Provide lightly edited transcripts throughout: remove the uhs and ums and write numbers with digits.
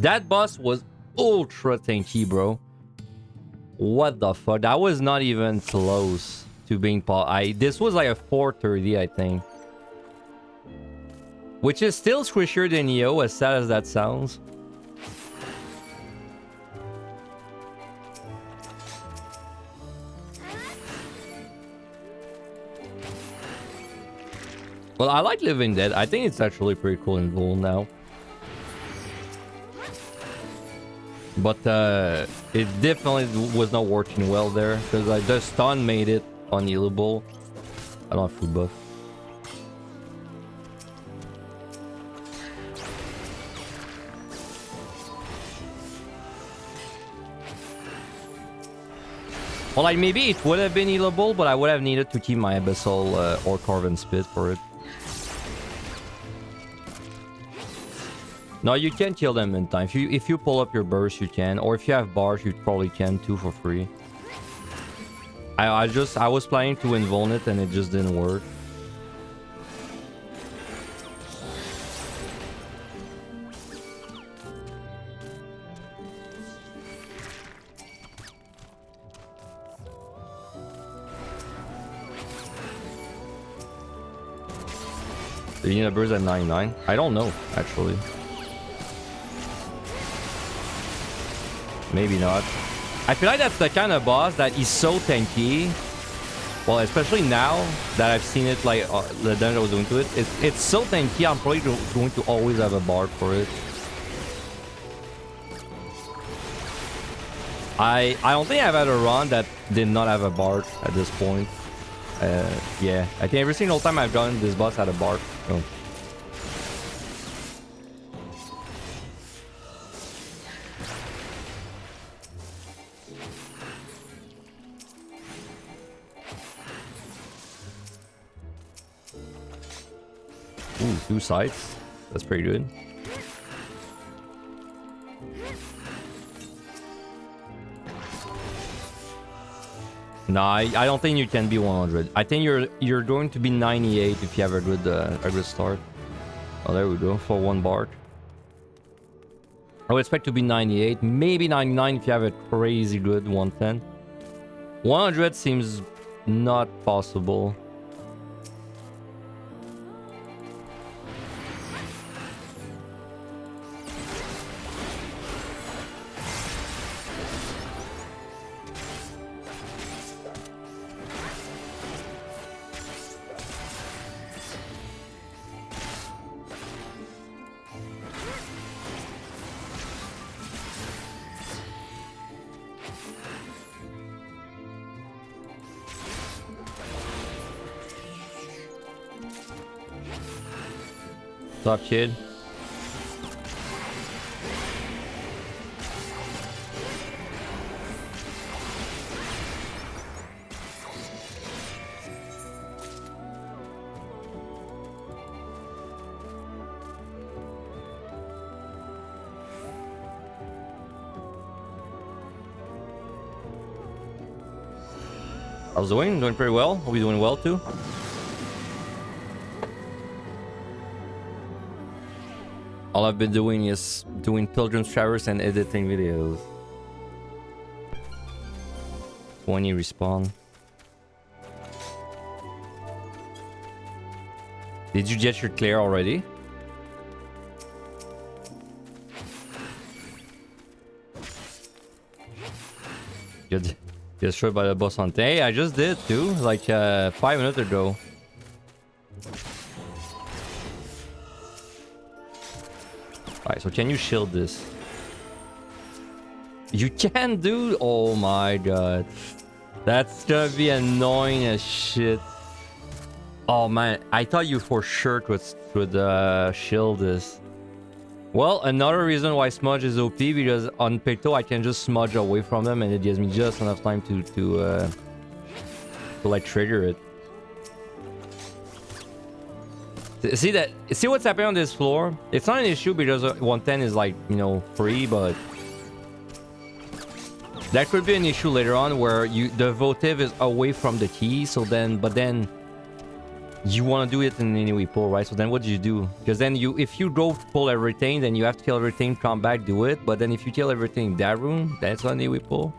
That boss was ultra tanky, bro. What the fuck? That was not even close to being this was like a 430, I think. Which is still squishier than EO, as sad as that sounds. Well, I like Living Dead. I think it's actually pretty cool in Vol now. But it definitely was not working well there, because the stun made it unhealable. I don't have food buff. Well, like maybe it would have been healable, but I would have needed to keep my Abyssal or Carven Spit for it. No, you can kill them in time. If you pull up your burst, you can. Or if you have bars, you probably can too for free. I was planning to invuln it and it just didn't work. The universe at 99? I don't know, actually. Maybe not. I feel like that's the kind of boss that is so tanky. Well, especially now that I've seen it, like the damage I was doing to it. It's so tanky, I'm probably going to always have a bar for it. I don't think I've had a run that did not have a bar at this point. Yeah, I think every single time I've done this boss had a bar. So. Ooh, 2 sides. That's pretty good. No, I don't think you can be 100. I think you're going to be 98 if you have a good start. Oh, there we go, for 1 bar. I would expect to be 98, maybe 99 if you have a crazy good 110. 100 seems not possible. What's up, kid? How's it doing? Doing pretty well. Hope you're doing well too. All I've been doing is doing Pilgrim's Traverse and editing videos. 20 respawn. Did you get your clear already? Get destroyed by the boss on. Hey, I just did too, like 5 minutes ago. Alright, so can you shield this? You can, dude? Oh my god. That's gonna be annoying as shit. Oh man, I thought you for sure could shield this. Well, another reason why Smudge is OP, because on Picto I can just smudge away from them and it gives me just enough time to like trigger it. See what's happening on this floor? It's not an issue because 110 is like, you know, free, but that could be an issue later on where the votive is away from the key. So then, but then You want to do it in any way pull, right? So then what do you do? Because then if you go pull everything, then you have to kill everything, come back, do it. But then if you kill everything in that room, that's on any way pull.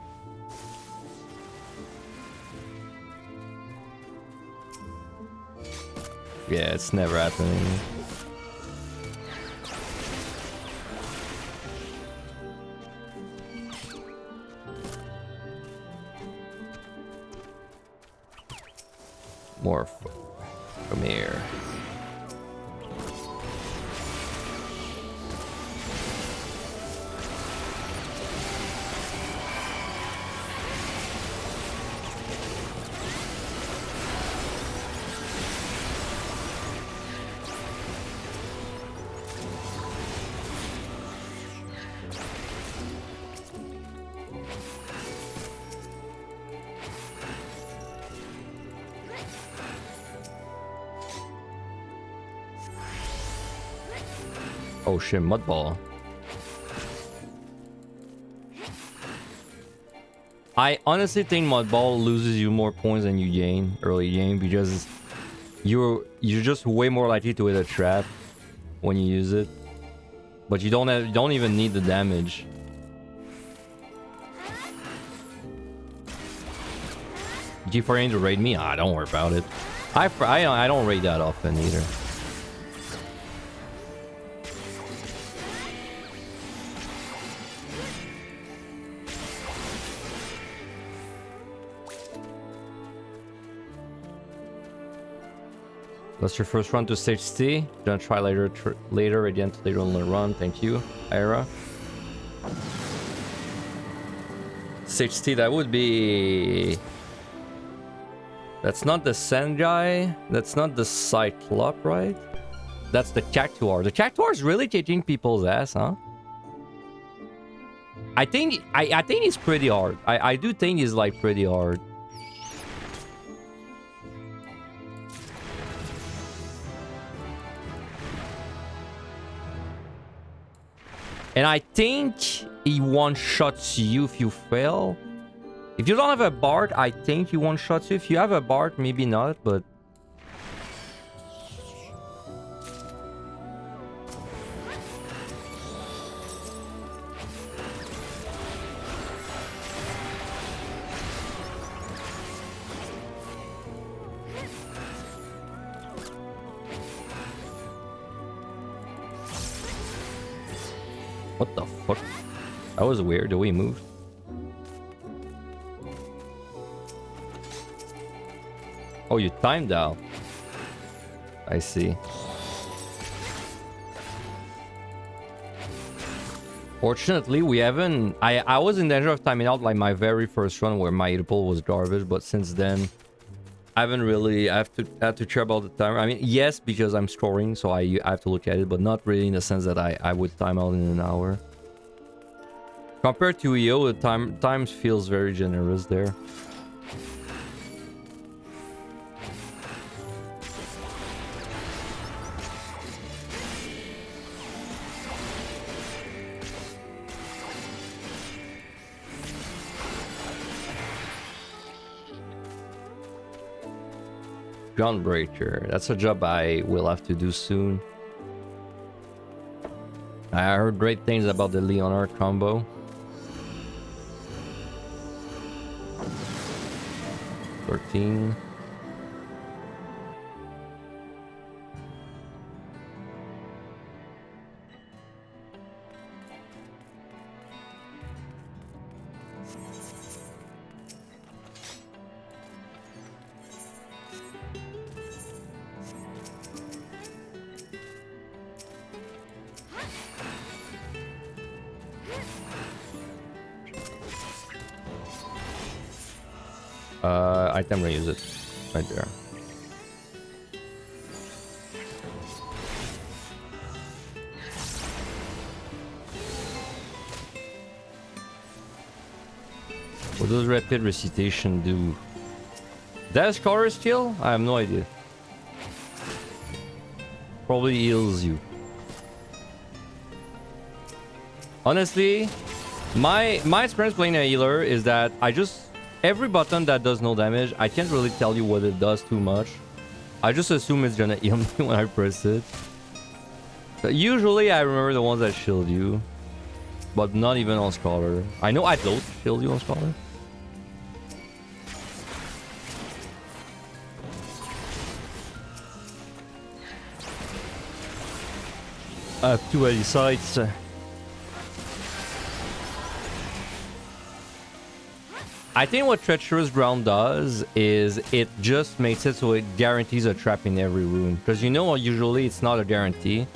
Yeah, it's never happening. More from here. Oh shit, mud ball. I honestly think mud ball loses you more points than you gain early game because you're just way more likely to hit a trap when you use it. But you don't even need the damage. G4 to raid me? Ah, don't worry about it. I don't raid that often either. That's your first run to stage C. Gonna try later again to later on the run. Thank you, Ira. Stage C, that would be... That's not the Sand guy. That's not the Cyclop, right? That's the Cactuar. The Cactuar is really kicking people's ass, huh? I think he's pretty hard. I do think he's like pretty hard. And I think he one-shots you if you fail. If you don't have a Bard, I think he one-shots you. If you have a Bard, maybe not, but... What the fuck? That was weird, the way he moved. Oh, you timed out. I see. Fortunately, we haven't... I was in danger of timing out like my very first run where my pull was garbage, but since then, I haven't really... I have to care about the timer. I mean, yes, because I'm scoring, so I have to look at it, but not really in the sense that I would time out in an hour. Compared to EO, the times feels very generous there. Gunbreaker. That's a job I will have to do soon. I heard great things about the Leonard combo. 13. Item reuse it right there. What does rapid recitation do? Does color skill? I have no idea. Probably heals you. Honestly, my experience playing a healer is that every button that does no damage, I can't really tell you what it does too much. I just assume it's gonna heal me when I press it. But usually I remember the ones that shield you. But not even on Scholar. I know I don't shield you on Scholar. I have 2 heavy sights. I think what Treacherous Ground does is it just makes it so it guarantees a trap in every room. Because you know, usually it's not a guarantee.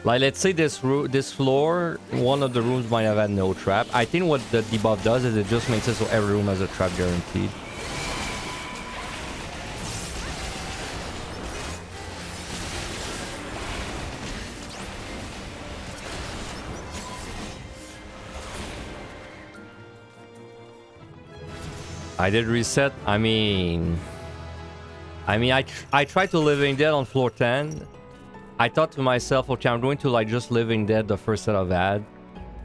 Like, let's say this floor, one of the rooms might have had no trap. I think what the debuff does is it just makes it so every room has a trap guaranteed. I did reset. I mean, I tried to Living Dead on floor 10. I thought to myself, okay, I'm going to like just Living Dead the first set I've had.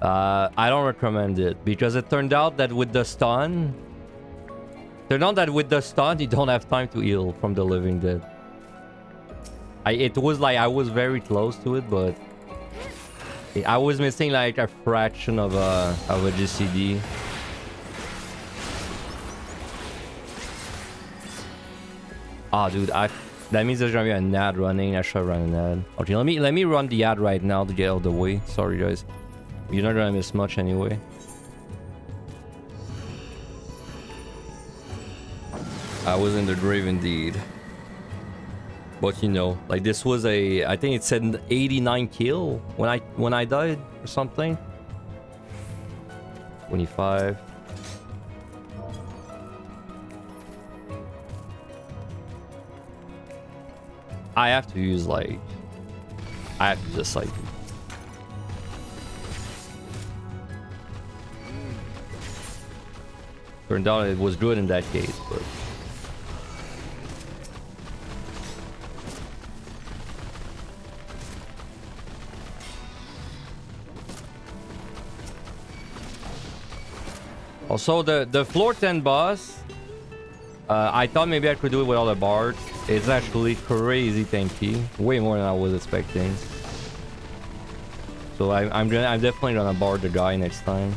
I don't recommend it because it turned out that with the stun, you don't have time to heal from the Living Dead. It was like I was very close to it, but I was missing like a fraction of a GCD. Ah, dude, that means there's gonna be an ad running. I should run an ad. Okay, let me run the ad right now to get out of the way. Sorry, guys. You're not gonna miss much anyway. I was in the grave indeed. But you know, like this was I think it said 89 kill when I died or something. 25. I have to use like... I have to just like... Turned out it was good in that case, but... Also, the floor 10 boss... I thought maybe I could do it without a bard. It's actually crazy tanky, way more than I was expecting. So I'm definitely gonna bard the guy next time.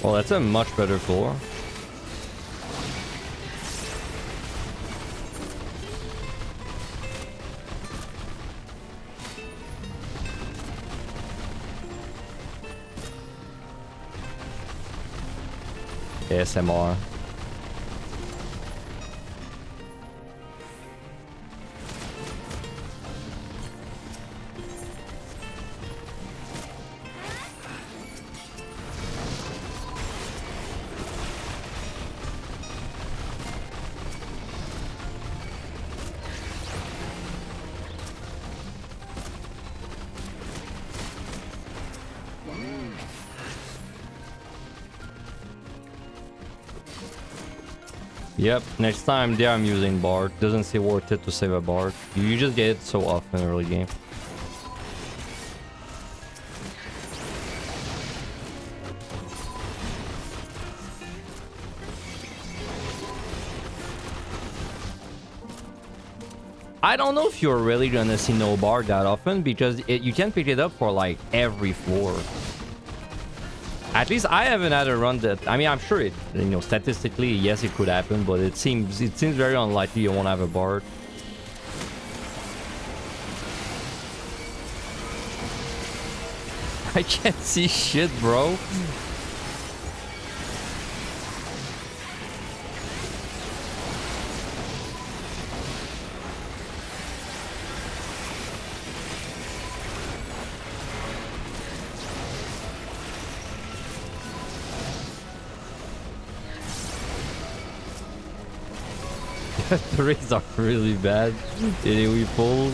Well, that's a much better floor. ASMR. Yep, next time there I'm using Bard. Doesn't seem worth it to save a Bard. You just get it so often in early game. I don't know if you're really gonna see no Bard that often because you can pick it up for like every floor. At least I haven't had a run that... I mean, I'm sure it... You know, statistically, yes, it could happen, but it seems very unlikely you won't have a Bard. I can't see shit, bro. The rays are really bad in AoE pulls.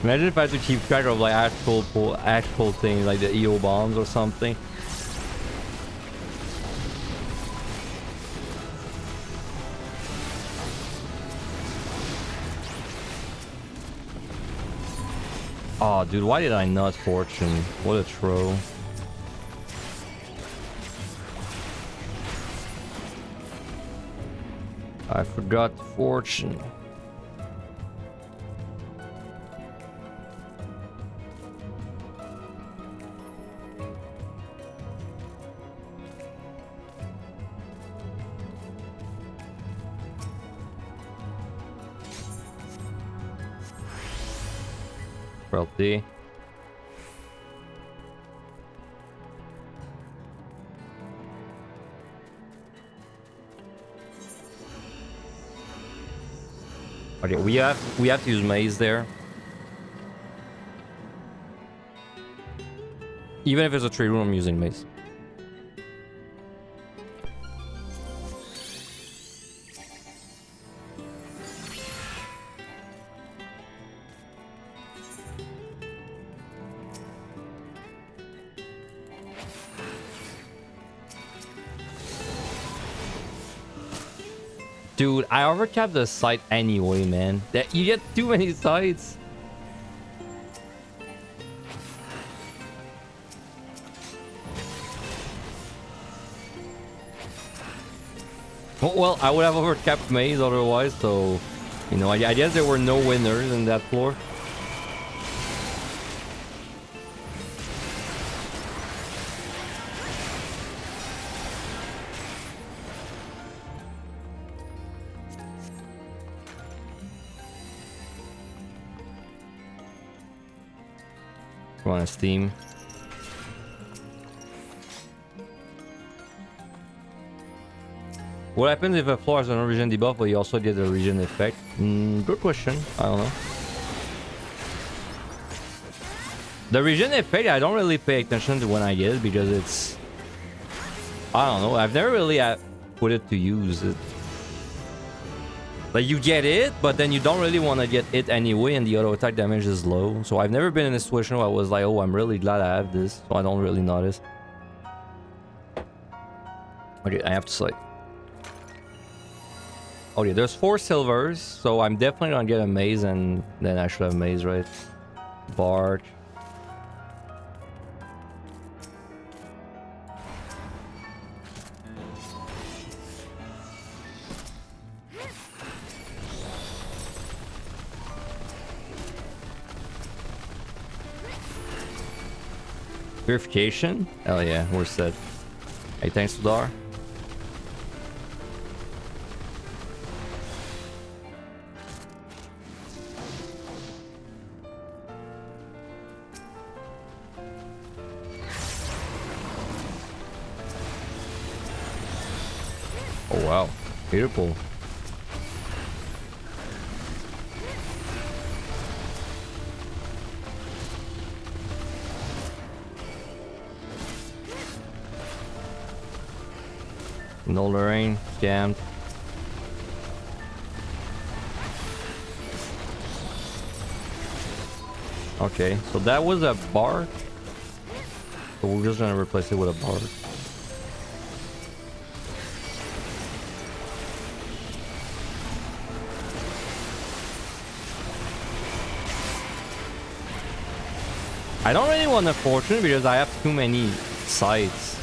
Imagine if I had to keep track of like actual things like the EO bombs or something. Oh, dude, why did I not fortune? What a throw. I forgot fortune. Frailty. Okay, we have to use maze there. Even if it's a tree room, I'm using maze. Dude, I overcapped the site anyway, man. You get too many sites. Well, I would have overcapped maze otherwise, so... You know, I guess there were no winners in that floor. On Steam. What happens if a floor has an origin debuff but you also get a regen effect? Good question. I don't know. The regen effect, I don't really pay attention to when I get it because it's... I don't know. I've never really put it to use. Like, you get it, but then you don't really want to get it anyway, and the auto attack damage is low. So I've never been in a situation where I was like, oh, I'm really glad I have this, so I don't really notice. Okay, I have to select. Okay, there's 4 silvers, so I'm definitely gonna get a maze, and then I should have maze, right? Bark. Purification? Hell yeah, we're set. Hey, thanks, Sudar. Oh wow, beautiful. No Lorraine, scammed. Okay, so that was a bar. So we're just gonna replace it with a bar. I don't really want a fortune because I have too many sites.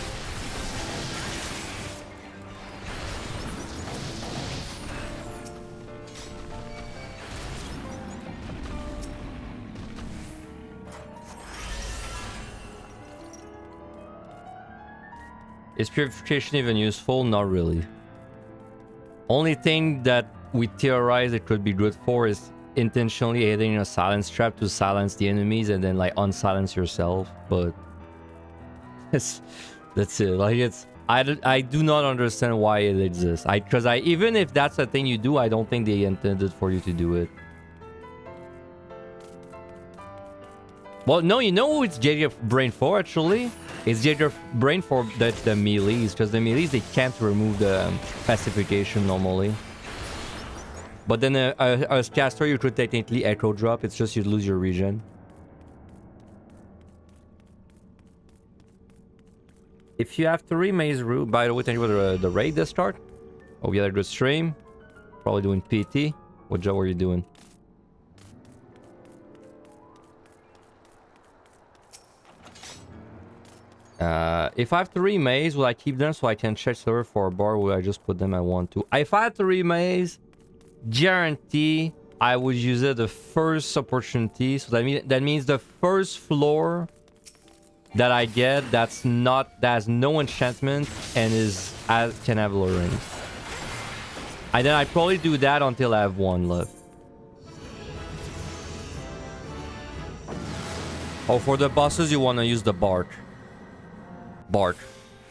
Is purification even useful? Not really. Only thing that we theorize it could be good for is intentionally hitting a silence trap to silence the enemies and then like unsilence yourself. But that's it. Like I do not understand why it exists. Because even if that's a thing you do, I don't think they intended for you to do it. Well, no, you know who it's Jaeger Brain for actually? It's Jaeger Brain for the melees, because the melees they can't remove the pacification normally. But then a caster you could technically echo drop, it's just you lose your regen. If you have 3 maze route, by the way, thank you for the raid this start. Oh, we had a good stream. Probably doing PT. What job were you doing? If I have 3 maze, will I keep them so I can check server for a bar? Will I just put them at 1, 2? If I had 3 maze, guarantee I would use it the first opportunity. So that means the first floor that I get that has no enchantment and can have luring. And then I probably do that until I have 1 left. Oh, for the bosses you want to use the Bart.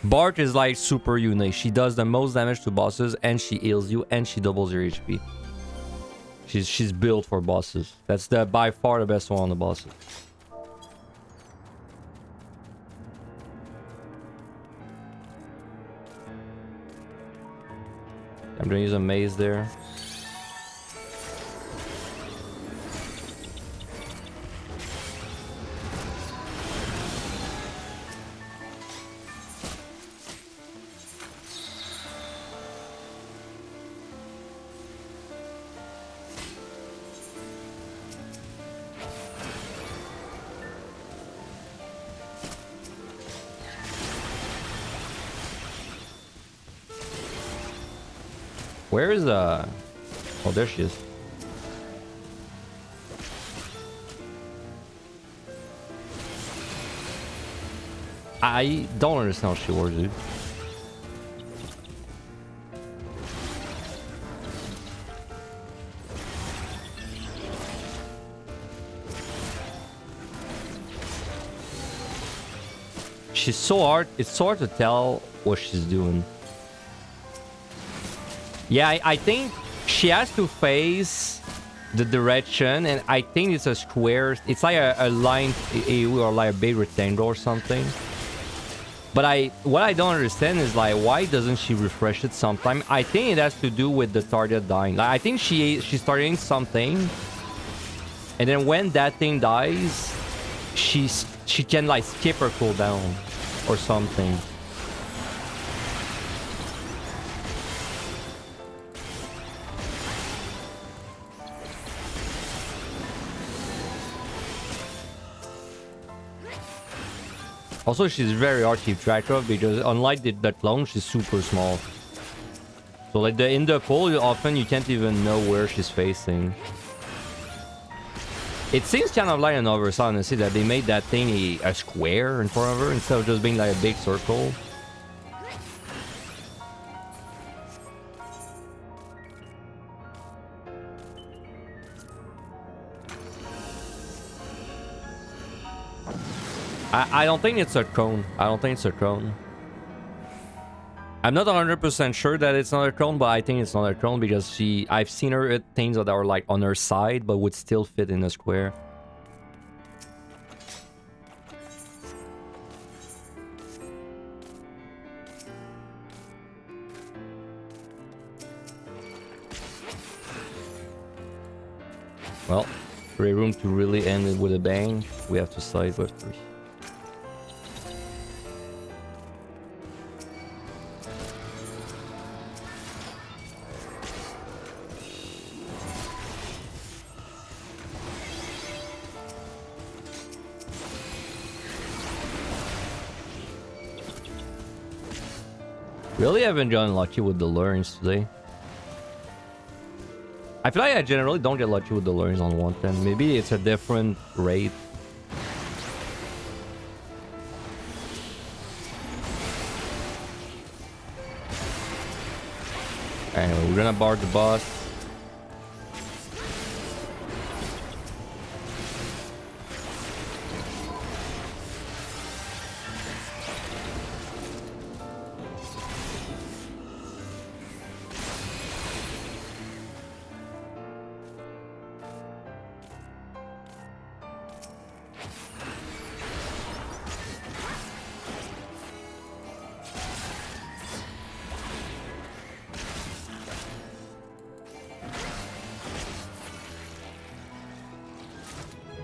Bart is like super unique. She does the most damage to bosses and she heals you and she doubles your HP. She's built for bosses. That's by far the best one on the bosses. I'm gonna use a maze there. Where is oh, there she is. I don't understand how she works, dude. She's so hard. It's so hard to tell what she's doing. Yeah, I think she has to face the direction, and I think it's a square. It's like a line or like a big rectangle or something. But what I don't understand is like, why doesn't she refresh it sometime? I think it has to do with the target dying. Like, I think she's targeting something, and then when that thing dies, she can like skip her cooldown or something. Also, she's very hard to keep track of because unlike the clone, she's super small. So like in the pool, often you can't even know where she's facing. It seems kind of like an oversight, honestly, that they made that thing a square in front of her instead of just being like a big circle. I don't think it's a cone. I don't think it's a cone. I'm not 100% sure that it's not a cone, but I think it's not a cone because I've seen her at things that are like on her side, but would still fit in a square. Well, for a room to really end it with a bang, we have to side with 3. Really haven't gotten lucky with the lurings today. I feel like I generally don't get lucky with the lurings on 110. Maybe it's a different rate. Anyway, we're gonna bar the boss.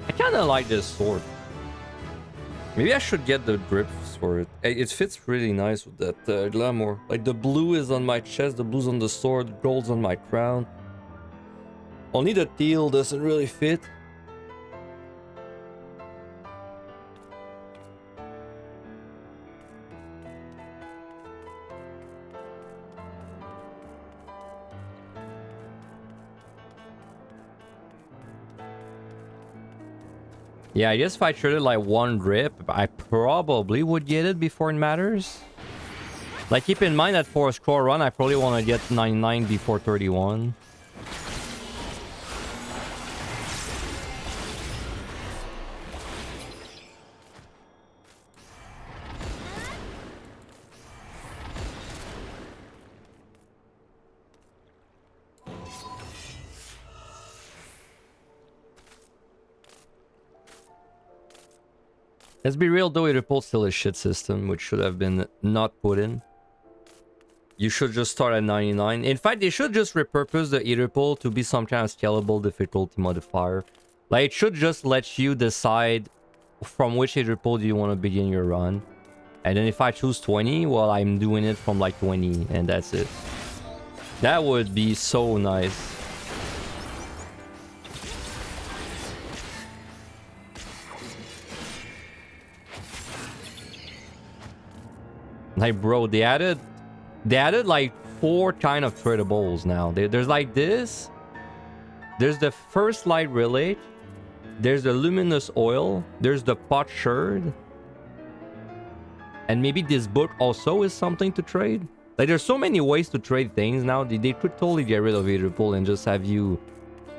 I kinda like this sword. Maybe I should get the grips for it. It fits really nice with that glamour. Like the blue is on my chest, the blue's on the sword, gold's on my crown. Only the teal doesn't really fit. Yeah, I guess if I traded like one drip, I probably would get it before it matters. Like, keep in mind that for a scroll run, I probably want to get 99 before 31. Let's be real though, Irripple still a shit system, which should have been not put in. You should just start at 99. In fact, they should just repurpose the Irripple to be some kind of scalable difficulty modifier. Like, it should just let you decide from which Irripple do you want to begin your run. And then if I choose 20, well, I'm doing it from like 20, and that's it. That would be so nice. Like, bro, they added like 4 kind of tradables now. There's like this. There's the first light relay. There's the luminous oil. There's the potsherd. And maybe this book also is something to trade. Like, there's so many ways to trade things now. They could totally get rid of Irripple and just have you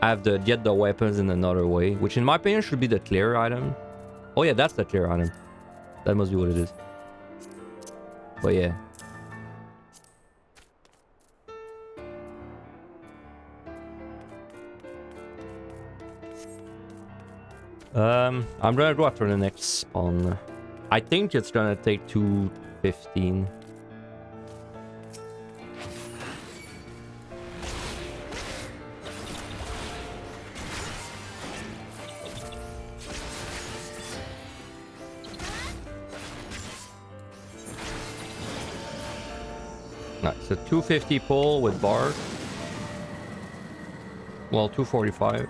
get the weapons in another way, which in my opinion should be the clear item. Oh yeah, that's the clear item. That must be what it is. But yeah. I'm gonna go after the next spawn. I think it's gonna take 2:15. Nice. It's a 250 pull with bar. Well, 245.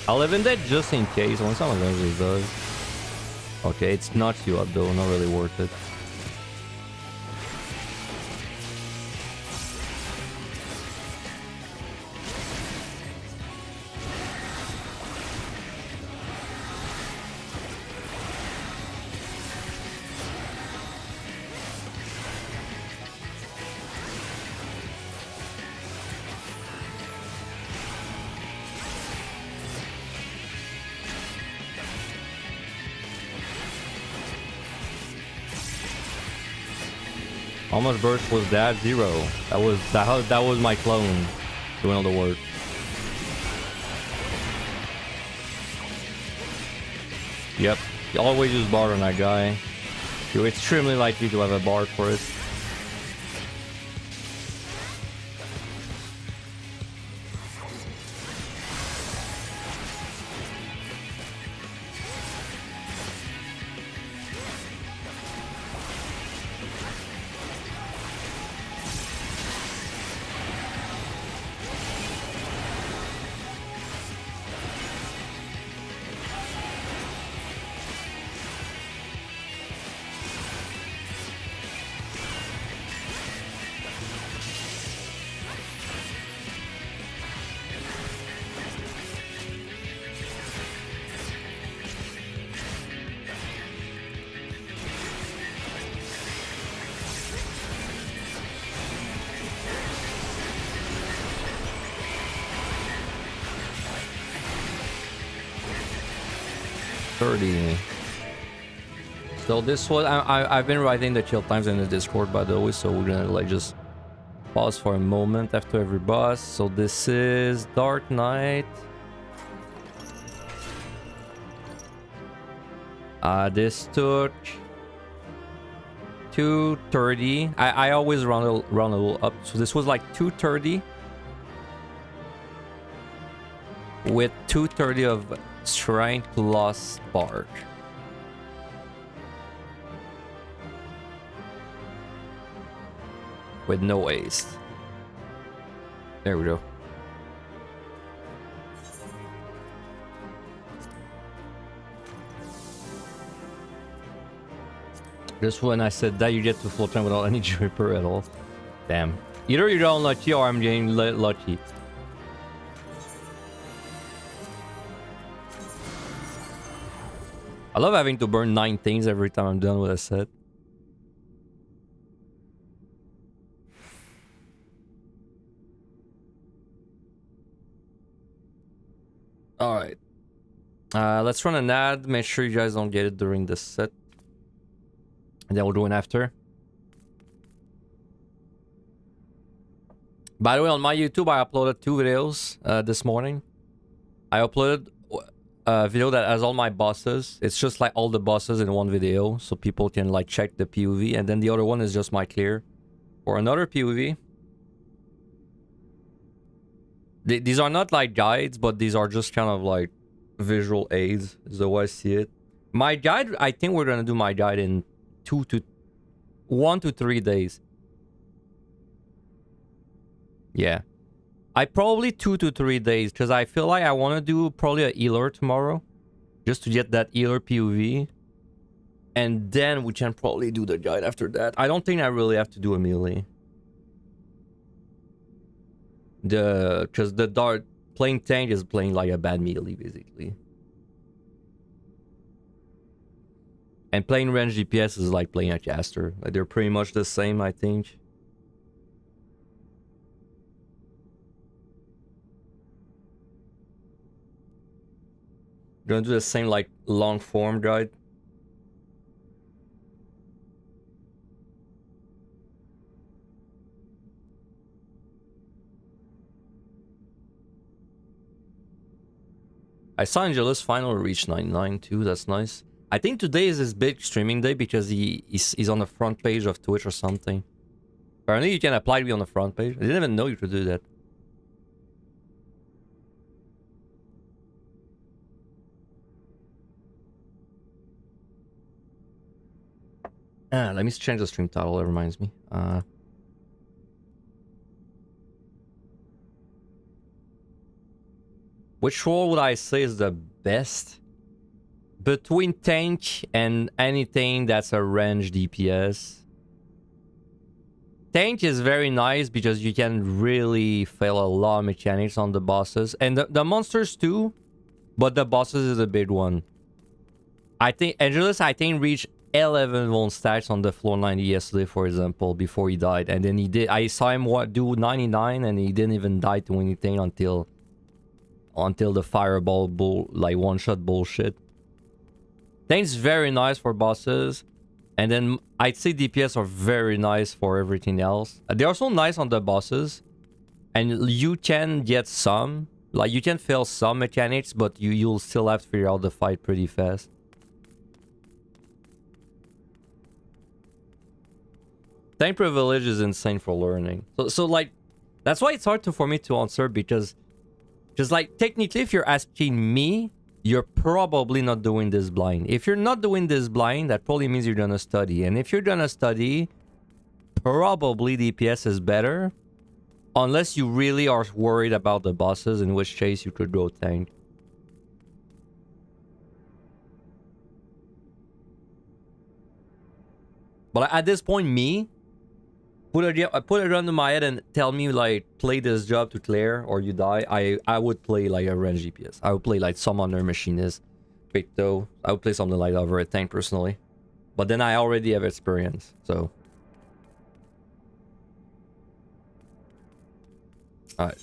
I'll live in that just in case when someone eventually does. Okay, it's not you up though, not really worth it. How much burst was that? 0. That was my clone doing all the work. Yep, you always use bar on that guy. You're extremely likely to have a bar for it. So this was I've been writing the kill times in the Discord by the way, so we're gonna like just pause for a moment after every boss. So this is Dark Knight. This took 2:30. I always run a little up, so this was like 2:30. with 230 of strength plus spark. With no waste. There we go. Just when I said that, you get to full time without any dripper at all. Damn. Either you're unlucky or I'm getting lucky. I love having to burn 9 things every time I'm done with a set. Alright. Let's run an ad. Make sure you guys don't get it during this set. And then we'll do an after. By the way, on my YouTube, I uploaded 2 videos this morning. I uploaded a video that has all my bosses. It's just like all the bosses in one video, so people can like check the POV. And then the other one is just my clear for another POV. These are not like guides, but these are just kind of like visual aids, is the way I see it. My guide, I think we're gonna do my guide in 1 to 3 days. Yeah. I probably 2 to 3 days, because I feel like I want to do probably a healer tomorrow. Just to get that healer POV. And then we can probably do the guide after that. I don't think I really have to do a melee. Because the dart playing tank is playing like a bad melee, basically. And playing range DPS is like playing a caster. Like they're pretty much the same, I think. Gonna do the same like long form guide. I saw Angelus finally reach 99 too. That's nice. I think today is his big streaming day because he's on the front page of Twitch or something. Apparently you can apply to be on the front page. I didn't even know you could do that. Let me change the stream title, it reminds me. Which role would I say is the best? Between tank and anything that's a range DPS. Tank is very nice because you can really fail a lot of mechanics on the bosses. And the monsters too, but the bosses is a big one. I think Angelus, reached 11 wound stacks on the floor 90 yesterday, for example, before he died. And then he did. I saw him do 99 and he didn't even die to anything until the fireball like one-shot bullshit. Tank's very nice for bosses. And then I'd say DPS are very nice for everything else. They're also nice on the bosses. And you can get some. Like, you can fail some mechanics, but you'll still have to figure out the fight pretty fast. Tank privilege is insane for learning. So like, that's why it's hard for me to answer because like, technically, if you're asking me, you're probably not doing this blind. If you're not doing this blind, that probably means you're gonna study. And if you're gonna study, probably DPS is better. Unless you really are worried about the bosses, in which case you could go tank. But at this point, put a gun to my head and tell me like play this job to clear or you die. I would play like a range DPS. I would play like Summoner Machinist, Picto. I would play something like that over a tank personally. But then I already have experience, so. Alright.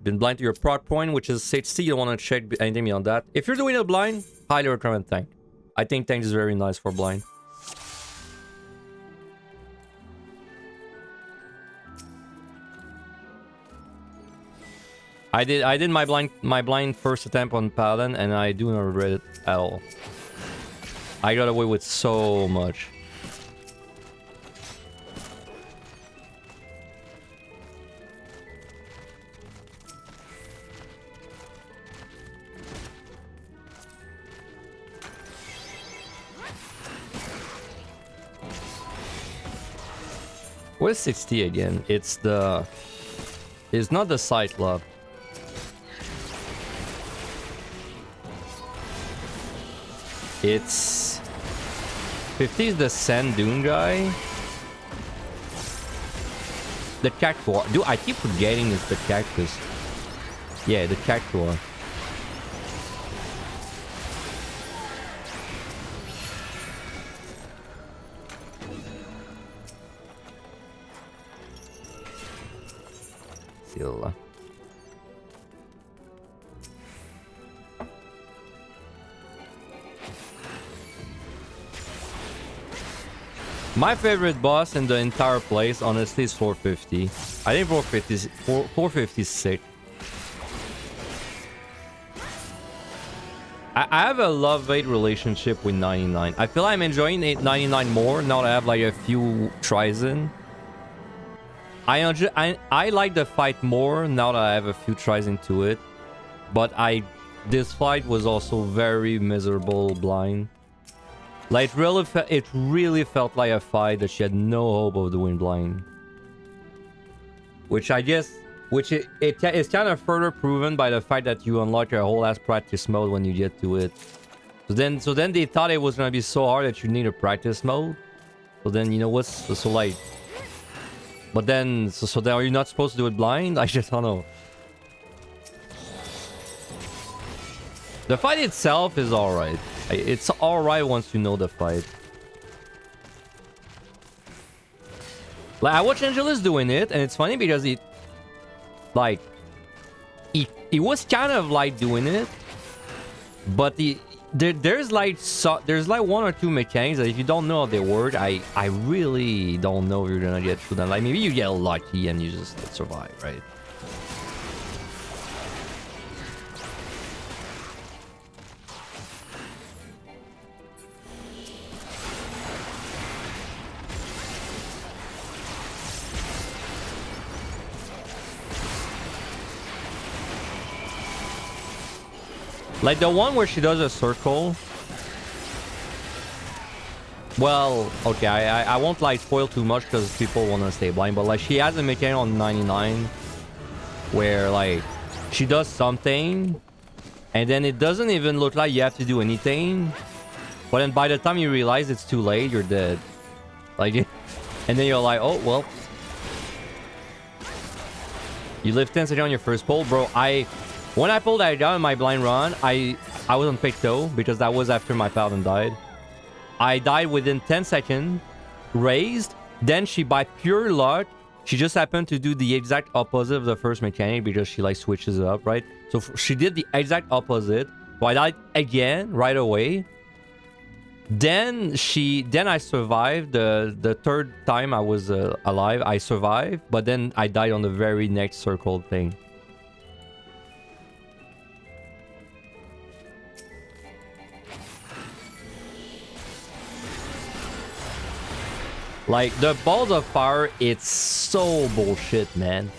Been blind to your proc point, which is 60. You don't want to check anything beyond that. If you're doing it blind, highly recommend tank. I think tank is very nice for blind. I did my blind first attempt on Paladin, and I do not regret it at all. I got away with so much. Where's 60 again? It's the... It's not the Cyclop. It's... 50 is the Sand Dune guy. The Cactuar. Dude, I keep forgetting it's the Cactus. Yeah, the Cactuar. Zeal. My favorite boss in the entire place, honestly, is 450. I think 450 is sick. I have a love-hate relationship with 99. I feel I'm enjoying 99 more now that I have like a few tries in. I like the fight more now that I have a few tries into it. But this fight was also very miserable blind. Like it really felt like a fight that she had no hope of doing blind. Which I guess, it's kind of further proven by the fact that you unlock your whole ass practice mode when you get to it. So then they thought it was gonna be so hard that you need a practice mode. So then you know what's so like. But then so then are you not supposed to do it blind? I just don't know. The fight itself is alright. It's alright once you know the fight. Like, I watched Angelus doing it, and it's funny because it was kind of like doing it, but there's like one or two mechanics that if you don't know how they work, I really don't know if you're gonna get through them. Like maybe you get lucky and you just survive, right? Like the one where she does a circle. Well, okay, I won't like spoil too much because people want to stay blind, but like she has a mechanic on 99 where like she does something and then it doesn't even look like you have to do anything, but then by the time you realize it's too late, you're dead. Like, and then you're like, oh well, you live 10 seconds on your first pull, bro. When I pulled that down in my blind run, I was on Picto because that was after my paladin died. I died within 10 seconds, raised, then she, by pure luck, she just happened to do the exact opposite of the first mechanic because she like switches it up, right? So she did the exact opposite. So I died again right away. Then I survived the third time I was alive. I survived, but then I died on the very next circle thing. Like, the balls of fire, it's so bullshit, man.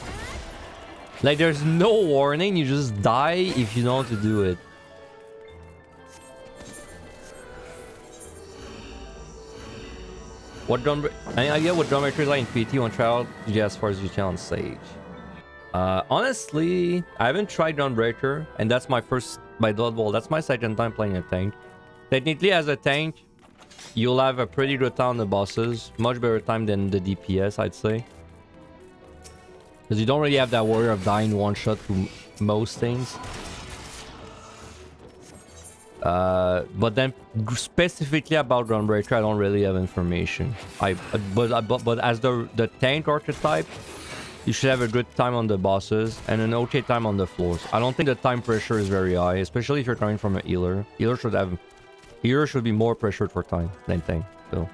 Like, there's no warning, you just die if you know how to do it. Any idea what drum breakers like in PT on trial? Yeah, as far as you can on Sage. Honestly, I haven't tried Gunbreaker, and that's my Blood Bowl. That's my second time playing a tank. Technically, as a tank, you'll have a pretty good time on the bosses. Much better time than the DPS, I'd say. Because you don't really have that worry of dying one shot to most things. But then specifically about Gunbreaker, I don't really have information. But as the tank archetype, you should have a good time on the bosses and an okay time on the floors. I don't think the time pressure is very high, especially if you're coming from a healer. Healer should be more pressured for time than tank, so.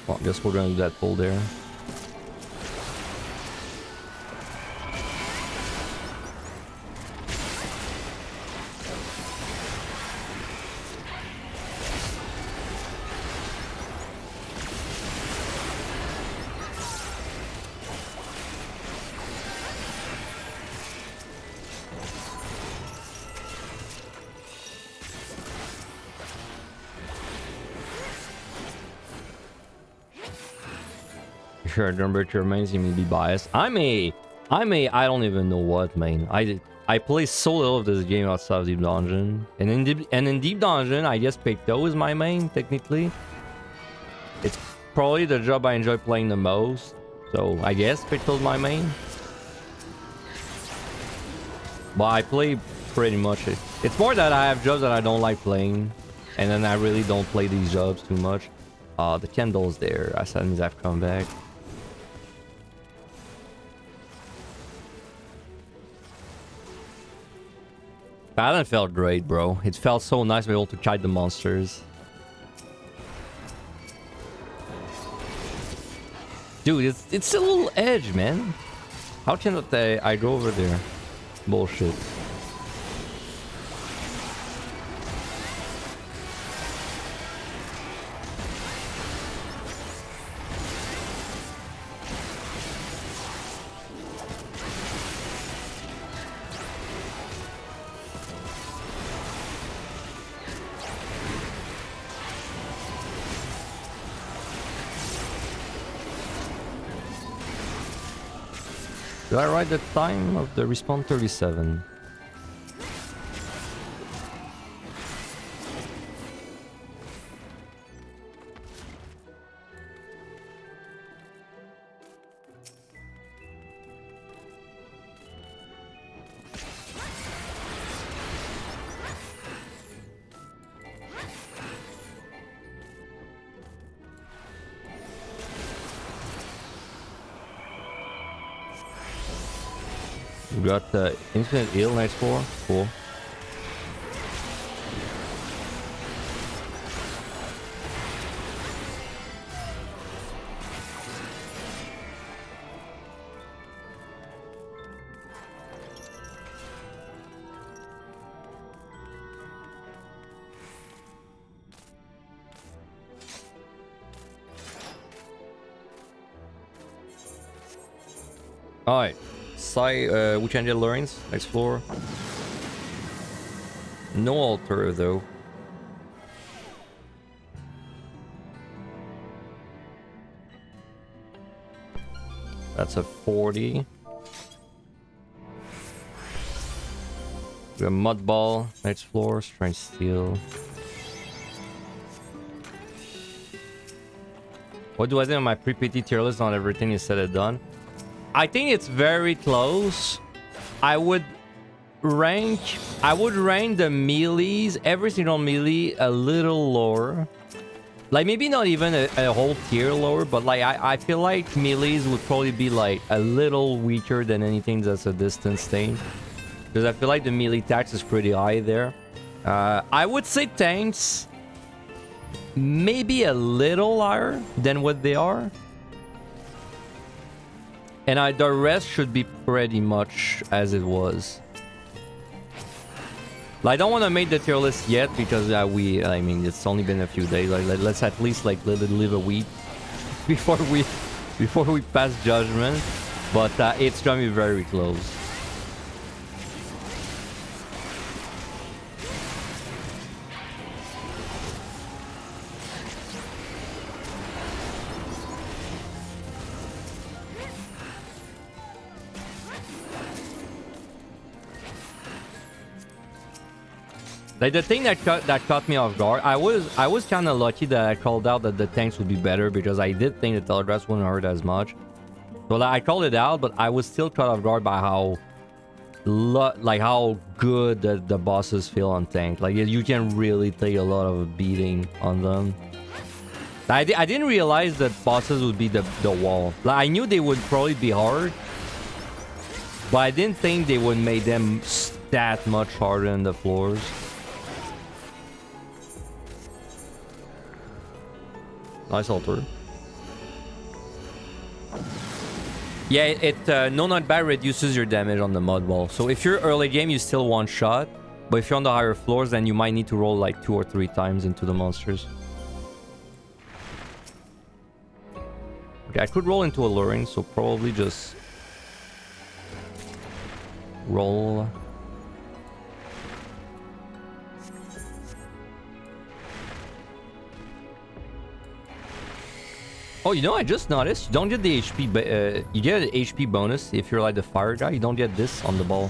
Well, I guess we're gonna do that pull there. If your number mains, you may be biased. I don't even know what main. I play so little of this game outside of Deep Dungeon. And in Deep Dungeon, I guess Picto is my main, technically. It's probably the job I enjoy playing the most. So I guess Picto's my main. But I play pretty much it. It's more that I have jobs that I don't like playing. And then I really don't play these jobs too much. The candle's there. That means I've come back. Paladin felt great, bro. It felt so nice to be able to kite the monsters. Dude, it's a little edge, man. How can I go over there? Bullshit. Did I write the time of the respawn? 37. We got the Infinite Heal next floor. Cool. Alright. We can get Lorraines, explore. No altar though. That's a 40. We got Mud Ball, next floor, Strange Steel. What do I think of my pre-PT tier list? Not everything is said and done. I think it's very close. I would rank the melees, every single melee, a little lower. Like maybe not even a whole tier lower, but like I feel like melees would probably be like a little weaker than anything that's a distance thing. Because I feel like the melee tax is pretty high there. I would say tanks maybe a little higher than what they are. And the rest should be pretty much as it was. Like, I don't want to make the tier list yet because I mean, it's only been a few days. Like, let's at least like let it live a week before we pass judgment. But it's gonna be very close. Like the thing that caught me off guard, I was kind of lucky that I called out that the tanks would be better because I did think the telegraphs wouldn't hurt as much. So like, I called it out, but I was still caught off guard by how good the bosses feel on tank. Like you can really take a lot of a beating on them. I didn't realize that bosses would be the wall. Like I knew they would probably be hard, but I didn't think they would make them that much harder than the floors. Nice altar. Yeah, no not bad reduces your damage on the mud wall. So if you're early game, you still one shot. But if you're on the higher floors, then you might need to roll like 2 or 3 times into the monsters. Okay, I could roll into Alluring, so probably just roll. Oh, you know, I just noticed you don't get the HP, you get an HP bonus if you're like the fire guy. You don't get this on the ball.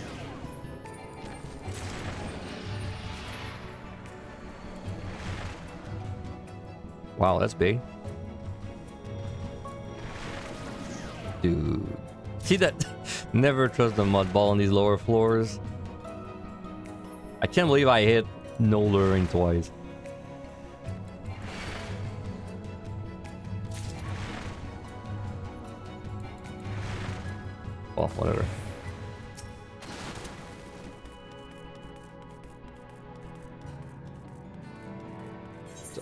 Wow, that's big. Dude. See that? Never trust the mud ball on these lower floors. I can't believe I hit no luring twice. Well, whatever.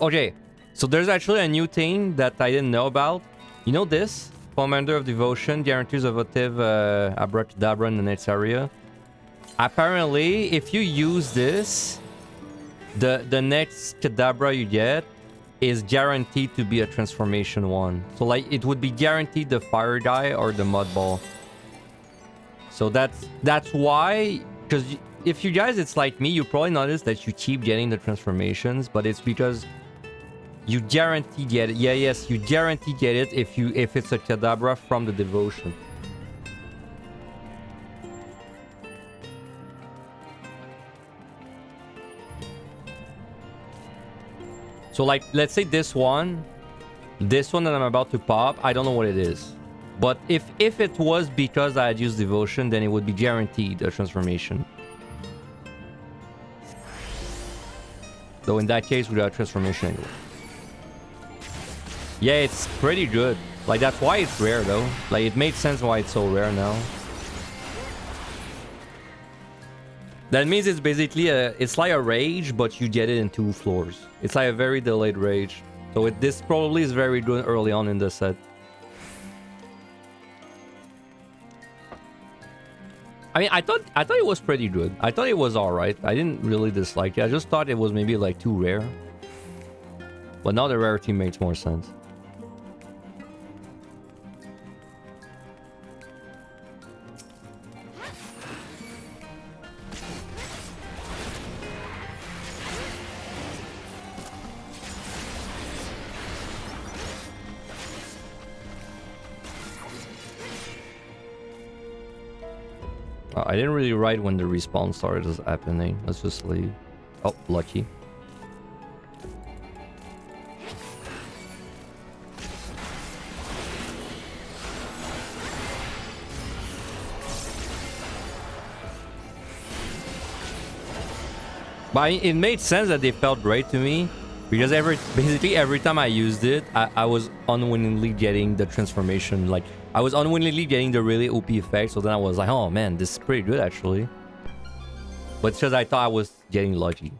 Okay, so there's actually a new thing that I didn't know about. You know this? Commander of Devotion guarantees a votive abracadabra in the next area. Apparently, if you use this, the next Kadabra you get is guaranteed to be a transformation one. So like it would be guaranteed the fire guy or the mud ball. So that's why, because if you guys it's like me, you probably notice that you keep getting the transformations, but it's because you guarantee get it. Yeah, yes, you guarantee get it if it's a Kadabra from the devotion. So like, let's say this one that I'm about to pop, I don't know what it is. But if it was because I had used devotion, then it would be guaranteed a transformation. Though in that case, we got a transformation anyway. Yeah, it's pretty good. Like, that's why it's rare though. Like, it made sense why it's so rare now. That means it's basically it's like a rage, but you get it in 2 floors. It's like a very delayed rage. So this probably is very good early on in the set. I mean, I thought it was pretty good. I thought it was alright. I didn't really dislike it. I just thought it was maybe like too rare. But now the rarity makes more sense. I didn't really write when the respawn started happening. Let's just leave. Oh, lucky. But it made sense that they felt great to me. Because basically every time I used it, I was unwillingly getting the transformation. Like, I was unwillingly getting the really OP effect. So then I was like, oh man, this is pretty good actually. But it's because I thought I was getting lucky.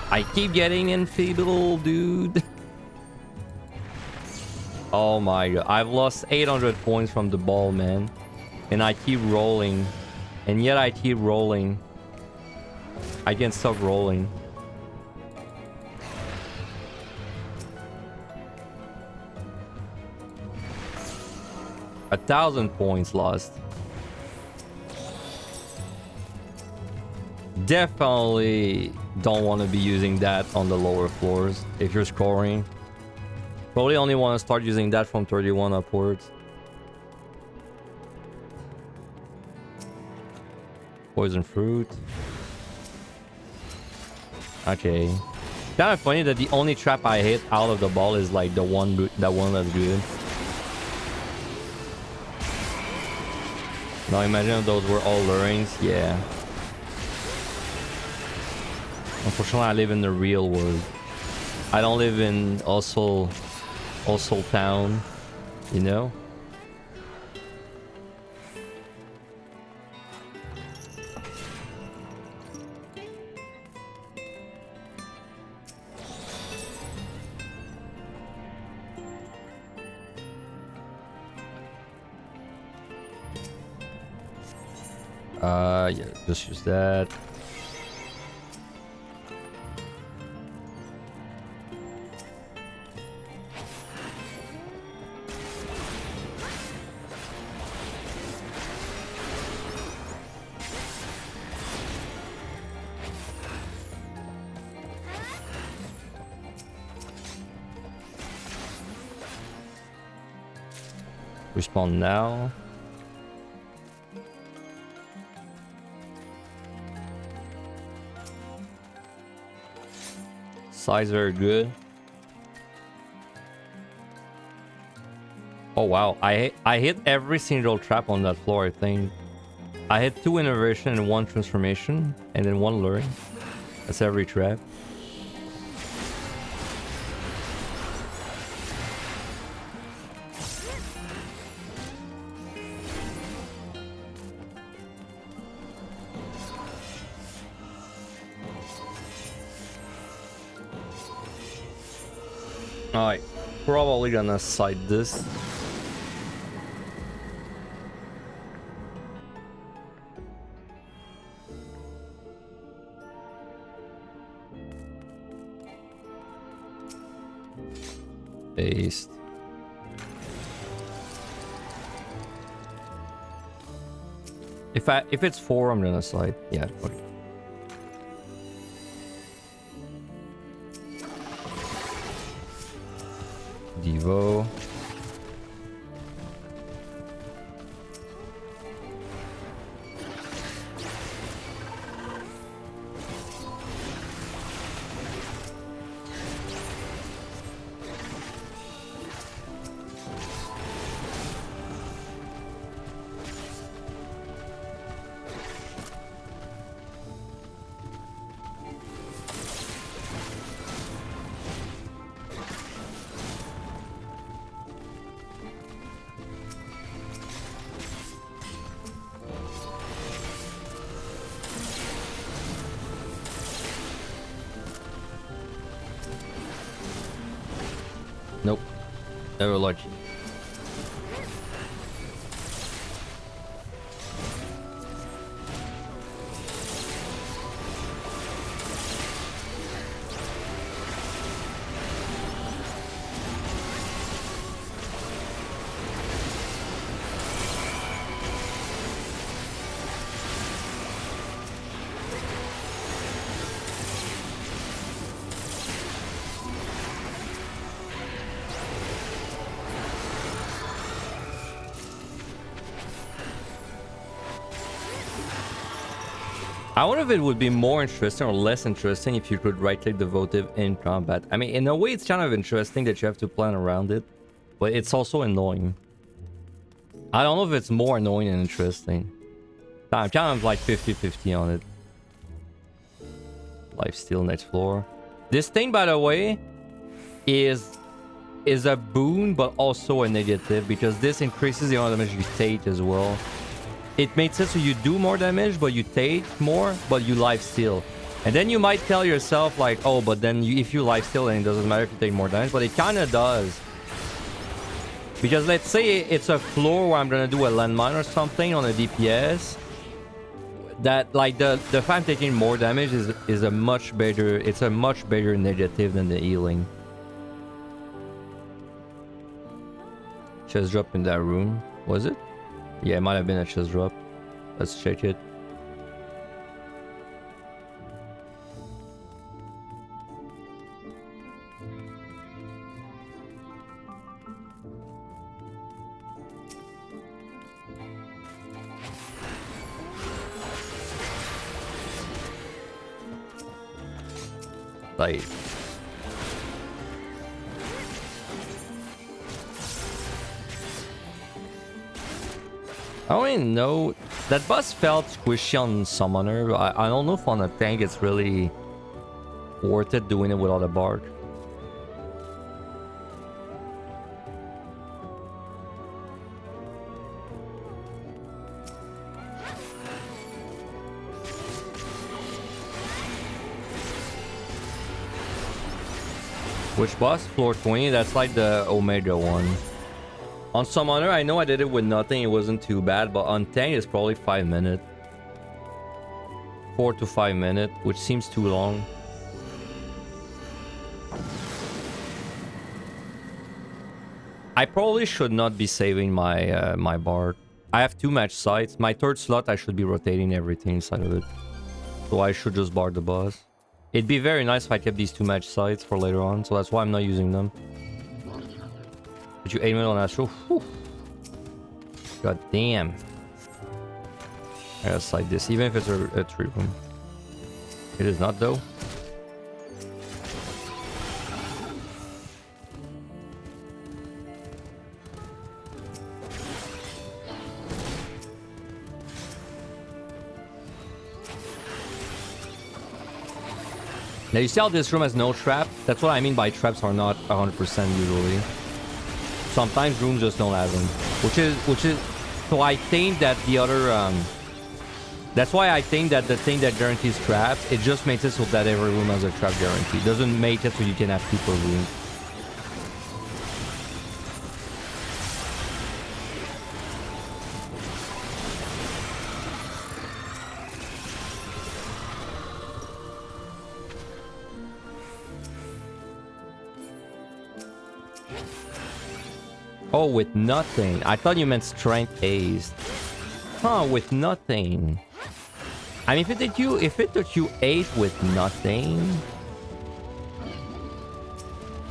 I keep getting enfeebled, dude. Oh my god. I've lost 800 points from the ball, man. And I keep rolling. And yet I keep rolling. I can't stop rolling. A 1,000 points lost. Definitely don't want to be using that on the lower floors if you're scoring. Probably only want to start using that from 31 upwards. Poison fruit. Okay. Kind of funny that the only trap I hit out of the ball is like the one that's good. Now imagine if those were all lurings. Yeah. Unfortunately, I live in the real world. I don't live in also town, you know? Yeah, just use that. Respawn now. Size very good. Oh wow, I hit every single trap on that floor, I think. I hit 2 innovation and 1 transformation, and then 1 luring. That's every trap. Alright, probably gonna side this. Paste. If it's 4, I'm gonna slide. Yeah, okay. Devo. Nope. Never lucky. I wonder if it would be more interesting or less interesting if you could right-click the votive in combat. I mean, in a way, it's kind of interesting that you have to plan around it, but it's also annoying. I don't know if it's more annoying than interesting. I'm kind of like 50-50 on it. Lifesteal next floor. This thing, by the way, is a boon, but also a negative, because this increases the amount of damage you take as well. It makes it so you do more damage, but you take more, but you lifesteal. And then you might tell yourself like, oh, but then if you lifesteal, then it doesn't matter if you take more damage, but it kind of does. Because let's say it's a floor where I'm gonna do a landmine or something on a DPS. That like the fact I'm taking more damage is a much better, it's a much better negative than the healing. Chest drop in that room, was it? Yeah, it might have been a chest drop. Let's check it. Like... I don't even know. That boss felt squishy on Summoner. I don't know if on a tank it's really worth it doing it without a bard. Which boss? Floor 20? That's like the Omega one. On Summoner, I know I did it with nothing, it wasn't too bad, but on tank it's probably 5 minutes. 4 to 5 minutes, which seems too long. I probably should not be saving my my bard. I have 2 match sites. My 3rd slot, I should be rotating everything inside of it. So I should just bard the boss. It'd be very nice if I kept these 2 match sites for later on, so that's why I'm not using them. Did you aim it on Astral? Whew. God damn. I gotta slide this, even if it's a 3-room. It is not though. Now you see how this room has no trap? That's what I mean by traps are not 100% usually. Sometimes rooms just don't have them. Which is so I think that the other that's why I think that the thing that guarantees traps, it just makes it so that every room has a trap guarantee. It doesn't make it so you can have 2 per room. Oh, with nothing. I thought you meant strength A's. Huh, with nothing. I mean, if it took you 8 with nothing,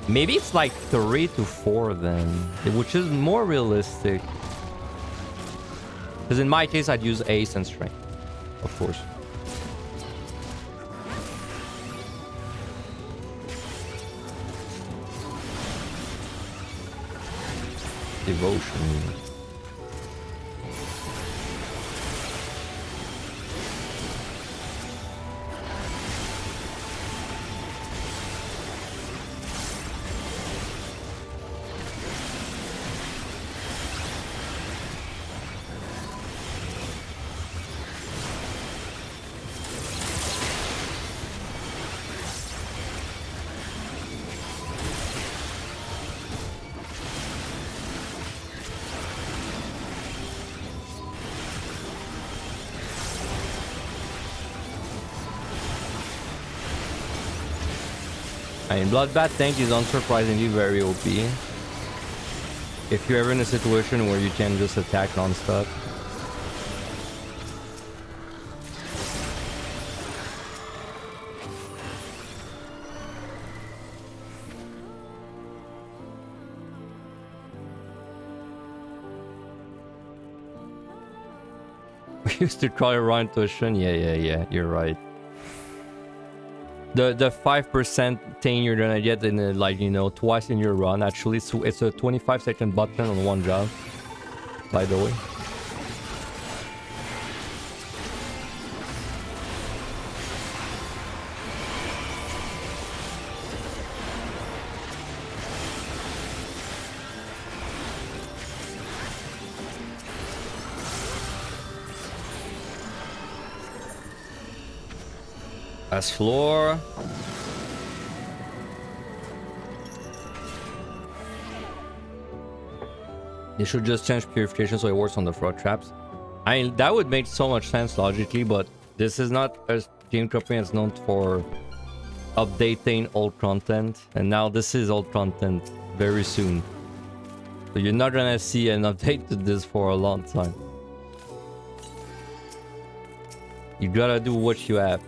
maybe it's like 3 to 4 then, which is more realistic. Because in my case, I'd use Ace and strength, of course. Devotion. I mean, Bloodbath tank is unsurprisingly very OP. If you're ever in a situation where you can just attack non-stop. We used to call it Ryan Tushin. Yeah, you're right. The 5% thing you're gonna get in like, you know, twice in your run. Actually, so it's a 25-second button on one job, by the way. As floor. They should just change purification so it works on the frog traps. I mean, that would make so much sense logically, but this is not a game company that's known for updating old content, and now this is old content very soon. So you're not gonna see an update to this for a long time. You gotta do what you have.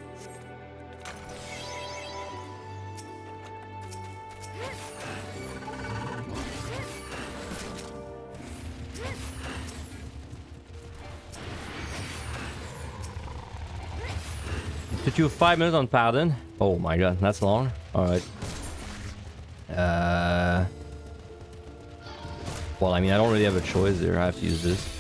Took you 5 minutes on Paladin? Oh my god, that's long. Alright. Well, I mean, I don't really have a choice there. I have to use this.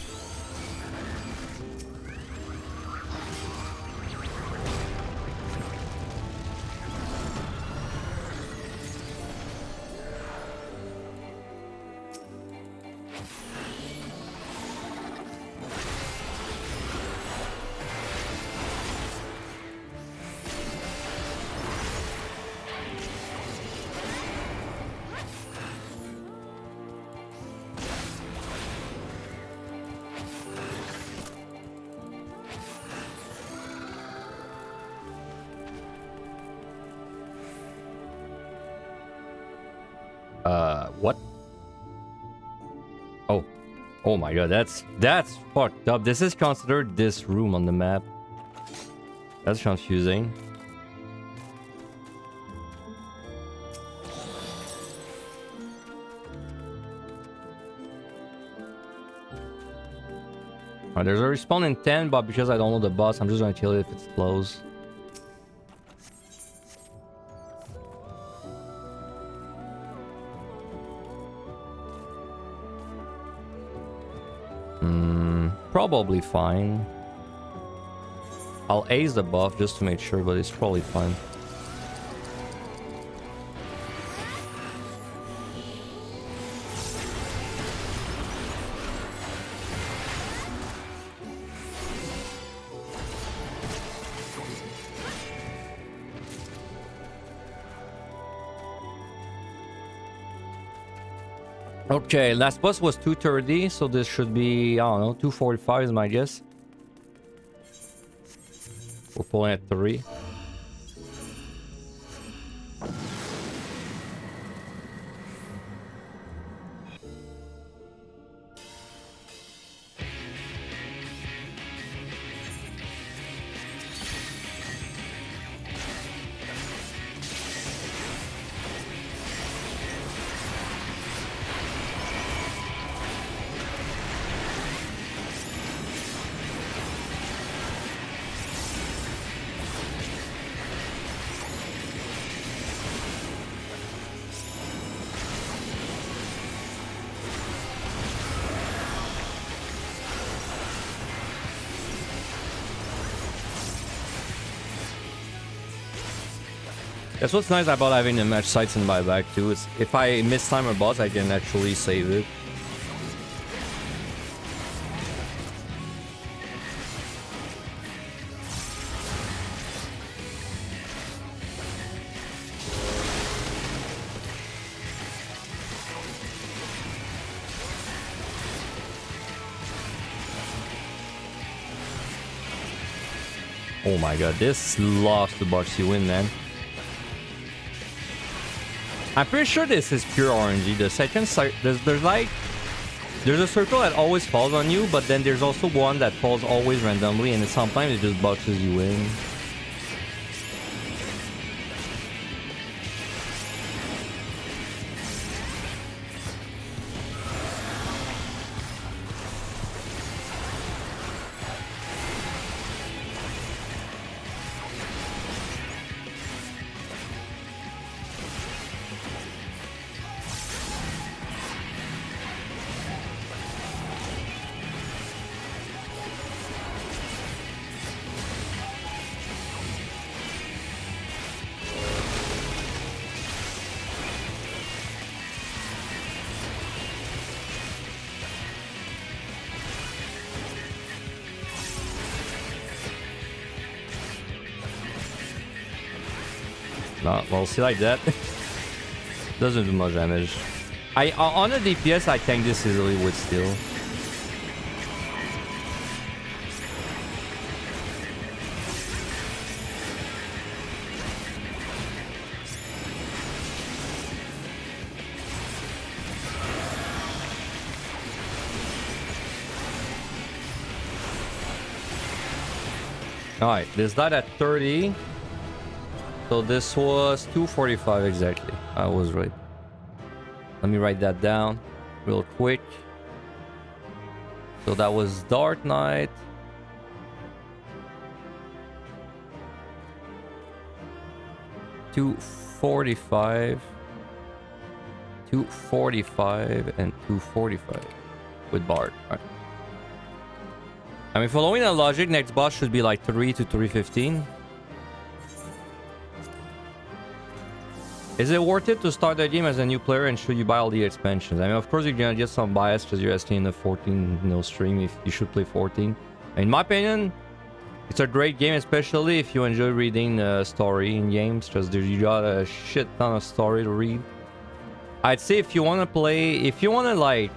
What? Oh my god, that's fucked up. This is considered this room on the map. That's confusing. There's a respawn in 10, but because I don't know the boss, I'm just gonna kill it if it's close. Probably fine. I'll ace the buff just to make sure, but it's probably fine. Okay, last boss was 230, so this should be, I don't know, 245 is my guess. We're pulling at 3. That's what's nice about having the match sites in my back too. It's if I miss time a boss, I can actually save it. Oh my god, this lost the box you win, man. I'm pretty sure this is pure RNG. The second side, there's a circle that always falls on you, but then there's also one that falls always randomly, and sometimes it just boxes you in. No, well, see like that. Doesn't do much damage. On a DPS, I tank this easily with Steel. Alright, this died at 30. So this was 245 exactly. I was right. Let me write that down real quick. So that was Dark Knight. $245. 245 and 245 with Bard. Right. I mean, following that logic, next boss should be like 3 to 315. Is it worth it to start the game as a new player, and should you buy all the expansions? I mean, of course you're gonna get some bias because you're asking in the 14 stream if you should play 14. In my opinion, it's a great game, especially if you enjoy reading the story in games, because you got a shit ton of story to read. I'd say if you want to play, if you want to like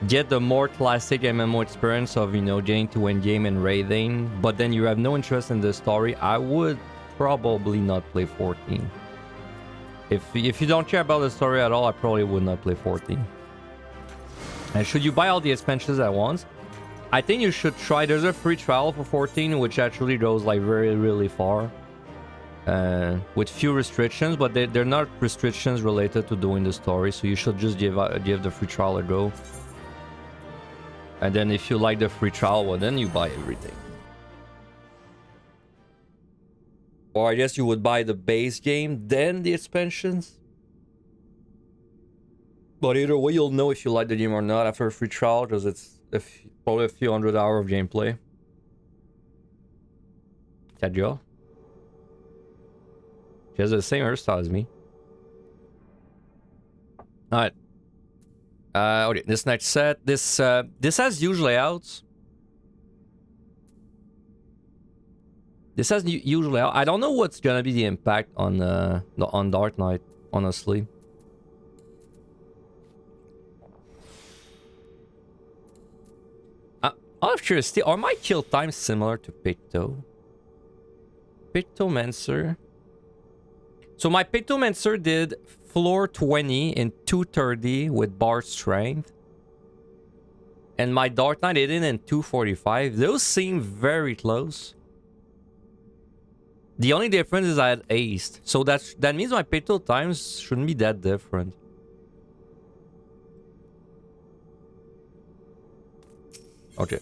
get the more classic MMO experience of, you know, getting to end game and raiding, but then you have no interest in the story, I would probably not play 14. If you don't care about the story at all, I probably would not play 14. And should you buy all the expansions at once? I think you should try. There's a free trial for 14, which actually goes like really far. With few restrictions, but they're not restrictions related to doing the story, so you should just give the free trial a go. And then if you like the free trial, well, then you buy everything. Or I guess you would buy the base game, then the expansions. But either way, you'll know if you like the game or not after a free trial, because it's probably a few hundred hours of gameplay. That girl. She has the same hairstyle as me. Alright. Okay, this next set. This has huge layouts. This has huge layout. I don't know what's gonna be the impact on Dark Knight, honestly. Out of curiosity, are my kill times similar to Picto? Pictomancer. So my Pictomancer did floor 20 in 230 with bar strength. And my Dark Knight did it in 245. Those seem very close. The only difference is I had aced. So that means my Picto times shouldn't be that different. Okay.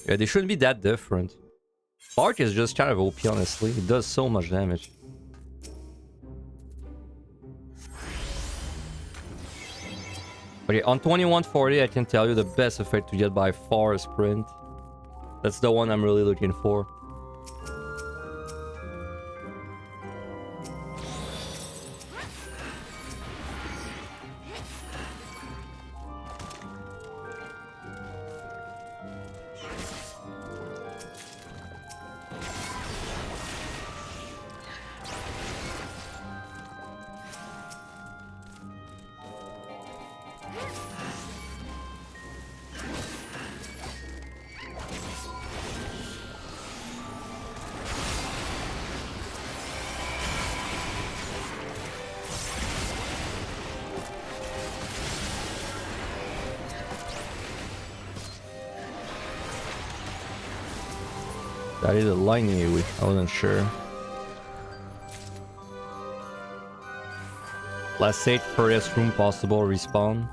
Yeah, they shouldn't be that different. Bark is just kind of OP, honestly. It does so much damage. Okay, on 2140, I can tell you the best effect to get by far is Sprint. That's the one I'm really looking for. That is a lightning AoE. I wasn't sure. Last 8 furthest room possible respawn.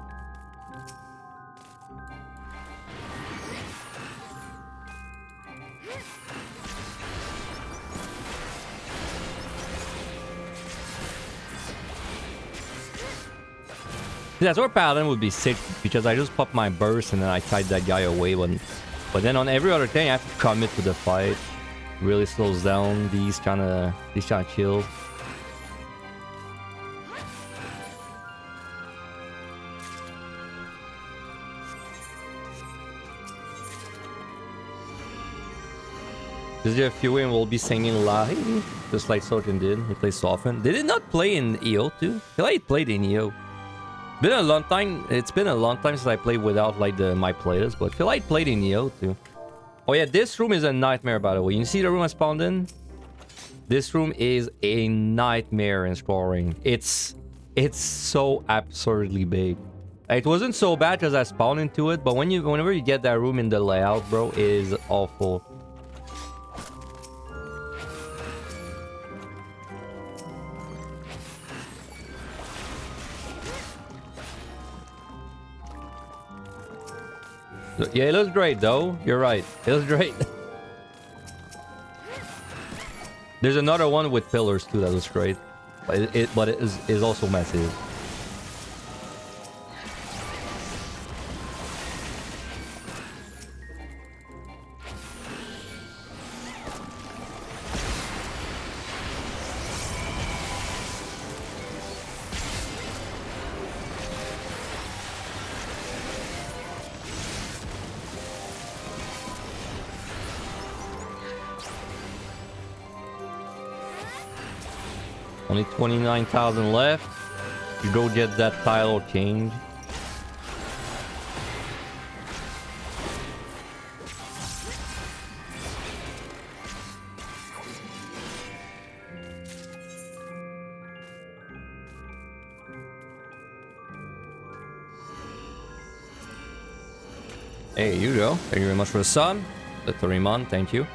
That's where Paladin would be sick because I just pop my burst and then I tied that guy away. But then on every other thing, I have to commit to the fight. Really slows down these kind of kills. This is a few and we'll be singing live, just like Sotin did. He plays so often. Did it not play in EO too? I feel like it played in EO. Been a long time. It's been a long time since I played without like my playlist, but I feel like I played in EO too. Oh yeah, this room is a nightmare, by the way. You see the room I spawned in? This room is a nightmare in scoring. It's so absurdly big. It wasn't so bad because I spawned into it, but whenever you get that room in the layout, bro, it is awful. Yeah, it looks great though. You're right. It looks great. There's another one with pillars too that looks great. But it is also massive. Only 29,000 left. You go get that title change. Hey, you go. Thank you very much for the sub. The 3-month, thank you.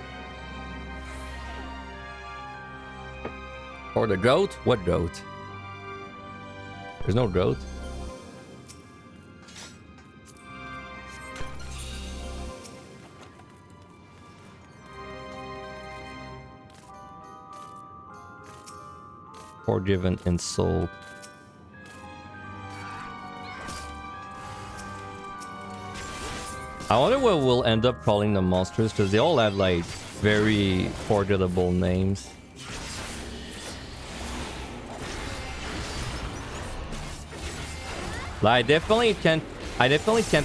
Or the goat? What goat? There's no goat. Forgiven Insult. I wonder what we'll end up calling the monsters, because they all have like very forgettable names. Like, I definitely can't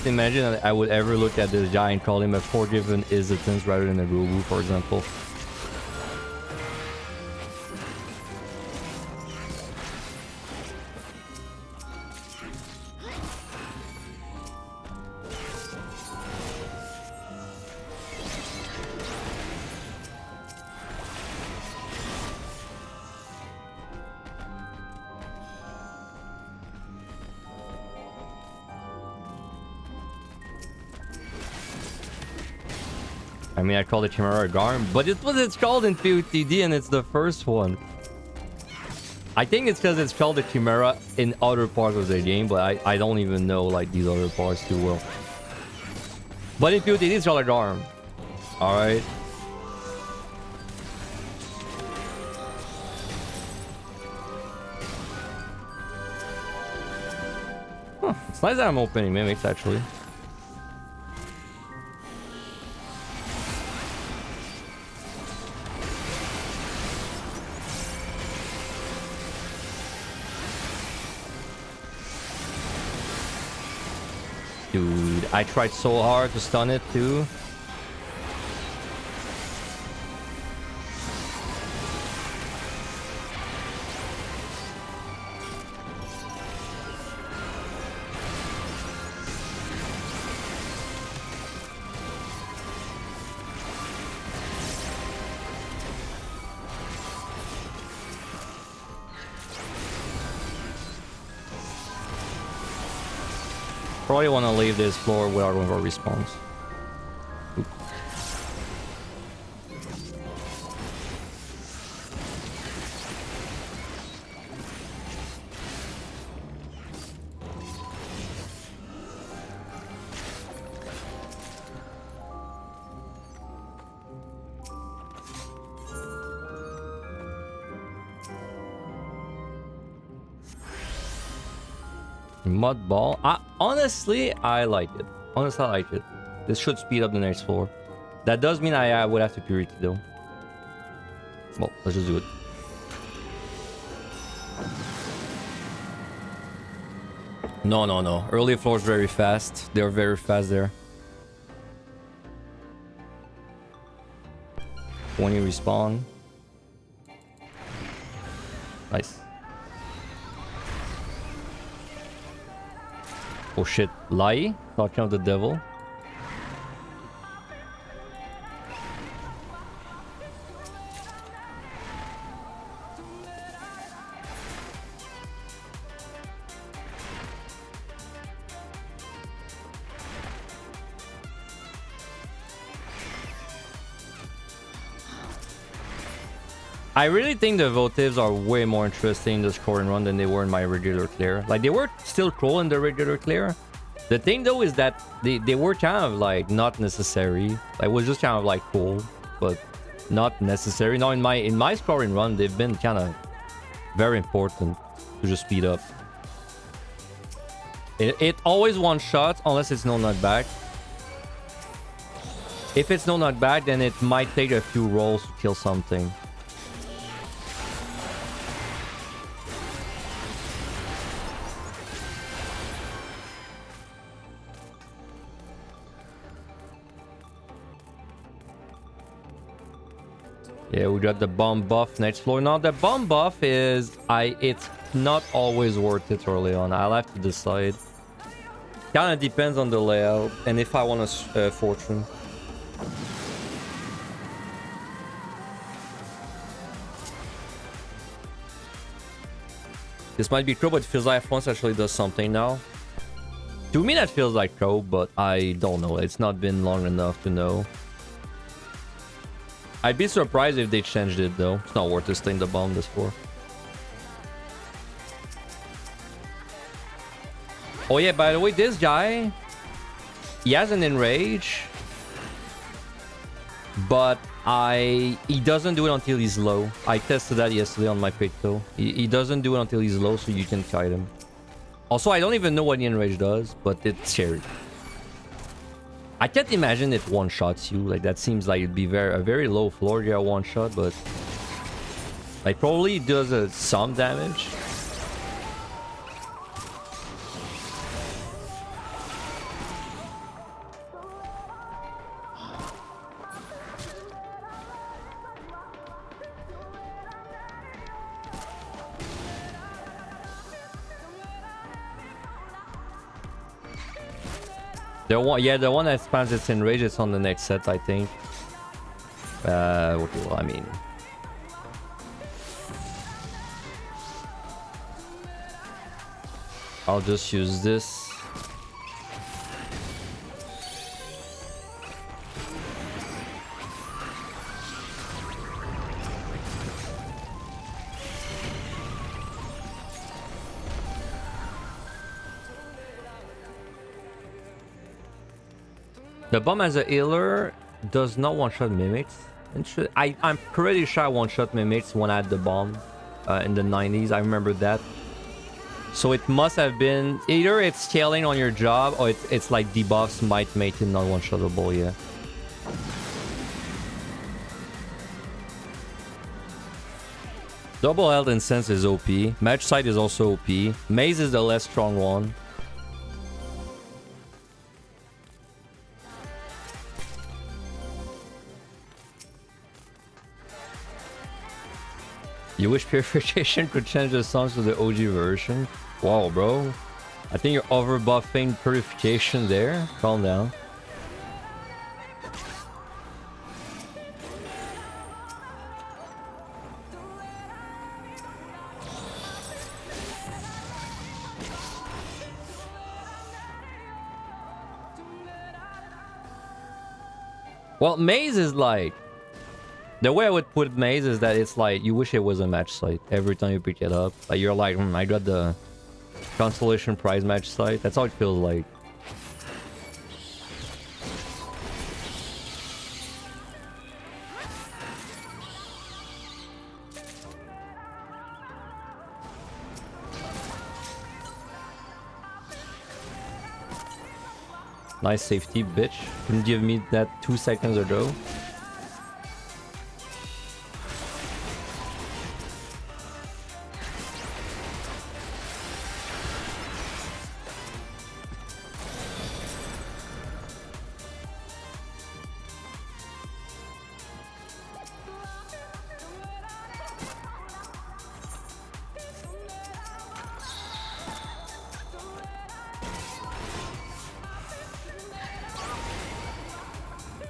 imagine that I would ever look at this guy and call him a Forgiven Isitans rather than a Rubu, for example. I mean, I called it Chimera Garm, but it's what it's called in POTD, and it's the first one. I think it's because it's called the Chimera in other parts of the game, but I don't even know like these other parts too well. But in POTD, it's called a Garm. Alright. Huh, it's nice that I'm opening mimics, actually. Dude, I tried so hard to stun it too. Probably want to leave this floor without one of our respawns. Oop. Mud ball. Honestly, I like it. Honestly, I like it. This should speed up the next floor. That does mean I would have to purity though. Well, let's just do it. No, no, no. Early floors very fast. They're very fast there. 20 respawn. Nice. Oh shit, Lai, talking of the devil. I really think the votives are way more interesting in the scoring run than they were in my regular clear. Like, they were still cool in the regular clear. The thing though is that they were kind of like not necessary. Like, it was just kind of like cool, but not necessary. Now in my scoring run, they've been kind of very important to just speed up. It always one shot unless it's no knockback. If it's no knockback, then it might take a few rolls to kill something. Yeah, we got the bomb buff next floor. Now the bomb buff is it's not always worth it early on. I'll have to decide. Kind of depends on the layout and if I want a fortune. This might be crow, but it feels like F1 actually does something now. To me that feels like crow, but I don't know. It's not been long enough to know. I'd be surprised if they changed it though. It's not worth it staying the bomb this floor. Oh yeah, by the way, this guy, he has an enrage, but He doesn't do it until he's low. I tested that yesterday on my Picto. He doesn't do it until he's low, so you can kite him. Also, I don't even know what the Enrage does, but it's scary. I can't imagine it one-shots you. Like, that seems like it'd be a very low floor yeah, one-shot, but... Like, probably does some damage. The one that spams its Enrage is on the next set, I think. What do I mean? I'll just use this. The bomb as a healer does not one-shot mimics. I'm pretty sure I one-shot mimics when I had the bomb in the 90s. I remember that. So it must have been either it's scaling on your job or it's like debuffs might make it not one-shottable, yeah. Double Health Incense is OP. Match Sight is also OP. Maze is the less strong one. You wish Purification could change the songs to the OG version? Wow, bro. I think you're overbuffing Purification there. Calm down. Well, Maze is like... The way I would put Maze is that it's like, you wish it was a match site every time you pick it up. Like, you're like, I got the Constellation Prize match site. That's how it feels like. Nice safety, bitch. Couldn't give me that 2 seconds ago.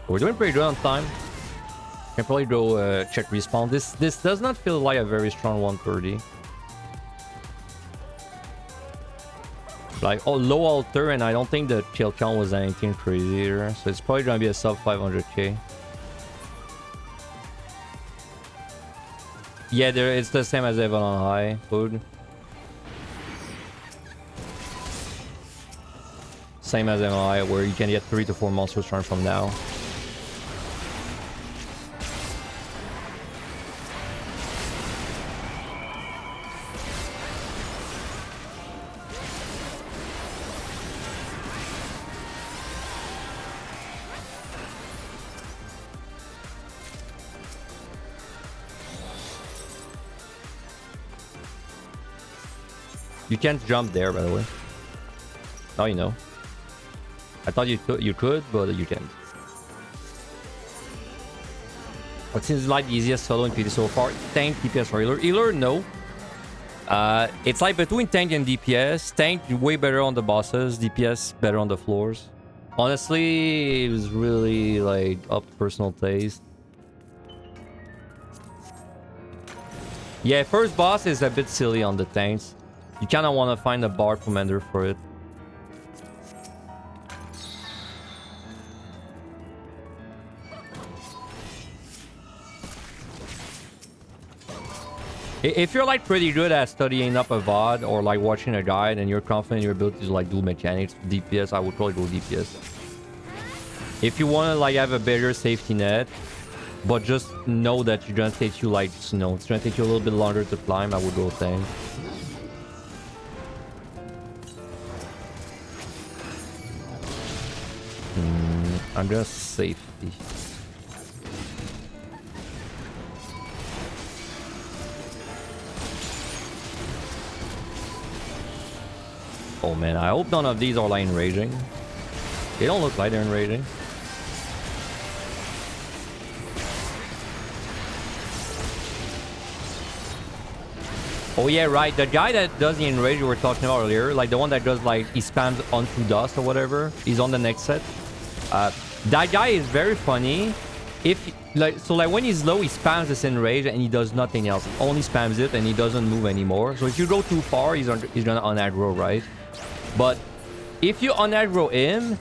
We're doing pretty good on time. Can probably go check respawn. This does not feel like a very strong 130. Like, oh, low alter, and I don't think the kill count was anything crazy either. So it's probably gonna be a sub 500k. Yeah, it's the same as Evan on high. Food. Same as MI, where you can get 3 to 4 monsters turn from now. You can't jump there, by the way. Now you know. I thought you could, but you can't. What seems like the easiest solo in PD so far? Tank, DPS, or healer? Healer, no. It's like between tank and DPS. Tank, way better on the bosses. DPS, better on the floors. Honestly, it was really like up to personal taste. Yeah, first boss is a bit silly on the tanks. You kind of want to find a bar commander for it. If you're like pretty good at studying up a VOD or like watching a guide and you're confident in your ability to like do mechanics, DPS, I would probably go DPS. If you want to like have a better safety net, But just know that you're gonna take you like snow. It's gonna take you a little bit longer to climb, I would go tank. I'm gonna safety. Oh man, I hope none of these are like enraging. They don't look like they're enraging. Oh yeah, right. The guy that does the enrage we were talking about earlier, like the one that does like he spams onto dust or whatever, he's on the next set. That guy is very funny. If like when he's low, he spams this enrage and he does nothing else. He only spams it and he doesn't move anymore. So if you go too far, he's gonna unaggro, right? But if you unaggro him,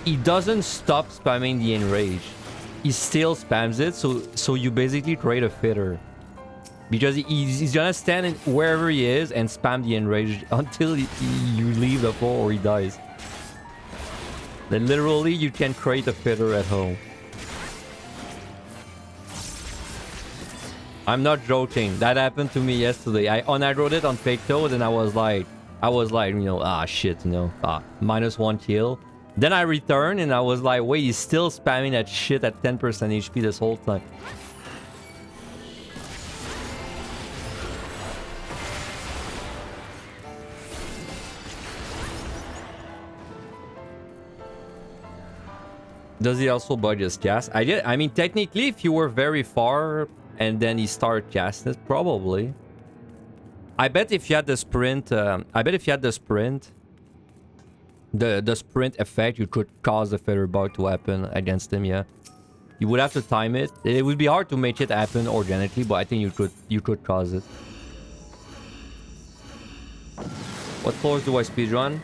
he doesn't stop spamming the enrage. He still spams it, so you basically create a fitter. Because he's gonna stand in wherever he is and spam the enrage until you leave the floor or he dies. Then literally you can create a fitter at home. I'm not joking. That happened to me yesterday. I unaggroed it on fake toad and I was like, you know, shit, you know, -1 kill. Then I returned and I was like, wait, he's still spamming that shit at 10% HP this whole time. Does he also bug his cast? I mean, technically, if you were very far and then he started casting it, probably. I bet if you had the sprint, the sprint effect, you could cause the feather bug to happen against him. Yeah, you would have to time it. It would be hard to make it happen organically, but I think you could cause it. What floors do I speedrun?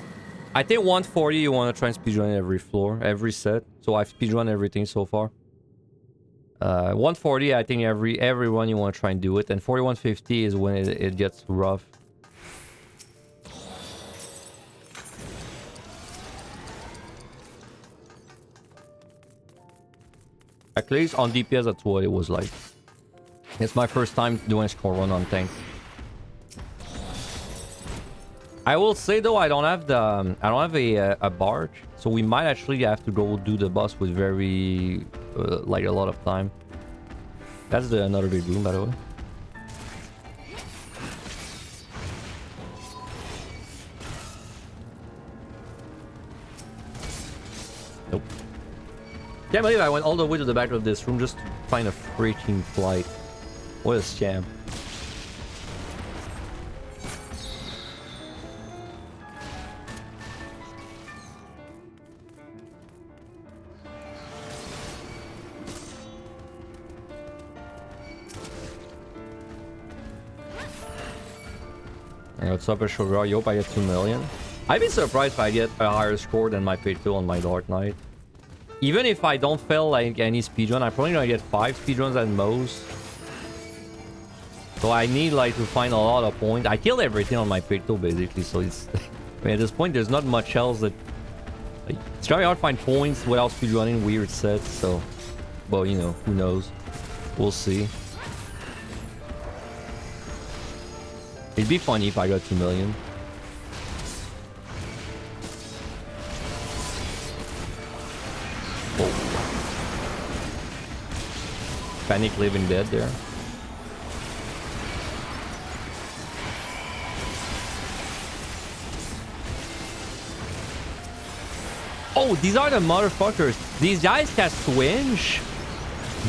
I think 140 you want to try and speedrun every floor, every set. So I've speedrun everything so far. 140, I think every run you want to try and do it. And 4150 is when it gets rough. At least on DPS, that's what it was like. It's my first time doing a score run on tank. I will say though, I don't have a barge, so we might actually have to go do the boss with very like a lot of time. That's another big room, by the way. Nope. Can't believe I went all the way to the back of this room just to find a freaking flight. What a scam. What's up, Sugar? I hope I get 2 million. I'd be surprised if I get a higher score than my page 2 on my Dark Knight. Even if I don't fail like any speedrun, I'm probably gonna get 5 speedruns at most. So I need like to find a lot of points. I killed everything on my page 2 basically, so it's... I mean, at this point, there's not much else that... Like, it's very hard to find points without speedrunning weird sets, so... Well, you know, who knows? We'll see. It'd be funny if I got 2 million. Oh. Panic Living Dead there. Oh, these are the motherfuckers. These guys can swinge,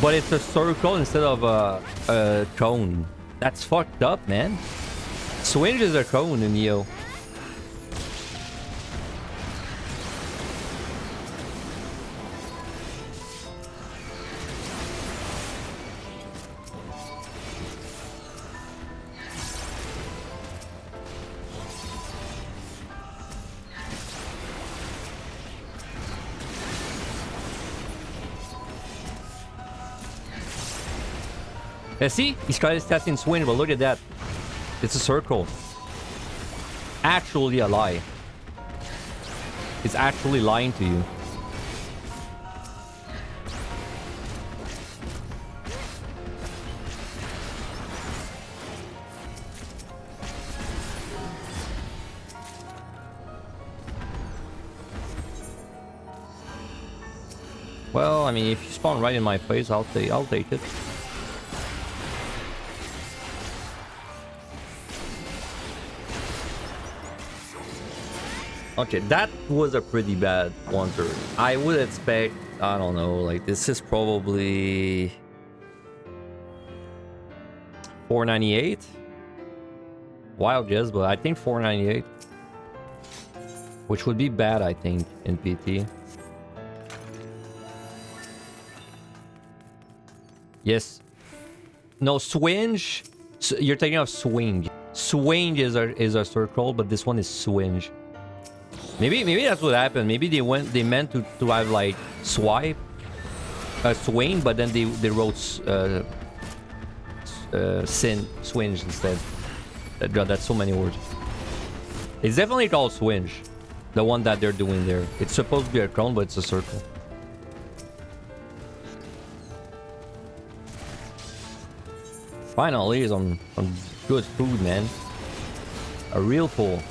but it's a circle instead of a cone. That's fucked up, man. Swinge is a cone in Neo. See? He's testing swing, but look at that. It's a circle. Actually a lie. It's actually lying to you. Well, I mean, if you spawn right in my face, I'll take it. Okay, that was a pretty bad one turn. I would expect, I don't know, like this is probably 498. Wild guess, but I think 498. Which would be bad, I think, in PT. Yes. No, swinge. You're thinking of swing. Swing is a circle, but this one is swinge. Maybe that's what happened. Maybe they meant to have like swipe, swing, but then they wrote swinge instead. God, that's so many words. It's definitely called swinge, the one that they're doing there. It's supposed to be a crown, but it's a circle. Finally, some good food, man. A real pull.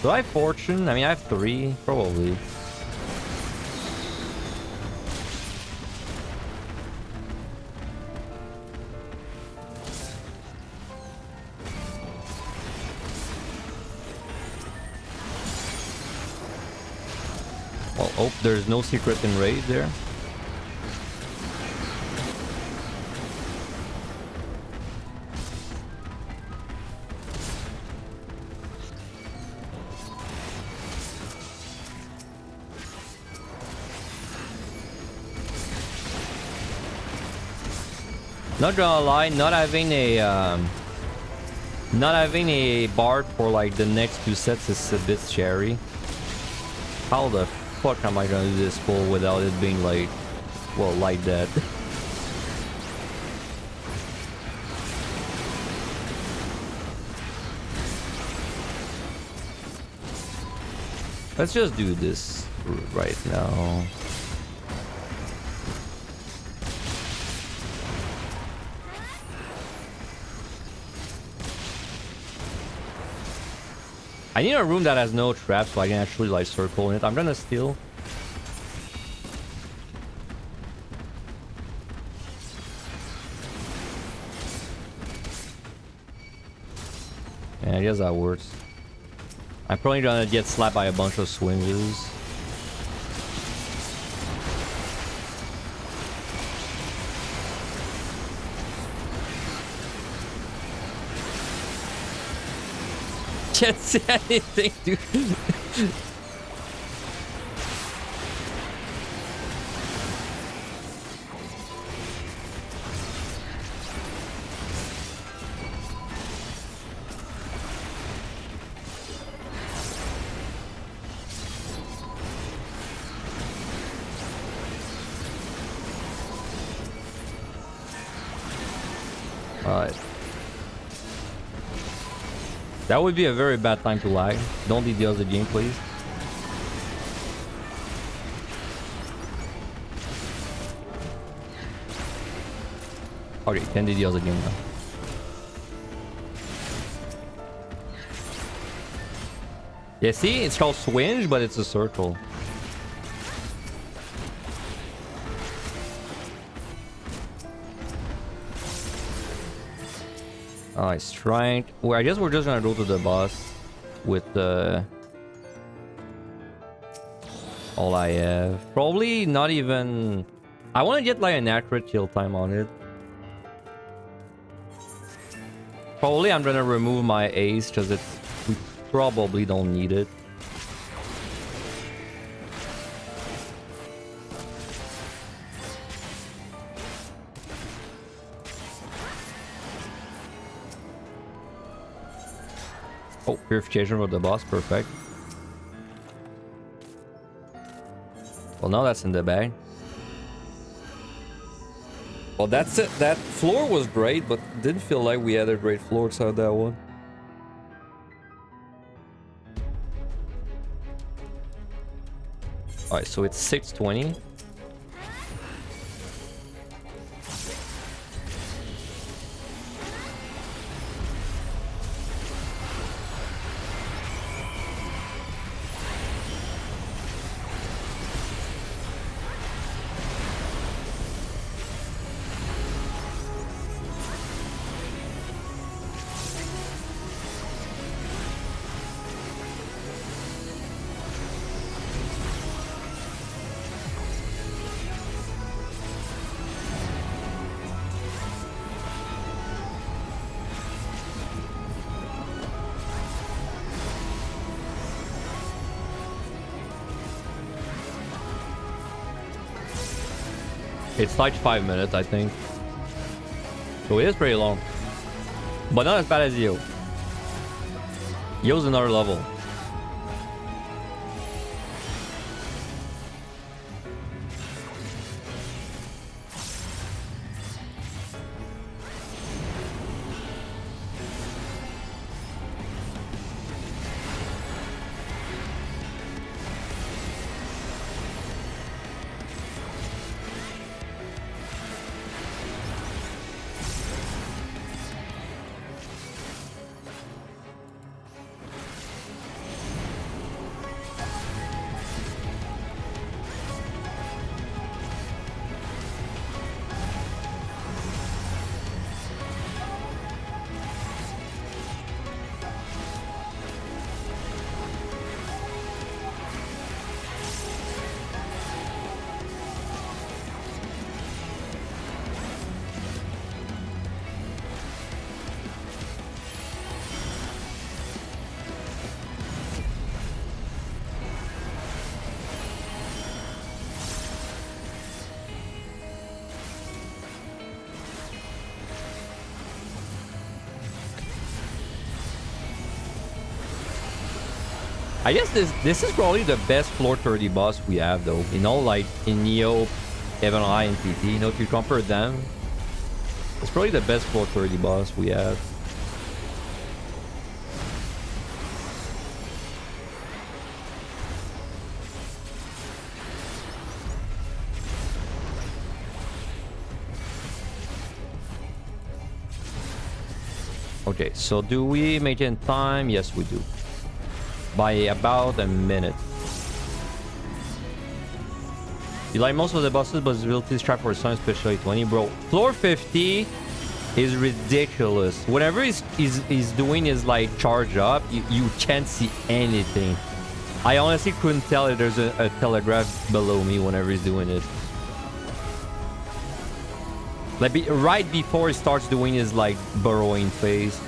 Do I have fortune? I mean, I have 3, probably. Well, oh, there's no secret in raid there. Not gonna lie, not having a bard for like the next 2 sets is a bit scary. How the fuck am I gonna do this pull without it being like, well, like that? Let's just do this right now. I need a room that has no traps so I can actually like circle in it. I'm gonna steal. Yeah, I guess that works. I'm probably gonna get slapped by a bunch of swingers. Can't say anything, dude. Alright. That would be a very bad time to lag. Don't DDoS the game, please. Okay, can DDoS the game now. Yeah, see? It's called swinge, but it's a circle. Alright, strength. Well, I guess we're just gonna go to the boss with all I have. Probably not even. I want to get like an accurate kill time on it. Probably I'm gonna remove my ace because we probably don't need it. Oh, purification for the boss, perfect. Well, now that's in the bag. Well, that's it. That floor was great, but didn't feel like we had a great floor outside that one. Alright, so it's 620. It's like 5 minutes, I think. So it is pretty long. But not as bad as Yo. Yo's another level. I guess this is probably the best floor 30 boss we have though. You know, like in Neo, Heaven High, and TT. You know, if you compare them, it's probably the best floor 30 boss we have. Okay, so do we maintain time? Yes, we do. By about a minute. You like most of the bosses, but his ability is trapped for some, especially 20, bro. Floor 50 is ridiculous. Whatever he's doing is like charge up. You can't see anything. I honestly couldn't tell if there's a telegraph below me whenever he's doing it. Like right before he starts doing his like burrowing phase.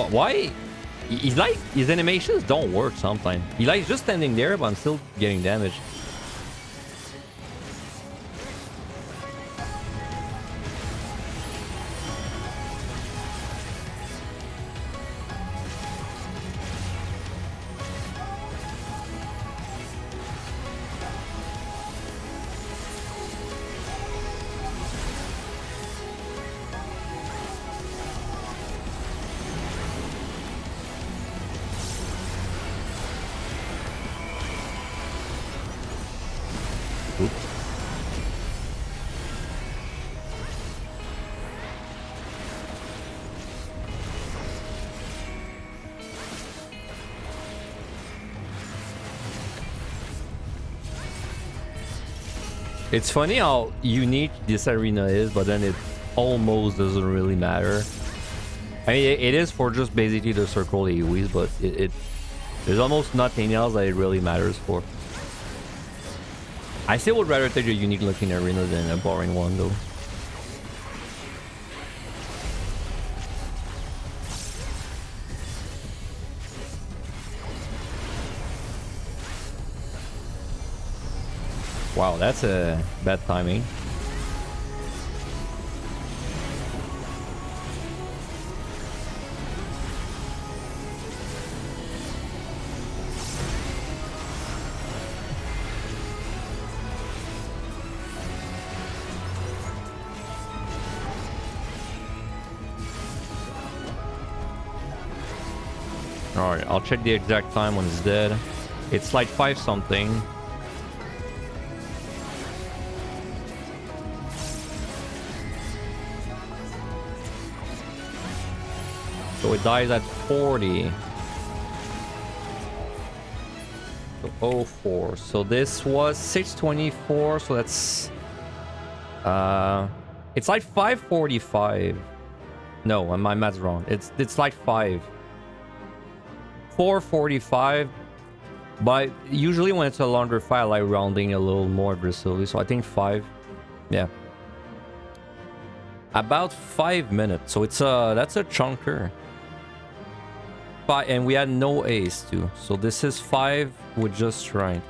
Why? He's like, his animations don't work sometimes. He like just standing there, but I'm still getting damage. It's funny how unique this arena is, but then it almost doesn't really matter. I mean, it is for just basically the circle AoEs, but there's almost nothing else that it really matters for. I still would rather take a unique looking arena than a boring one though. Wow, that's a bad timing. Alright, I'll check the exact time when it's dead. It's like 5 something. So it dies at 40. So So 04. So this was 624. So that's it's like 545. No, my math's wrong. It's like 445. But usually when it's a longer fight, I like rounding a little more aggressively. So I think 5. Yeah. About 5 minutes. So it's that's a chunker. And we had no ace too. So this is 5 with just strength.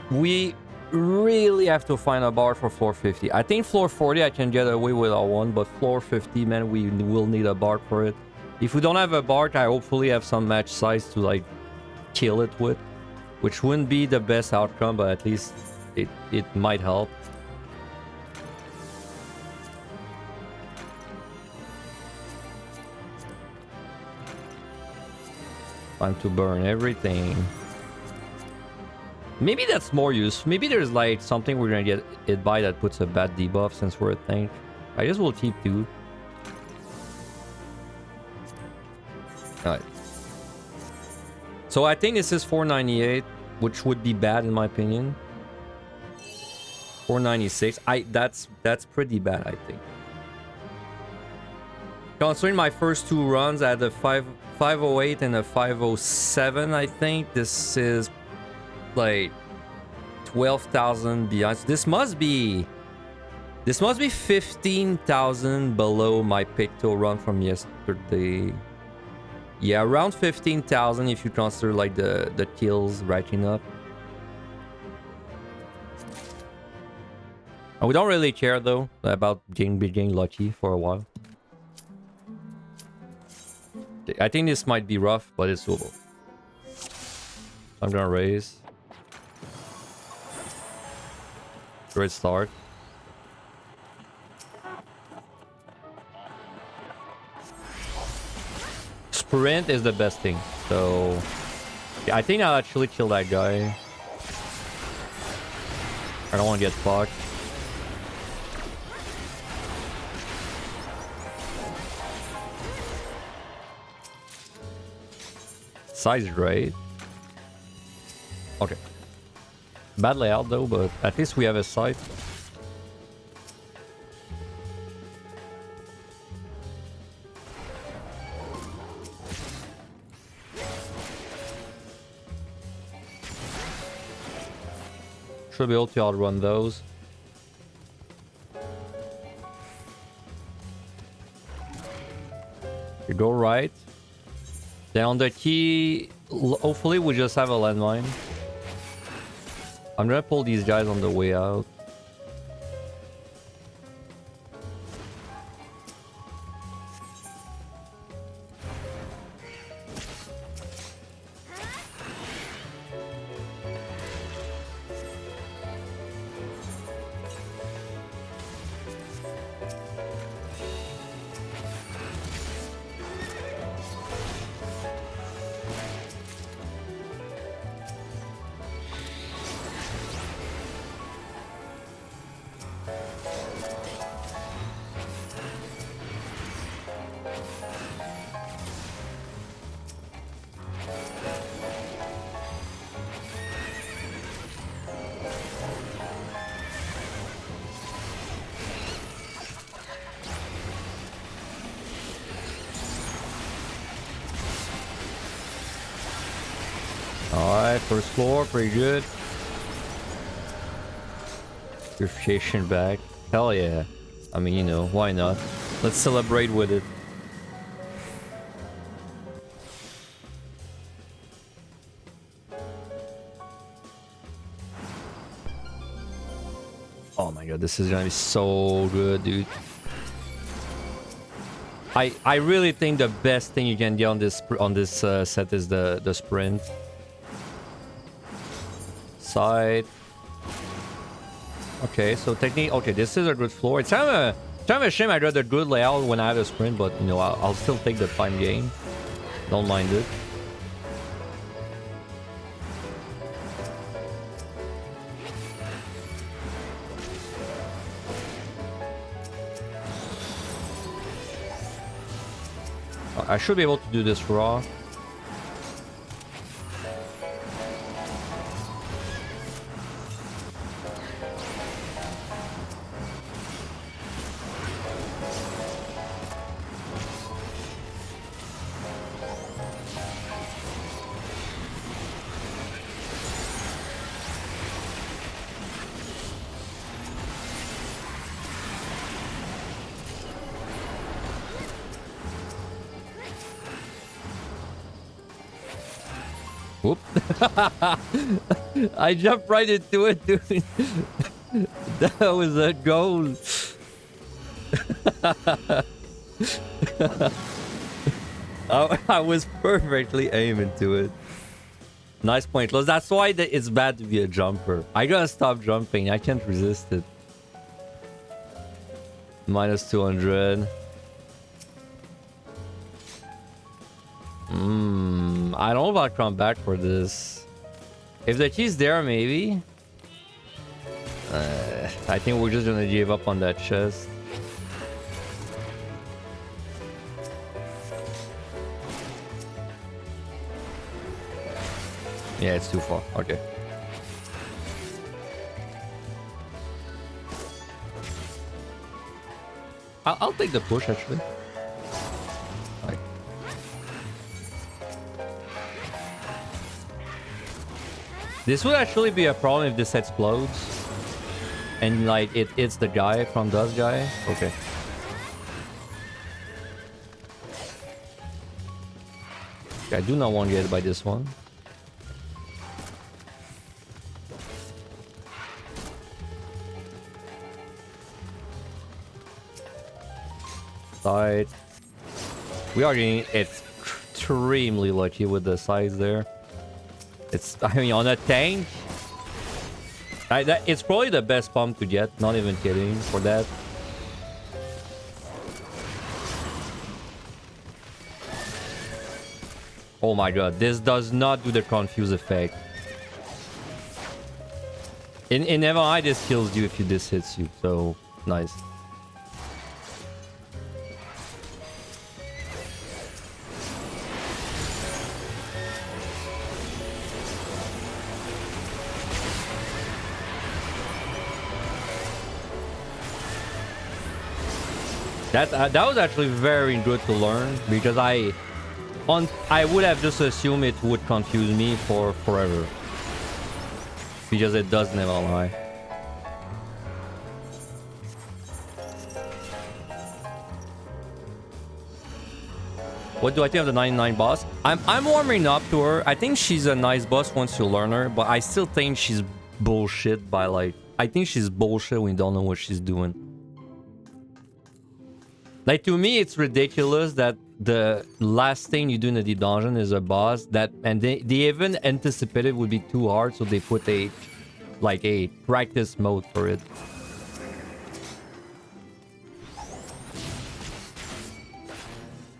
We really have to find a bar for floor 50. I think floor 40 I can get away with a 1, but floor 50, man, we will need a bar for it. If we don't have a bar, I hopefully have some match size to like kill it with, which wouldn't be the best outcome, but at least it might help. Time to burn everything. Maybe that's more useful. Maybe there's like something we're gonna get hit by that puts a bad debuff since we're a tank. I guess we'll keep 2. Alright. So I think this is 498, which would be bad in my opinion. 496. That's pretty bad, I think. Considering my first 2 runs, I had a 508 and a 507, I think. This is like 12,000 behind. So this must be 15,000 below my Picto run from yesterday. Yeah, around 15,000 if you consider like the kills racking up. And we don't really care though about being lucky for a while. I think this might be rough, but it's doable. I'm gonna raise. Great start. Sprint is the best thing. So yeah, I think I'll actually kill that guy. I don't want to get fucked. Size is great. Okay. Bad layout though, but at least we have a sight. Should be able to outrun those. You go right. Then on the key, hopefully we just have a landmine. I'm gonna pull these guys on the way out. Alright, first floor, pretty good. Purification back. Hell yeah. I mean, you know, why not? Let's celebrate with it. Oh my god, this is gonna be so good, dude. I really think the best thing you can get on this set is the sprint. Side. Okay, so technically, okay, this is a good floor. It's kind of a shame I got a good layout when I have a sprint, but you know, I'll still take the time gain. Don't mind it. I should be able to do this raw. Whoop. I jumped right into it, dude. That was a goal. I was perfectly aiming to it. Nice point. That's why it's bad to be a jumper. I gotta stop jumping. I can't resist it. Minus 200. I don't know if I'll come back for this. If the key's there, maybe. I think we're just gonna give up on that chest. Yeah, it's too far. Okay. I'll take the push, actually. This would actually be a problem if this explodes. And like it's the guy from Dust Guy. Okay. I do not want to get hit by this one. Side. We are getting extremely lucky with the size there. I mean, on a tank, it's probably the best pump to get. Not even kidding for that. Oh my god, this does not do the confuse effect. In MI, this kills you if this hits you. So nice. That was actually very good to learn because I would have just assumed it would confuse me for forever because it does never lie. What do I think of the 99 boss? I'm warming up to her. I think she's a nice boss once you learn her, but I still think she's bullshit by like I think she's bullshit when you don't know what she's doing. Like, to me, it's ridiculous that the last thing you do in the deep dungeon is a boss that, and they even anticipated would be too hard, so they put a practice mode for it.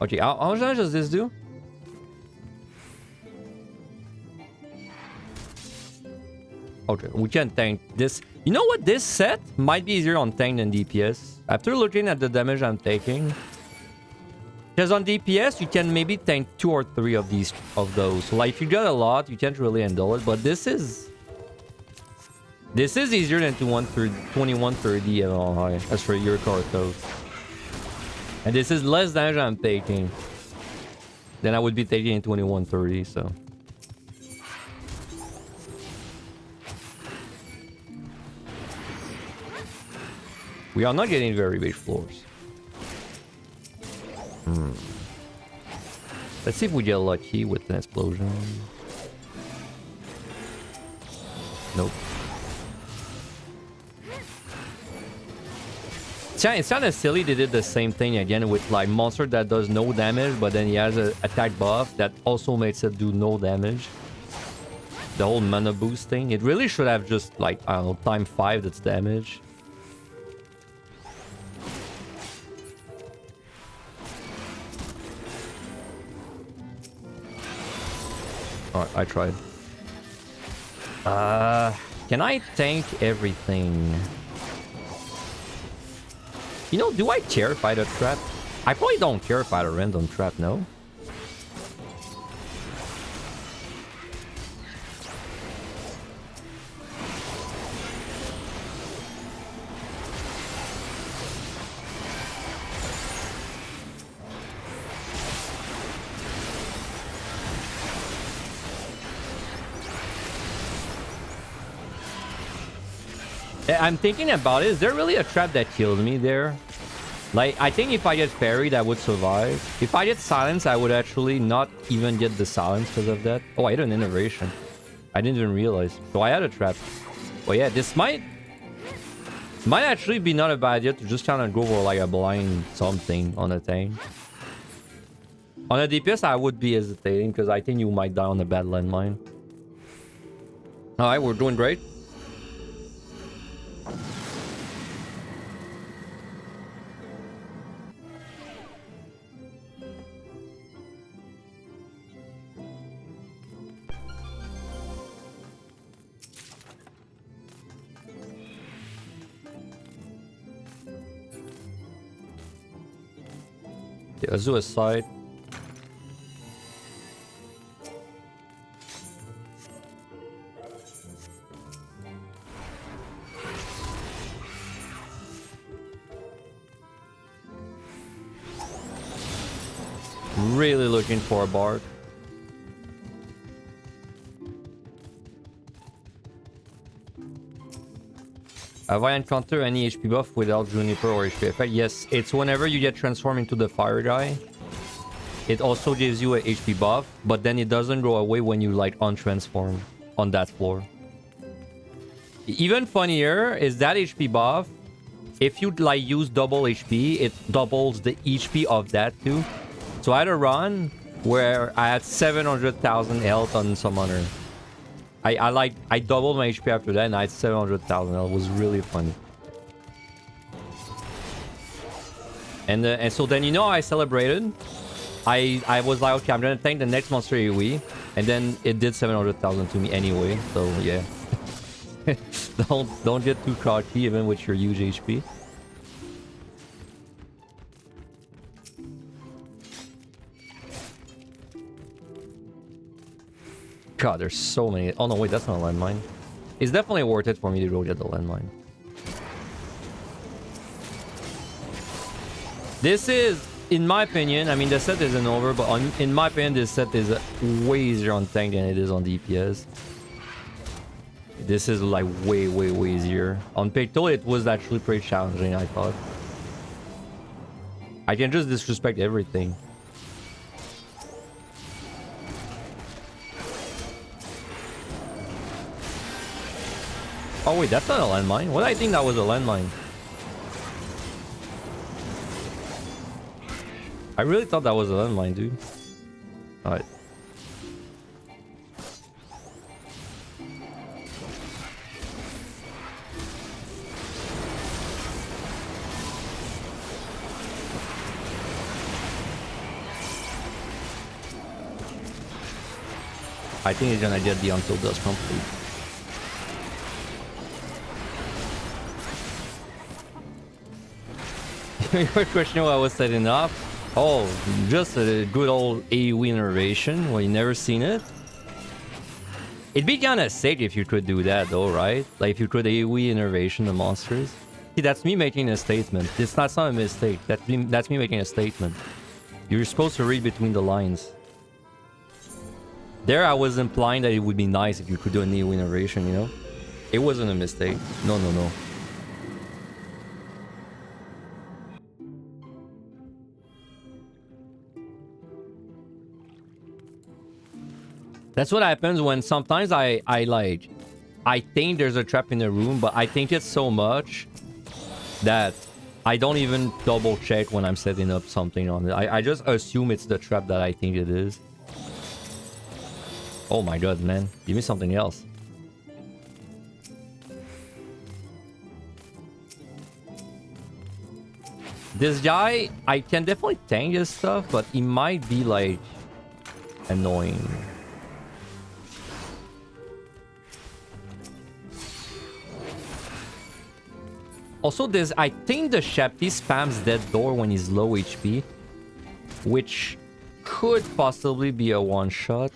Okay, how much damage does this do? Okay, we can tank this. You know what? This set might be easier on tank than DPS. After looking at the damage I'm taking, because on DPS you can maybe tank 2 or 3 of those. So like if you got a lot, you can't really handle it. But this is easier than 2130 at all high. As for your card code, and this is less damage I'm taking than I would be taking in 2130. So. We are not getting very big floors. Let's see if we get lucky with an explosion. Nope. It's kind of silly they did the same thing again with like monster that does no damage, but then he has an attack buff that also makes it do no damage. The whole mana boost thing. It really should have just like, I don't know, time 5 that's damage. Alright, I tried. Can I tank everything? You know, do I care if I had a trap? I probably don't care if I had a random trap, no? I'm thinking about it. Is there really a trap that killed me there? Like, I think if I get parried, I would survive. If I get silence, I would actually not even get the silence because of that. Oh, I had an innovation. I didn't even realize. So I had a trap. Oh yeah, this might actually be not a bad idea to just kind of go for like a blind something on a tank. On a DPS, I would be hesitating because I think you might die on a bad landmine. Alright, we're doing great. Yeah, let's do a side. Really looking for a bard. Have I encountered any HP buff without Juniper or HP effect? Yes, it's whenever you get transformed into the fire guy. It also gives you a HP buff, but then it doesn't go away when you like untransform on that floor. Even funnier is that HP buff. If you like use double HP, it doubles the HP of that too. So I had a run where I had 700,000 health on Summoner. I doubled my HP after that and I had 700,000 health. It was really funny. And so then, you know, I celebrated. I was like, okay, I'm gonna tank the next monster AoE, and then it did 700,000 to me anyway. So yeah, don't get too cocky even with your huge HP. God, there's so many. Oh no, wait, that's not a landmine. It's definitely worth it for me to go get the landmine. This is, in my opinion, I mean, the set isn't over, but in my opinion, this set is way easier on tank than it is on DPS. This is like way easier. On Picto, it was actually pretty challenging, I thought. I can just disrespect everything. Oh wait, that's not a landmine. What did I think that was a landmine? I really thought that was a landmine, dude. Alright. I think he's gonna get the Until Dust complete. Your question why I was setting up? Oh, just a good old AoE innovation. Well, you never seen it? It'd be kind of sick if you could do that though, right? Like if you could AoE innovation the monsters. See, that's me making a statement. It's not a mistake. That's me making a statement. You're supposed to read between the lines. There I was implying that it would be nice if you could do an AoE innovation, you know? It wasn't a mistake. No. That's what happens when sometimes I think there's a trap in the room, but I think it's so much that I don't even double check when I'm setting up something on it. I just assume it's the trap that I think it is. Oh my god, man. Give me something else. This guy, I can definitely tank his stuff, but he might be like annoying. Also, I think the Shepti spams Dead Door when he's low HP. which could possibly be a one-shot.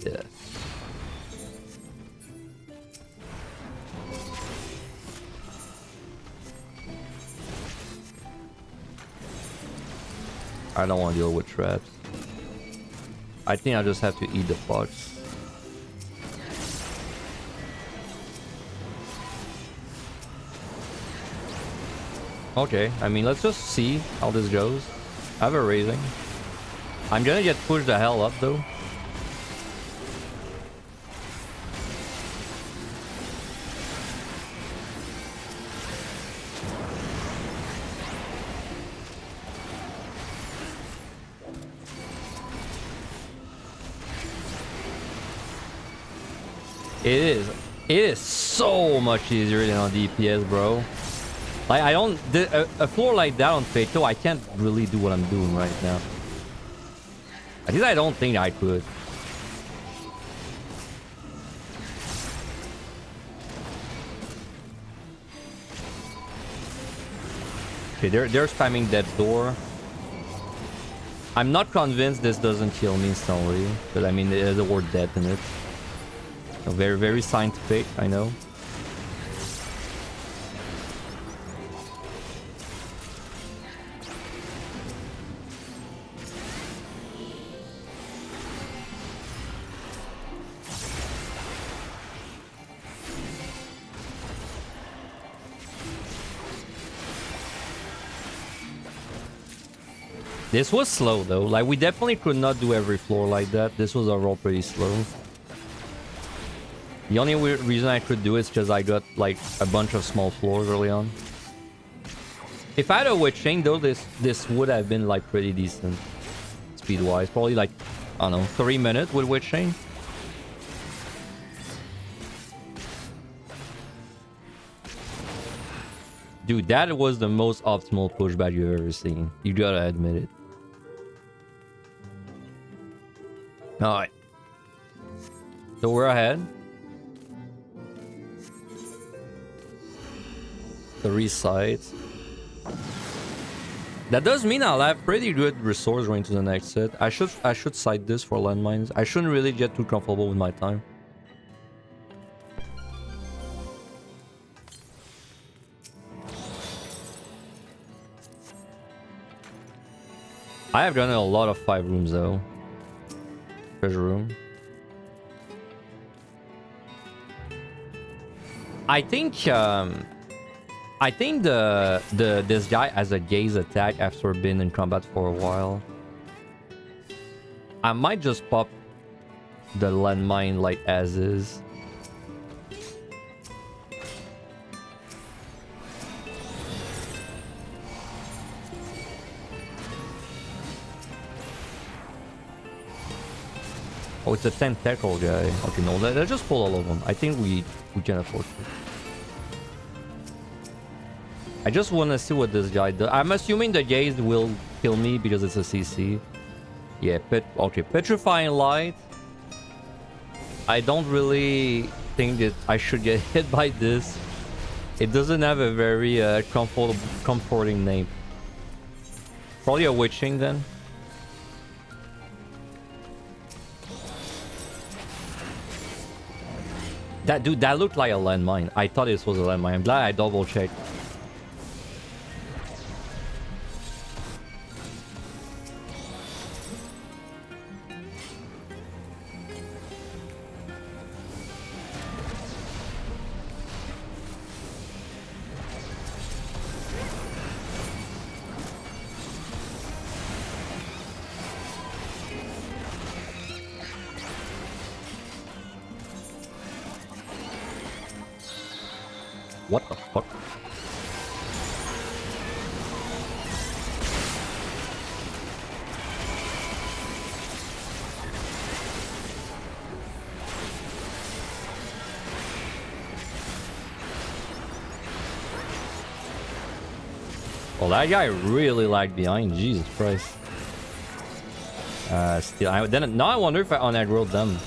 Yeah. I don't want to deal with traps. I think I just have to eat the fox. Okay, I mean, let's just see how this goes. I have a raising. I'm gonna get pushed the hell up though. It is so much easier than on DPS, bro. Like, I don't... a floor like that on Fato, I can't really do what I'm doing right now. At least I don't think I could. Okay, they're spamming that door. I'm not convinced this doesn't kill me instantly. But I mean, there's the word death in it. So very, very scientific, I know. This was slow though, like we definitely could not do every floor like that. This was overall pretty slow. The only reason I could do it is because I got like a bunch of small floors early on. If I had a witch chain though, this would have been like pretty decent speed wise. Probably like, I don't know, 3 minutes with witch chain. Dude, that was the most optimal pushback you've ever seen. You gotta admit it. Alright. So we're ahead. 3 sides. That does mean I'll have pretty good resource going to the next set. I should side this for landmines. I shouldn't really get too comfortable with my time. I have done a lot of 5 rooms though. Treasure room. I think this guy has a gaze attack after being in combat for a while. I might just pop the landmine like as is. Oh, it's a tentacle guy. Okay, no, let's just pull all of them. I think we can afford it. I just want to see what this guy does. I'm assuming the gaze will kill me because it's a CC. Yeah, okay, Petrifying Light. I don't really think that I should get hit by this. It doesn't have a very comforting name. Probably a witching then. That dude, that looked like a landmine. I thought this was a landmine. I'm glad I double checked. What the fuck? Well, that guy really lagged behind. Jesus Christ. Still, now I wonder if I unaggroed them.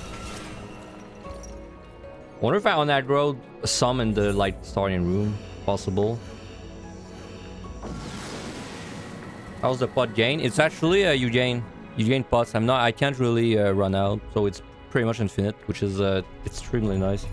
Wonder if I on that road some in the like starting room. Possible. How's the pot gain? It's actually you gain pots. I can't really run out, so it's pretty much infinite, which is extremely nice.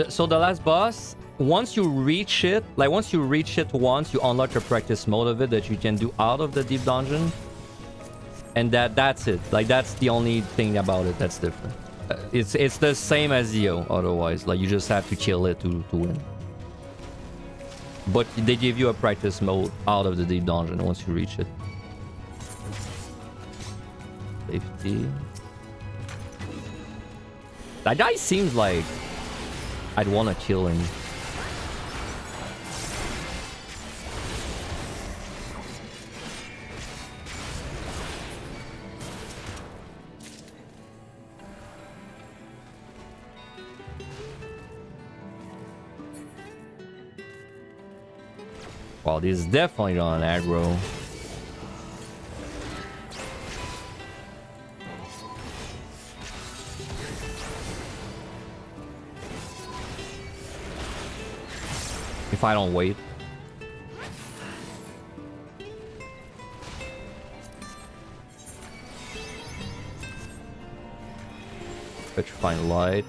So the last boss, once you reach it once, you unlock a practice mode of it that you can do out of the deep dungeon. And that's it. Like, that's the only thing about it that's different. It's the same as Zeal, otherwise. Like, you just have to kill it to win. But they give you a practice mode out of the deep dungeon once you reach it. Safety. That guy seems like I'd want to kill him. Wow, this is definitely on aggro. If I don't wait. Petrifying light.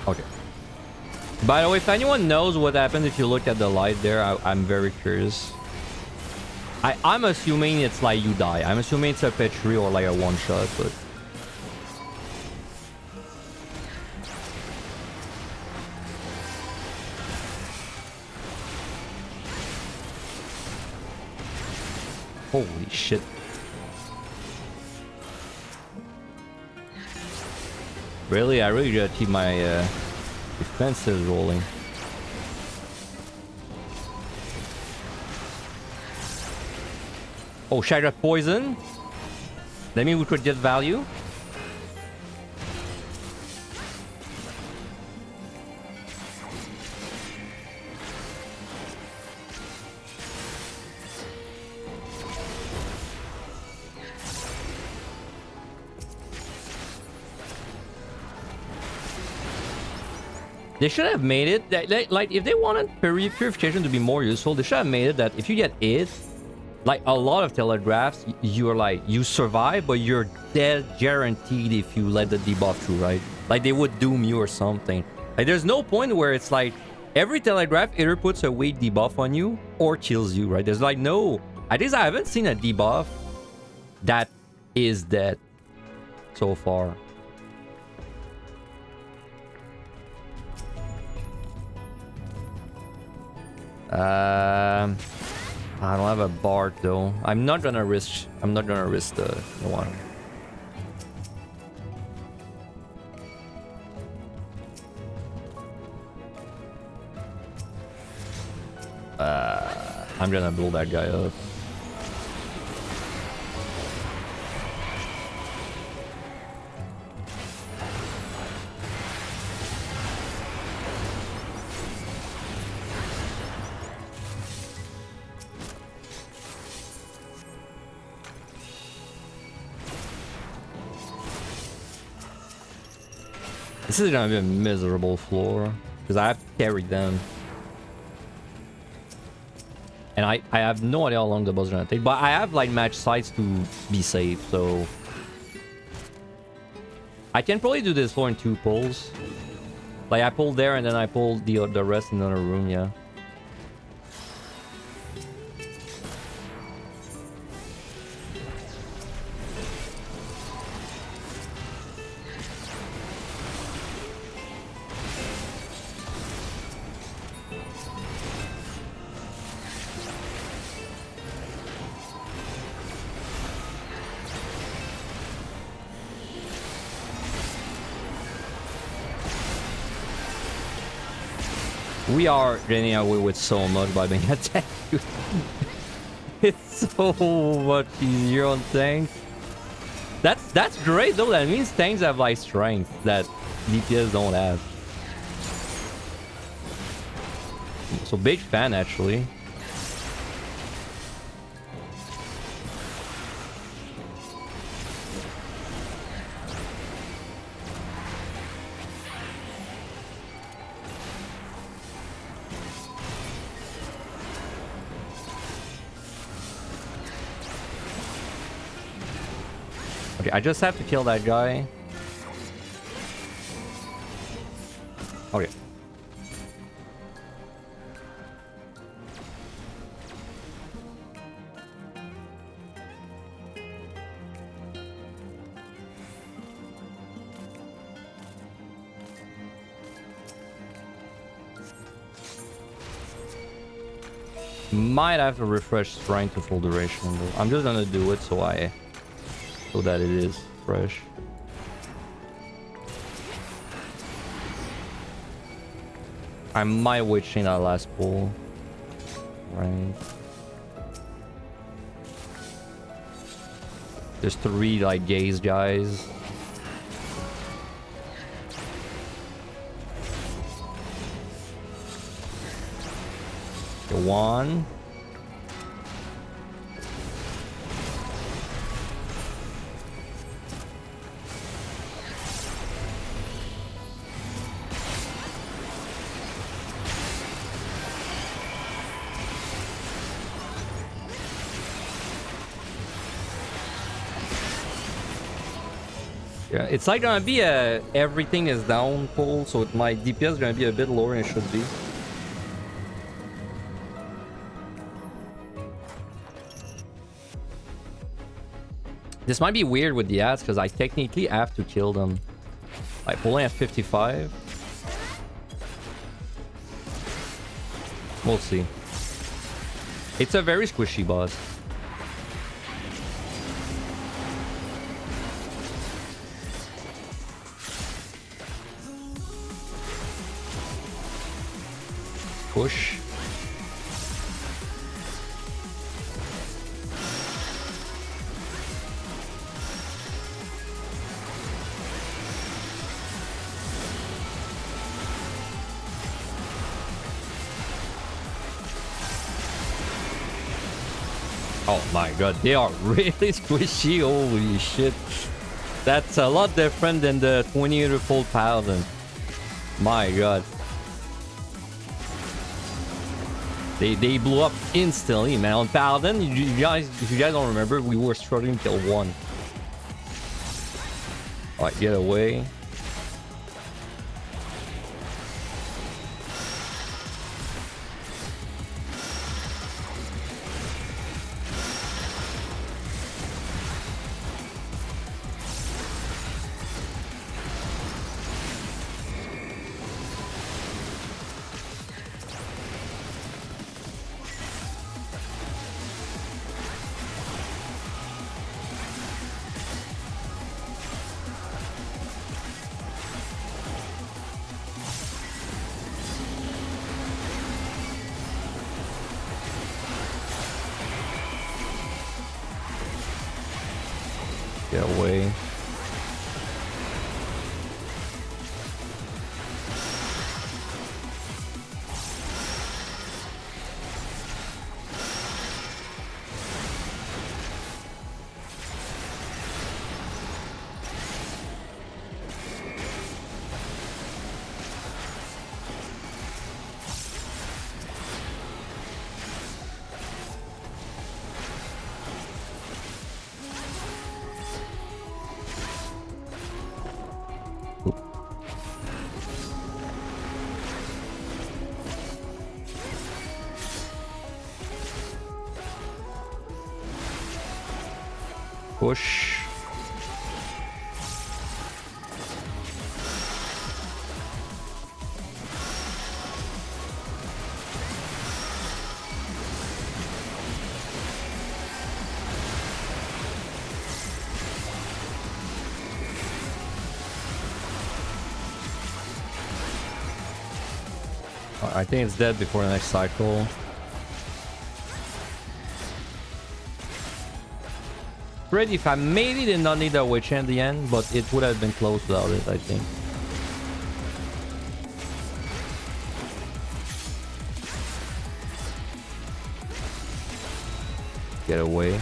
Okay. By the way, if anyone knows what happened if you look at the light there, I'm very curious. I'm assuming it's like you die. I'm assuming it's a Treachery or like a one-shot, but... Holy shit. Really? I really gotta keep my defenses rolling. Oh, should I get poison? That means we could get value. They should have made it like if they wanted purification to be more useful, they should have made it that if you get hit, like a lot of telegraphs, you're like you survive, but you're dead guaranteed if you let the debuff through, right? Like they would doom you or something. Like there's no point where it's like every telegraph either puts a weak debuff on you or kills you, right? There's like no. At least I haven't seen a debuff that is dead so far. I don't have a bard though. I'm not gonna risk the one. I'm gonna blow that guy up. This is gonna be a miserable floor because I have to carry them, and I have no idea how long the boss is gonna take. But I have like match sites to be safe, so I can probably do this floor in 2 pulls. Like I pulled there and then I pulled the rest in another room. Yeah. We are getting away with so much by being attacked. It's so much easier on tanks. That's great though. That means tanks have like strength that DPS don't have. So big fan actually. Okay, I just have to kill that guy. Okay. Might have to refresh strength to full duration though. I'm just gonna do it so that it is fresh. I might wait chain that last pull. Right. There's 3 like gaze guys. Okay, 1. Yeah, it's like gonna be a everything is down pull, so my DPS is gonna be a bit lower than it should be. This might be weird with the ads because I technically have to kill them. Like pulling at 55. We'll see. It's a very squishy boss. Push. Oh my god, they are really squishy. Holy shit. That's a lot different than the 20-year-old Paladin. My god. They blew up instantly, man. On Paladin, if you guys don't remember, we were struggling till 1. Alright, get away. Get away. Push. I think it's dead before the next cycle. Pretty fast. Maybe did not need a witch in the end, but it would have been close without it, I think. Get away.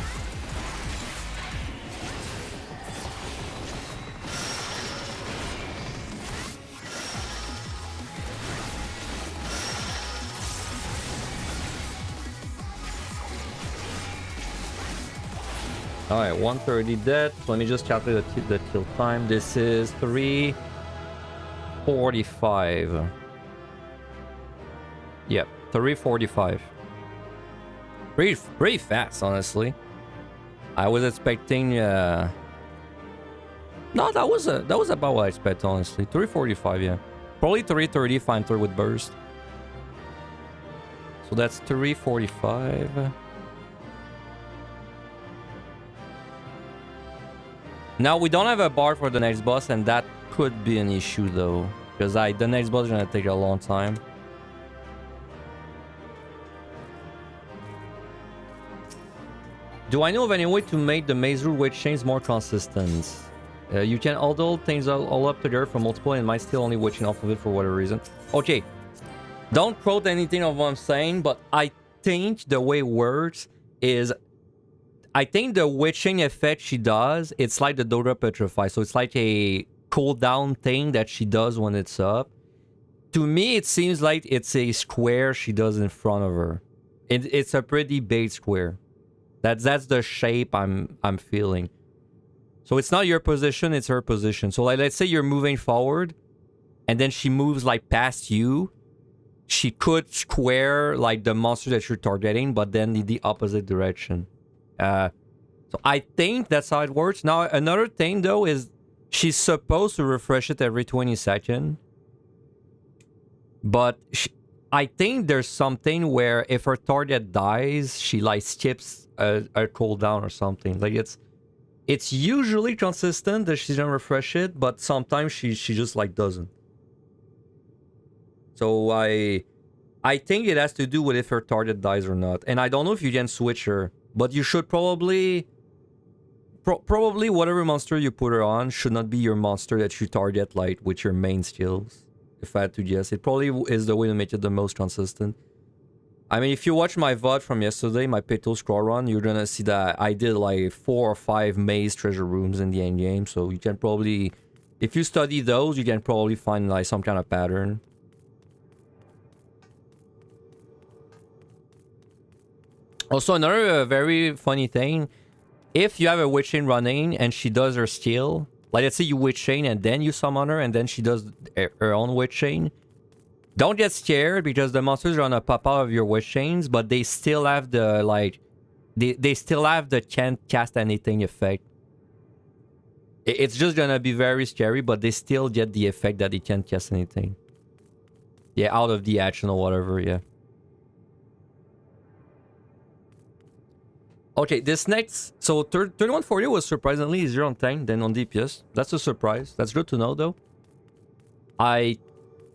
Alright, 130 dead. So let me just calculate the kill time. This is 3:45. Yep, 3:45. Pretty fast, honestly. I was expecting. No, that was about what I expected, honestly. 3:45, yeah. Probably 3:30 if I'm through with burst. So that's 3:45. Now we don't have a bar for the next boss, and that could be an issue though, because the next boss is gonna take a long time. Do I know of any way to make the maze rule witch chains more consistent? You can although things all up together for multiple and might still only witching off of it for whatever reason. Okay, don't quote anything of what I'm saying, but I think the way it works is, I think the witching effect she does, it's like the Dodra Petrify. So it's like a cooldown thing that she does when it's up. To me, it seems like it's a square she does in front of her. It's a pretty big square. That's the shape I'm feeling. So it's not your position, it's her position. So like, let's say you're moving forward, and then she moves like past you. She could square like the monster that you're targeting, but then in the opposite direction. So I think that's how it works. Now, another thing though is she's supposed to refresh it every 20 seconds. But I think there's something where if her target dies, she like skips a cooldown or something. Like it's usually consistent that she's gonna refresh it, but sometimes she just like doesn't. So I think it has to do with if her target dies or not. And I don't know if you can switch her. But you should probably whatever monster you put her on should not be your monster that you target like with your main skills. If I had to guess, it probably is the way to make it the most consistent. I mean, if you watch my VOD from yesterday, my Pito scroll run, you're gonna see that I did like 4 or 5 maze treasure rooms in the end game. So you can probably, if you study those, you can probably find like some kind of pattern. Also, another very funny thing, if you have a witch chain running and she does her skill, like let's say you witch chain and then you summon her and then she does her own witch chain, don't get scared because the monsters are gonna pop out of your witch chains, but they still have the like, they still have the can't cast anything effect. It's just gonna be very scary, but they still get the effect that they can't cast anything. Yeah, out of the action or whatever, yeah. Okay, this next... So, 3140 was surprisingly easier on tank than on DPS. That's a surprise. That's good to know, though. I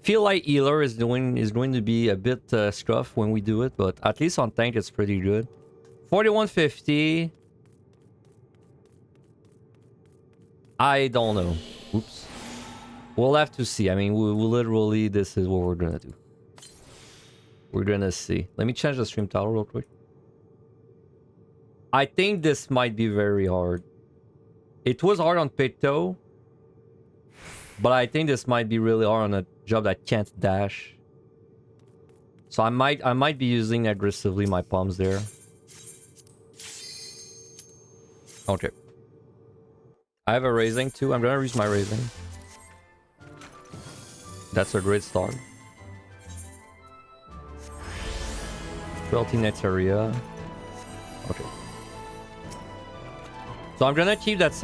feel like healer is going to be a bit scuffed when we do it, but at least on tank, it's pretty good. 4150... I don't know. Oops. We'll have to see. I mean, we literally... This is what we're gonna do. We're gonna see. Let me change the stream title real quick. I think this might be very hard. It was hard on Picto, but I think this might be really hard on a job that can't dash. So I might be using aggressively my palms there. Okay. I have a raising too. I'm gonna use my raising. That's a great start. 12 next area. Okay. So I'm gonna keep that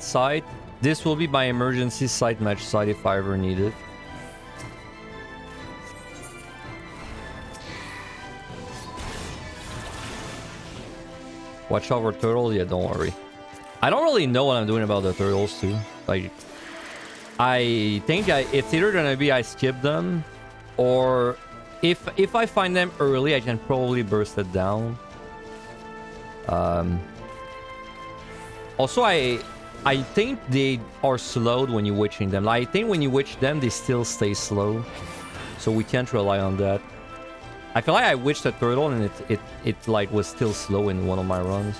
site. This will be my emergency site match site if I ever need it. Watch out for turtles? Yeah, don't worry. I don't really know what I'm doing about the turtles too. Like, I think it's either gonna be I skip them, or If I find them early, I can probably burst it down. Also, I think they are slowed when you're witching them. Like, I think when you witch them, they still stay slow. So we can't rely on that. I feel like I witched a turtle and it like was still slow in one of my runs.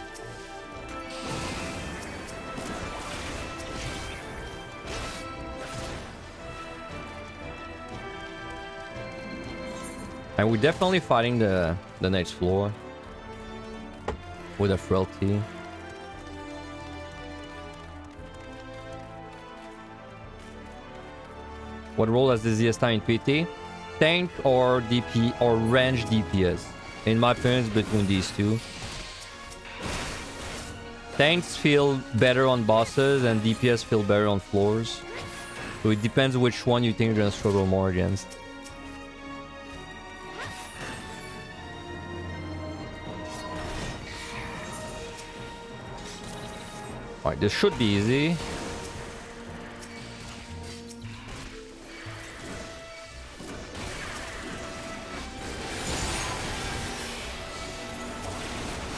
And we're definitely fighting the next floor with a frailty. What role has the easiest time in PT? Tank or DP or range DPS? In my opinion, it's between these two. Tanks feel better on bosses and DPS feel better on floors. So it depends which one you think you're gonna struggle more against. Alright, this should be easy.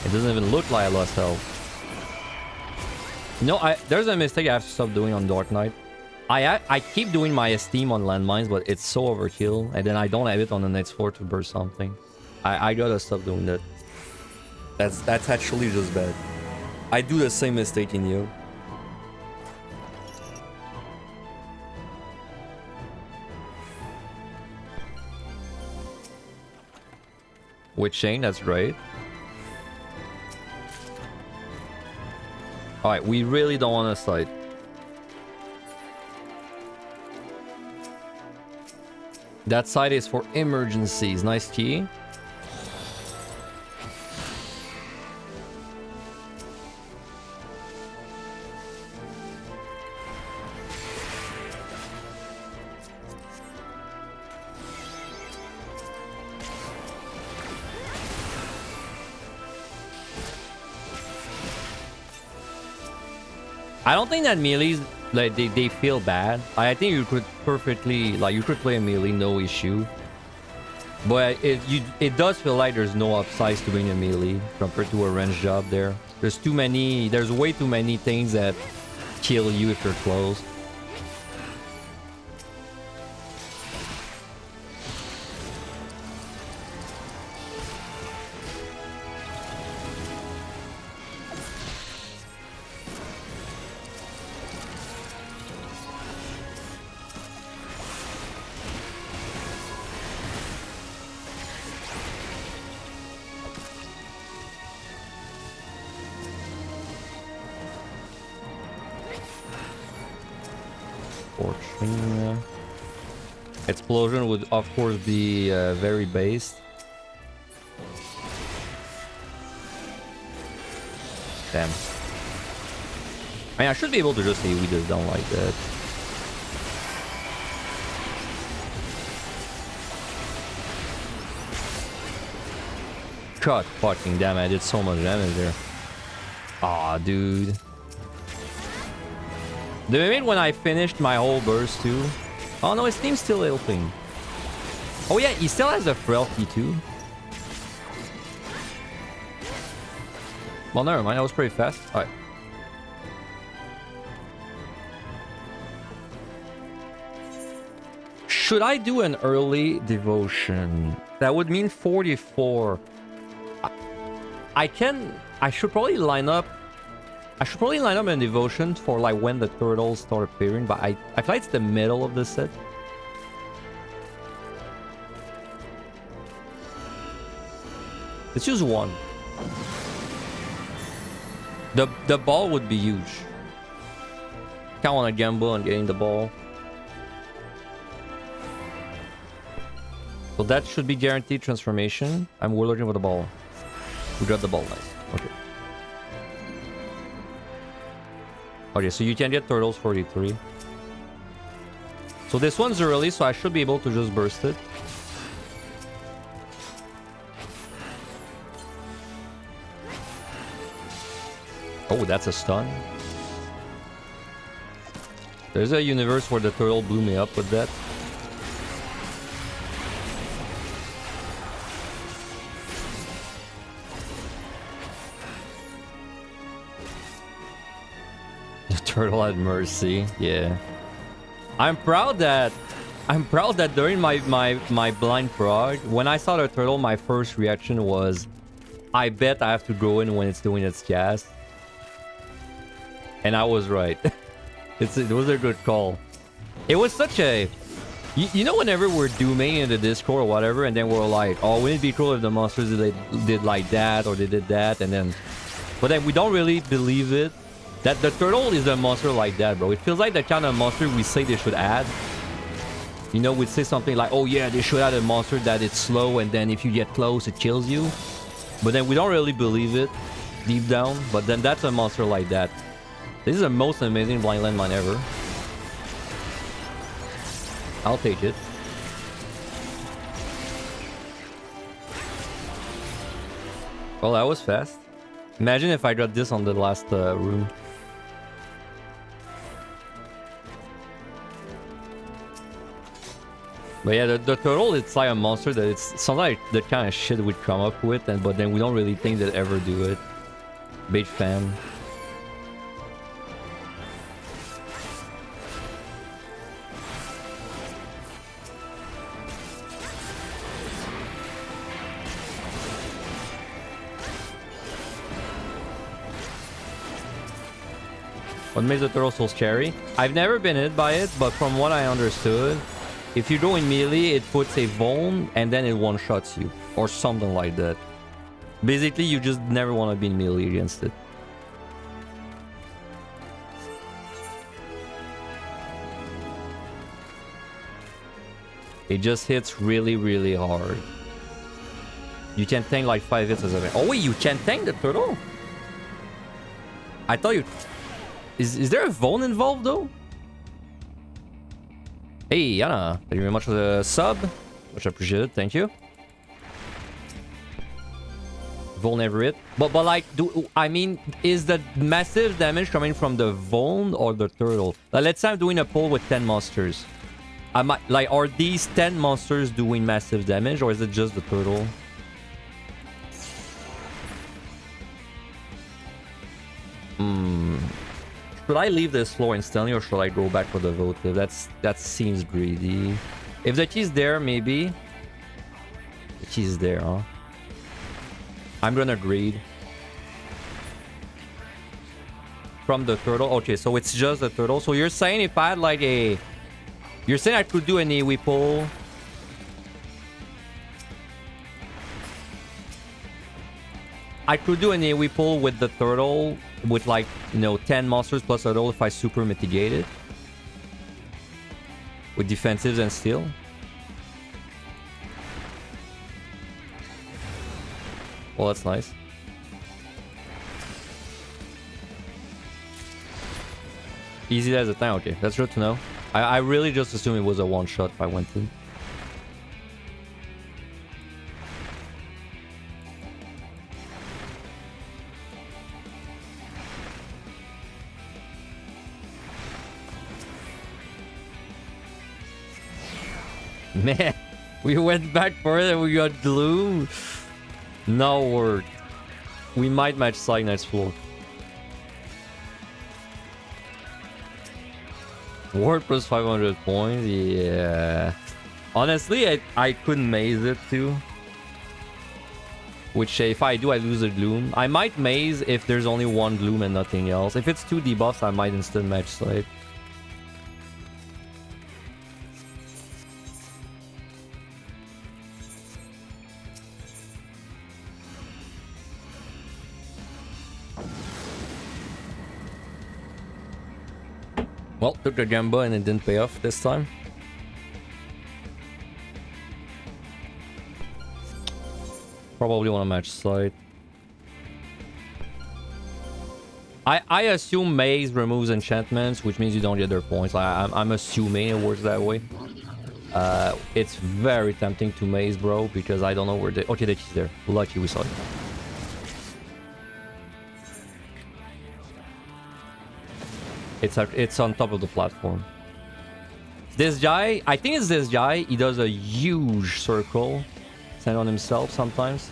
It doesn't even look like I lost health. You know, there's a mistake I have to stop doing on Dark Knight. I keep doing my esteem on landmines, but it's so overkill, and then I don't have it on the next floor to burst something. I gotta stop doing that. That's actually just bad. I do the same mistake in you. With chain, that's right. Alright, we really don't want to side. That side is for emergencies. Nice key. I don't think that melees, like, they feel bad. I think you could perfectly, like, you could play a melee, no issue. But it does feel like there's no upsides to being a melee compared to a range job there. There's way too many things that kill you if you're close. Explosion would of course be very based. Damn. I mean, I should be able to just say we just don't like that. God fucking damn, I did so much damage there. Aw, dude. The moment when I finished my whole burst too. Oh no, his team's still helping. Oh yeah, he still has a frailty too. Well, never mind, that was pretty fast. Alright. Should I do an early devotion? That would mean 44. I should probably line up a devotion for like when the turtles start appearing, but I feel like it's the middle of the set. Let's use one. The ball would be huge. Can't want to gamble on getting the ball. So that should be guaranteed transformation. We're looking for the ball. We got the ball, nice. Okay. Okay, so you can get turtles 43. So this one's early, so I should be able to just burst it. Oh, that's a stun. There's a universe where the turtle blew me up with that. Turtle at mercy. Yeah. I'm proud that during my blind prog, when I saw the turtle, my first reaction was, I bet I have to go in when it's doing its cast. And I was right. It was a good call. It was such a... You know, whenever we're dooming in the Discord or whatever, and then we're like, oh, wouldn't it be cool if the monsters did like that, or they did that, and then... But then we don't really believe it. That the turtle is a monster like that, bro. It feels like the kind of monster we say they should add. You know, we'd say something like, oh yeah, they should add a monster that it's slow, and then if you get close, it kills you. But then we don't really believe it deep down. But then that's a monster like that. This is the most amazing blind landmine ever. I'll take it. Well, that was fast. Imagine if I got this on the last room. But yeah, the turtle, it's like a monster that it's something like the kind of shit we'd come up with, but then we don't really think they'd ever do it. Big fan. What makes the turtle so scary? I've never been hit by it, but from what I understood, if you go in melee, it puts a vuln and then it one-shots you. Or something like that. Basically, you just never want to be in melee against it. It just hits really, really hard. You can tank like 5 hits as a... Oh wait, you can tank the turtle? I thought you... Is there a vuln involved though? Hey, Yana, thank you very much for the sub. Much appreciated, thank you. Vuln never hit. But like, I mean, is the massive damage coming from the vuln or the turtle? Like, let's say I'm doing a poll with 10 monsters. Like, are these 10 monsters doing massive damage, or is it just the turtle? Should I leave this floor instantly, or should I go back for the votive? That seems greedy. If the key's there, maybe. The key's there, huh? I'm gonna greed. From the turtle. Okay, so it's just the turtle. So you're saying if I had like a... You're saying I could do an AoE pull. I could do an AoE pull with the turtle with like, you know, 10 monsters plus a turtle if I super mitigate it. With defensives and steel. Well, that's nice. Easy as a time. Okay, that's good to know. I really just assumed it was a one shot if I went in. Man, we went back for it and we got Gloom. No word. We might match side next floor. Ward plus 500 points, yeah. Honestly, I couldn't maze it too. Which if I do, I lose a Gloom. I might maze if there's only one Gloom and nothing else. If it's 2 debuffs, I might instant match side. Well, took the gamble and it didn't pay off this time. Probably want to match side. I assume Maze removes enchantments, which means you don't get their points. I'm assuming it works that way. It's very tempting to Maze, bro, because I don't know where they... Okay, the key's there. Lucky we saw it. It's on top of the platform. This guy, I think it's this guy. He does a huge circle. Send on himself sometimes.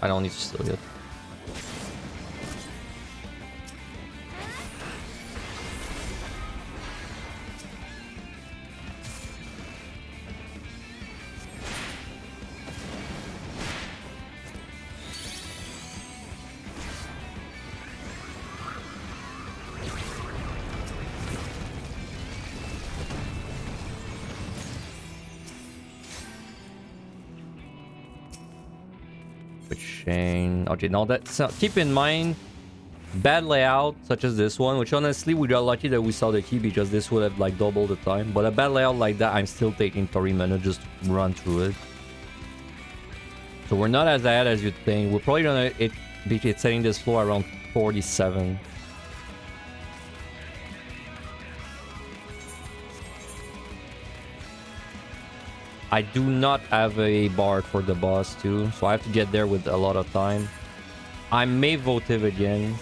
I don't need to steal it. Okay, now that, so keep in mind, bad layout such as this one, which honestly we got lucky that we saw the key because this would have like doubled the time. But a bad layout like that, I'm still taking 30 minutes just to run through it. So we're not as ahead as you'd think. We're probably gonna be setting this floor around 47. I do not have a bar for the boss too, so I have to get there with a lot of time. I may votive again.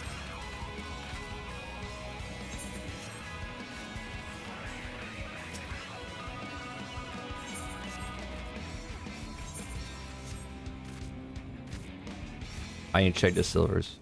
I need to check the silvers.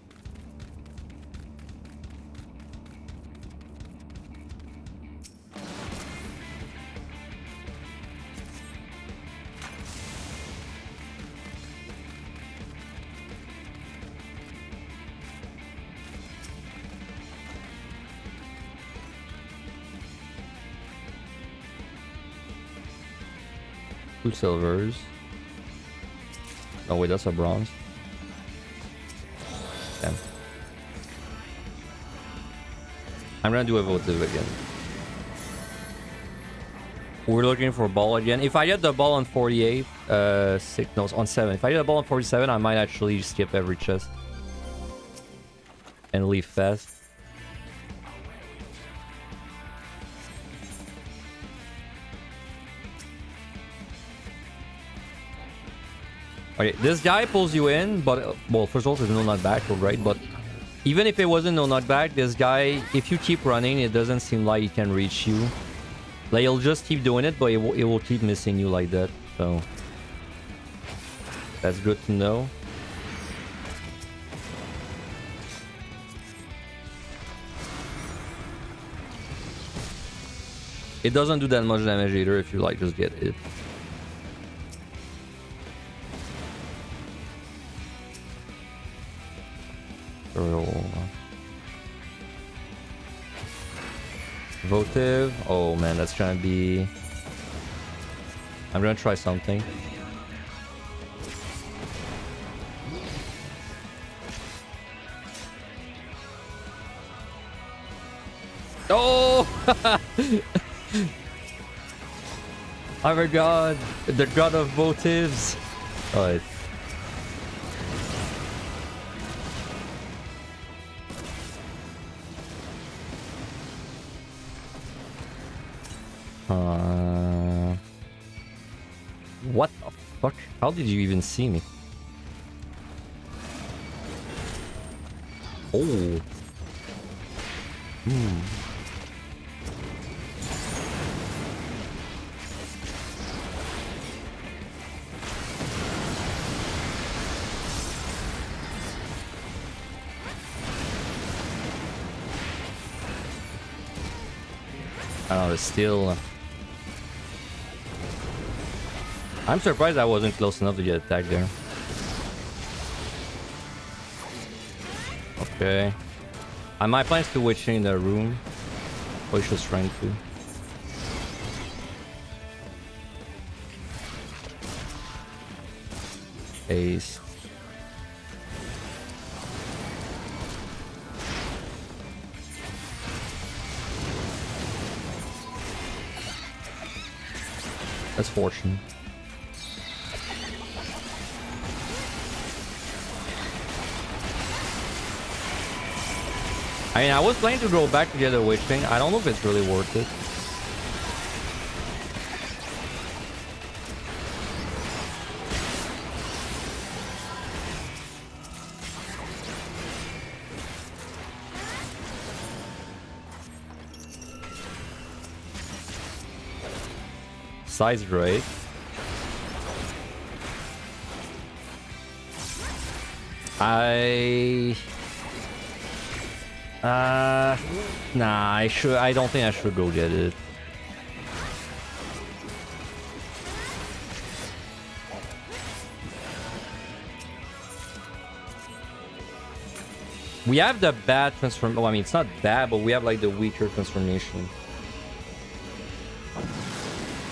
Two silvers. Oh wait, that's a bronze. Damn. I'm gonna do a votive again. We're looking for a ball again. If I get the ball on 48, on 7. If I get the ball on 47, I might actually skip every chest and leave fast. Okay, this guy pulls you in, but well, first of all, there's no knockback, right? But even if it wasn't no knockback, this guy, if you keep running, it doesn't seem like he can reach you. Like, he'll just keep doing it, but it will keep missing you like that. So that's good to know. It doesn't do that much damage either if you like just get hit. Votive. Oh man, that's gonna be... I'm gonna try something. Oh! Oh my god! The god of votives! Alright. What the fuck? How did you even see me? Oh. I don't know, it's still... I'm surprised I wasn't close enough to get attacked there. Okay. I might plan to witch in the room. Or should strength too. Ace. That's fortune. I mean, I was planning to go back to get a witch thing. I don't know if it's really worth it. Size right. Nah, I don't think I should go get it. We have the bad transform. Oh, I mean, it's not bad, but we have like the weaker transformation.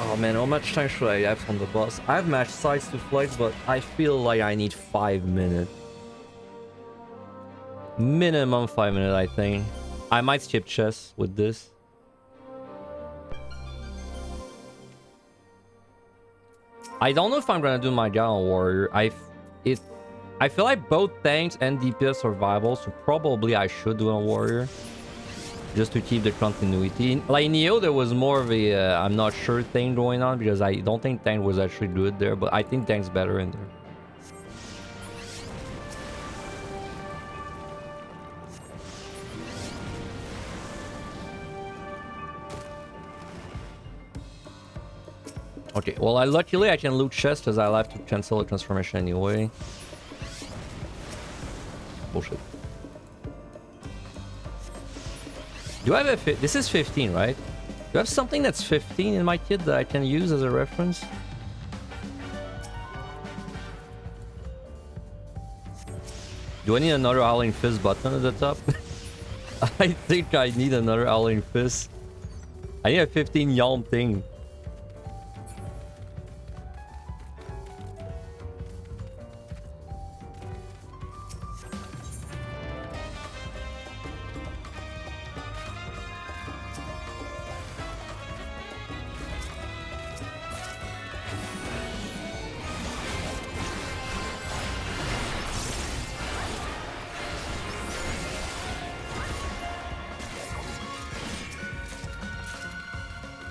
Oh man, how much time should I have on the boss? I have match size to flex, but I feel like I need 5 minutes. Minimum 5 minutes, I think. I might skip chess with this. I don't know if I'm gonna do my guy on warrior. I feel like both tanks and DPS are viable, so probably I should do a warrior. Just to keep the continuity. Like Neo, there was more of a I'm not sure thing going on because I don't think tank was actually good there, but I think tank's better in there. Okay, well, luckily I can loot chest because I'll have to cancel the transformation anyway. Bullshit. Do I have a... This is 15, right? Do I have something that's 15 in my kit that I can use as a reference? Do I need another Howling Fist button at the top? I think I need another Howling Fist. I need a 15 Yalm thing.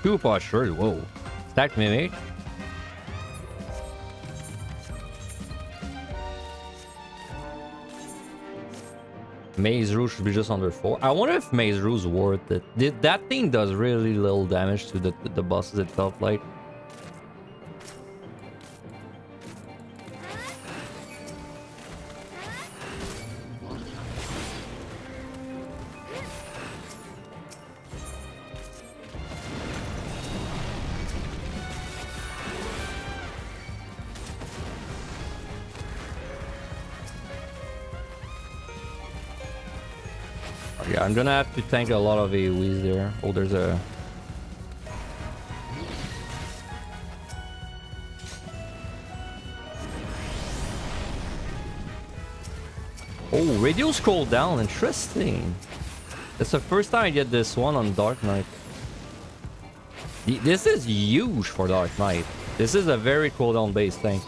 Two posture, whoa. Stack mimic. Maze Rue should be just under 4. I wonder if Maze Rue's worth it. That thing does really little damage to the bosses, it felt like. Yeah, I'm gonna have to tank a lot of AoEs there. Oh, there's a... Oh, radio scroll down. Interesting. That's the first time I get this one on Dark Knight. This is huge for Dark Knight. This is a very cooldown based thing.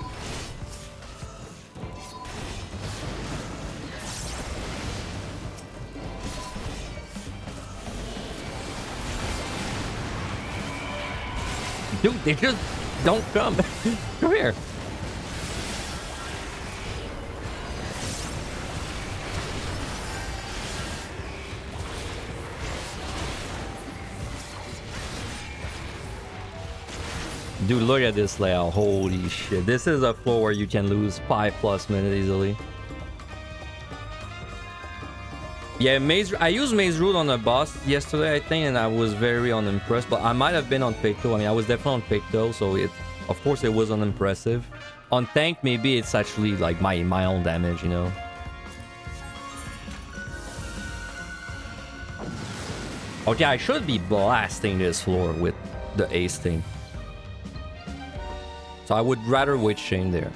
Dude, they just don't come. Come here. Dude, look at this layout. Holy shit. This is a floor where you can lose 5+ minutes easily. Yeah, I used Maze Root on a boss yesterday, I think, and I was very unimpressed. But I might have been on Picto. I mean, I was definitely on Picto, so of course, it was unimpressive. On tank, maybe it's actually like my own damage, you know. Okay, I should be blasting this floor with the ace thing. So I would rather Witch Chain there.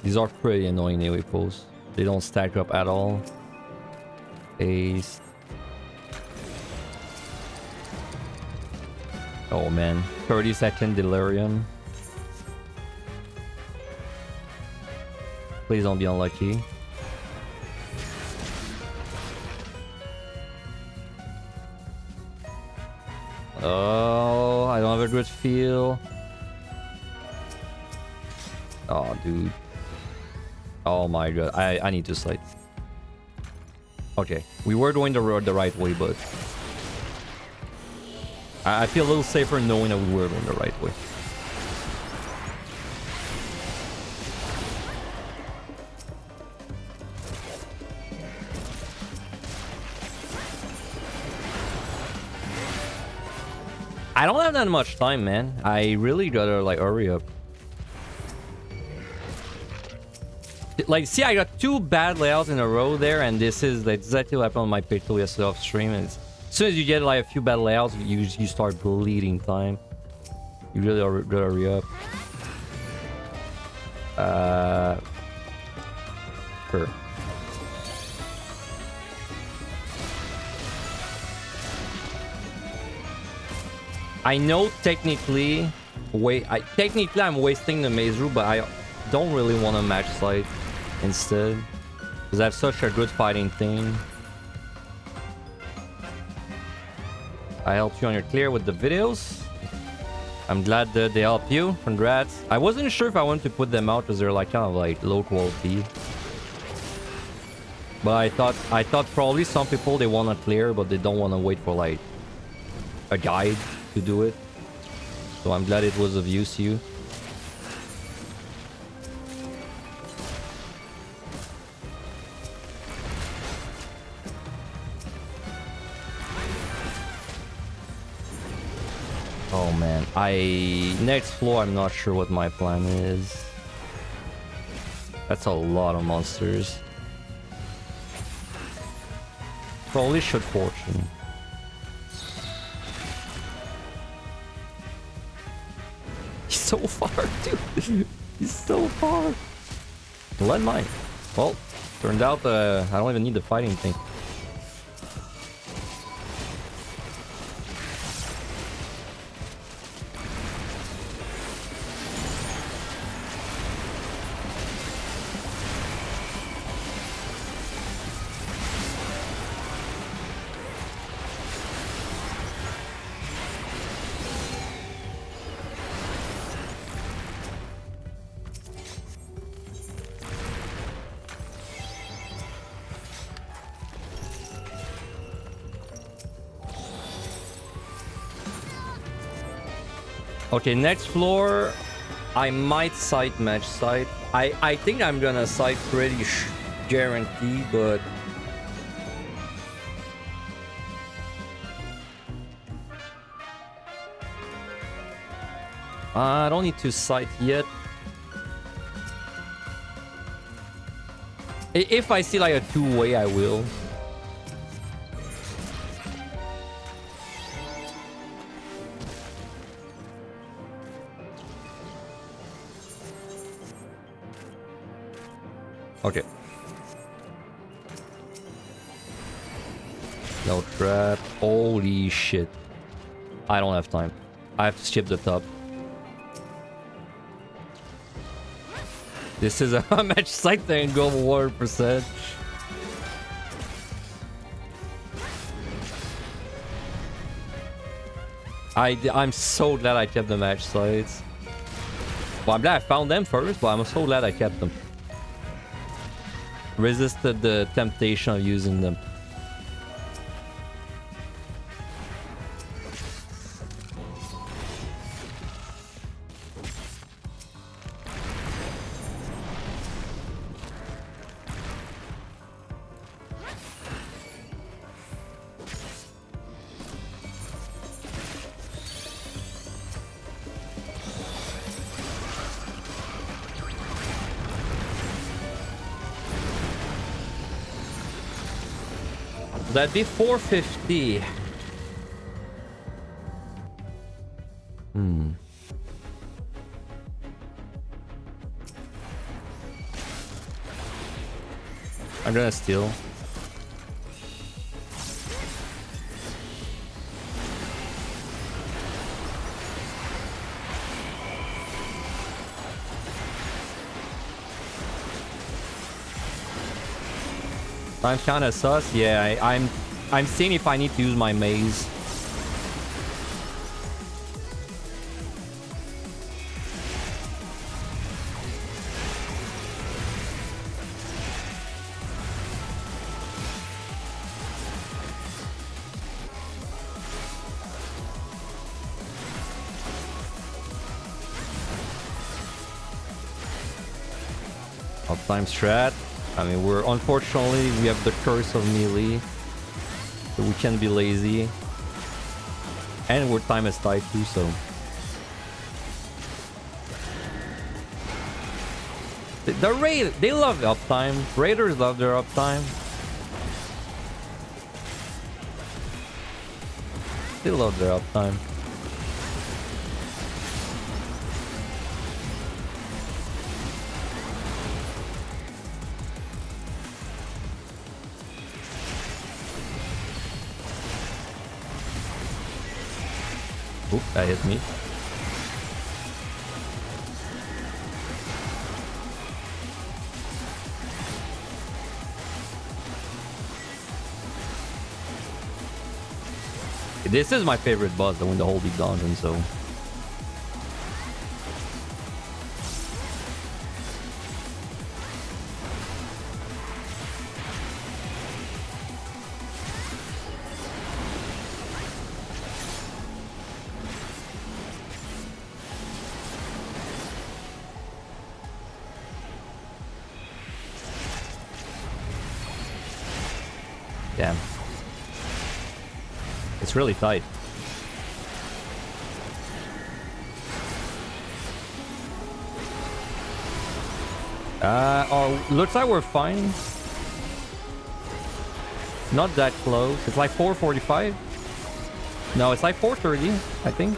These are pretty annoying AoE pulls. They don't stack up at all. Ace. Oh man. 30-second Delirium. Please don't be unlucky. Oh, I don't have a good feel. Oh, dude. Oh my god. I need to slide. Okay, we were going the right way, but I feel a little safer knowing that we were going the right way. I don't have that much time, man. I really gotta like hurry up. Like, see, I got 2 bad layouts in a row there, and this is exactly what happened on my pixel yesterday off stream. And as soon as you get like a few bad layouts, you start bleeding time. You really gotta hurry up. Sure. I know technically, technically I'm wasting the maze route, but I don't really want to match site instead, because I have such a good fighting thing. I helped you on your clear with the videos. I'm glad that they help you. Congrats. I wasn't sure if I wanted to put them out because they're like kind of like low quality. But I thought probably some people they want to clear, but they don't want to wait for like a guide to do it. So I'm glad it was of use to you. Oh man, next floor I'm not sure what my plan is. That's a lot of monsters. Probably should fortune. He's so far, dude. He's so far. Let mine. Well, turned out I don't even need the fighting thing. Okay, next floor, I might site match site. I think I'm gonna site pretty guaranteed, but I don't need to site yet. If I see like a two-way, I will. Okay. No trap. Holy shit. I don't have time. I have to skip the top. This is a match site thing, go 100%. I'm so glad I kept the match sites. Well, I'm glad I found them first, but I'm so glad I kept them. Resisted the temptation of using them. That'd be 450. I'm gonna steal. I'm kind of sus. Yeah, I'm seeing if I need to use my maze. Uptime strat. I mean, unfortunately, we have the curse of melee. So we can be lazy. And our time is tight too, so... The raid, they love uptime. Raiders love their uptime. They love their uptime. Oop, that hit me. This is my favorite boss, the win the whole deep dungeon, so... Damn. It's really tight. Oh, looks like we're fine. Not that close. It's like 4:45. No, it's like 4:30, I think.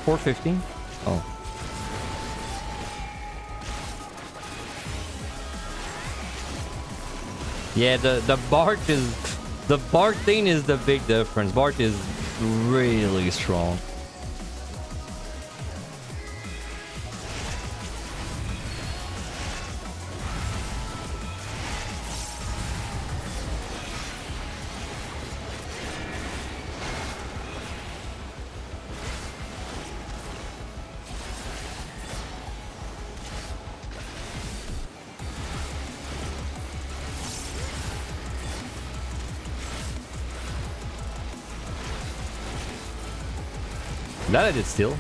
4:15. Oh. Yeah, the Bart is... The Bart thing is the big difference. Bart is really strong. That I did steal.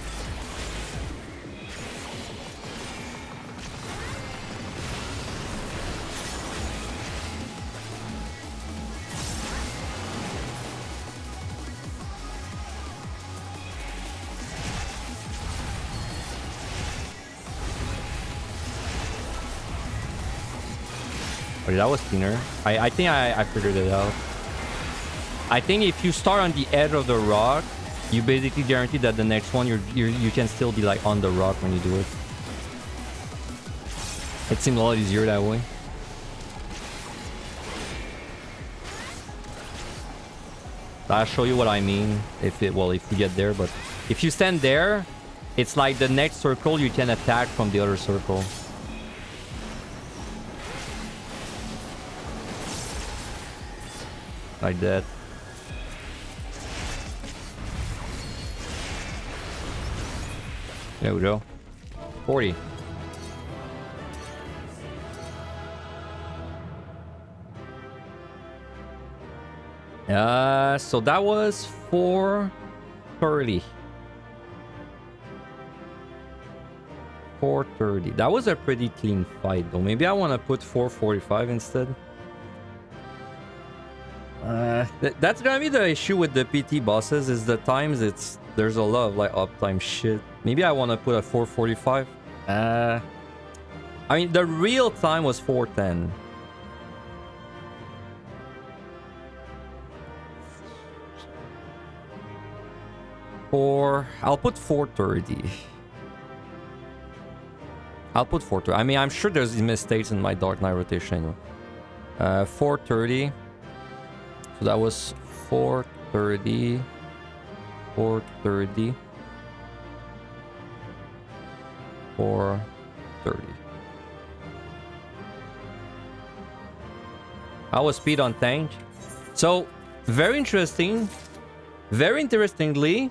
Okay, that was cleaner. I think I figured it out. I think if you start on the edge of the rock, you basically guarantee that the next one you can still be like on the rock when you do it. It seems a lot easier that way. I'll show you what I mean if we get there, but if you stand there, it's like the next circle you can attack from the other circle. Like that. There we go. 40. So that was 4:30. 4:30. That was a pretty clean fight, though. Maybe I want to put 4:45 instead. That's gonna be the issue with the PT bosses, is the times there's a lot of like uptime shit. Maybe I want to put a 4:45. I mean, the real time was 4:10. I'll put 4:30. I'll put 4:30. I mean, I'm sure there's mistakes in my Dark Knight rotation. 4:30. So that was 4:30. 4:30. 4:30. I was speed on tank. So, very interesting. Very interestingly,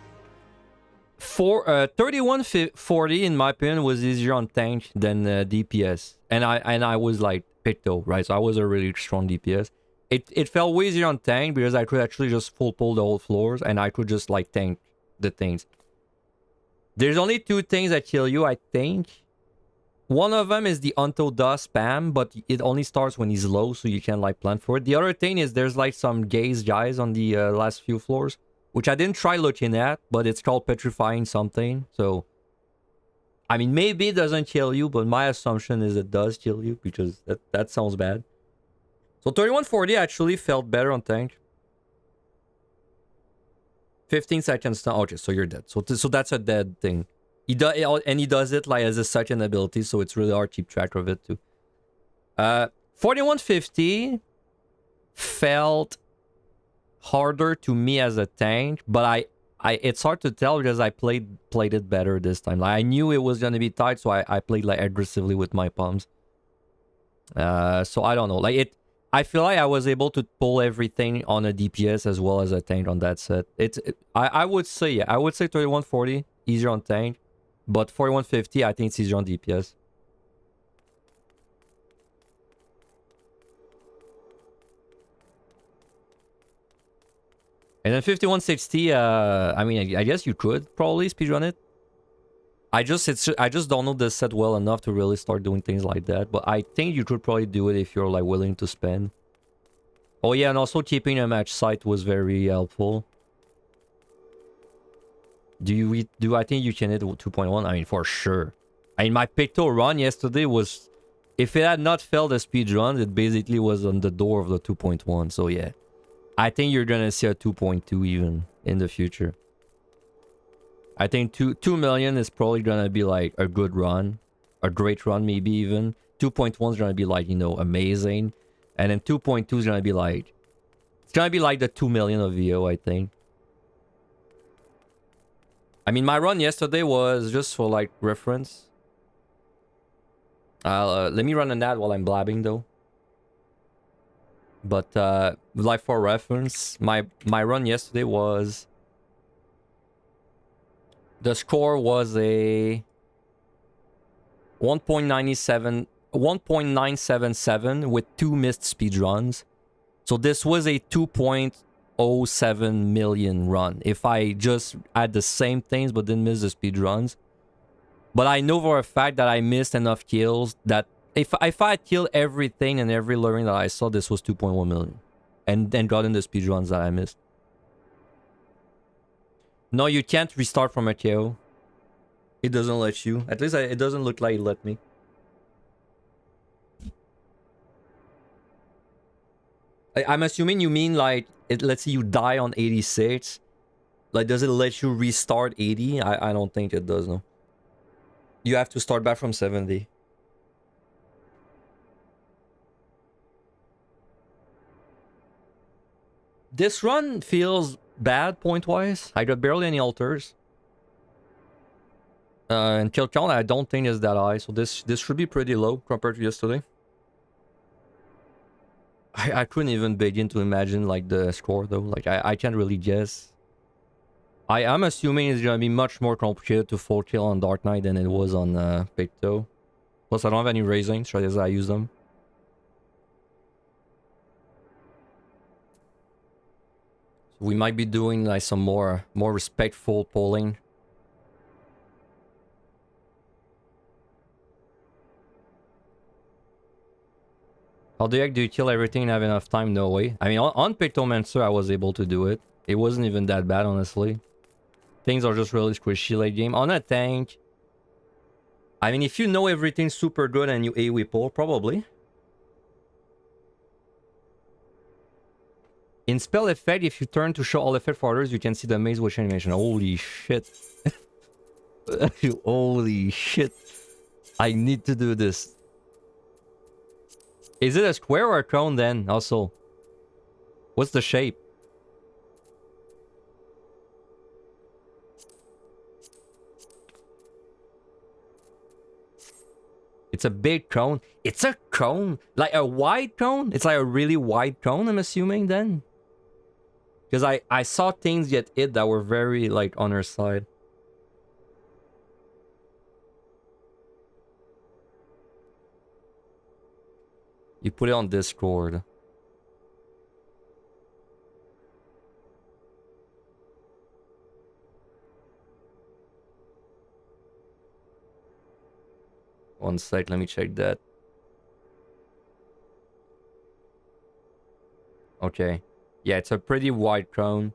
3140 in my opinion was easier on tank than DPS. And I was like Picto, right? So I was a really strong DPS. It felt way easier on tank because I could actually just full pull the whole floors and I could just like tank the things. There's only two things that kill you, I think. One of them is the Unto Dust spam, but it only starts when he's low, so you can like plan for it. The other thing is there's like some gaze guys on the last few floors, which I didn't try looking at, but it's called petrifying something. So, I mean, maybe it doesn't kill you, but my assumption is it does kill you because that sounds bad. So 3140 actually felt better on tank. 15 seconds stun. Okay, so you're dead. So that's a dead thing. He does it like as a second ability, so it's really hard to keep track of it too. 4150 felt harder to me as a tank, but I it's hard to tell because I played it better this time. Like I knew it was gonna be tight, so I played like aggressively with my palms. So I don't know. Like I feel like I was able to pull everything on a DPS as well as a tank on that set. I would say, yeah, I would say 3140 easier on tank, but 4150 I think it's easier on DPS. And then 5160, I mean, I guess you could probably speedrun it. I just don't know this set well enough to really start doing things like that, but I think you could probably do it if you're like willing to spend. Oh yeah, and also keeping a match site was very helpful. Do I think you can hit 2.1? I mean, for sure. I mean, my Picto run yesterday was... If it had not failed a speed run, it basically was on the door of the 2.1. So yeah. I think you're gonna see a 2.2 even in the future. I think 2 million is probably gonna be like a good run. A great run maybe even. 2.1 is gonna be like, you know, amazing. And then 2.2 is gonna be like... It's gonna be like the 2 million of VO, I think. I mean, my run yesterday was just for like reference. Let me run an ad while I'm blabbing though. But like for reference, my run yesterday was... The score was a 1.977 with 2 missed speed runs. So this was a 2.07 million run. If I just had the same things but didn't miss the speed runs. But I know for a fact that I missed enough kills that if I had killed everything and every luring that I saw, this was 2.1 million. And then got in the speed runs that I missed. No, you can't restart from a KO. It doesn't let you. At least it doesn't look like it let me. I'm assuming you mean like, let's say you die on 86. Like, does it let you restart 80? I don't think it does, no. You have to start back from 70. This run feels bad point-wise. I got barely any alters. And kill count I don't think is that high, so this should be pretty low compared to yesterday. I couldn't even begin to imagine like the score though. Like I can't really guess. I am assuming it's gonna be much more complicated to full kill on Dark Knight than it was on Picto. Plus I don't have any raising, so as I use them. So we might be doing like some more respectful polling. How the heck do you kill everything and have enough time? No way. I mean, on Pictomancer, I was able to do it. It wasn't even that bad, honestly. Things are just really squishy late game. On a tank, I mean, if you know everything's super good and you AoE pull, probably. In spell effect, if you turn to show all effect for others, you can see the maze witch animation. Holy shit. Holy shit. I need to do this. Is it a square or a cone then, also? What's the shape? It's a big cone. It's a cone? Like a wide cone? It's like a really wide cone, I'm assuming, then? Because I saw things get hit that were very, like, on her side. You put it on Discord. 1 sec, let me check that. Okay. Yeah, it's a pretty wide cone.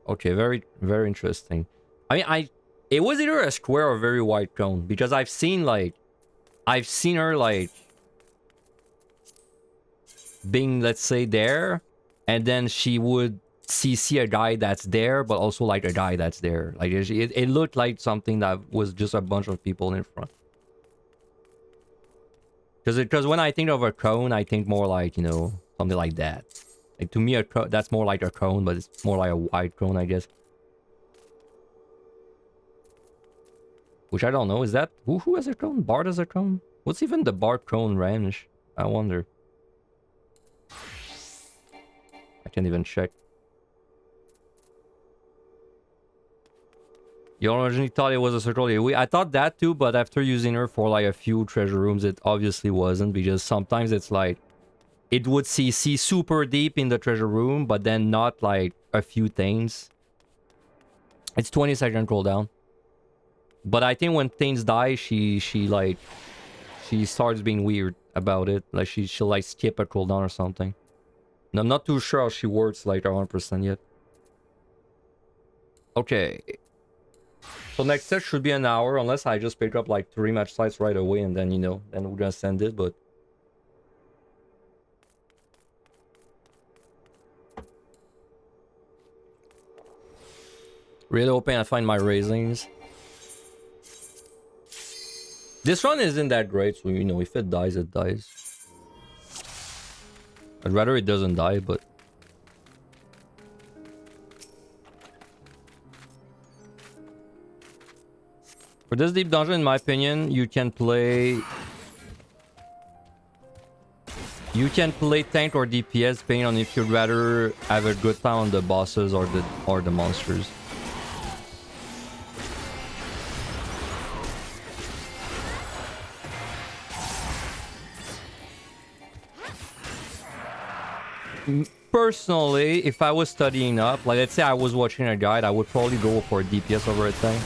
Okay, very, very interesting. I mean, it was either a square or very wide cone because I've seen her like being, let's say, there, and then she would CC a guy that's there, but also like a guy that's there. Like it looked like something that was just a bunch of people in front. Because when I think of a cone, I think more like, you know, something like that. Like to me, that's more like a cone, but it's more like a wide cone, I guess. Which I don't know. Is that who has a cone? Bard has a cone? What's even the Bard cone range? I wonder. I can't even check. You originally thought it was a circle AoE. I thought that too, but after using her for like a few treasure rooms, it obviously wasn't, because sometimes it's like it would CC super deep in the treasure room, but then not like a few things. It's 20-second cooldown. But I think when things die, she starts being weird about it. Like she'll like skip a cooldown or something. And I'm not too sure how she works like 100% yet. Okay. So next set should be an hour, unless I just pick up like 3 match sites right away, and then, you know, then we're gonna send it, but... Really hoping I find my raisings. This run isn't that great, so, you know, if it dies, it dies. I'd rather it doesn't die, but... For this deep dungeon, in my opinion, you can play tank or DPS, depending on if you'd rather have a good time on the bosses or the monsters. Personally, if I was studying up, like let's say I was watching a guide, I would probably go for a DPS over a tank.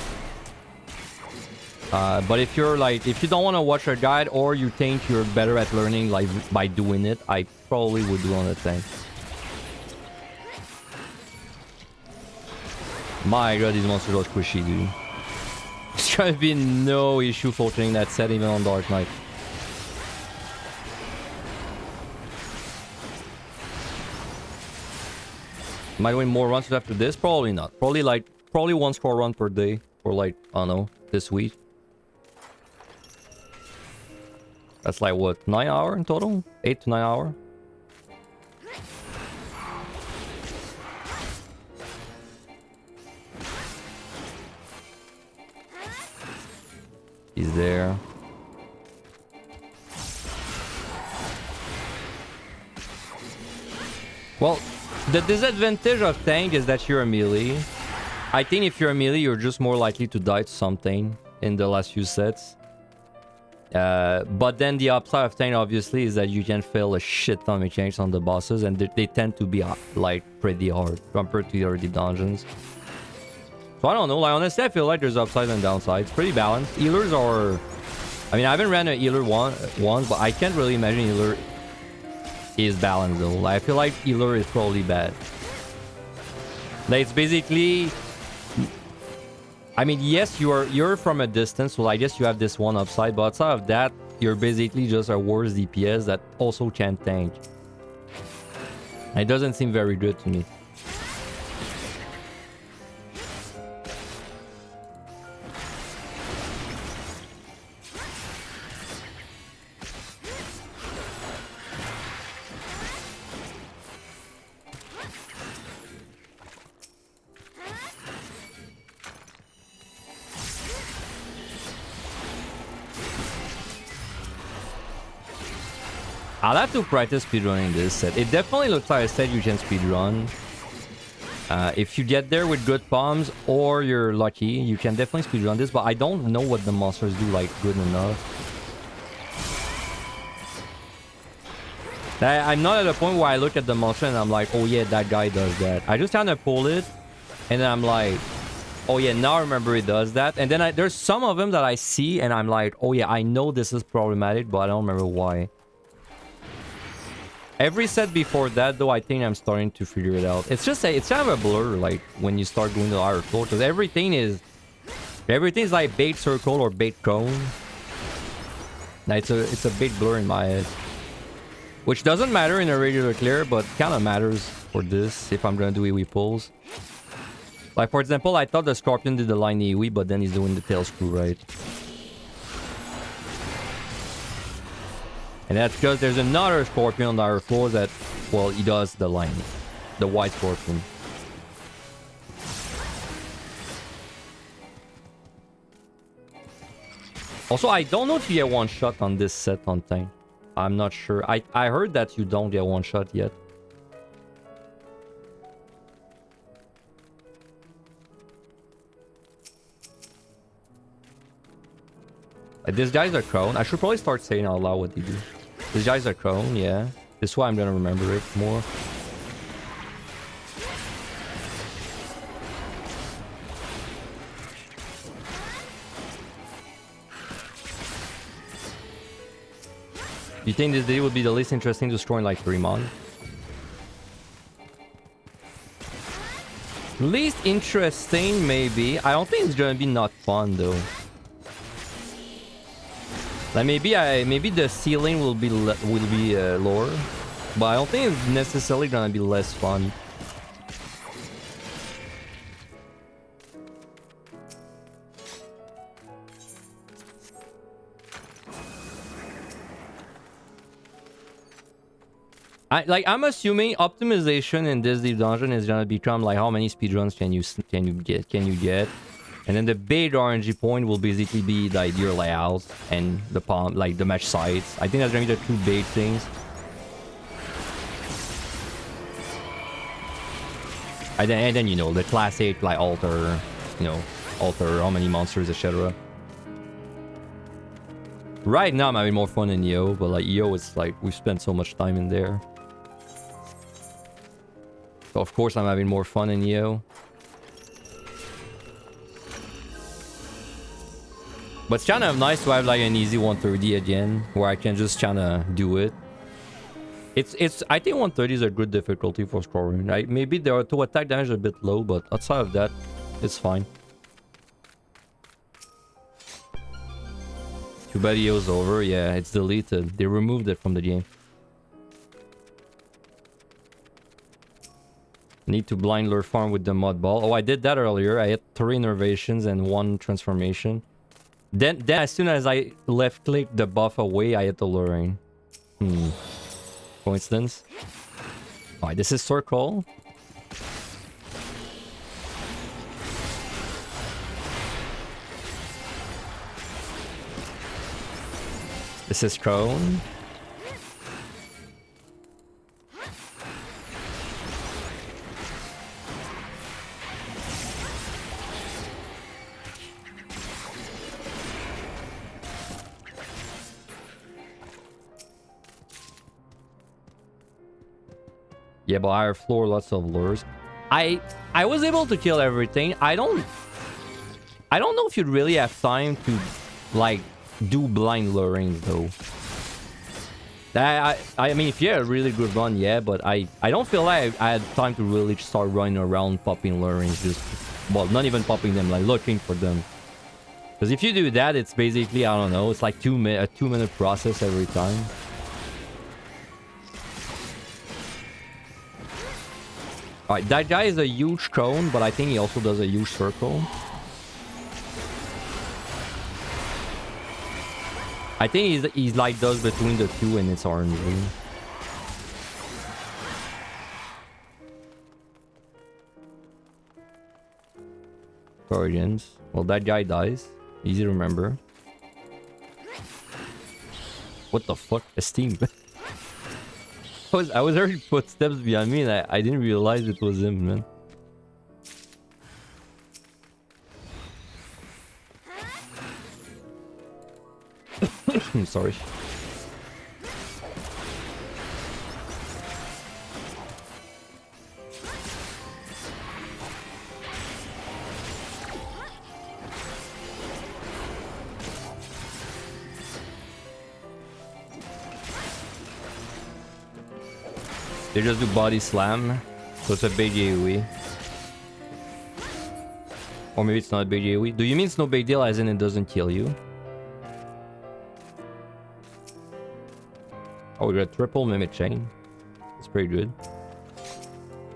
But if you don't want to watch a guide, or you think you're better at learning like by doing it, I probably would do on a tank. My god, these monsters are squishy, dude. There's gonna be no issue filtering that set even on Dark Knight. Am I doing more runs after this? Probably not. Probably 1 score run per day for like, I don't know, this week. That's like what, 9 hours in total? 8 to 9 hours? He's there. Well, the disadvantage of tank is that you're a melee. I think if you're a melee, you're just more likely to die to something in the last few sets. But then the upside of tank, obviously, is that you can fail a shit ton of mechanics on the bosses, and they tend to be like pretty hard compared to the other deep dungeons. So I don't know, like honestly I feel like there's upsides and downsides. Pretty balanced. Healers are... I mean, I haven't ran a healer once, but I can't really imagine healer is balanced though. Like, I feel like healer is probably bad. Like it's basically... I mean, yes, you're from a distance, so I guess you have this one upside, but outside of that, you're basically just a worse DPS that also can't tank. It doesn't seem very good to me. I'll have to practice speedrunning this set. It definitely looks like a set you can speedrun. If you get there with good palms, or you're lucky, you can definitely speedrun this, but I don't know what the monsters do like good enough. I'm not at a point where I look at the monster and I'm like, oh yeah, that guy does that. I just kind of pull it, And then I'm like, oh yeah, now I remember it does that. And then there's some of them that I see and I'm like, oh yeah, I know this is problematic, but I don't remember why. Every set before that, though, I think I'm starting to figure it out. It's just it's kind of a blur, like, when you start doing the higher floor, because everything's like bait circle or bait cone. Now, it's a big blur in my head. Which doesn't matter in a regular clear, but kind of matters for this, if I'm gonna do AoE pulls. Like, for example, I thought the Scorpion did the line AoE, but then he's doing the tail screw, right? And that's because there's another Scorpion on the higher floor that, well, he does the line. The white Scorpion. Also, I don't know if you get one shot on this set on time. I'm not sure. I heard that you don't get one shot yet. This guy's a crone. I should probably start saying out loud what he do. This guy's a crone, yeah. This is why I'm gonna remember it more. Do you think this day would be the least interesting to score in like 3 months? Least interesting, maybe. I don't think it's gonna be not fun though. Like maybe the ceiling will be lower, but I don't think it's necessarily gonna be less fun. I'm assuming optimization in this deep dungeon is gonna become like how many speedruns can you get, and then the big RNG point will basically be like your layout and the palm, like the match sites. I think that's gonna be the two big things. And then you know the classic like alter, alter how many monsters, etc. Right now I'm having more fun in EO, but like EO, it's like we spent so much time in there. So of course I'm having more fun in EO. But it's kind of nice to have like an easy 130 again, where I can just kind of do it. I think 130 is a good difficulty for scoring. Like maybe the auto attack damage is a bit low, but outside of that, it's fine. Too bad EO's over. Yeah, it's deleted. They removed it from the game. Need to blind lure farm with the mud ball. Oh, I did that earlier. I had 3 innervations and 1 transformation. Then as soon as I left click the buff away, I hit the luring. Coincidence? Alright, this is circle. This is cone. Yeah, but higher floor, lots of lures. I was able to kill everything. I don't know if you'd really have time to like do blind luring though. I mean, if you had a really good run, yeah, but I don't feel like I had time to really start running around popping lurings, just, well, not even popping them, like looking for them. Because if you do that, it's basically, I don't know, it's like a 2-minute process every time. Alright, that guy is a huge cone, but I think he also does a huge circle. I think he's like does between the two and it's RNG. Guardians. Well, that guy dies. Easy to remember. What the fuck? Esteem. I was hearing footsteps behind me and I didn't realize it was him, man. I'm sorry. They just do body slam. So it's a big AoE. Or maybe it's not a big AoE. Do you mean it's no big deal as in it doesn't kill you? Oh, we got triple mimic chain. It's pretty good.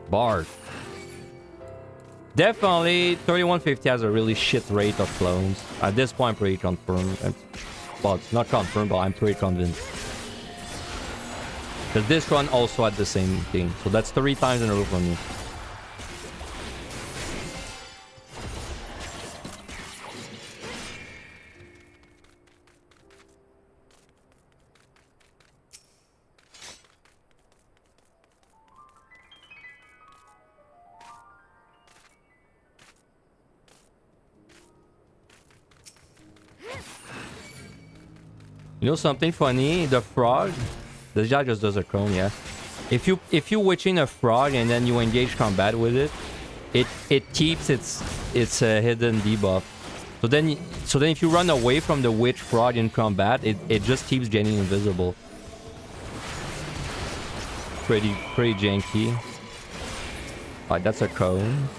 Bard. Definitely 3150 has a really shit rate of clones. At this point I'm pretty confirmed. Well, it's not confirmed, but I'm pretty convinced. Because this one also had the same thing. So that's 3 times in a row for me. You know something funny? The frog, this guy just does a clone, yeah. If you witch in a frog and then you engage combat with it, it keeps its hidden debuff. So then if you run away from the witch frog in combat, it just keeps getting invisible. Pretty janky. Alright, that's a cone.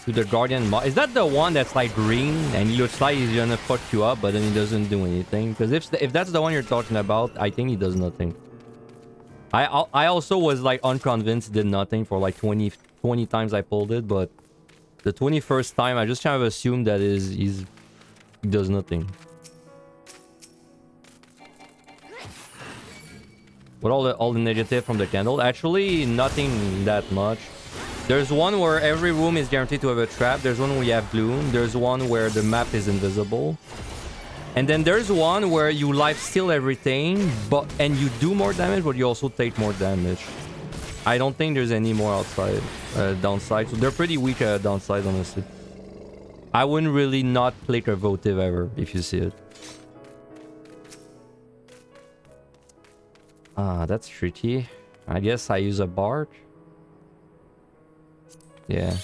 To the Guardian Is that the one that's like green and he looks like he's gonna fuck you up but then he doesn't do anything? Because if that's the one you're talking about, I think he does nothing. I also was like unconvinced, did nothing for like 20 times I pulled it, but the 21st time I just kind of assumed that he does nothing. With all the negative from the candle, actually nothing that much. There's one where every room is guaranteed to have a trap. There's one where you have gloom. There's one where the map is invisible. And then there's one where you life steal everything, and you do more damage, but you also take more damage. I don't think there's any more downside. So they're pretty weak downside, honestly. I wouldn't really not click a votive ever if you see it. That's tricky. I guess I use a bard. Yeah.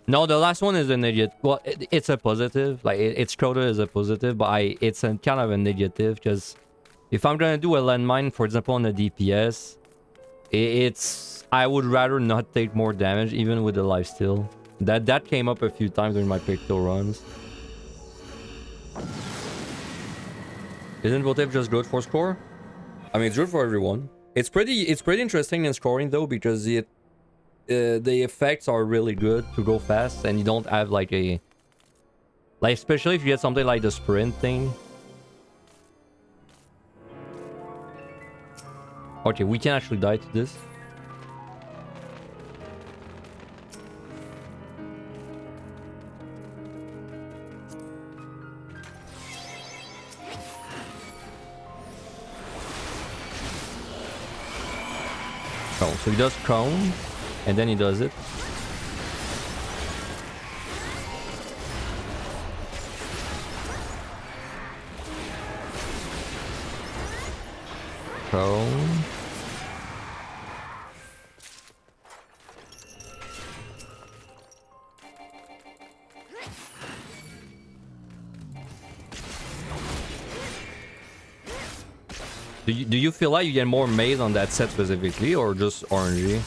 No, the last one is a negative. Well, it's a positive. Like, its quota is a positive, but it's a kind of a negative, because if I'm gonna do a landmine, for example, on the DPS, I would rather not take more damage, even with the lifesteal. That came up a few times during my picto runs. Isn't votive just good for score? I mean, it's good for everyone. It's pretty interesting in scoring though, because the effects are really good to go fast, and you don't have like especially if you get something like the sprint thing. Okay, we can actually die to this. Oh, so he does cone, and then he does it. Cone. Do you feel like you get more maze on that set specifically, or just RNG?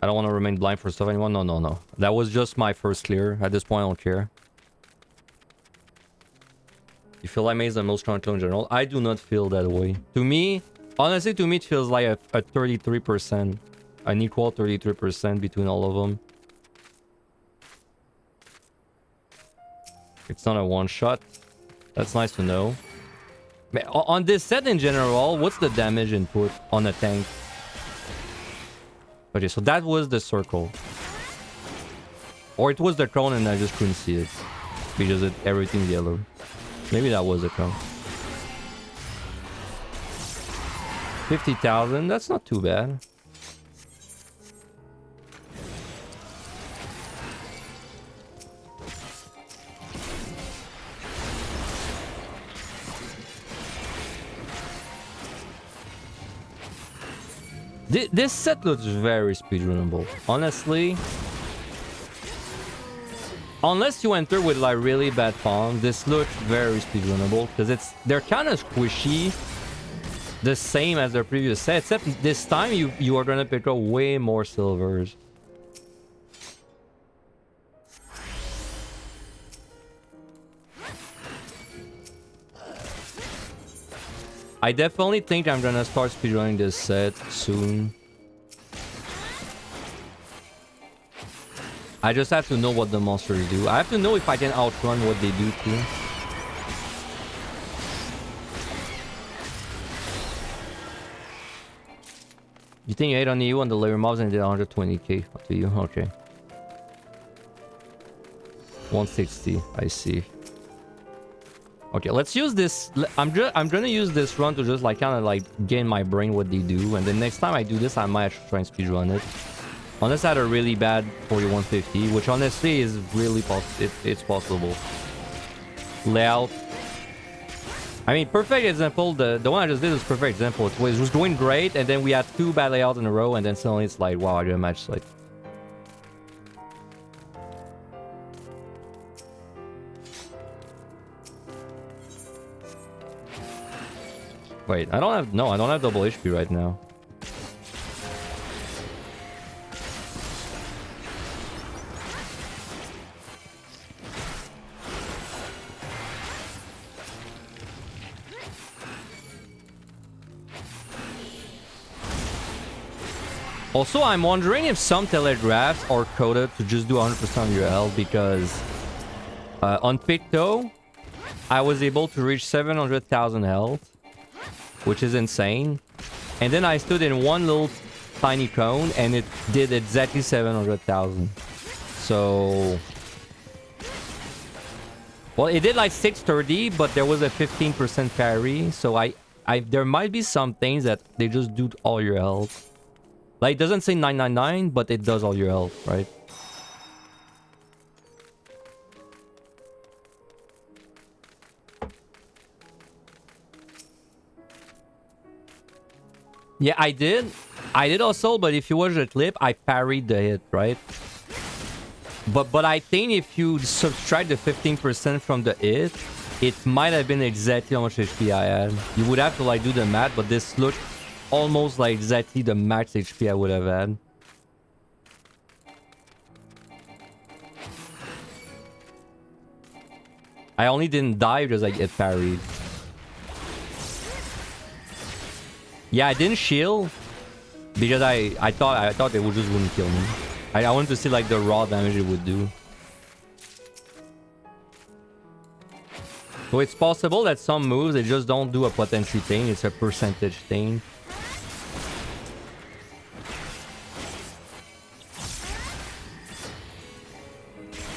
I don't want to remain blind for stuff anymore. No. That was just my first clear. At this point, I don't care. You feel like maze the most strong in general? I do not feel that way. To me, honestly, it feels like a 33%. An equal 33% between all of them. It's not a one-shot. That's nice to know. On this set in general, what's the damage input on a tank? Okay, so that was the circle. Or it was the cone and I just couldn't see it. Because everything's yellow. Maybe that was the cone. 50,000, that's not too bad. This set looks very speedrunnable, honestly. Unless you enter with like really bad palm, this looks very speedrunnable because they're kind of squishy, the same as their previous set, except this time you are gonna pick up way more silvers. I definitely think I'm gonna start speedrunning this set soon. I just have to know what the monsters do. I have to know if I can outrun what they do too. You think you ate on you on the layer mobs and did 120k to you? Okay. 160, I see. Okay, let's use this. I'm gonna use this run to just like kind of like gain my brain what they do, and then next time I do this, I might actually try and speedrun it. Unless I had a really bad 4150, which honestly is really it's possible. Layout. I mean, perfect example. The one I just did is perfect example. It was going great, and then we had 2 bad layouts in a row, and then suddenly it's like, wow, I did a match like. Wait, I don't have double HP right now. Also, I'm wondering if some telegraphs are coded to just do 100% of your health because on Picto, I was able to reach 700,000 health, which is insane. And then I stood in one little tiny cone and it did exactly 700,000. So... well, it did like 630, but there was a 15% parry. So there might be some things that they just do all your health. Like, it doesn't say 999, but it does all your health, right? Yeah, I did. I did also, but if you watch the clip, I parried the hit, right? But I think if you subtract the 15% from the hit, it might have been exactly how much HP I had. You would have to like do the math, but this looked almost like exactly the max HP I would have had. I only didn't die because I get parried. Yeah, I didn't shield because I thought they would just wouldn't kill me. I wanted to see like the raw damage it would do. So it's possible that some moves they just don't do a potency thing, it's a percentage thing.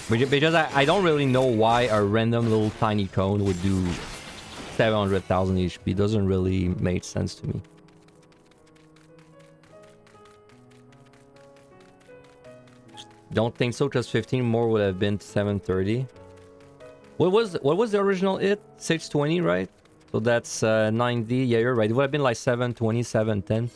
Because I don't really know why a random little tiny cone would do 700,000 HP. Doesn't really make sense to me. Don't think so, because 15 more would have been 730. What was the original hit? 620, right? So that's 90. Yeah, you're right. It would have been like 720, 710.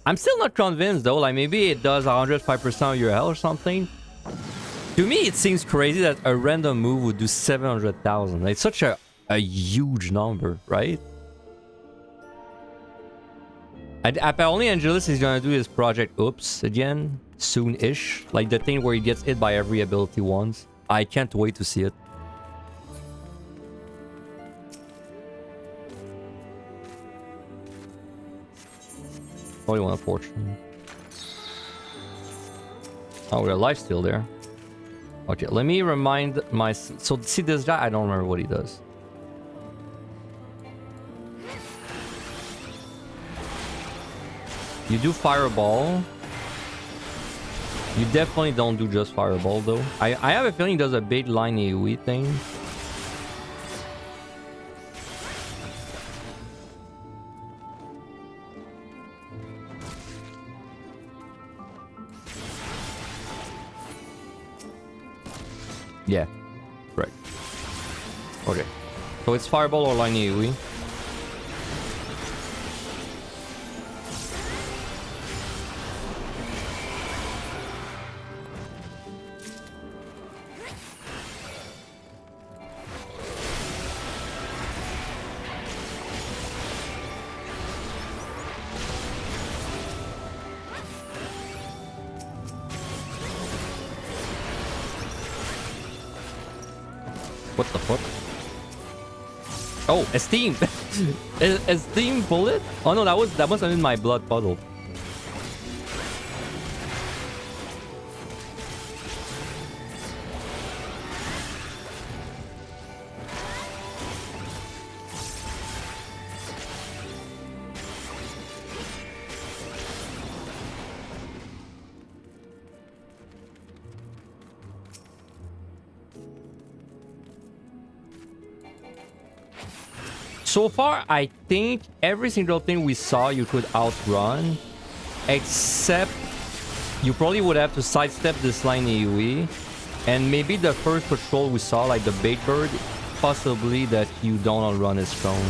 I'm still not convinced though. Like maybe it does 105% of your health or something. To me, it seems crazy that a random move would do 700,000. It's such a huge number, right? And apparently Angelus is gonna do his Project Oops again soon-ish. Like the thing where he gets hit by every ability once. I can't wait to see it. Probably want a fortune. Oh, we're alive still there. Okay, let me remind my... So see this guy? I don't remember what he does. You do Fireball. You definitely don't do just Fireball though. I have a feeling he does a big line AoE thing. Yeah. Right. Okay. So it's Fireball or Lightning AoE. What the fuck? Oh, Esteem! Esteem bullet? Oh no, that must have been my blood puddle. So far, I think every single thing we saw you could outrun, except you probably would have to sidestep this line AoE, and maybe the first patrol we saw, like the bait bird, possibly that you don't outrun his cone.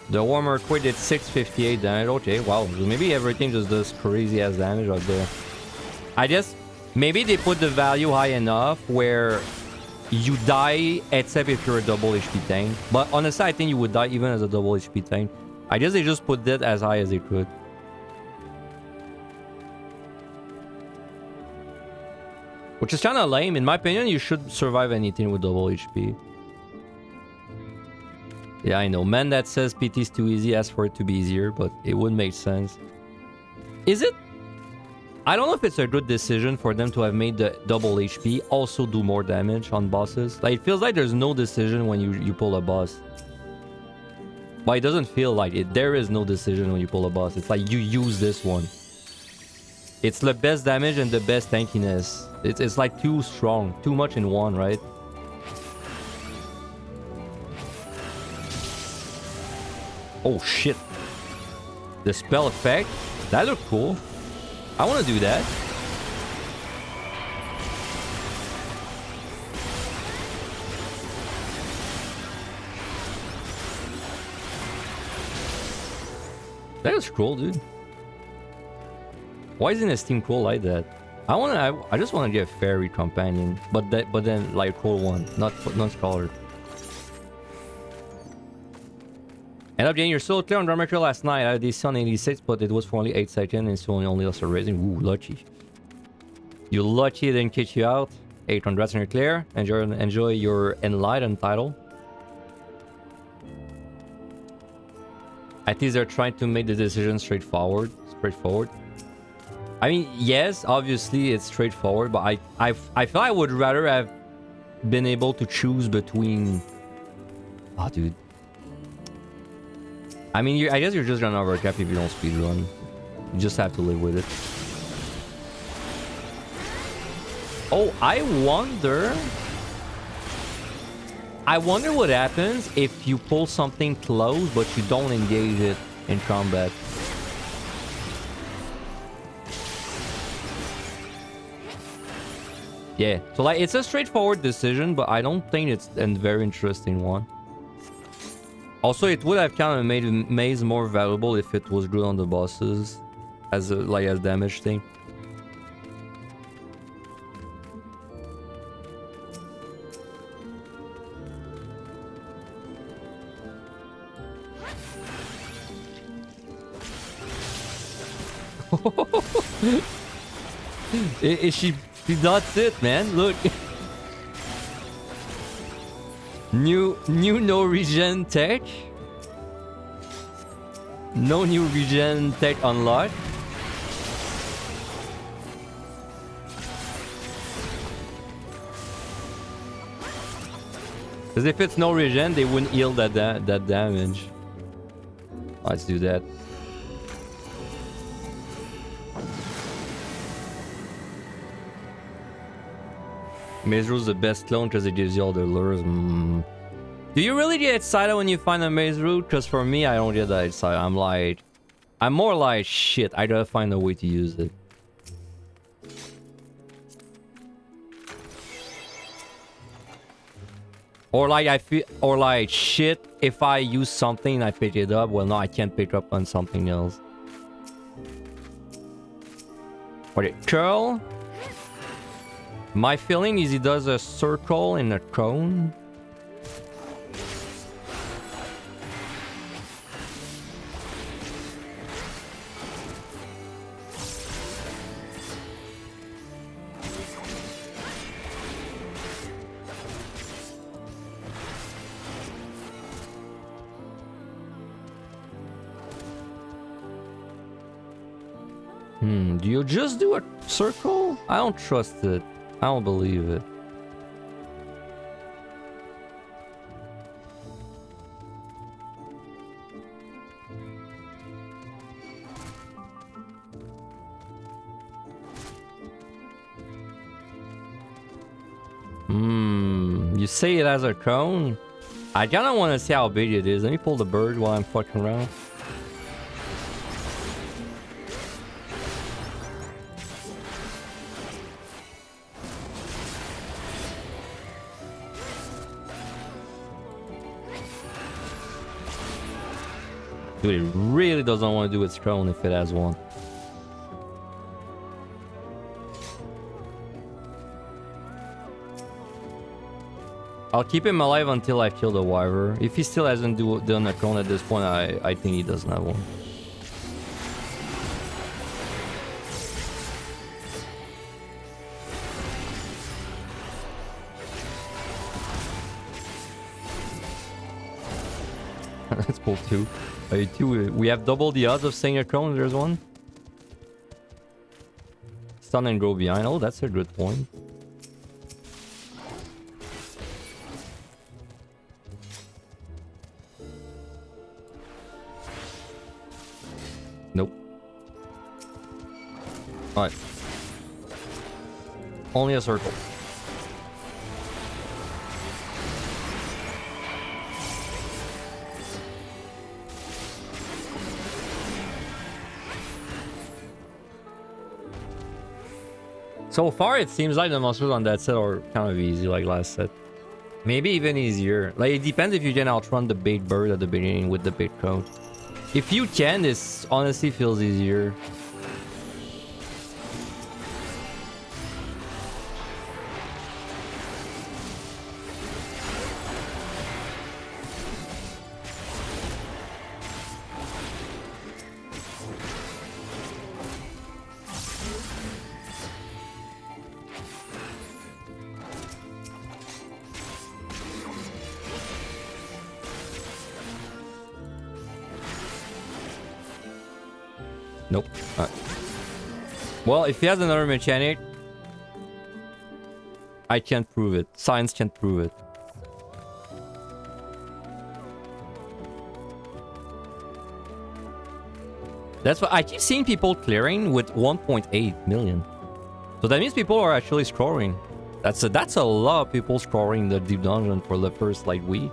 The Warm Earthquake did 658 damage. Okay, wow. So maybe everything just does crazy ass damage out there. I guess maybe they put the value high enough where you die except if you're a double HP tank. But honestly, I think you would die even as a double HP tank. I guess they just put that as high as they could. Which is kind of lame. In my opinion, you should survive anything with double HP. Yeah, I know. Man that says PT is too easy, ask for it to be easier, but it would make sense. Is it? I don't know if it's a good decision for them to have made the double HP also do more damage on bosses. Like, it feels like there's no decision when you pull a boss. But it doesn't feel like it. There is no decision when you pull a boss. It's like you use this one. It's the best damage and the best tankiness. It's like too strong. Too much in one, right? Oh shit. The spell effect? That looked cool. I want to do that. That is cool, dude. Why isn't this team cool like that? I just want to get fairy companion, but then like cool one, not scholar. End up getting your solo clear on Ornamental last night. I had DC on 86, but it was for only 8 seconds, and so only lost a raising. Ooh, lucky. You lucky it didn't kick you out. 8 congrats on your clear. Enjoy your Enlightened title. At least they're trying to make the decision straightforward. I mean, yes, obviously it's straightforward, but I feel I would rather have been able to choose between... Oh, dude. I mean, I guess you're just gonna overcap if you don't speedrun. You just have to live with it. Oh, I wonder what happens if you pull something close, but you don't engage it in combat. Yeah, so like, it's a straightforward decision, but I don't think it's a very interesting one. Also, it would have kind of made Maze more valuable if it was good on the bosses as a as damage thing. That's it, man. Look. New no regen tech. No new regen tech unlocked. Because if it's no regen, they wouldn't heal that damage. Let's do that. Maze Root's the best clone because it gives you all the lures. Do you really get excited when you find a Maze Root? Because for me, I don't get that excited. I'm like, I'm more like, shit, I gotta find a way to use it. Or like I feel, or like shit, if I use something I pick it up, well no, I can't pick up on something else. Okay, curl. My feeling is he does a circle and a cone. Do you just do a circle? I don't trust it. I don't believe it. You say it as a cone? I kinda wanna see how big it is. Let me pull the bird while I'm fucking around. Dude, it really doesn't want to do its cone if it has one. I'll keep him alive until I kill the wyvern. If he still hasn't done a cone at this point, I think he doesn't have one. That's cool too. We have double the odds of saying a cone. There's one. Stun and go behind. Oh, that's a good point. Nope. Alright. Only a circle. So far, it seems like the monsters on that set are kind of easy, like last set. Maybe even easier. Like, it depends if you can outrun the bait bird at the beginning with the bait cone. If you can, this honestly feels easier. Nope. Alright. Well, if he has another mechanic, I can't prove it. Science can't prove it. That's what I keep seeing people clearing with 1.8 million. So that means people are actually scoring. That's a lot of people scoring the deep dungeon for the first like week.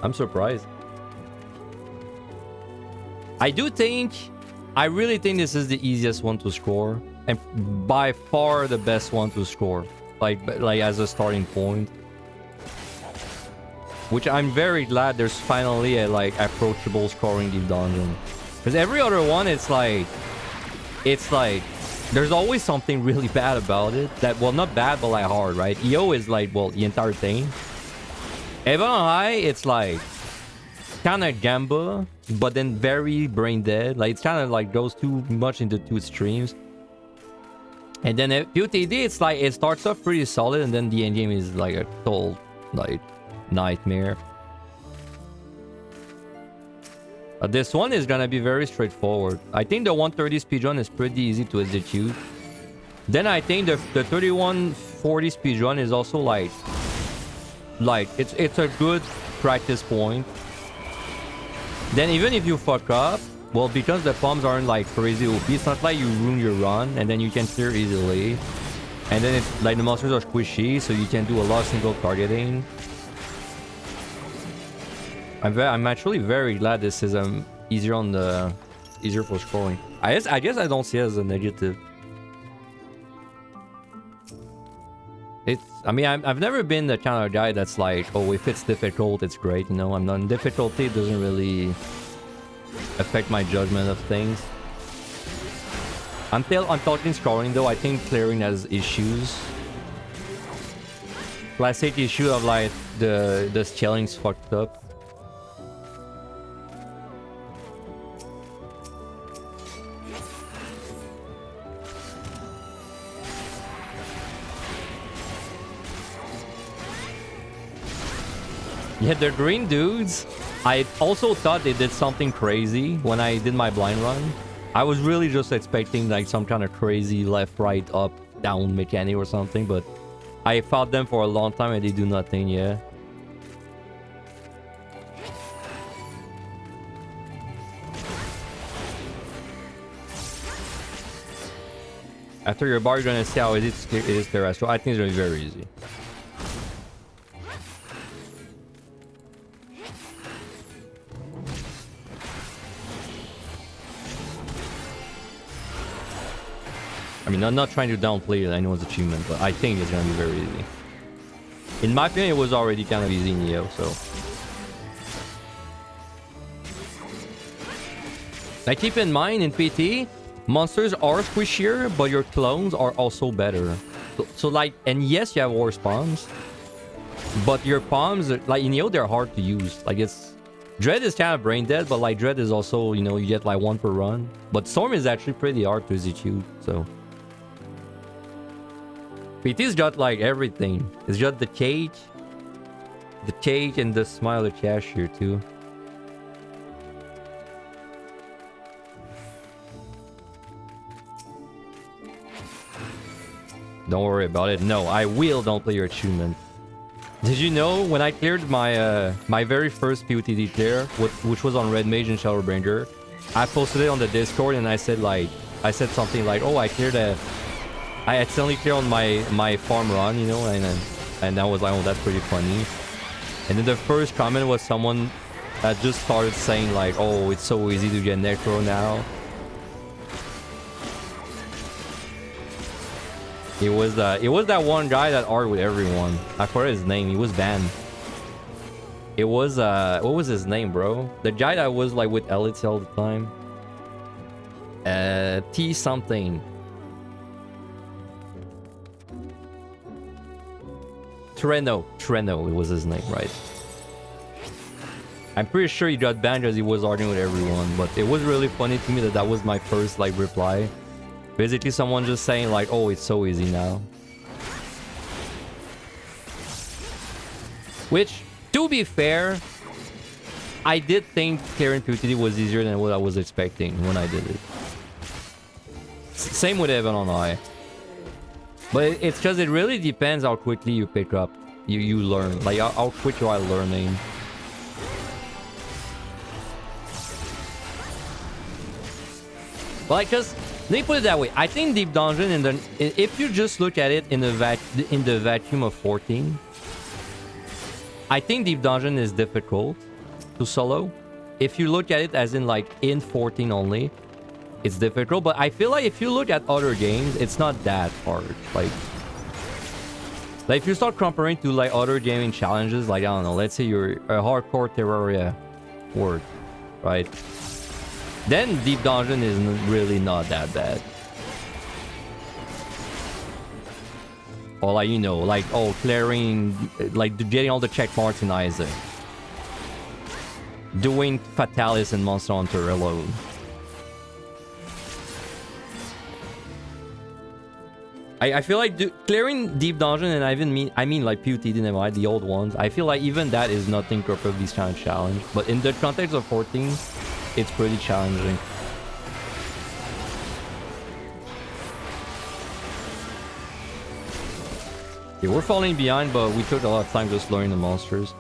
I'm surprised. I really think this is the easiest one to score, and by far the best one to score, like as a starting point. Which I'm very glad there's finally a like approachable scoring deep dungeon, because every other one it's like there's always something really bad about it. That, well, not bad, but like hard, right? EO is like, well, the entire thing. Even on high, it's like kind of gamba, but then very brain dead. Like, it's kind of like goes too much into two streams. And then PUTD, it's like it starts off pretty solid, and then the end game is like a total like nightmare. This one is gonna be very straightforward. I think the 130 speedrun is pretty easy to execute. Then I think the 3140 speedrun is also like it's a good practice point. Then even if you fuck up, well, because the pumps aren't like crazy OP, it's not like you ruin your run and then you can clear easily. And then it's like the monsters are squishy, so you can do a lot of single targeting. I'm actually very glad this is easier on the it's easier for scoring. I guess I don't see it as a negative. I mean, I've never been the kind of guy that's like, oh, if it's difficult, it's great, you know? I'm not... Difficulty doesn't really affect my judgment of things. I'm talking scoring, though. I think clearing has issues. Classic issue of, like, the scaling's fucked up. Yeah, the green dudes, I also thought they did something crazy when I did my blind run. I was really just expecting like some kind of crazy left, right, up, down mechanic or something, but I fought them for a long time and they do nothing, yeah. After your bar, you're gonna see how it is terrestrial. I think it's gonna be very easy. I mean, I'm not trying to downplay anyone's achievement, but I think it's gonna be very easy. In my opinion, it was already kind of easy in EO, so... Now keep in mind, in PT, monsters are squishier, but your clones are also better. So like, and yes, you have war spawns, but your palms, like in EO, they're hard to use. Like it's... Dread is kind of brain dead, but like Dread is also, you know, you get like 1 per run. But Storm is actually pretty hard to execute, so... PT's got like everything. It's got the cage and the smile of the cashier too. Don't worry about it. No, I will don't play your achievement. Did you know when I cleared my my very first POTD clear, which was on Red Mage and Shadowbringer, I posted it on the Discord and I said something like, oh, I accidentally cleared on my farm run, you know, and I was like, oh, that's pretty funny. And then the first comment was someone that just started saying like, oh, it's so easy to get Necro now. It was that one guy that argued with everyone. I forgot his name. He was banned. It was what was his name, bro? The guy that was like with elites all the time. T something. Treno, it was his name, right? I'm pretty sure he got banned because he was arguing with everyone, but it was really funny to me that was my first like reply. Basically someone just saying like, oh, it's so easy now. Which, to be fair, I did think clearing POTD was easier than what I was expecting when I did it. Same with Evan on I. But it's because it really depends how quickly you pick up, you learn, like how quick you are learning. Like, cause let me put it that way. I think Deep Dungeon if you just look at it in the vacuum of 14, I think Deep Dungeon is difficult to solo. If you look at it as in like in 14 only, it's difficult, but I feel like if you look at other games, it's not that hard. Like if you start comparing to like other gaming challenges, like I don't know, let's say you're a hardcore Terraria word, right? Then Deep Dungeon is really not that bad. Or like, you know, like, oh, clearing, like getting all the check marks in Isaac. Doing Fatalis and Monster Hunter alone. I feel like clearing Deep Dungeon, and I mean like POTD and the old ones, I feel like even that is nothing compared to this kind of challenge. But in the context of 14, it's pretty challenging. Yeah, we're falling behind, but we took a lot of time just learning the monsters.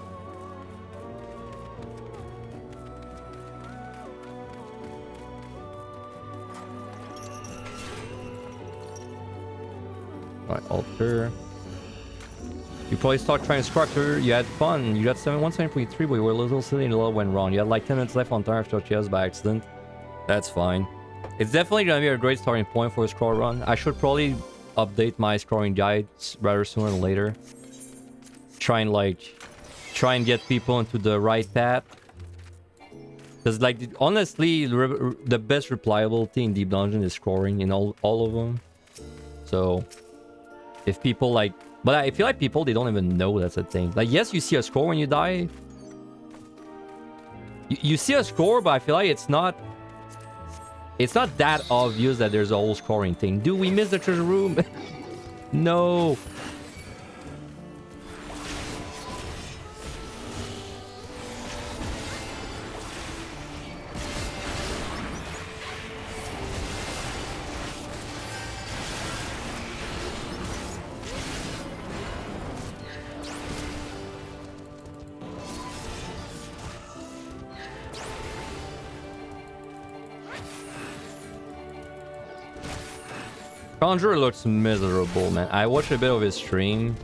Alright, alter. You probably start trying Structure, you had fun, you got 173, but you were a little silly and a lot went wrong. You had like 10 minutes left on time after Cheers by accident. That's fine. It's definitely gonna be a great starting point for a scroll run. I should probably update my scoring guides rather sooner than later. Try and get people into the right path. Because, like, honestly, the best replayability in Deep Dungeon is scoring in all of them. So, if people, like... But I feel like people, they don't even know that's a thing. Like, yes, you see a score when you die. You see a score, but I feel like it's not... It's not that obvious that there's a whole scoring thing. Dude, we missed the treasure room. No. Conjurer looks miserable, man. I watched a bit of his stream.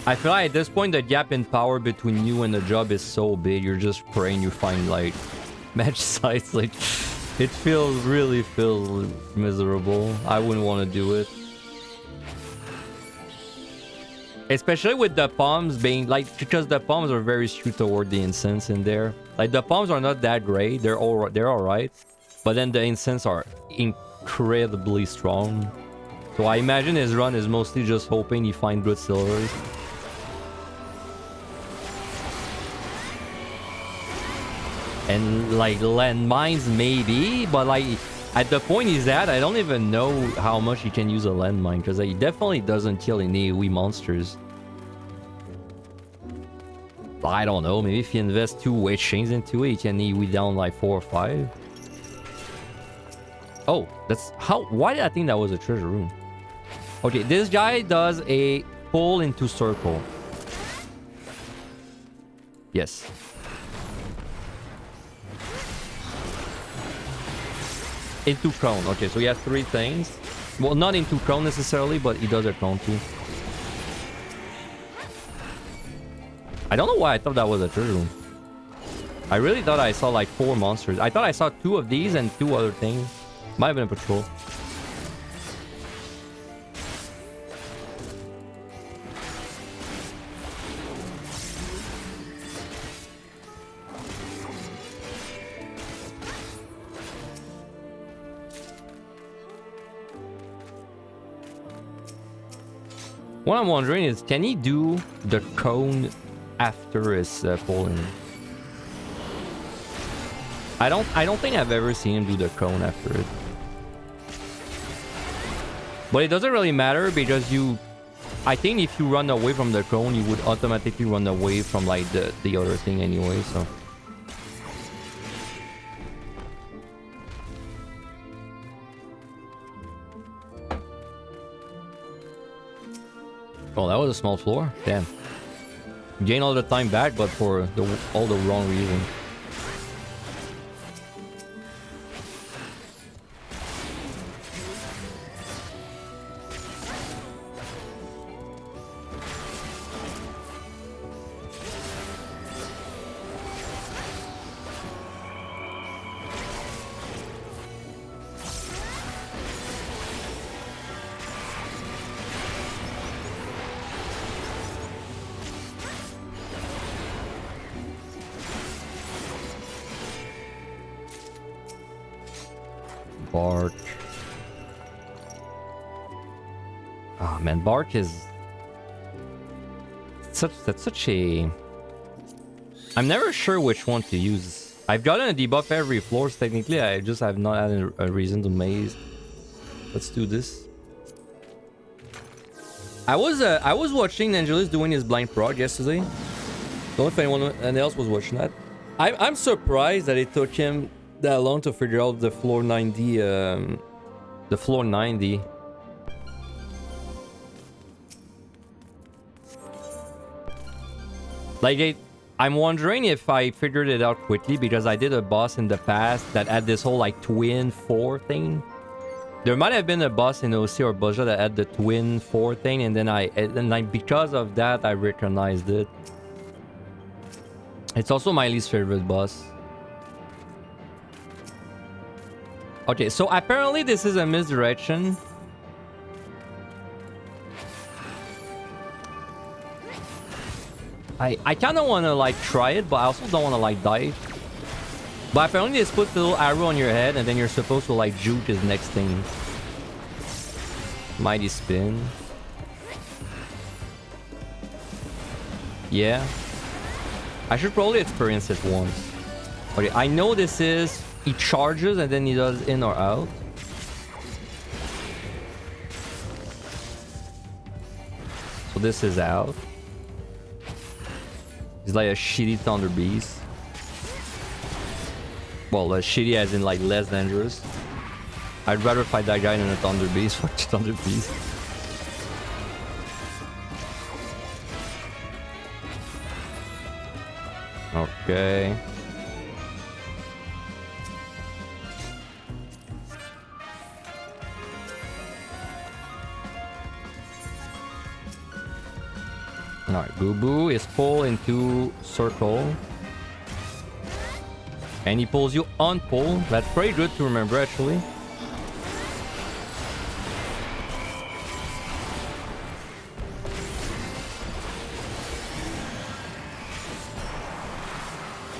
I feel like at this point the gap in power between you and the job is so big, you're just praying you find like match sites. Like, it really feels miserable. I wouldn't want to do it. Especially with the palms being like, because the palms are very skewed toward the incense in there. Like, the palms are not that great. They're alright. But then the incense are incredibly strong. So I imagine his run is mostly just hoping he find good silvers. And like landmines maybe, but like at the point he's at, I don't even know how much he can use a landmine, because he definitely doesn't kill any AoE monsters. I don't know, maybe if he invests 2 weight chains into it, he can AoE down like 4 or 5. Oh, that's how... Why did I think that was a treasure room? Okay, this guy does a pull into circle. Yes. Into cone. Okay, so he has 3 things. Well, not into cone necessarily, but he does a cone too. I don't know why I thought that was a treasure room. I really thought I saw like 4 monsters. I thought I saw 2 of these and 2 other things. Might have been a patrol. What I'm wondering is, can he do the cone after his pulling? I don't think I've ever seen him do the cone after it. But it doesn't really matter, because I think if you run away from the cone, you would automatically run away from like the other thing anyway, so. Oh, that was a small floor? Damn. Gain all the time back, but for all the wrong reason. Bark. Oh man, Bark is that's such a... I'm never sure which one to use. I've gotten a debuff every floor, so technically I just have not had a reason to maze. Let's do this. I was watching Angelus doing his blind prog yesterday. Don't know if anyone else was watching that. I'm surprised that it took him that long to figure out the floor 90, the floor 90. Like, I'm wondering if I figured it out quickly, because I did a boss in the past that had this whole like twin 4 thing. There might have been a boss in OC or Baja that had the twin 4 thing, and then because of that I recognized it. It's also my least favorite boss. Okay, so apparently this is a misdirection. I kind of want to like try it, but I also don't want to like die. But apparently this puts a little arrow on your head and then you're supposed to like juke his next thing. Mighty spin. Yeah. I should probably experience it once. Okay, I know this is... He charges and then he does in or out. So this is out. He's like a shitty Thunder Beast. Well, shitty as in like less dangerous. I'd rather fight that guy than a Thunder Beast. Fuck the Thunder Beast. Okay. Alright, Boo Boo is pulled into circle. And he pulls you on pull. That's pretty good to remember actually.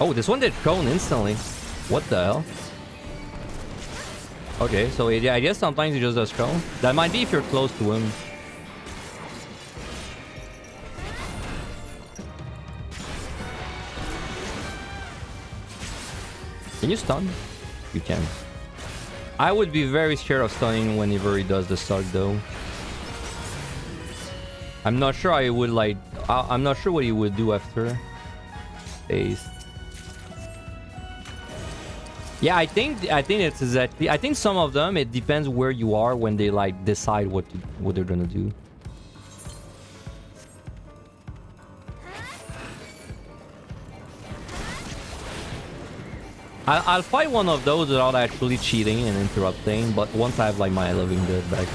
Oh, this one did cone instantly. What the hell? Okay, so yeah, I guess sometimes he just does cone. That might be if you're close to him. Can you stun? You can. I would be very scared of stunning whenever he does the suck though. I'm not sure I would like... I'm not sure what he would do after. Ace. Yeah, I think it's exactly... I think some of them, it depends where you are when they like decide what they're gonna do. I'll fight one of those without actually cheating and interrupting, but once I have like my living dead back.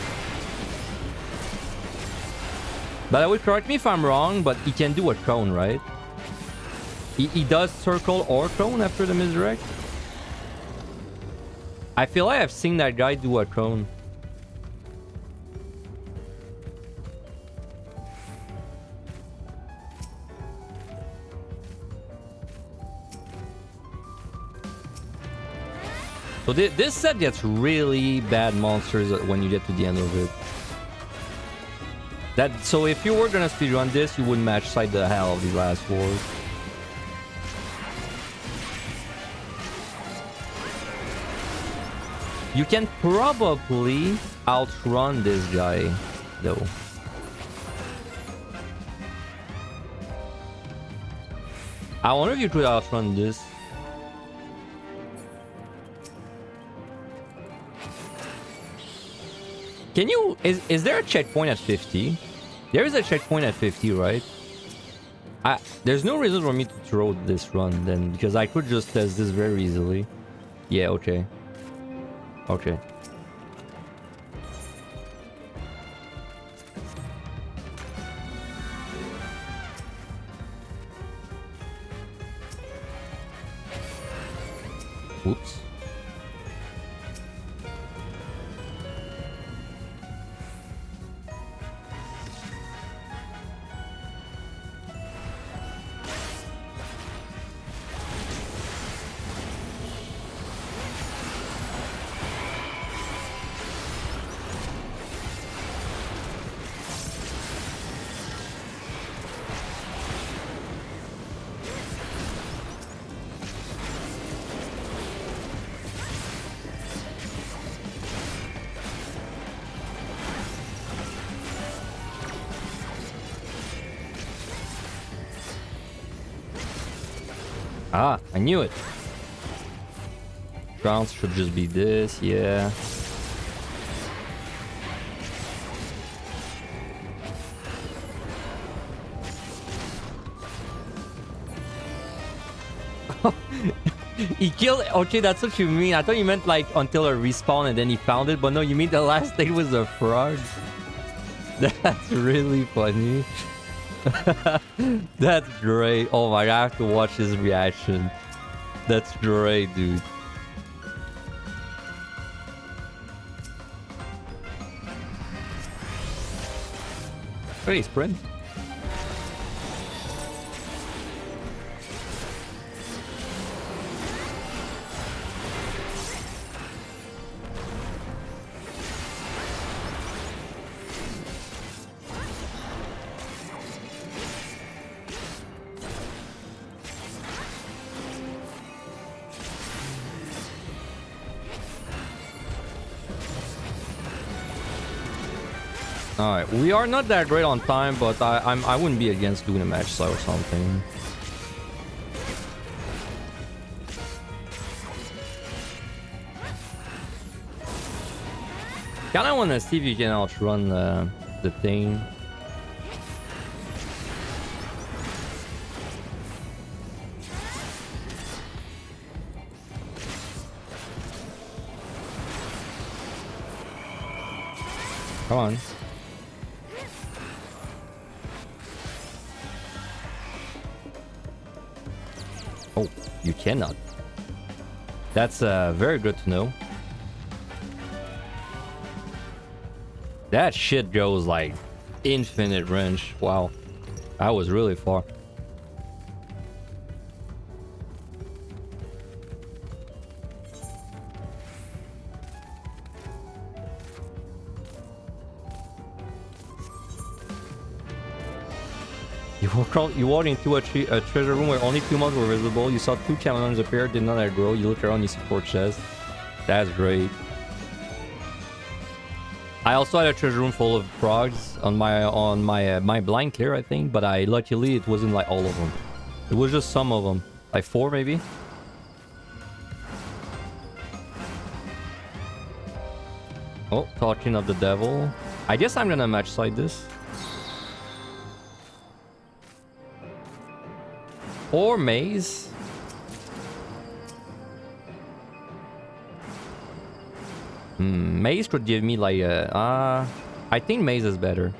But I would correct me if I'm wrong, but he can do a cone, right? He does circle or cone after the misdirect? I feel like I've seen that guy do a cone. So this set gets really bad monsters when you get to the end of it. So if you were gonna speedrun this, you would match side the hell of the last wars. You can probably outrun this guy, though. I wonder if you could outrun this. Can you... Is there a checkpoint at 50? There is a checkpoint at 50, right? There's no reason for me to throw this run then, because I could just test this very easily. Yeah, okay. Okay. Oops. Ah, I knew it. Trounce should just be this, yeah. He killed... Okay, that's what you mean. I thought you meant like until a respawn and then he found it. But no, you mean the last day was a frog? That's really funny. That's great. Oh my god, I have to watch his reaction. That's great, dude. Hey, sprint. Alright, we are not that great on time, but I wouldn't be against doing a match slot or something. Kinda wanna see if you can outrun the thing. Come on. Oh, you cannot. That's very good to know. That shit goes like infinite range. Wow. That was really far. You walked into a treasure room where only 2 monks were visible. You saw 2 camelons appear, did not aggro. You look around, you see 4 chests. That's great. I also had a treasure room full of frogs on my blind clear, I think, but luckily it wasn't like all of them. It was just some of them, like 4 maybe. Oh, talking of the devil. I guess I'm gonna match side this. Or maze. Maze could give me like a... I think maze is better.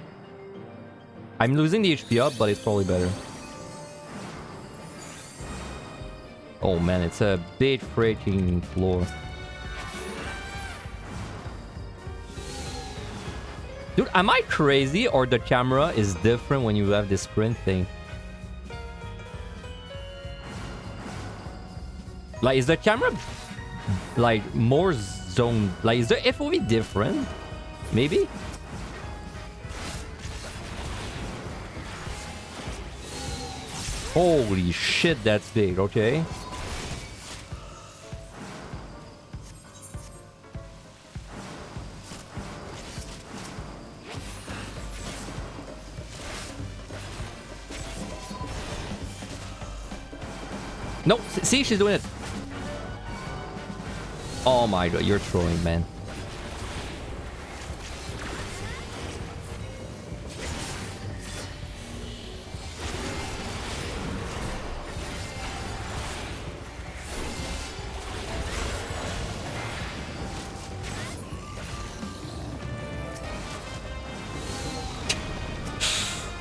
I'm losing the HP up, but it's probably better. Oh man, it's a big freaking floor. Dude, am I crazy or the camera is different when you have this sprint thing? Like, is the camera like more zoned? Like, is the FOV different? Maybe? Holy shit, that's big, okay. No, see, she's doing it. Oh my god, you're trolling, man.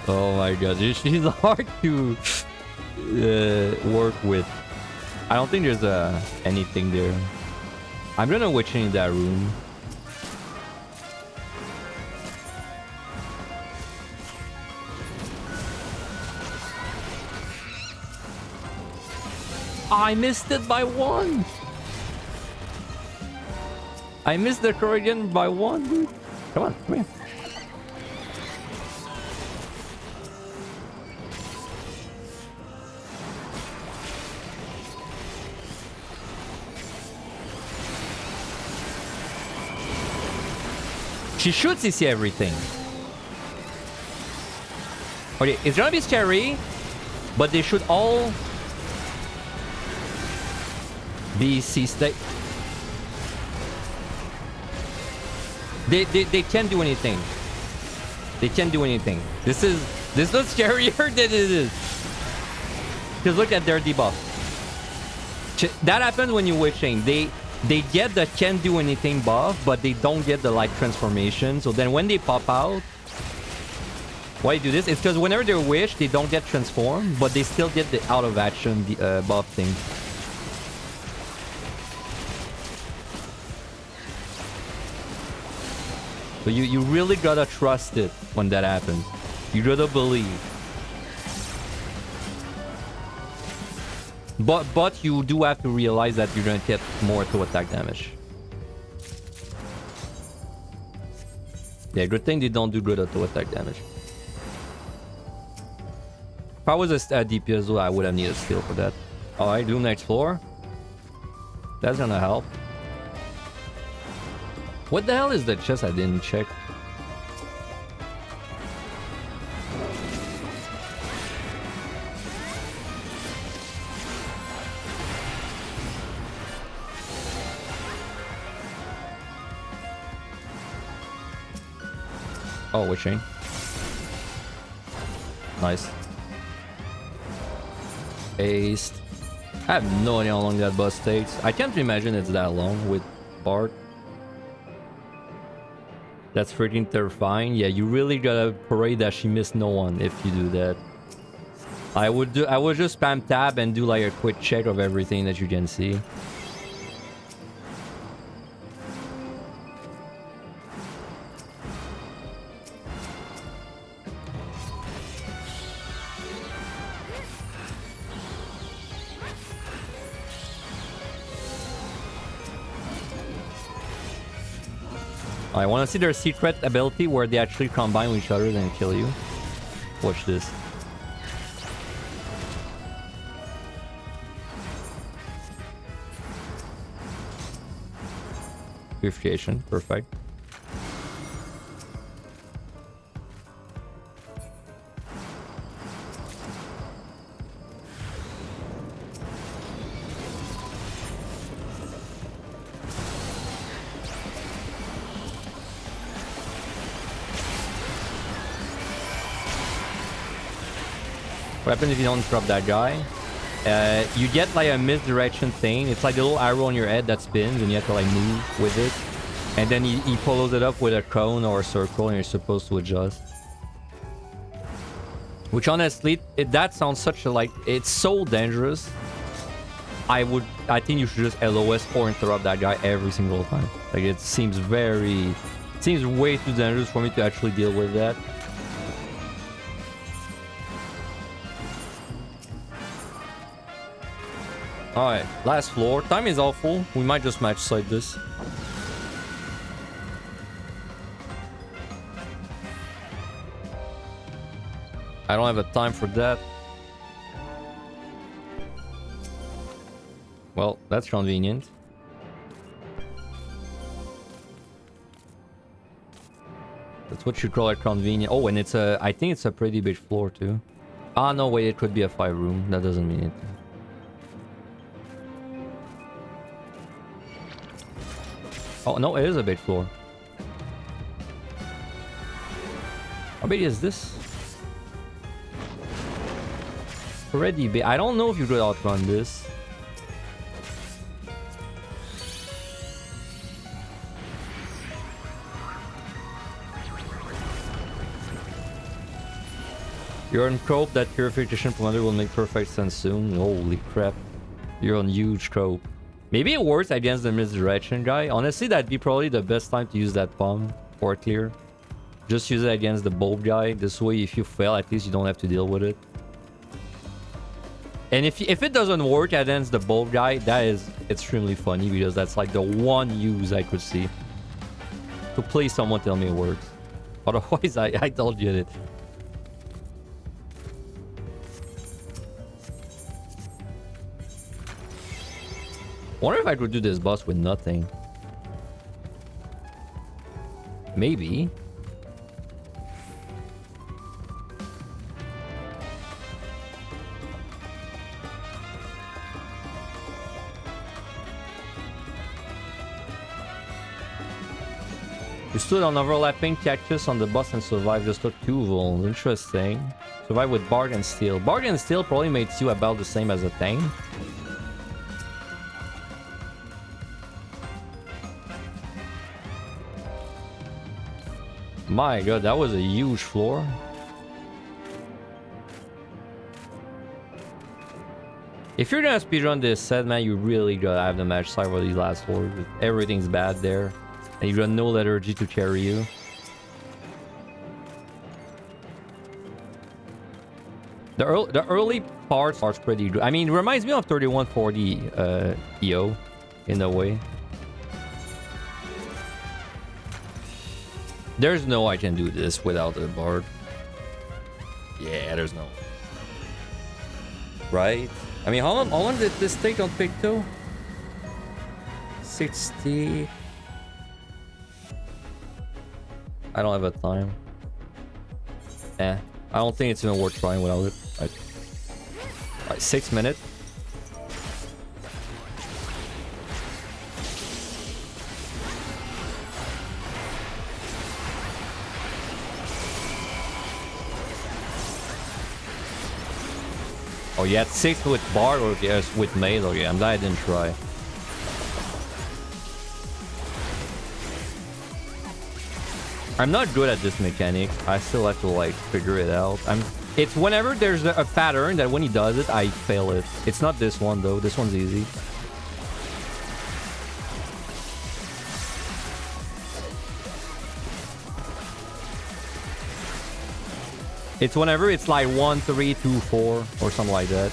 Oh my god, she's hard to work with. I don't think there's anything there. I'm gonna witch in that room. I missed it by 1. I missed the Corrigan by 1, dude. Come on, come here. She should CC everything. Okay, it's gonna be scary, but they should all be C-state. They can't do anything. They can't do anything. This is scarier than it is. Because look at their debuff. That happens when you witch chain. They get the can't do anything buff, but they don't get the light transformation. So then when they pop out, why do this? It's because whenever they wish, they don't get transformed, but they still get the out of action buff thing. So you really gotta trust it when that happens. You gotta believe. But you do have to realize that you're gonna get more to attack damage. Yeah, good thing they don't do good auto attack damage. If I was a DPS though, I would have needed Steel for that. Alright, Doom next floor. That's gonna help. What the hell is the chest I didn't check? Oh, witching. Nice. Aced. I have no idea how long that boss takes. I can't imagine it's that long with Bard. That's freaking terrifying. Yeah, you really gotta pray that she missed no one if you do that. I would just spam tab and do like a quick check of everything that you can see. I want to see their secret ability where they actually combine with each other and kill you. Watch this. Purification, perfect. What happens if you don't drop that guy? You get like a misdirection thing. It's like a little arrow on your head that spins and you have to like move with it. And then he follows it up with a cone or a circle and you're supposed to adjust. Which honestly, that sounds such a like... It's so dangerous. I think you should just LOS or interrupt that guy every single time. Like it seems very... It seems way too dangerous for me to actually deal with that. Alright, last floor. Time is awful. We might just match side this. I don't have a time for that. Well, that's convenient. That's what you call it convenient. Oh, and it's a... I think it's a pretty big floor too. Ah, no, wait, it could be a 5 room. That doesn't mean it. Oh, no, it is a big floor. How big is this? Already big. I don't know if you could outrun this. You're on cope. That purification commander will make perfect sense soon. Holy crap. You're on huge cope. Maybe it works against the misdirection guy. Honestly, that'd be probably the best time to use that palm for clear. Just use it against the bulb guy. This way, if you fail, at least you don't have to deal with it. And if it doesn't work against the bulb guy, that is extremely funny because that's like the one use I could see. So please someone tell me it works. Otherwise, I told you it. Wonder if I could do this boss with nothing. Maybe. You stood on overlapping cactus on the boss and survived. Just took 2 vulns. Interesting. Survived with Bark and Steel. Bark and Steel probably makes you about the same as a thing. My god, that was a huge floor. If you're gonna speedrun this set, man, you really gotta have the match side for these last floors. Everything's bad there. And you got no liturgy to carry you. The early parts are pretty good. I mean, it reminds me of 3140 EO in a way. There's no I can do this without a bard. Yeah, there's no. Right? I mean, how long did this take on Picto? 60. I don't have a time. Eh, I don't think it's even worth trying without it. Alright, 6 minutes. Oh, you had 6 with Bard or yes, with Maid? Okay, I'm glad I didn't try. I'm not good at this mechanic. I still have to like figure it out. It's whenever there's a pattern that when he does it, I fail it. It's not this one though. This one's easy. It's whenever it's like 1, 3, 2, 4 or something like that.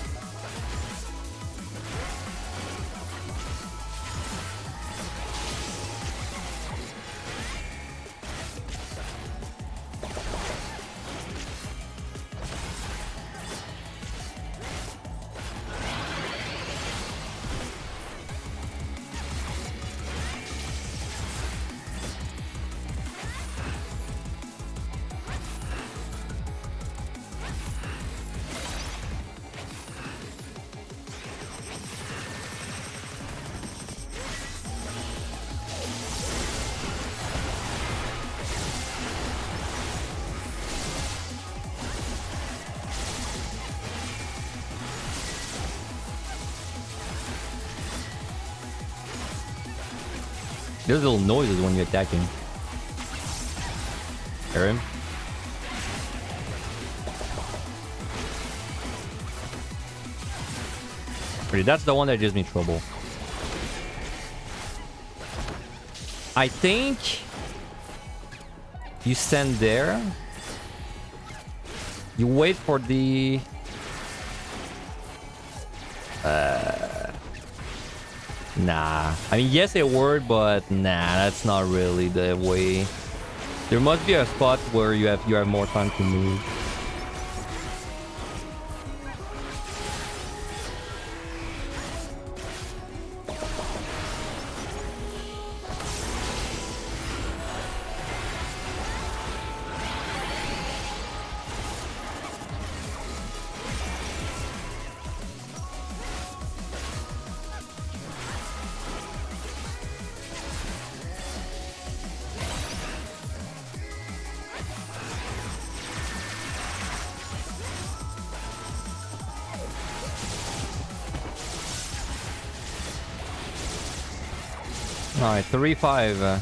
There's little noises when you're attacking. Hear him? Okay, that's the one that gives me trouble. I think you stand there. You wait for the nah. I mean, yes, it worked, but nah, that's not really the way. There must be a spot where you have more time to move. Alright, 3-5.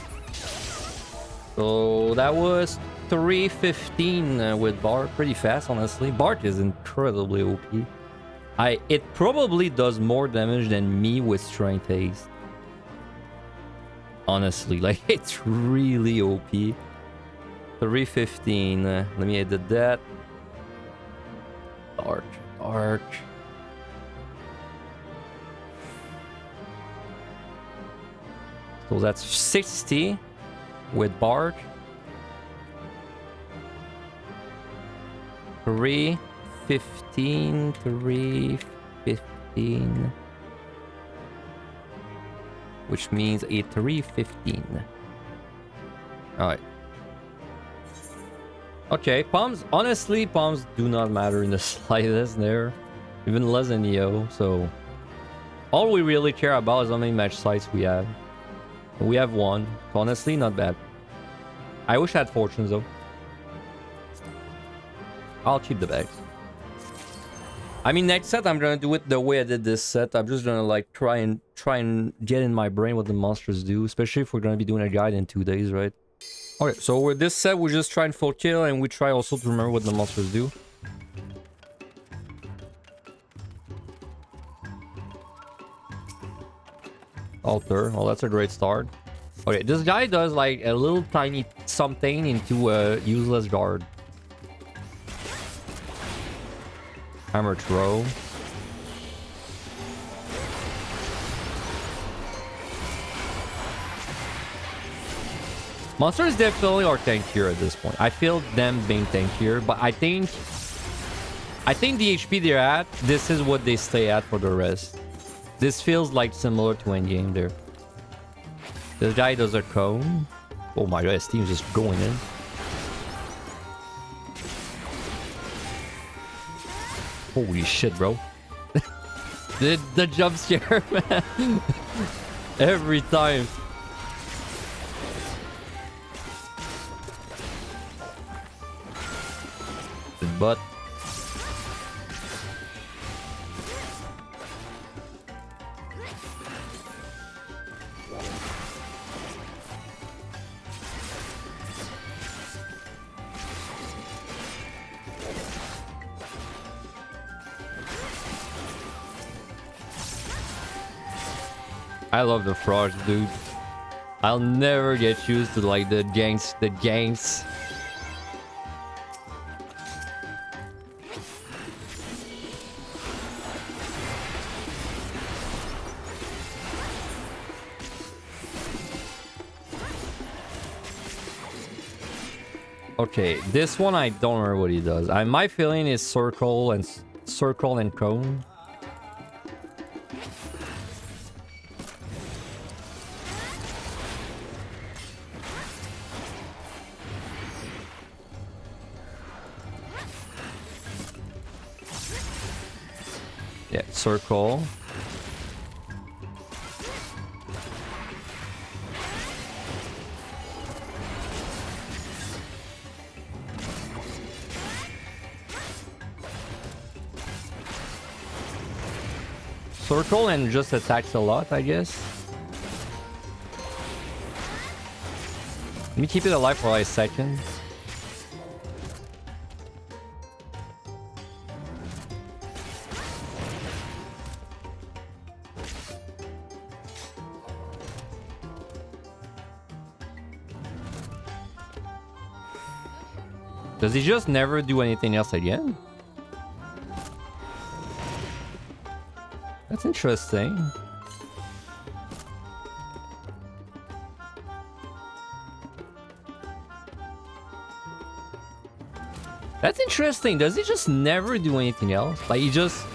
So that was 3-15 with Bart. Pretty fast, honestly. Bart is incredibly OP. It probably does more damage than me with Strength Haste. Honestly, like, it's really OP. 3-15. Let me edit that. Bart. So that's 60 with Bard. 3-15, 3-15. Which means a 3-15. Alright. Okay, palms. Honestly, palms do not matter in the slightest there. Even less than EO, so all we really care about is how many match sites we have. We have one. Honestly, not bad. I wish I had fortunes though. I'll keep the bags. I mean, next set I'm gonna do it the way I did this set. I'm just gonna like try and get in my brain what the monsters do, especially if we're gonna be doing a guide in 2 days, right? Okay, so with this set we just try and full kill, and we try also to remember what the monsters do. Altar. Well, that's a great start. Okay, this guy does like a little tiny something into a useless guard. Hammer throw. Monsters definitely are tankier at this point. I feel them being tankier, but I think the HP they're at, this is what they stay at for the rest. This feels like similar to endgame there. This guy does a cone. Oh my god, his team's just going in. Holy shit, bro. the jump scare, man. Every time. But I love the frogs, dude. I'll never get used to like the ganks. Okay, this one I don't remember what he does. My feeling is circle and cone. Yeah, circle. Circle and just attacks a lot, I guess. Let me keep it alive for like a second. Does he just never do anything else again? That's interesting. That's interesting. Does he just never do anything else? Like he just...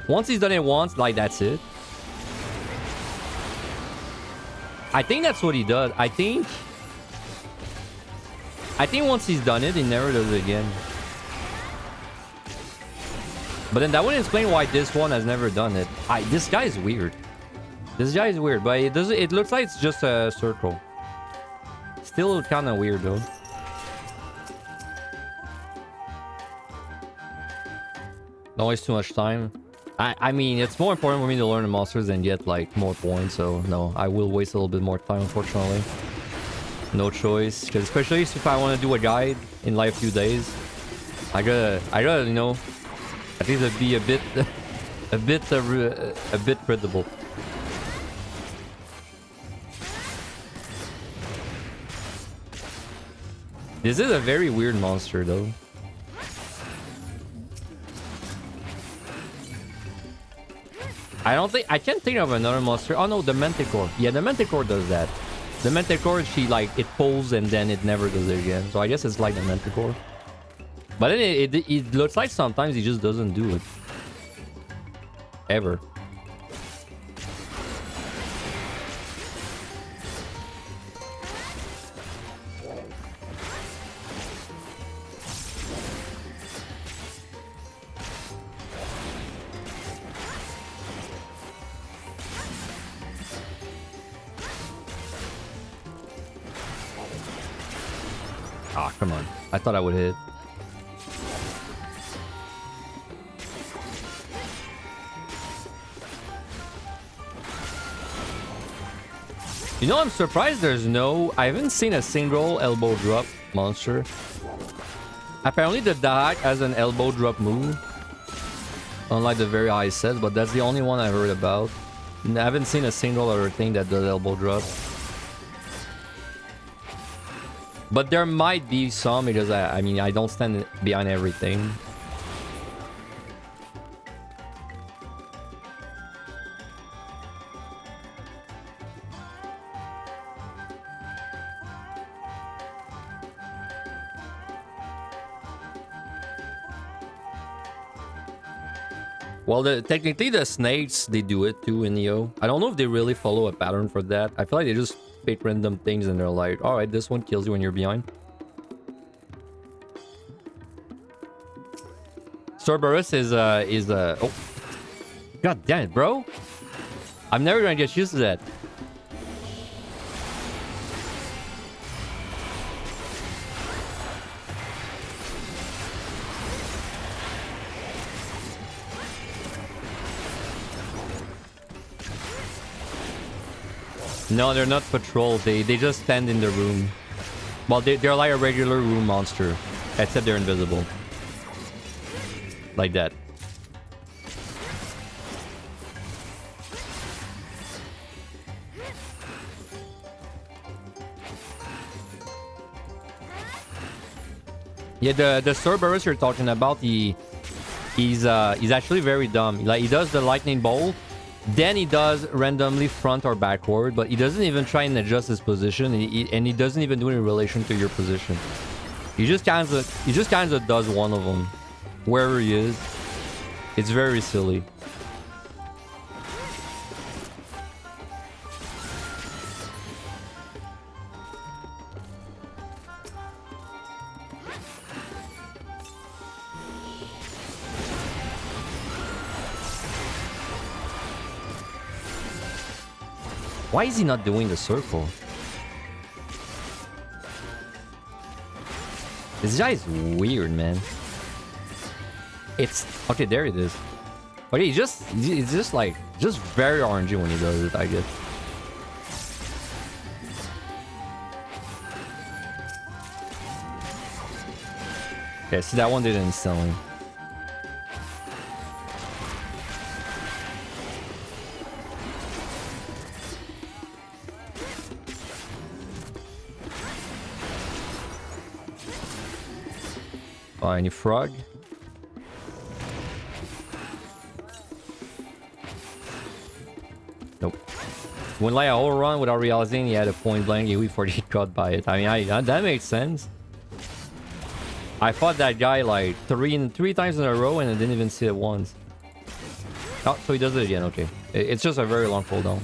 Once he's done it once, like that's it. I think that's what he does. I think once he's done it, he never does it again. But then that would explain why this one has never done it. This guy is weird. This guy is weird, but it looks like it's just a circle. Still kind of weird though. Don't waste too much time. I mean, it's more important for me to learn the monsters and get like more points. So no, I will waste a little bit more time, unfortunately. No choice, because especially if I want to do a guide in like a few days, I gotta, you know, at least be a bit predictable. This is a very weird monster, though. I can't think of another monster. Oh no, the Manticore. Yeah, the Manticore does that. The Manticore, she like, it pulls and then it never does it again. So I guess it's like the Manticore. But then it looks like sometimes he just doesn't do it. Ever. Ah, come on. I thought I would hit. You know, I'm surprised there's no... I haven't seen a single elbow drop monster. Apparently the DRK has an elbow drop move. Unlike the very high set, but that's the only one I heard about. I haven't seen a single other thing that does elbow drop. But there might be some, because I mean, I don't stand behind everything. Well, technically the snakes, they do it too in Neo. I don't know if they really follow a pattern for that. I feel like they just pick random things and they're like, alright, this one kills you when you're behind. Cerberus is oh. God damn it, bro. I'm never gonna get used to that. No, they're not patrols. They just stand in the room. Well, they're like a regular room monster, except they're invisible. Like that. Yeah, the Cerberus you're talking about, he's actually very dumb. Like, he does the lightning bolt, then he does randomly front or backward, but he doesn't even try and adjust his position, and he doesn't even do it in relation to your position. He just kind of does one of them wherever he is. It's very silly. Why is he not doing the circle? This guy is weird, man. It's okay. There it is. But he's just like very orangey when he does it, I guess. Okay, see, that one didn't sell him. Any frog? Nope. Went like a whole run without realizing he had a point blank AoE before he got by it. I mean, that makes sense. I fought that guy like three times in a row and I didn't even see it once. Oh, so he does it again. Okay, it's just a very long cooldown.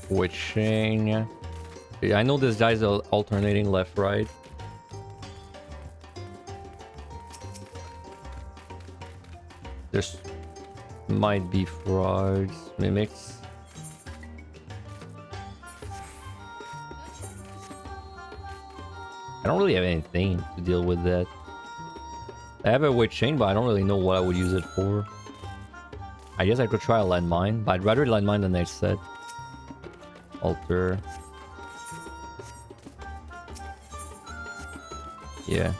Switching. Yeah, I know this guy's alternating left, right. There's might be frogs, mimics. I don't really have anything to deal with that. I have a witch chain, but I don't really know what I would use it for. I guess I could try a landmine, but I'd rather landmine the next set. Alter. Yeah.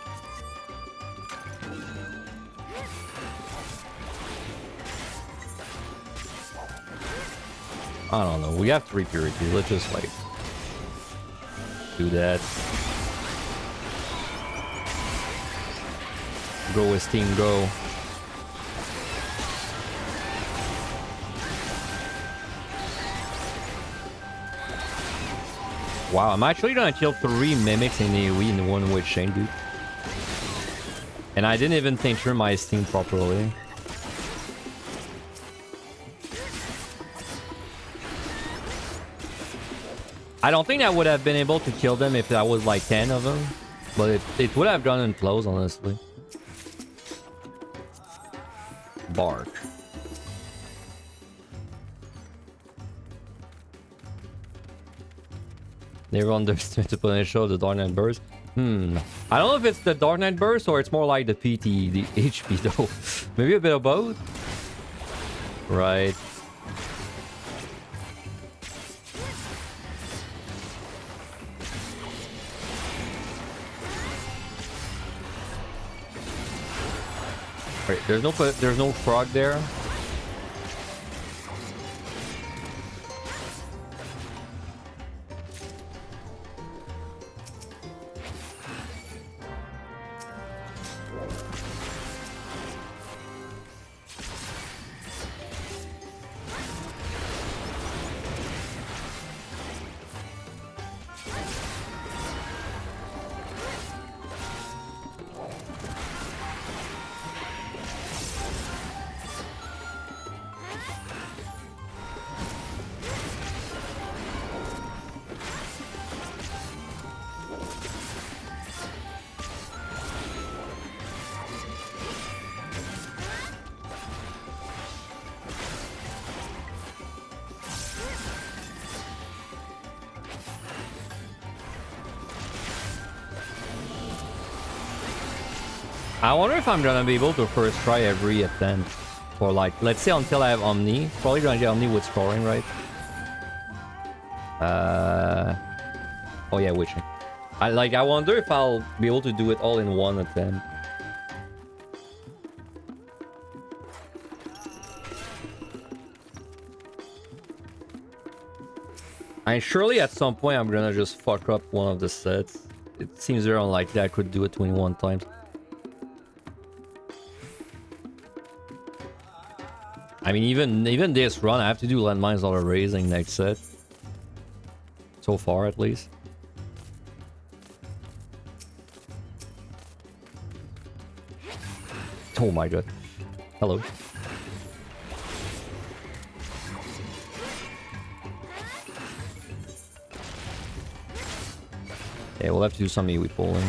I don't know. We have 3 purities. Let's just like do that. Go with Steam, go. Wow, I'm actually gonna kill 3 mimics in AoE in the one witch chain, dude. And I didn't even think through my Steam properly. I don't think I would have been able to kill them if that was like 10 of them. But it would have gone in close, honestly. Bark. Never understood the potential of the Dark Knight Burst. I don't know if it's the Dark Knight Burst or it's more like the PT, the HP though. Maybe a bit of both. Right. Right, there's no frog there. I wonder if I'm gonna be able to first try every attempt. For like, let's say until I have Omni. Probably gonna get Omni with scoring, right? Oh yeah, witching. I wonder if I'll be able to do it all in one attempt. And surely at some point I'm gonna just fuck up one of the sets. It seems very unlikely I could do it 21 times. I mean, even this run, I have to do landmines all raising next set. So far, at least. Oh my god. Hello. Yeah, we'll have to do some AoE pulling.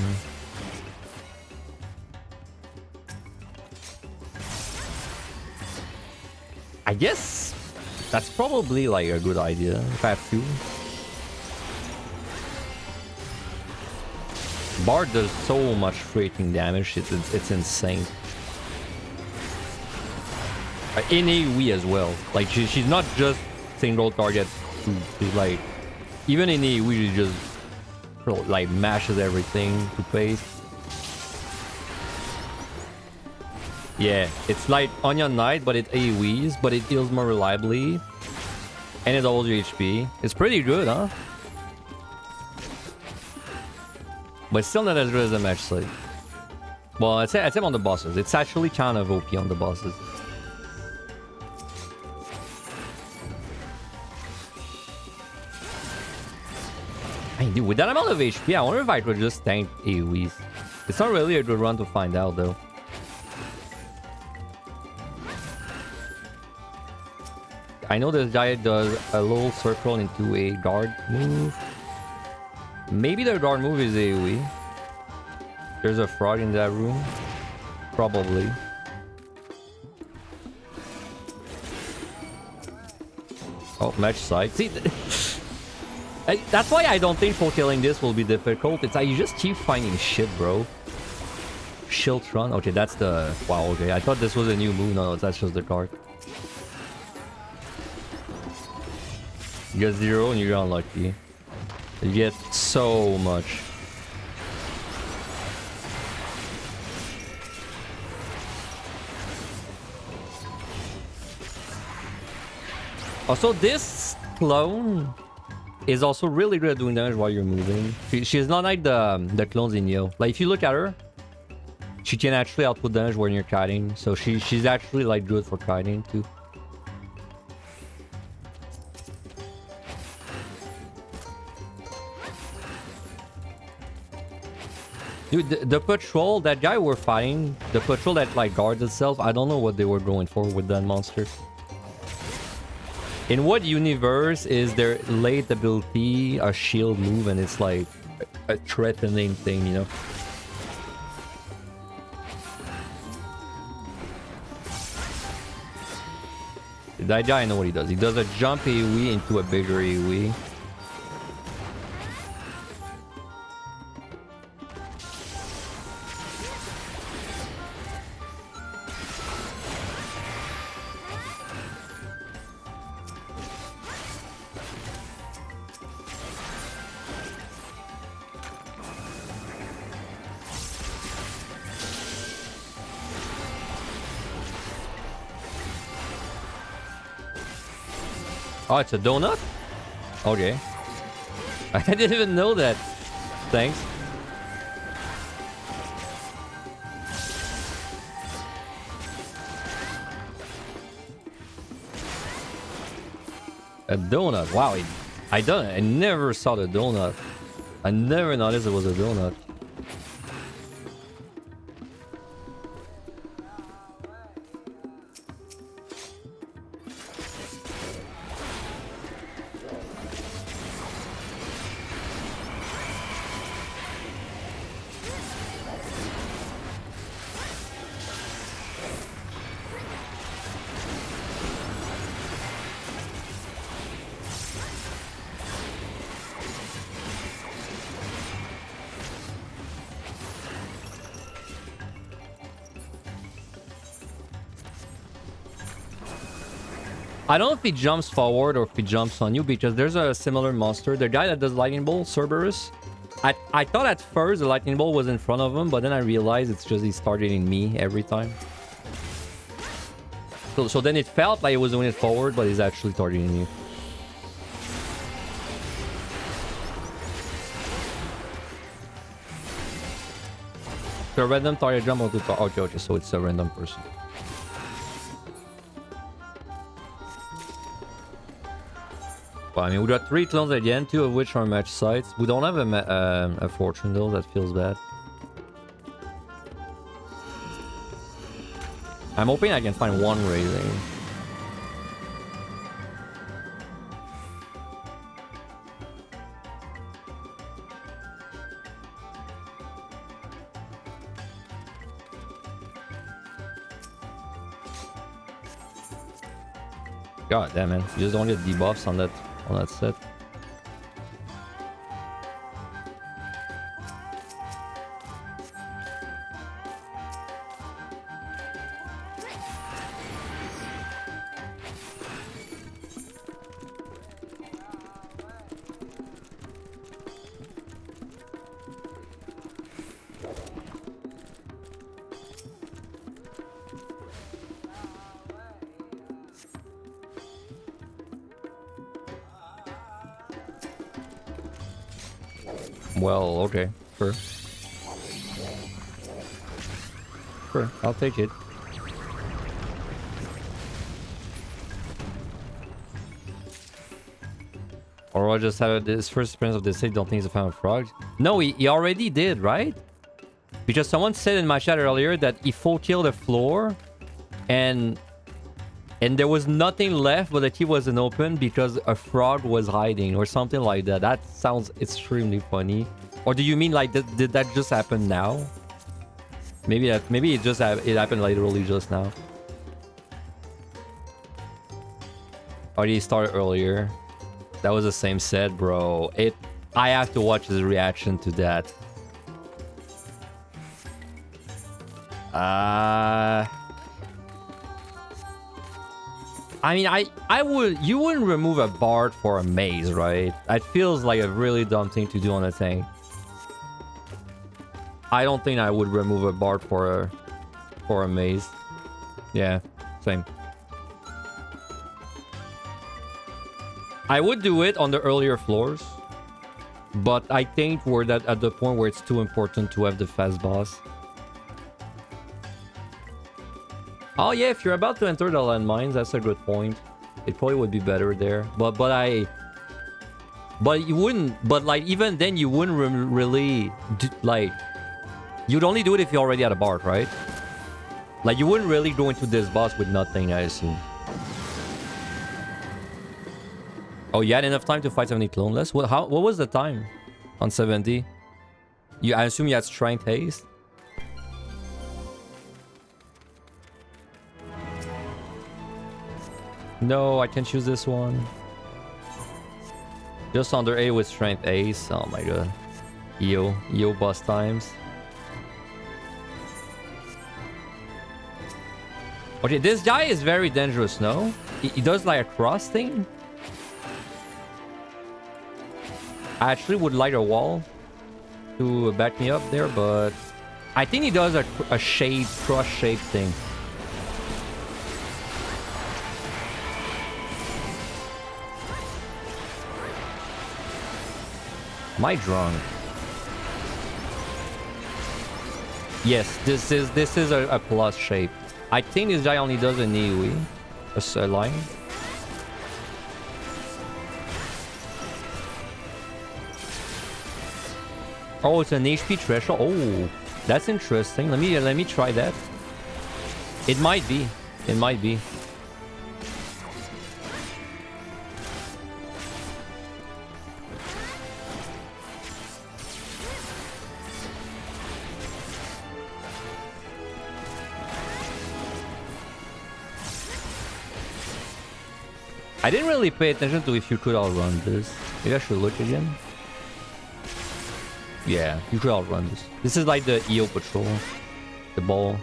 I guess that's probably like a good idea if I have to. Bard does so much freaking damage, it's insane. In AoE as well. Like she's not just single target. She's like, even in AoE she just like mashes everything to face. Yeah, it's like Onion Knight, but it AoEs, but it heals more reliably. And it doubles your HP. It's pretty good, huh? But still not as good as the match slate. Well, I'd say on the bosses. It's actually kind of OP on the bosses. I mean, dude, with that amount of HP, I wonder if I could just tank AoEs. It's not really a good run to find out, though. I know this guy does a little circle into a guard move. Maybe the guard move is AoE. There's a frog in that room. Probably. Oh, match side. See, that's why I don't think for killing this will be difficult. It's like you just keep finding shit, bro. Shiltron. Okay, that's the... Wow, okay. I thought this was a new move. No, that's just the card. You get 0 and you're unlucky. You get so much. Also, this clone is also really good at doing damage while you're moving. She's not like the clones in Yo. Like, if you look at her, she can actually output damage when you're kiting. So she's actually like good for kiting too. Dude, the patrol, that guy we're fighting, the patrol that like guards itself, I don't know what they were going for with that monster. In what universe is their late ability a shield move and it's like a threatening thing, you know? That guy, I know what he does. He does a jump AoE into a bigger AoE. Oh, it's a donut? Okay. I didn't even know that. Thanks. A donut. Wow. I never saw the donut. I never noticed it was a donut. I don't know if he jumps forward or if he jumps on you, because there's a similar monster. The guy that does lightning bolt, Cerberus. I thought at first the lightning bolt was in front of him, but then I realized it's just he's targeting me every time. So then it felt like it was doing it forward, but he's actually targeting you. So a random target jump onto okay, so it's a random person. Well, I mean, we got 3 clones again, 2 of which are match sites. We don't have a fortune though, that feels bad. I'm hoping I can find 1 raising. God damn it, you just don't get debuffs on that set. Well, okay, sure. Sure, I'll take it. Or I'll just have this first appearance of the state, don't think he's a fan of frogs. No, he already did, right? Because someone said in my chat earlier that he full killed the floor and there was nothing left but the key wasn't open because a frog was hiding or something like that. That sounds extremely funny. Or do you mean like did that just happen now? Maybe it just it happened literally just now. Or did he start earlier? That was the same set, bro. I have to watch his reaction to that. I mean, you wouldn't remove a bard for a maze, right? That feels like a really dumb thing to do on a tank. I don't think I would remove a bard for a maze. Yeah, same. I would do it on the earlier floors, but I think we're at the point where it's too important to have the fast boss. Oh yeah, if you're about to enter the landmines, that's a good point. It probably would be better there. But you wouldn't. But like even then, you wouldn't really like. You'd only do it if you already had a bard, right? Like you wouldn't really go into this boss with nothing, I assume. Oh, you had enough time to fight 70 cloneless? What was the time on 70? I assume you had strength haste? No, I can choose this one. Just under A with strength ace. Oh my god. EO boss times. Okay, this guy is very dangerous, no? He does like a cross thing. I actually would light a wall to back me up there, but I think he does a shade, cross shape thing. Am I drunk? Yes, this is a plus shape. I think this guy only does a Niui. A line. Oh, it's an HP threshold. Oh, that's interesting. Let me try that. It might be. It might be. I didn't really pay attention to if you could outrun this. Maybe I should look again. Yeah, you could outrun this. This is like the EO patrol. The ball.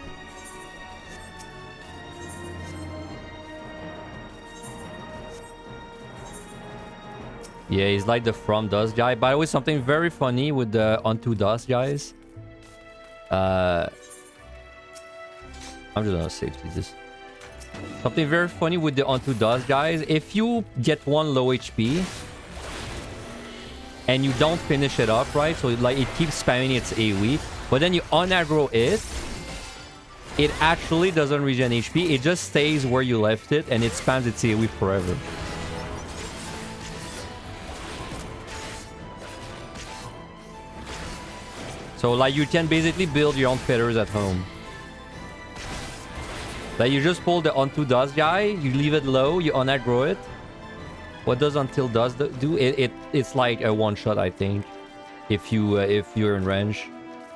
Yeah, he's like the From Dust guy. By the way, something very funny with the Unto Dust guys. I'm just gonna save this. Something very funny with the Unto Dust guys. If you get one low HP and you don't finish it up, right? So like it keeps spamming its AoE, but then you unaggro it. It actually doesn't regen HP. It just stays where you left it and it spams its AoE forever. So like you can basically build your own feathers at home. Like you just pull the Unto Dust guy, you leave it low, you unaggro it. What does Until Dust do? It's like a one shot, I think. If you're in range,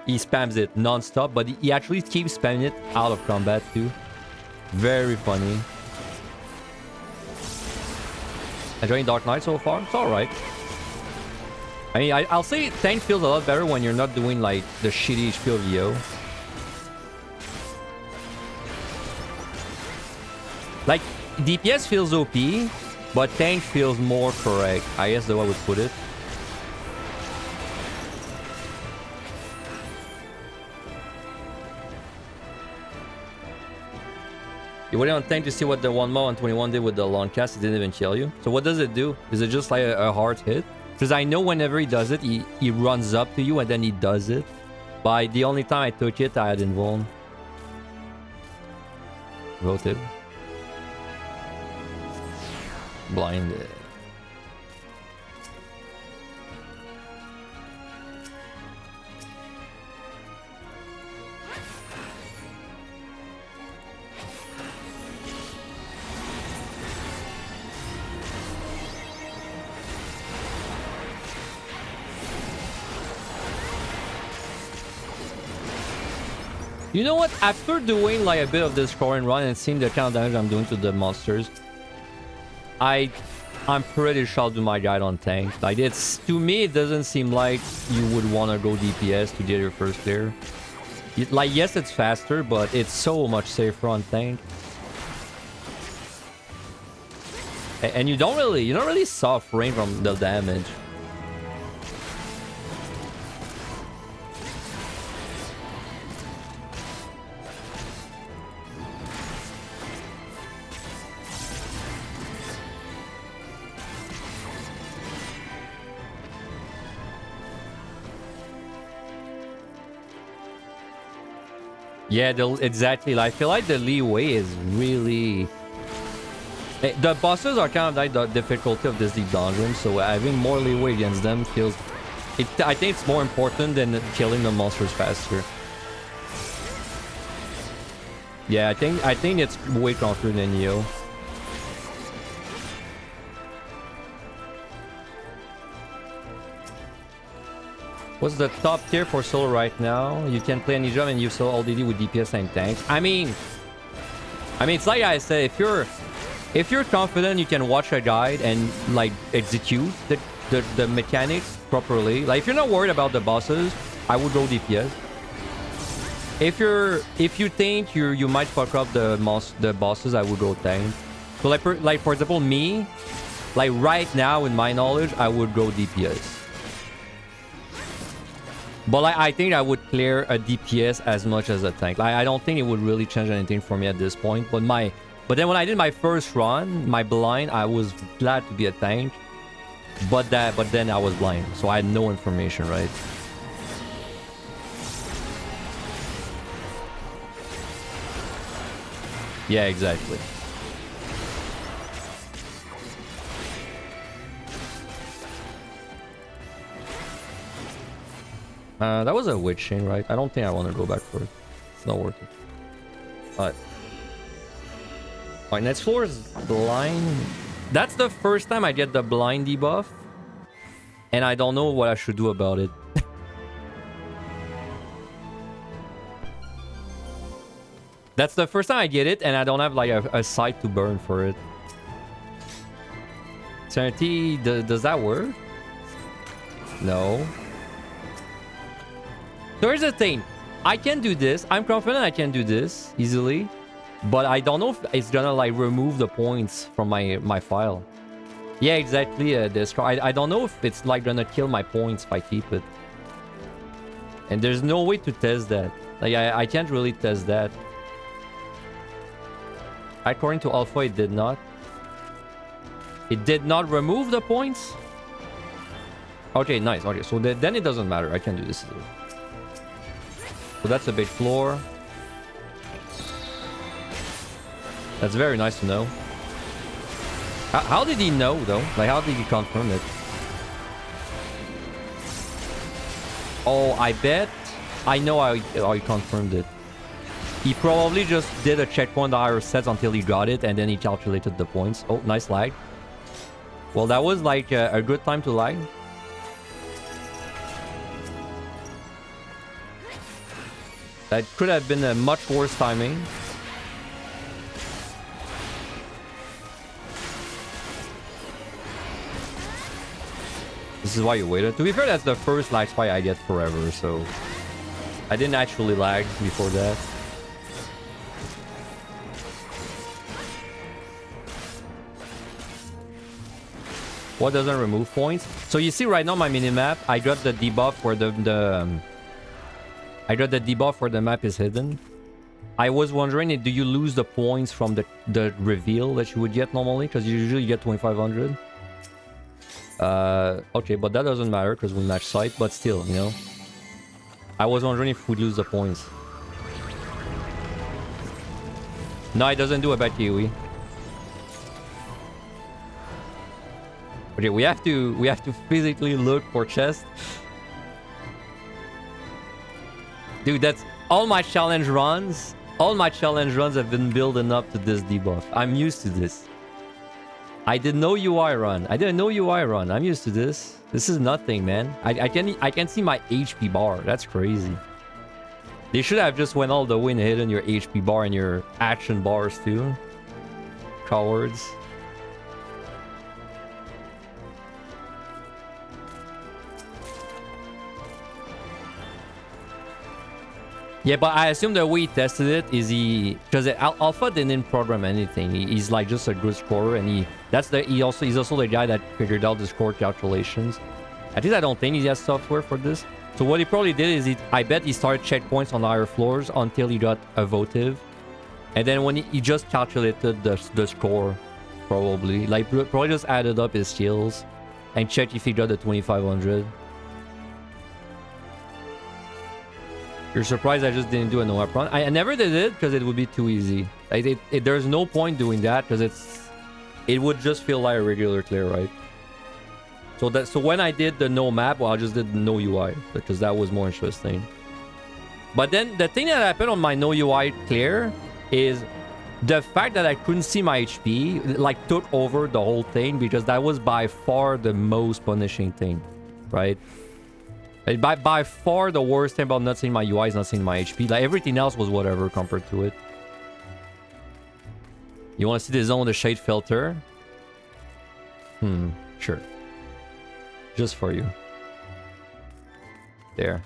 he spams it non-stop, but he actually keeps spamming it out of combat too. Very funny. Enjoying Dark Knight so far? It's all right. I mean, I'll say tank feels a lot better when you're not doing like the shitty HP of VO. Like, DPS feels OP, but tank feels more correct. I guess the way I would put it. You waited on tank to see what the 1 Mo on 21 did with the long cast. It didn't even kill you. So what does it do? Is it just like a hard hit? Because I know whenever he does it, he runs up to you and then he does it. But the only time I took it, I had invuln. Voted. Blinded. You know what? After doing like a bit of this scoring run and seeing the kind of damage I'm doing to the monsters, I'm pretty sure I'll do my guide on tank. Like it's, to me, it doesn't seem like you would want to go DPS to get your first clear. Like yes, it's faster, but it's so much safer on tank. And you don't really soft rain from the damage. Yeah, exactly. I feel like the leeway is really... The bosses are kind of like the difficulty of this deep dungeon, so having more leeway against them feels... I think it's more important than killing the monsters faster. Yeah, I think it's way stronger than you. What's the top tier for solo right now? You can play any job and you solo all DD with DPS and tanks. I mean, it's like I said, if you're confident, you can watch a guide and like execute the mechanics properly. Like if you're not worried about the bosses, I would go DPS. If you think you might fuck up the bosses, I would go tank. So like for example, me, like right now in my knowledge, I would go DPS. But like, I think I would clear a DPS as much as a tank. Like, I don't think it would really change anything for me at this point. But then when I did my first run, my blind, I was glad to be a tank. But then I was blind, so I had no information, right? Yeah, exactly. That was a witch chain, right? I don't think I want to go back for it. It's not worth it. Alright. Alright, next floor is blind. That's the first time I get the blind debuff. And I don't know what I should do about it. That's the first time I get it, and I don't have like a sight to burn for it. Sanity, does that work? No. So here's the thing. I can do this. I'm confident I can do this easily. But I don't know if it's gonna like remove the points from my file. Yeah, exactly. I don't know if it's like gonna kill my points if I keep it. And there's no way to test that. Like, I can't really test that. According to Alpha, it did not. It did not remove the points? Okay, nice. Okay, so then it doesn't matter. I can do this. So that's a big floor. That's very nice to know. How did he know, though? Like, how did he confirm it? Oh, I bet. I know how he confirmed it. He probably just did a checkpoint the higher sets until he got it, and then he calculated the points. Oh, nice lag. Well, that was like a good time to lag. That could have been a much worse timing. This is why you waited. To be fair, that's the first lag spike I get forever, so... I didn't actually lag before that. What doesn't remove points? So you see right now my minimap, I got the debuff where I got the debuff where the map is hidden. I was wondering, do you lose the points from the reveal that you would get normally? Because you usually get 2500. Okay, but that doesn't matter because we match site, but still, you know. I was wondering if we lose the points. No, it doesn't do a bad Kiwi. Okay, we have to physically look for chest. Dude, that's all my challenge runs. All my challenge runs have been building up to this debuff. I'm used to this. I did no UI run. I didn't know UI run. I'm used to this. This is nothing, man. I can see my HP bar. That's crazy. They should have just went all the way and hidden your HP bar and your action bars too. Cowards. Yeah, but I assume the way he tested it is because Alpha didn't program anything. He's like just a good scorer, and he's also the guy that figured out the score calculations. At least I don't think he has software for this. So what he probably did is I bet he started checkpoints on higher floors until he got a votive, and then when he just calculated the score, probably just added up his skills and checked if he got the 2500. You're surprised I just didn't do a no-up run? I never did it because it would be too easy. Like there's no point doing that because it would just feel like a regular clear, right? So when I did the no map, well, I just did no UI because that was more interesting. But then the thing that happened on my no UI clear is the fact that I couldn't see my HP like took over the whole thing because that was by far the most punishing thing, right? By far the worst thing about not seeing my UI is not seeing my HP. Like everything else was whatever compared to it. You want to see the zone with the shade filter? Sure. Just for you. There.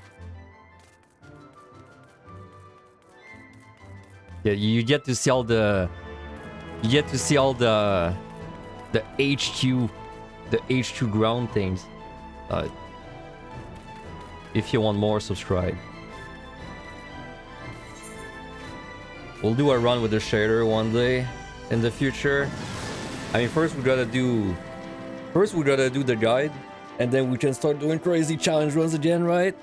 Yeah, you get to see all the... You get to see all the HQ... The HQ ground things. If you want more, subscribe. We'll do a run with the shader one day in the future. I mean, first we gotta do the guide, and then we can start doing crazy challenge runs again, right?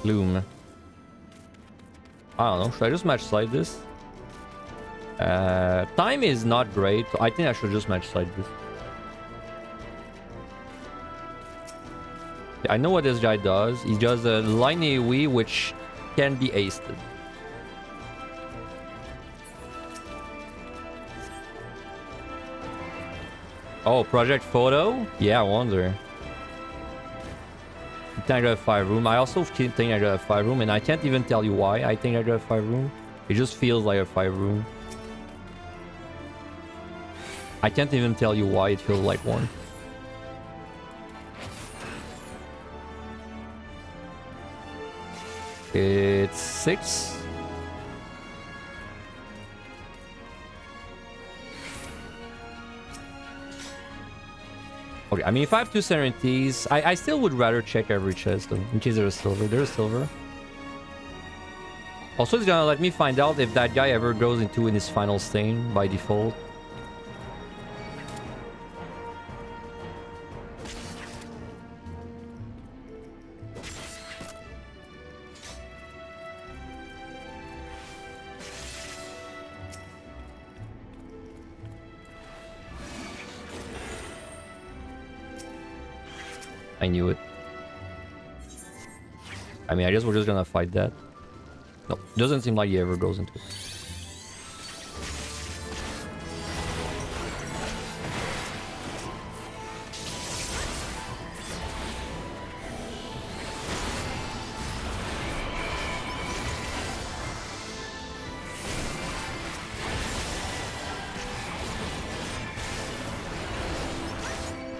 Loom. I don't know. Should I just match slide this? Time is not great. I think I should just match slide this. I know what this guy does. He does a line AoE, which can be aced. Oh, project photo? Yeah, I wonder. I think I got a 5 room. I also think I got a 5 room, and I can't even tell you why I think I got a 5 room. It just feels like a 5 room. I can't even tell you why it feels like one. It's 6. Okay, I mean, if I have 2 Serenities, I still would rather check every chest, though, in case there's silver. There's silver. Also, it's gonna let me find out if that guy ever goes into in his final stain by default. I knew it. I mean, I guess we're just gonna fight that. No, doesn't seem like he ever goes into it.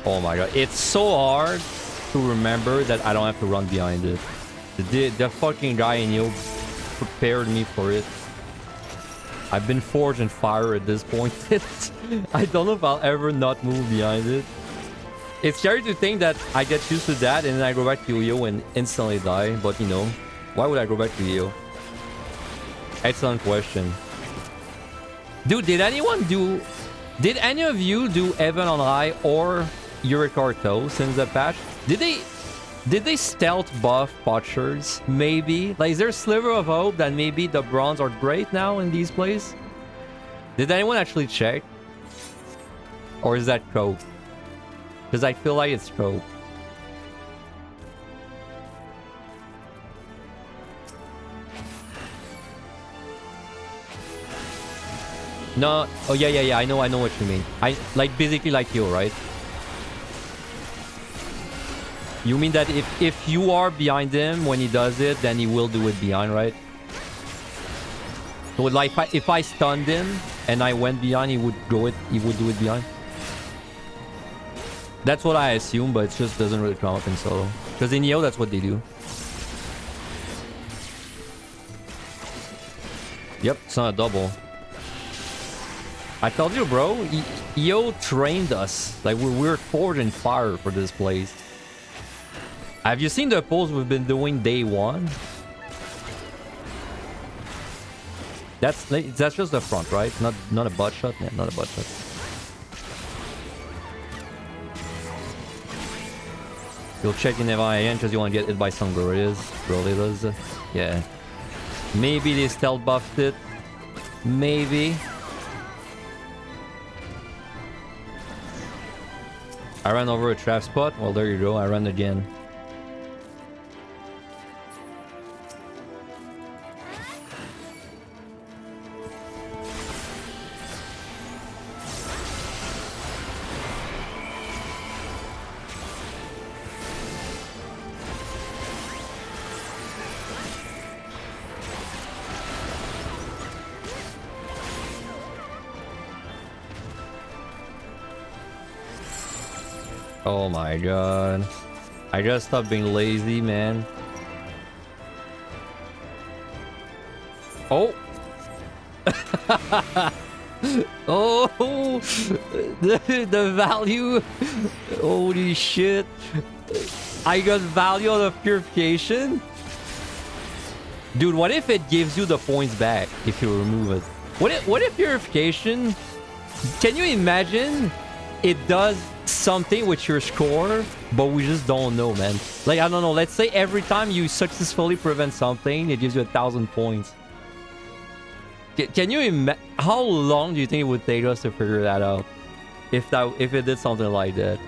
Oh my god, it's so hard to remember that I don't have to run behind it. The fucking guy in you prepared me for it. I've been forged in fire at this point. I don't know if I'll ever not move behind it. It's scary to think that I get used to that and then I go back to Yo and instantly die. But you know, why would I go back to Yo? Excellent question. Dude, did any of you do Heaven on High or Uricarto since the patch? Did they stealth buff Butchers? Maybe? Like, is there a sliver of hope that maybe the bronze are great now in these plays? Did anyone actually check? Or is that cope? Because I feel like it's cope. No. Oh, yeah. I know what you mean. Like, basically like you, right? You mean that if you are behind him when he does it, then he will do it behind, right? So like if I stunned him and I went behind, he would do it behind. That's what I assume, but it just doesn't really come up in solo. Because in EO, that's what they do. Yep, it's not a double. I told you, bro. EO trained us. Like we're forged in fire for this place. Have you seen the pulls we've been doing day one? That's just the front, right? Not a butt shot? Yeah, not a butt shot. You'll check in again because you want to get hit by some gorillas. Yeah. Maybe they stealth buffed it. Maybe. I ran over a trap spot. Well, there you go. I ran again. Oh my god. I gotta stop being lazy, man. Oh! Oh! The value! Holy shit! I got value out of purification? Dude, what if it gives you the points back if you remove it? What if purification... Can you imagine it does something with your score, but we just don't know, man. Like, I don't know, let's say every time you successfully prevent something, it gives you 1,000 points. Can you imagine? How long do you think it would take us to figure that out? If it did something like that.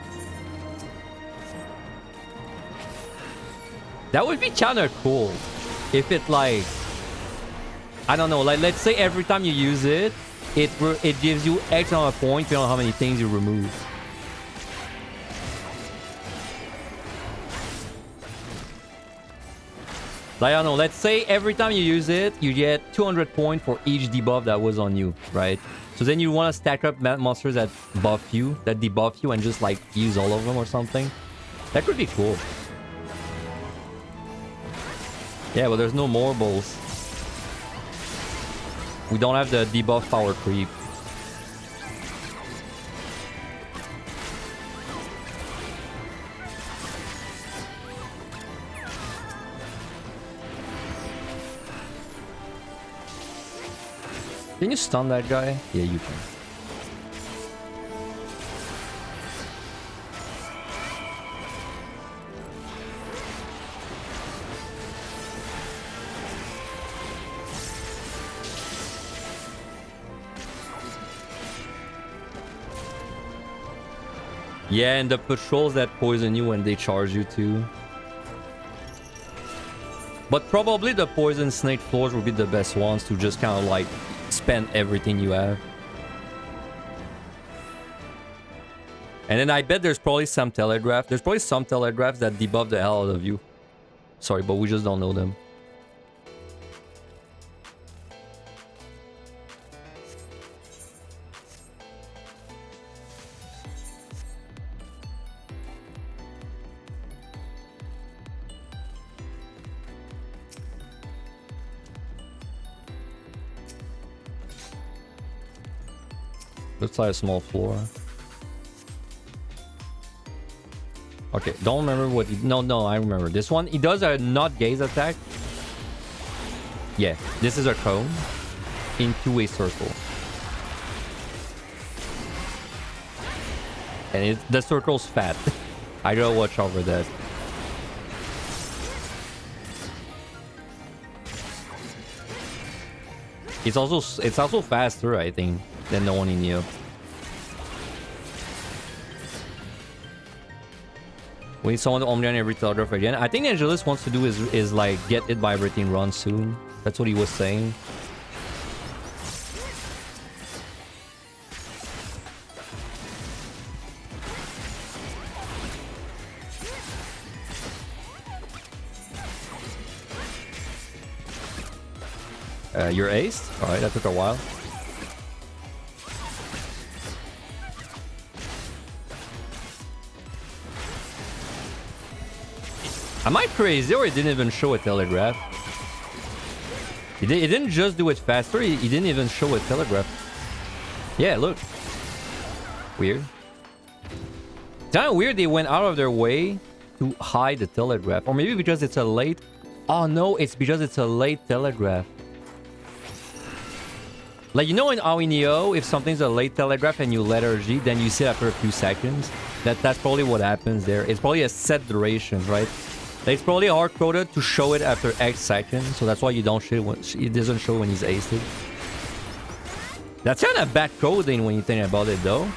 That would be kind of cool. If it like... I don't know, like let's say every time you use it, it gives you X amount of points depending on how many things you remove. Like, I don't know, let's say every time you use it, you get 200 points for each debuff that was on you, right? So then you want to stack up monsters that buff you, that debuff you, and just like use all of them or something. That could be cool. Yeah, but there's no more balls. We don't have the debuff power creep. Can you stun that guy? Yeah, you can. Yeah, and the patrols that poison you when they charge you too. But probably the poison snake floors would be the best ones to just kind of like spend everything you have. And then I bet there's probably some telegraph. There's probably some telegraphs that debuff the hell out of you. Sorry, but we just don't know them. Looks like a small floor. Okay, don't remember what he... No, I remember. This one, he does a not gaze attack. Yeah, this is a cone into a circle. And the circle's fat. I gotta watch over that. It's also faster, I think, than the one in you. We need someone to Omni on every telegraph again. I think Angelus wants to do is like get it by everything run soon. That's what he was saying. You're aced? Alright, that took a while. Am I crazy or it didn't even show a telegraph? It didn't just do it faster, he didn't even show a telegraph. Yeah, look. Weird. It's kind of weird they went out of their way to hide the telegraph. Or maybe because it's a late... Oh no, it's because it's a late telegraph. Like, you know in Awinio, if something's a late telegraph and you let RG, then you see it after a few seconds. That's probably what happens there. It's probably a set duration, right? It's probably hard-coded to show it after X seconds, so that's why you don't show it when it doesn't show when he's aced. That's kind of bad coding when you think about it, though,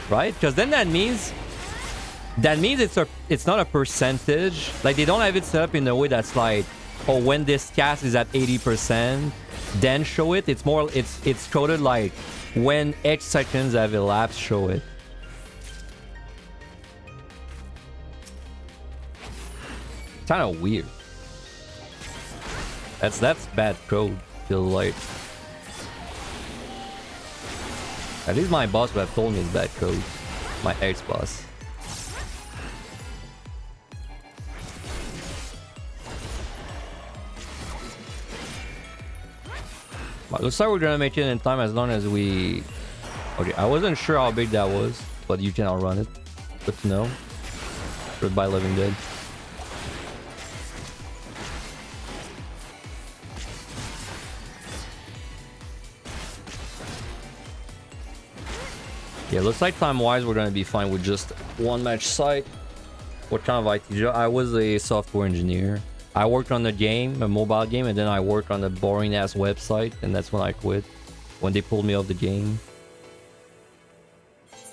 right? Because then that means it's not a percentage. Like, they don't have it set up in a way that's like, oh, when this cast is at 80%, then show it. It's more, it's coded like when X seconds have elapsed, show it. Kind of weird. That's bad code. Feel like at least my boss would have told me it's bad code. My ex-boss. But looks like we're gonna make it in time as long as we... Okay, I wasn't sure how big that was, but you can outrun it. Good to know. Goodbye, Living Dead. Yeah, looks like time-wise we're gonna be fine with just one match site. What kind of IT job? I was a software engineer. I worked on the game, a mobile game, and then I worked on a boring-ass website, and that's when I quit. When they pulled me off the game.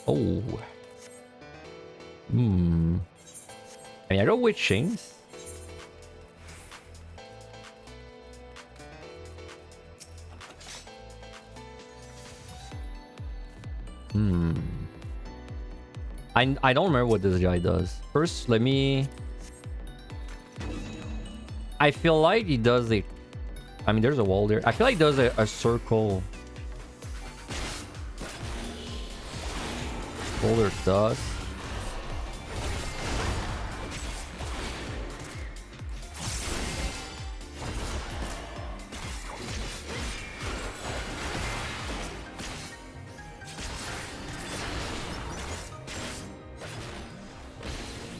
Oh. I mean, I got witch chains. I don't remember what this guy does. First, let me... I feel like he does a... I mean, there's a wall there. I feel like he does a circle. Boulder dust.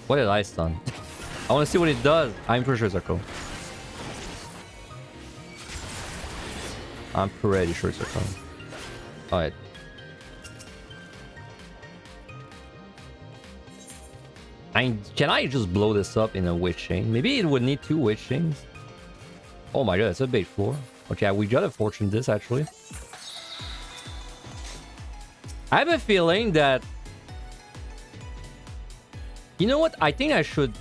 What did I stun? I want to see what it does. I'm pretty sure it's a cone. I'm pretty sure it's a cone. Alright. Can I just blow this up in a witch chain? Maybe it would need 2 witch chains. Oh my god, that's a bait floor. Okay, we got a fortune this actually. I have a feeling that... You know what? I think I should...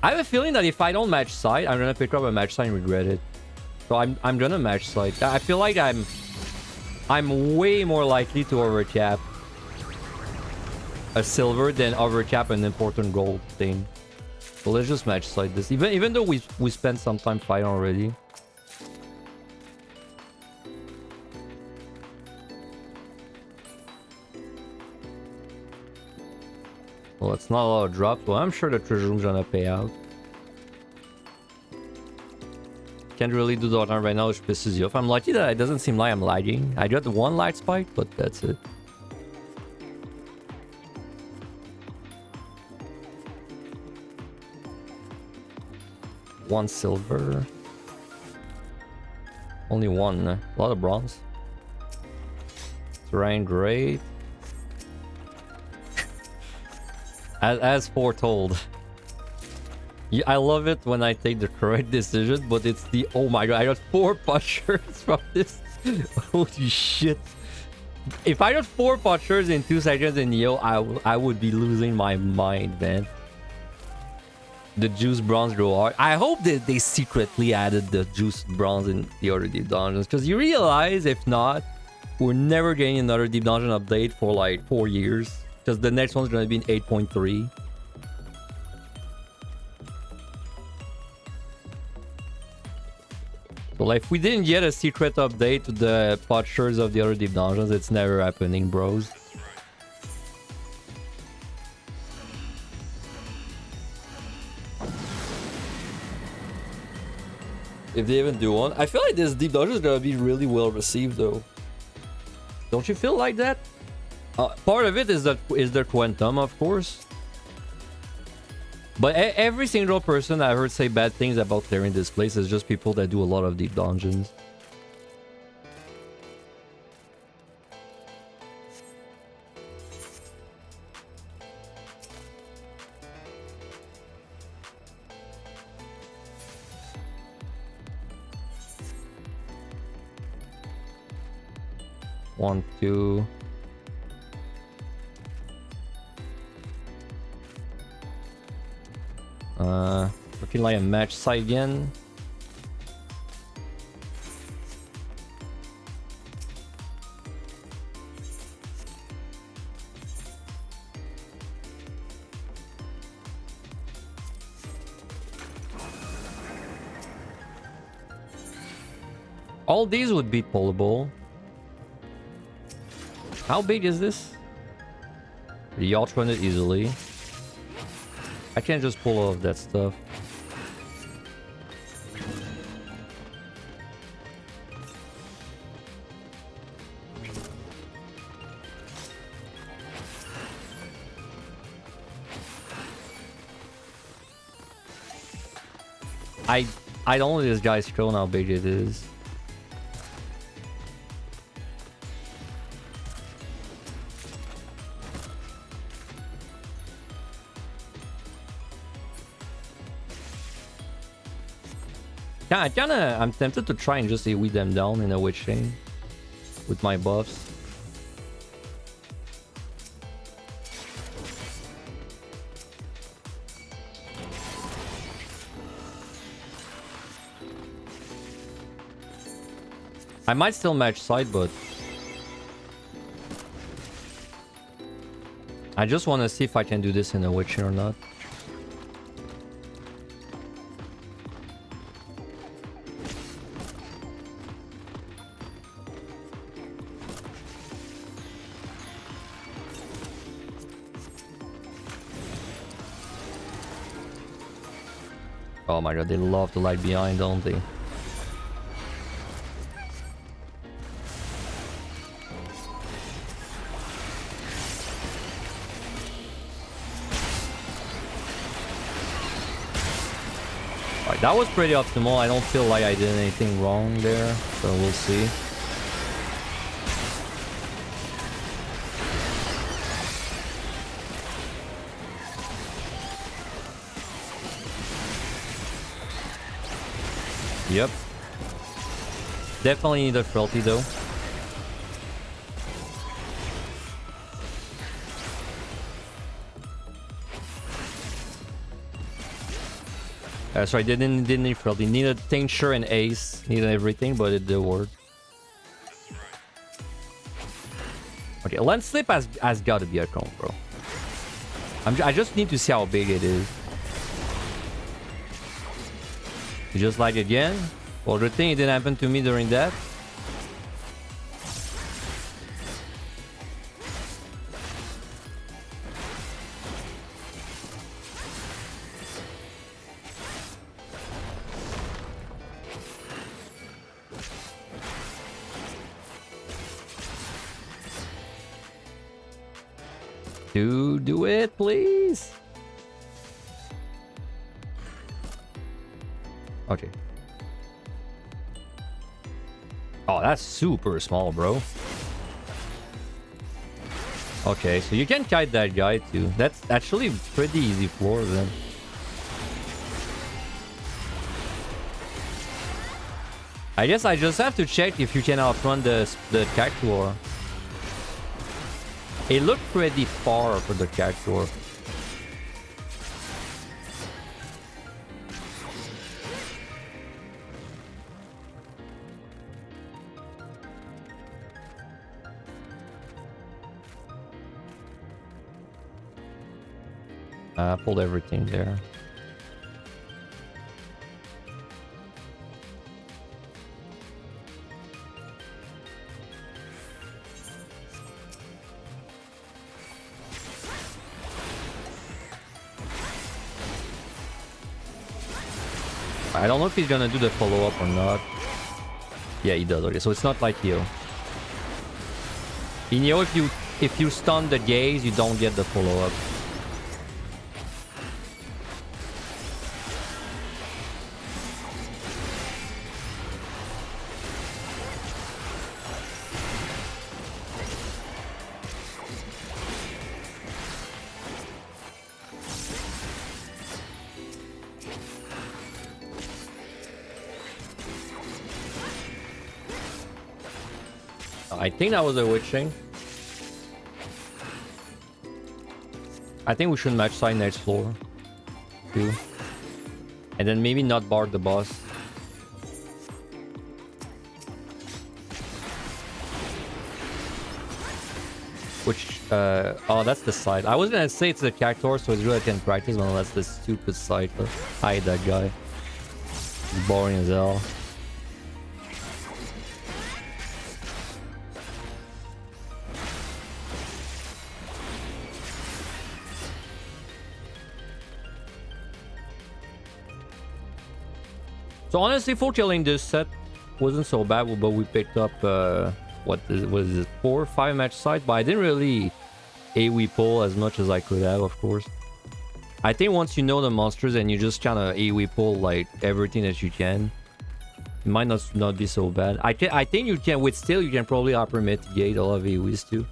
I have a feeling that if I don't match side, I'm gonna pick up a match side and regret it. So I'm gonna match side. I feel like I'm way more likely to overcap a silver than overcap an important gold thing. So let's just match side this. Even though we spent some time fighting already. Well, it's not a lot of drops, but I'm sure the treasure room's gonna pay out. Can't really do the other right now, which pisses you off. I'm lucky that it doesn't seem like I'm lagging. I got 1 lag spike, but that's it. One silver. Only 1. A lot of bronze. Terrain great. As foretold. Yeah, I love it when I take the correct decision, but it's the... Oh my god, I got 4 punchers from this. Holy shit. If I got 4 punchers in 2 seconds in Neo, I would be losing my mind, man. The juice bronze grow hard. I hope that they secretly added the juice bronze in the other deep dungeons, because you realize if not, we're never getting another deep dungeon update for like 4 years, because the next one's gonna be in 8.3. So like, if we didn't get a secret update to the postures of the other deep dungeons, it's never happening, bros. If they even do one. I feel like this deep dungeon is gonna be really well received though. Don't you feel like that? Part of it is the quantum, of course. But every single person I heard say bad things about clearing this place is just people that do a lot of deep dungeons. One, two. Looking like a match site again. All these would be pullable. How big is this? The outrun it easily. I can't just pull all of that stuff. I don't know this guy's showing how big it is. I'm tempted to try and just AoE them down in a witch chain with my buffs. I might still match side, but I just want to see if I can do this in a witch chain or not. Oh my god, they love to lag behind, don't they? Alright, that was pretty optimal. I don't feel like I did anything wrong there, so we'll see. Yep. Definitely need a frailty though. So I didn't need frailty. Needed tincture and ace. Needed everything, but it did work. Okay, lens slip has got to be a comp, bro. I just need to see how big it is. Just like again. Well, the thing it didn't happen to me during that. Do it, please. Okay. Oh, that's super small, bro. Okay, so you can kite that guy too. That's actually pretty easy floor then. I guess I just have to check if you can outrun the Cactuar. It looked pretty far for the Cactuar. Pulled everything there. I don't know if he's gonna do the follow-up or not. Yeah, he does. Okay, so it's not like Yo. In Yo, if you stun the gaze, you don't get the follow-up. I think that was a witching. I think we should match side next floor too. And then maybe not bar the boss. Which, oh, that's the side. I was gonna say it's the Cactuar, so it's good I can practice, but that's the stupid side. Hide that guy. He's boring as hell. So honestly, full killing this set wasn't so bad, but we picked up, what was it, 4 or 5 match sides, but I didn't really AoE pull as much as I could have, of course. I think once you know the monsters and you just kind of AoE pull like everything that you can, it might not be so bad. I think you can, with Steel, you can probably upper mitigate a lot of AoEs too.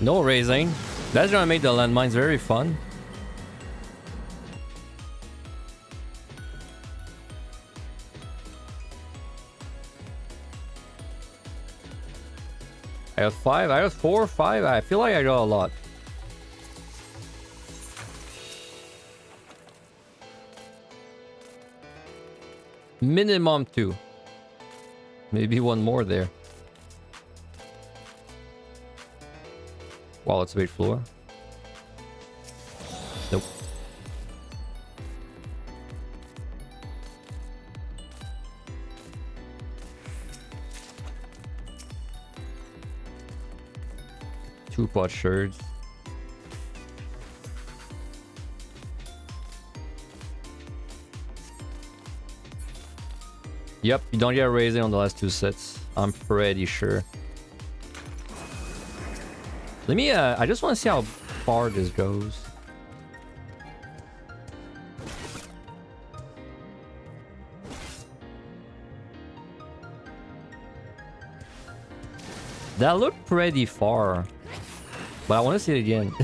No raising. That's gonna make the landmines very fun. I have 5. I have 4 or 5. I feel like I got a lot. Minimum 2. Maybe one more there. Wow, it's a big floor. Nope. Two pot shards. Yep, you don't get raising on the last 2 sets. I'm pretty sure. Let me, I just want to see how far this goes. That looked pretty far. But I want to see it again.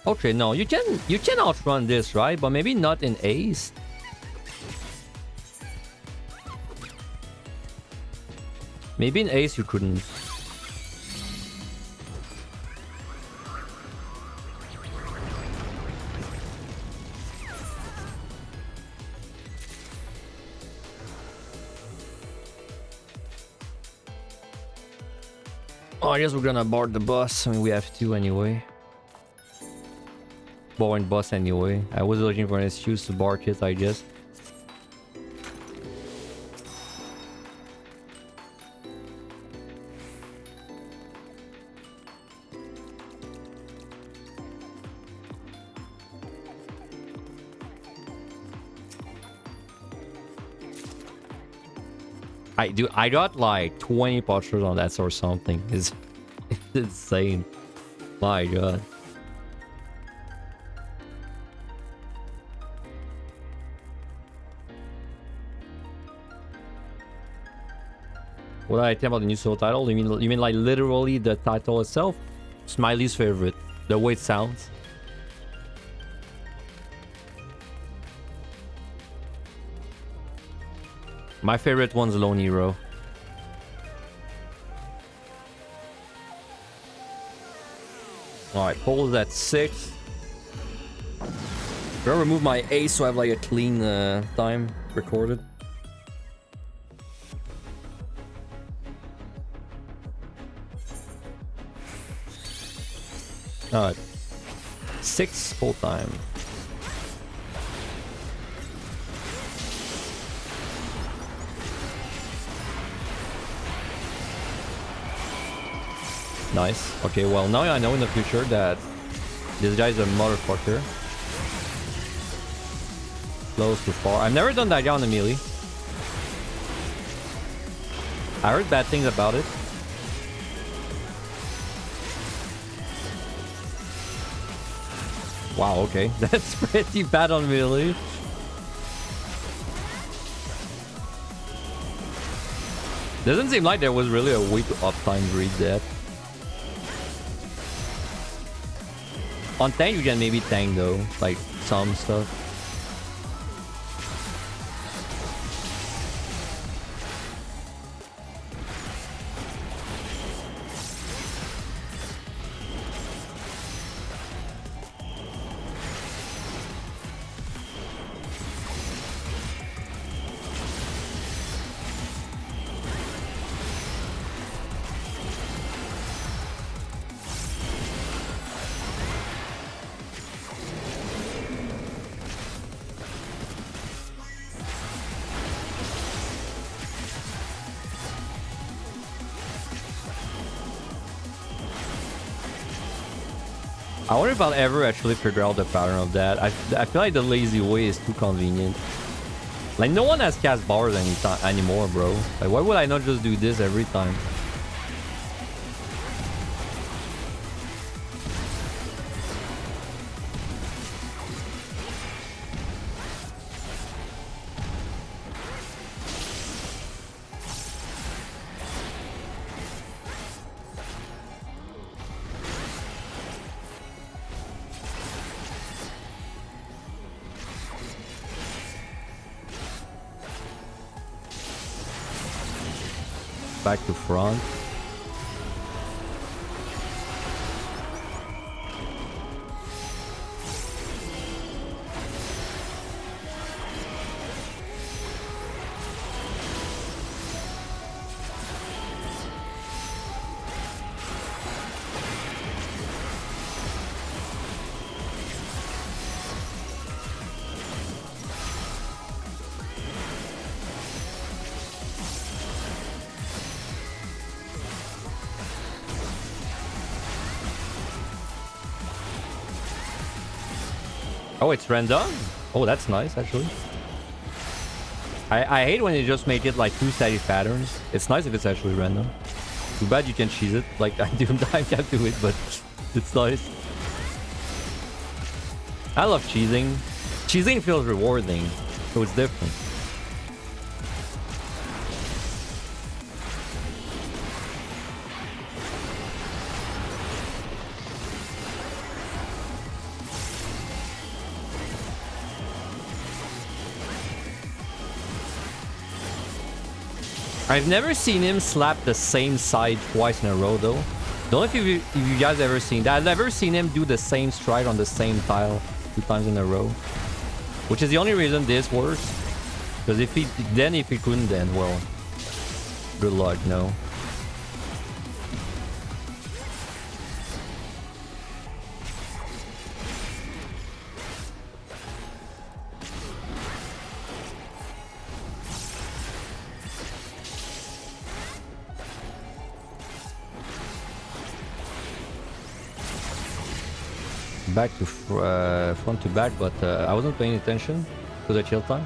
Okay, no, you can outrun this, right? But maybe not in Ace. Maybe in Ace you couldn't. Oh, I guess we're gonna board the bus. I mean, we have to anyway. Boring bus anyway. I was looking for an excuse to bark it, I guess. I got like 20 postures on that or something. It's insane. My god. What I think about the new solo title? You mean like literally the title itself? It's my least favorite. The way it sounds. My favorite one's Lone Hero. Alright, pulls at 6. Gonna remove my ace so I have like a clean time recorded. Alright. 6 full time. Nice. Okay, well now I know in the future that this guy's a motherfucker. Close to far. I've never done that guy on the melee. I heard bad things about it. Wow, okay. That's pretty bad on melee. Doesn't seem like there was really a way to uptime read that. On tank you can maybe tank though, like some stuff. I wonder if I'll ever actually figure out the pattern of that. I feel like the lazy way is too convenient. Like, no one has cast bars anymore, bro. Like, why would I not just do this every time? Back to front. Oh, it's random? Oh, that's nice, actually. I hate when you just make it like two static patterns. It's nice if it's actually random. Too bad you can cheese it. Like, I can't do it, but it's nice. I love cheesing. Cheesing feels rewarding, so it's different. I've never seen him slap the same side twice in a row, though. Don't know if you guys ever seen that. I've never seen him do the same stride on the same tile 2 times in a row. Which is the only reason this works. Because if he couldn't, then, well, good luck, no. Back to front to back, but I wasn't paying attention to the chill time.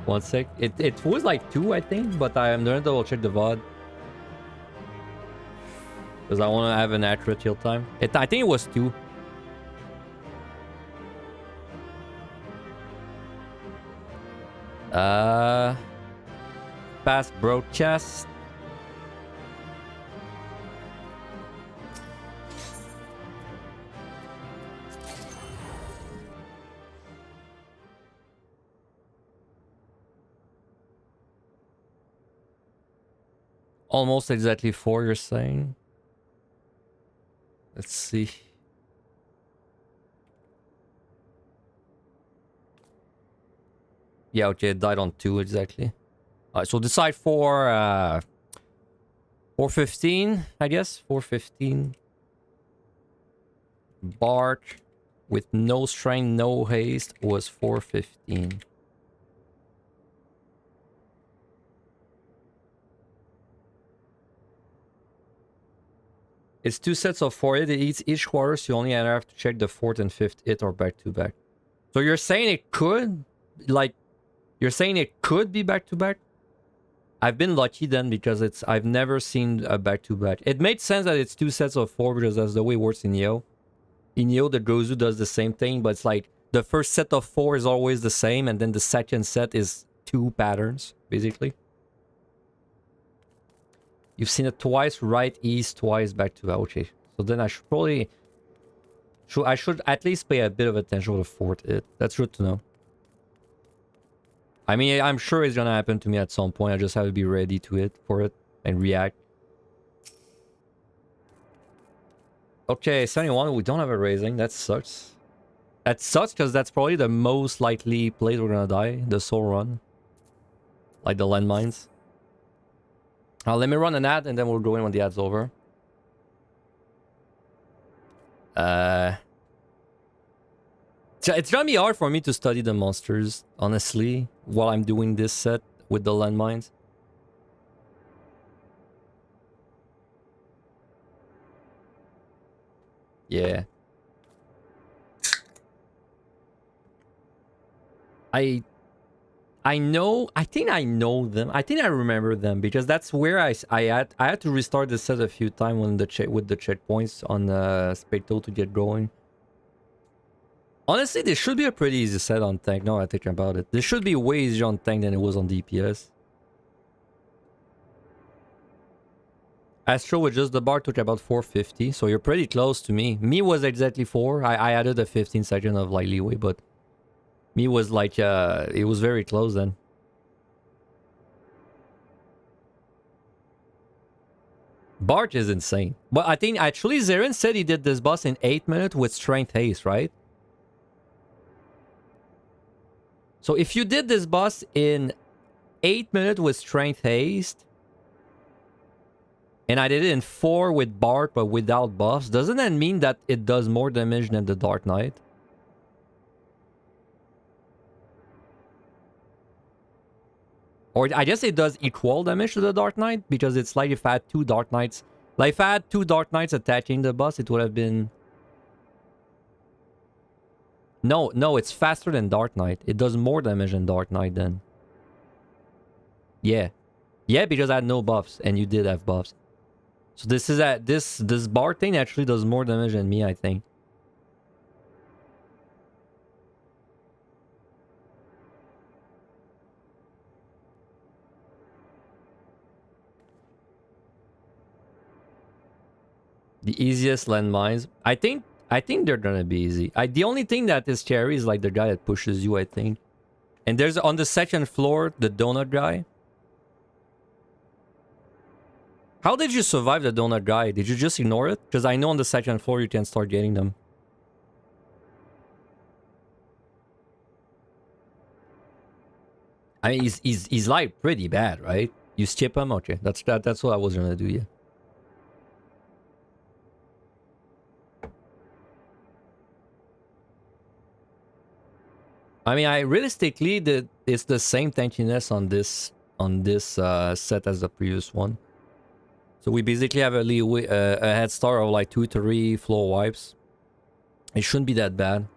1 sec. It was like 2, I think, but I'm gonna double check the VOD because I want to have an accurate chill time. I think it was 2. Past broadcast. Almost exactly 4, you're saying? Let's see. Yeah, okay, it died on 2 exactly. Alright, so decide for 415, I guess. 415. Bart with no strain, no haste was 415. It's 2 sets of 4 hits each quarter, so you only have to check the 4th and 5th hit or back to back. So you're saying it could, like, you're saying it could be back to back? I've been lucky then because I've never seen a back to back. It made sense that it's 2 sets of 4 because that's the way it works in Yo. In Yo, the Gozu does the same thing, but it's like the first set of 4 is always the same, and then the second set is 2 patterns, basically. You've seen it twice, right, east, twice, back to back. Okay. So then I should probably... I should at least pay a bit of attention to the 4th hit. That's good to know. I mean, I'm sure it's gonna happen to me at some point. I just have to be ready to it for it and react. Okay, 71, we don't have a raising. That sucks. That sucks because that's probably the most likely place we're gonna die. The soul run. Like the landmines. Let me run an ad and then we'll go in when the ad's over. It's gonna be hard for me to study the monsters, honestly, while I'm doing this set with the landmines. Yeah. I know, I think I know them. I think I remember them because that's where I had to restart the set a few times when with the checkpoints on Spectral to get going. Honestly, this should be a pretty easy set on tank. Now I think about it. This should be way easier on tank than it was on DPS. Astro with just the bar took about 450, so you're pretty close to me. Me was exactly 4. I added a 15-second of like leeway, but me was like, it was very close then. Bart is insane. But I think actually Zeren said he did this boss in 8 minutes with strength haste, right? So if you did this boss in 8 minutes with strength haste, and I did it in 4 with Bart but without buffs, doesn't that mean that it does more damage than the Dark Knight? Or I guess it does equal damage to the Dark Knight, because it's like if I had 2 Dark Knights. Like if I had 2 Dark Knights attacking the boss, it would have been... No, no, it's faster than Dark Knight. It does more damage than Dark Knight then. Yeah. Yeah, because I had no buffs and you did have buffs. So this is at this bar thing actually does more damage than me, I think. The easiest landmines. I think they're gonna be easy. The only thing that is scary is like the guy that pushes you, I think. And there's on the second floor, the donut guy. How did you survive the donut guy? Did you just ignore it? Because I know on the second floor you can start getting them. I mean, he's like pretty bad, right? You skip him? Okay, that's what I was gonna do, yeah. I mean, realistically, it's the same tankiness on this set as the previous one. So we basically have a head start of like 2-3 floor wipes. It shouldn't be that bad.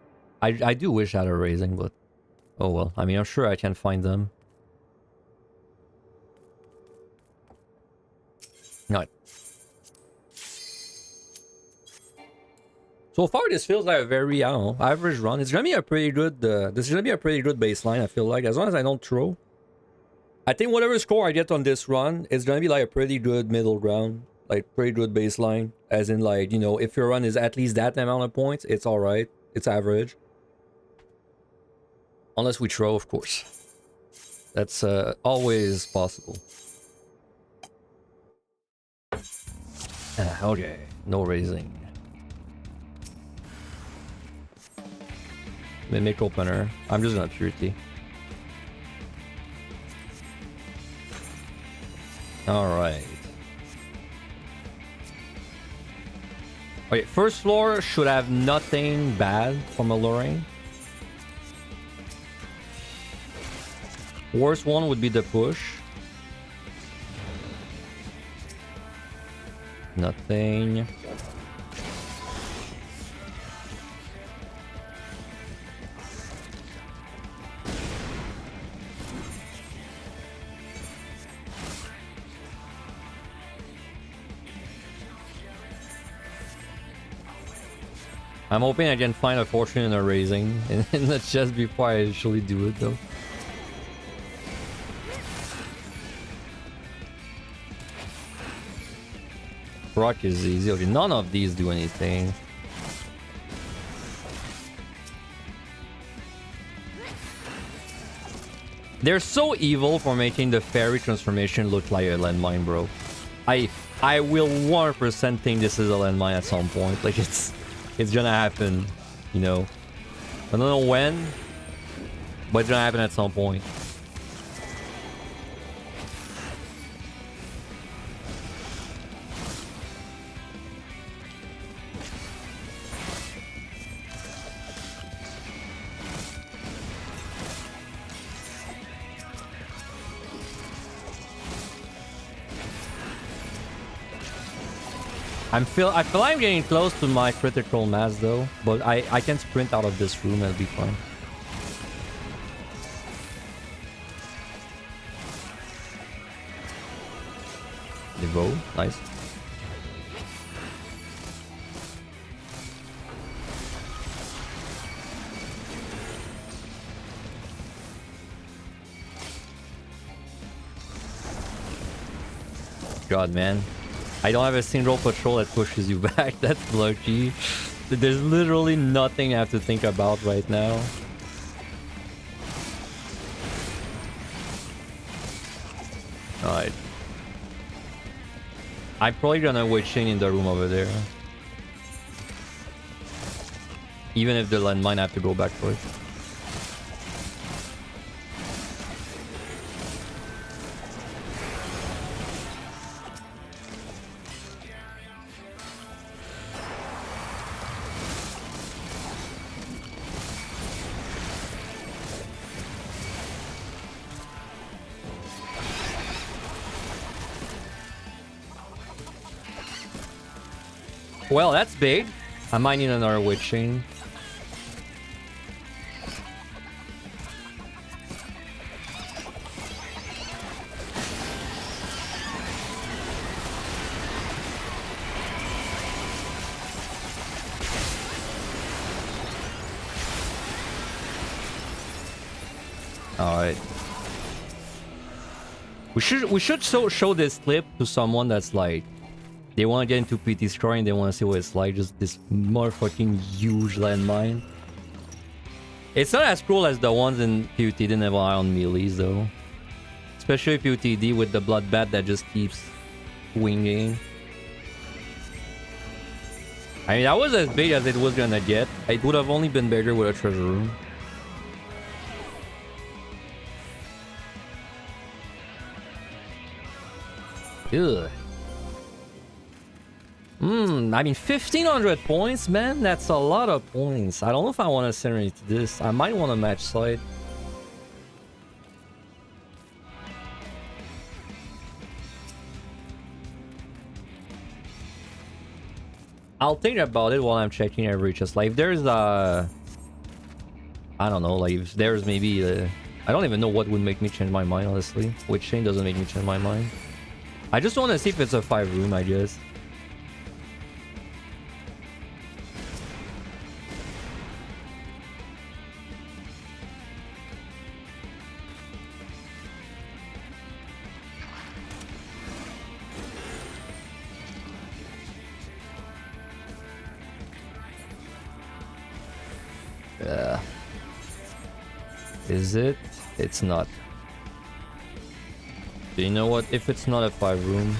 I do wish I had a raising, but oh well. I mean, I'm sure I can find them. No. So far, this feels like a very, I don't know, average run. It's gonna be a pretty good. This is gonna be a pretty good baseline. I feel like as long as I don't throw. I think whatever score I get on this run, it's gonna be like a pretty good middle ground, like pretty good baseline. As in, like, you know, if your run is at least that amount of points, it's all right. It's average. Unless we throw, of course. That's always possible. Okay, no raising. Mimic opener. I'm just gonna Purity. Alright. Okay, first floor should have nothing bad from alluring. Worst one would be the push. Nothing. I'm hoping I can find a fortune in a raising in the chest before I actually do it though. Rock is easy. Okay, none of these do anything. They're so evil for making the fairy transformation look like a landmine, bro. I will 100% think this is a landmine at some point. Like it's gonna happen, you know. I don't know when, but it's gonna happen at some point. I feel like I'm getting close to my critical mass though, but I can sprint out of this room and it'll be fine. Devo, nice. God, man. I don't have a single patrol that pushes you back. That's lucky. There's literally nothing I have to think about right now. Alright. I'm probably gonna witch in the room over there. Even if the landmine, I have to go back for it. Well, that's big. I might need another witching. Alright. We should show this clip to someone that's like, they want to get into PT scoring, they want to see what it's like, just this motherfucking huge landmine. It's not as cool as the ones in PUTD, didn't have eye on melees though. Especially PUTD with the bloodbath that just keeps winging. I mean, that was as big as it was gonna get. It would have only been bigger with a treasure room. Ugh. I mean, 1,500 points, man. That's a lot of points. I don't know if I want to send it to this. I might want to match side. I'll think about it while I'm checking every chest. Like, if there's a... I don't know, like, if there's maybe a... I don't even know what would make me change my mind, honestly. Which chain doesn't make me change my mind. I just want to see if it's a 5 room, I guess. Is it? It's not. Do you know what? If it's not a 5 room...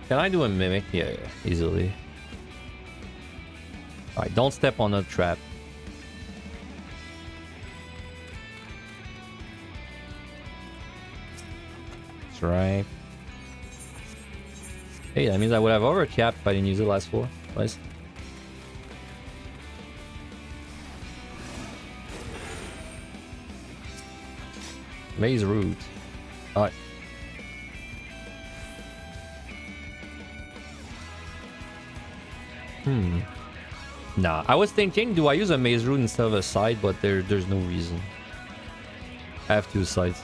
Can I do a mimic? Yeah, easily. Alright, don't step on a trap. That's right. Hey, that means I would have overcapped if I didn't use it last floor. Nice. Maze route. Alright. Nah, I was thinking, do I use a maze route instead of a side? But there's no reason. I have 2 sides.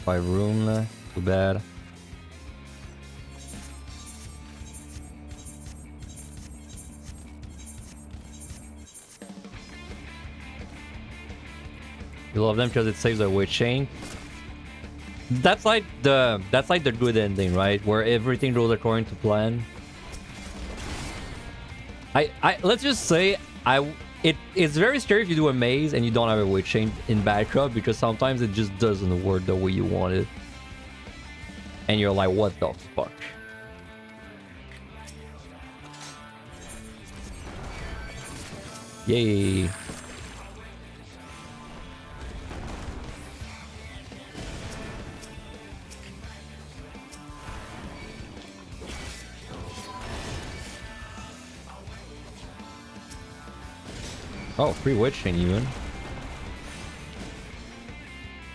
By room, too bad. You love them because it saves a witch chain. That's like the good ending, right? Where everything goes according to plan. Let's just say it's very scary if you do a maze and you don't have a witch chain in backup, because sometimes it just doesn't work the way you want it. And you're like, what the fuck? Yay. Oh, free witch chain even.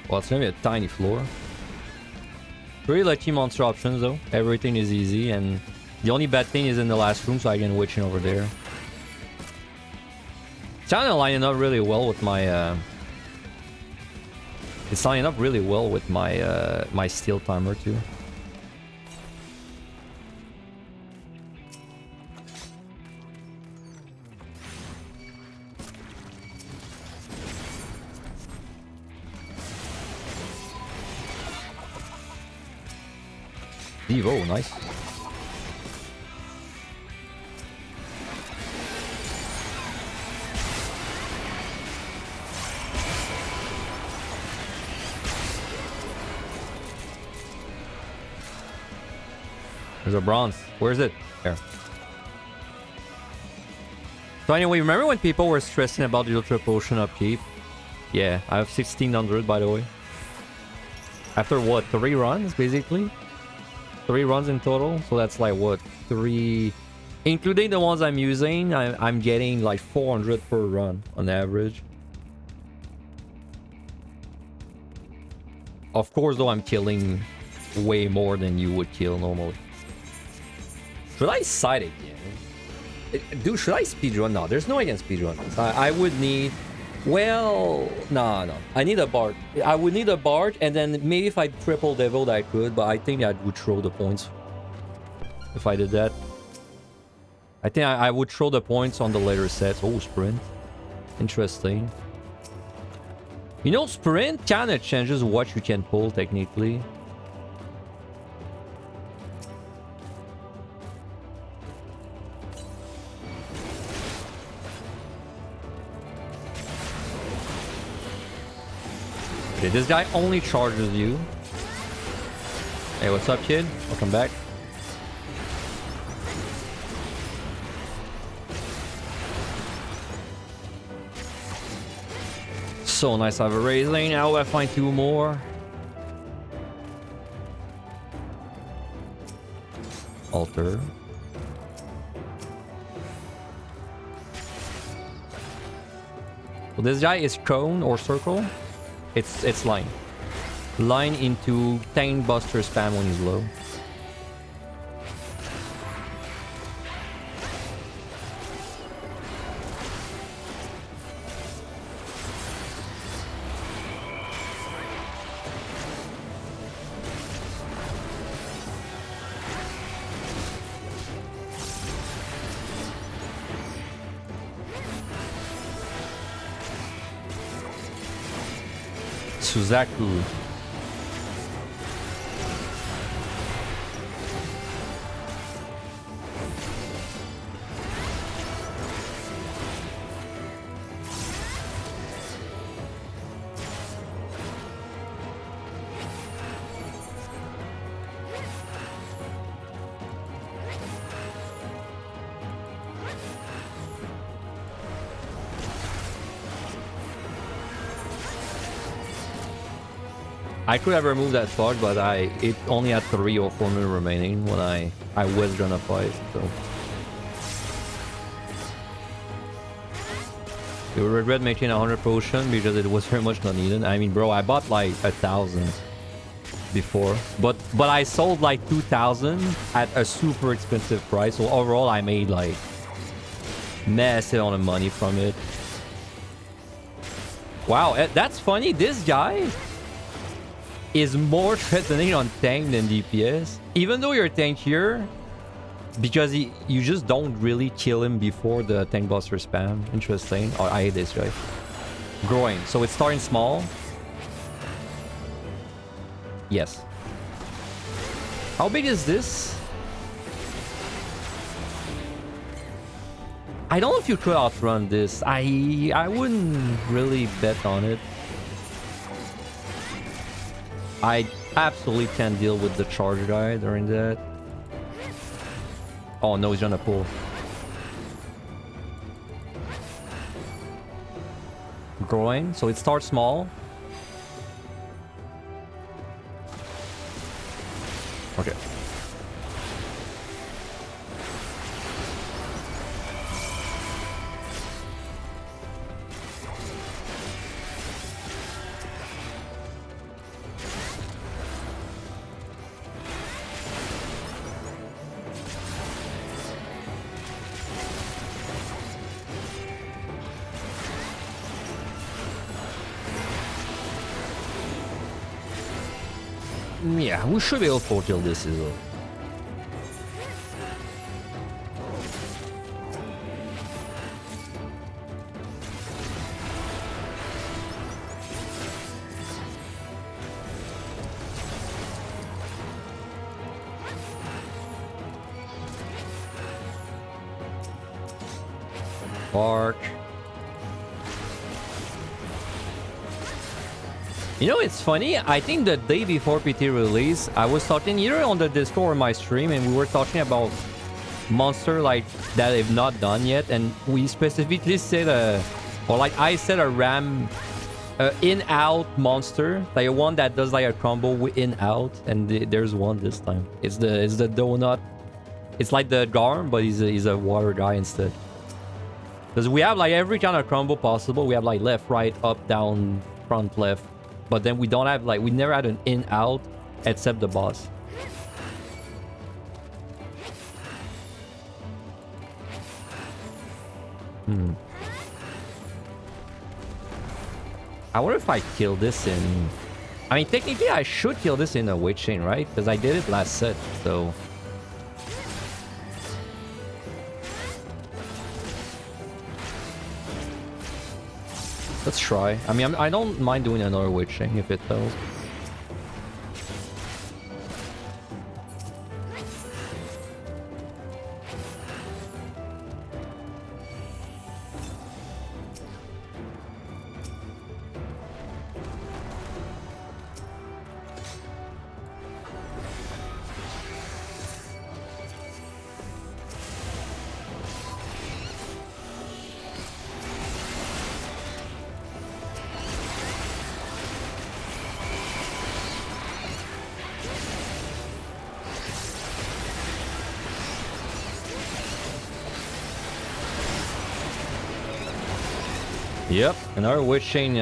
Well, it's gonna be a tiny floor. Pretty lucky monster options though. Everything is easy, and the only bad thing is in the last room, so I can witch in over there. It's kind of lining up really well with my it's lining up really well with my my steel timer too. Devo, nice. There's a bronze. Where is it? There. So anyway, remember when people were stressing about the Ultra Potion upkeep? Yeah, I have 1600 by the way. After what? 3 runs, basically? 3 runs in total? So that's like what? 3... Including the ones I'm using, I'm getting like 400 per run on average. Of course, though, I'm killing way more than you would kill normally. Should I side again? Dude, should I speedrun? No, there's no way I can speedrun this. I would need... Well, no. I need a Bard. I would need a Bard, and then maybe if I triple Devoured, I could, but I think I would throw the points if I did that. I think I would throw the points on the later sets. Oh, Sprint. Interesting. You know, Sprint kind of changes what you can pull, technically. Okay, this guy only charges you. Hey, what's up, kid? Welcome back. So nice to have a raising. Now I find 2 more. Altar. So this guy is cone or circle. It's line. Line into tank buster spam when he's low. Suzaku. I could have removed that fog, but it only had 3 or 4 minutes remaining when I was gonna fight, so. You would regret making 100 potion because it was very much not needed. I mean, bro, I bought like 1,000 before, but I sold like 2,000 at a super expensive price. So overall, I made like massive amount of money from it. Wow, that's funny. This guy is more threatening on tank than DPS, even though you're tankier, because you just don't really kill him before the tank buster spam. Interesting. Oh, I hate this guy. Growing. So it's starting small. Yes. How big is this? I don't know if you could outrun this. I wouldn't really bet on it. I absolutely can't deal with the charge guy during that. Oh no, he's gonna pull. Growing, so it starts small. Okay. Yeah, we should be able to kill this as well. Bark. You know, it's funny. I think the day before PT release, I was talking either on the Discord or my stream, and we were talking about monster like that they've not done yet, and we specifically said or like I said a ram in-out monster, like one that does like a combo in-out, and there's one this time. It's the donut. It's like the Garm, but he's a water guy instead. Because we have like every kind of combo possible. We have like left, right, up, down, front, left. But then we don't have like, we never had an in-out except the boss. I wonder if I kill this in... I mean, technically I should kill this in a Witch Chain, right? Because I did it last set, so... Let's try. I mean, I don't mind doing another Witch Chain if it fails. Yep, another Witch Chain,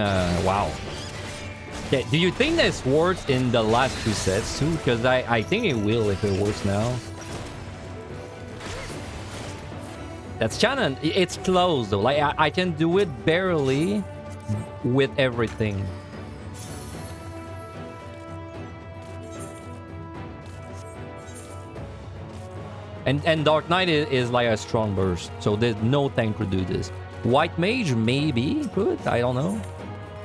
wow. Okay, do you think this works in the last two sets too? Because I think it will if it works now. That's kinda, it's close though. Like, I can do it barely with everything. And Dark Knight is like a strong burst, so there's no tank to do this. White Mage maybe could, I don't know.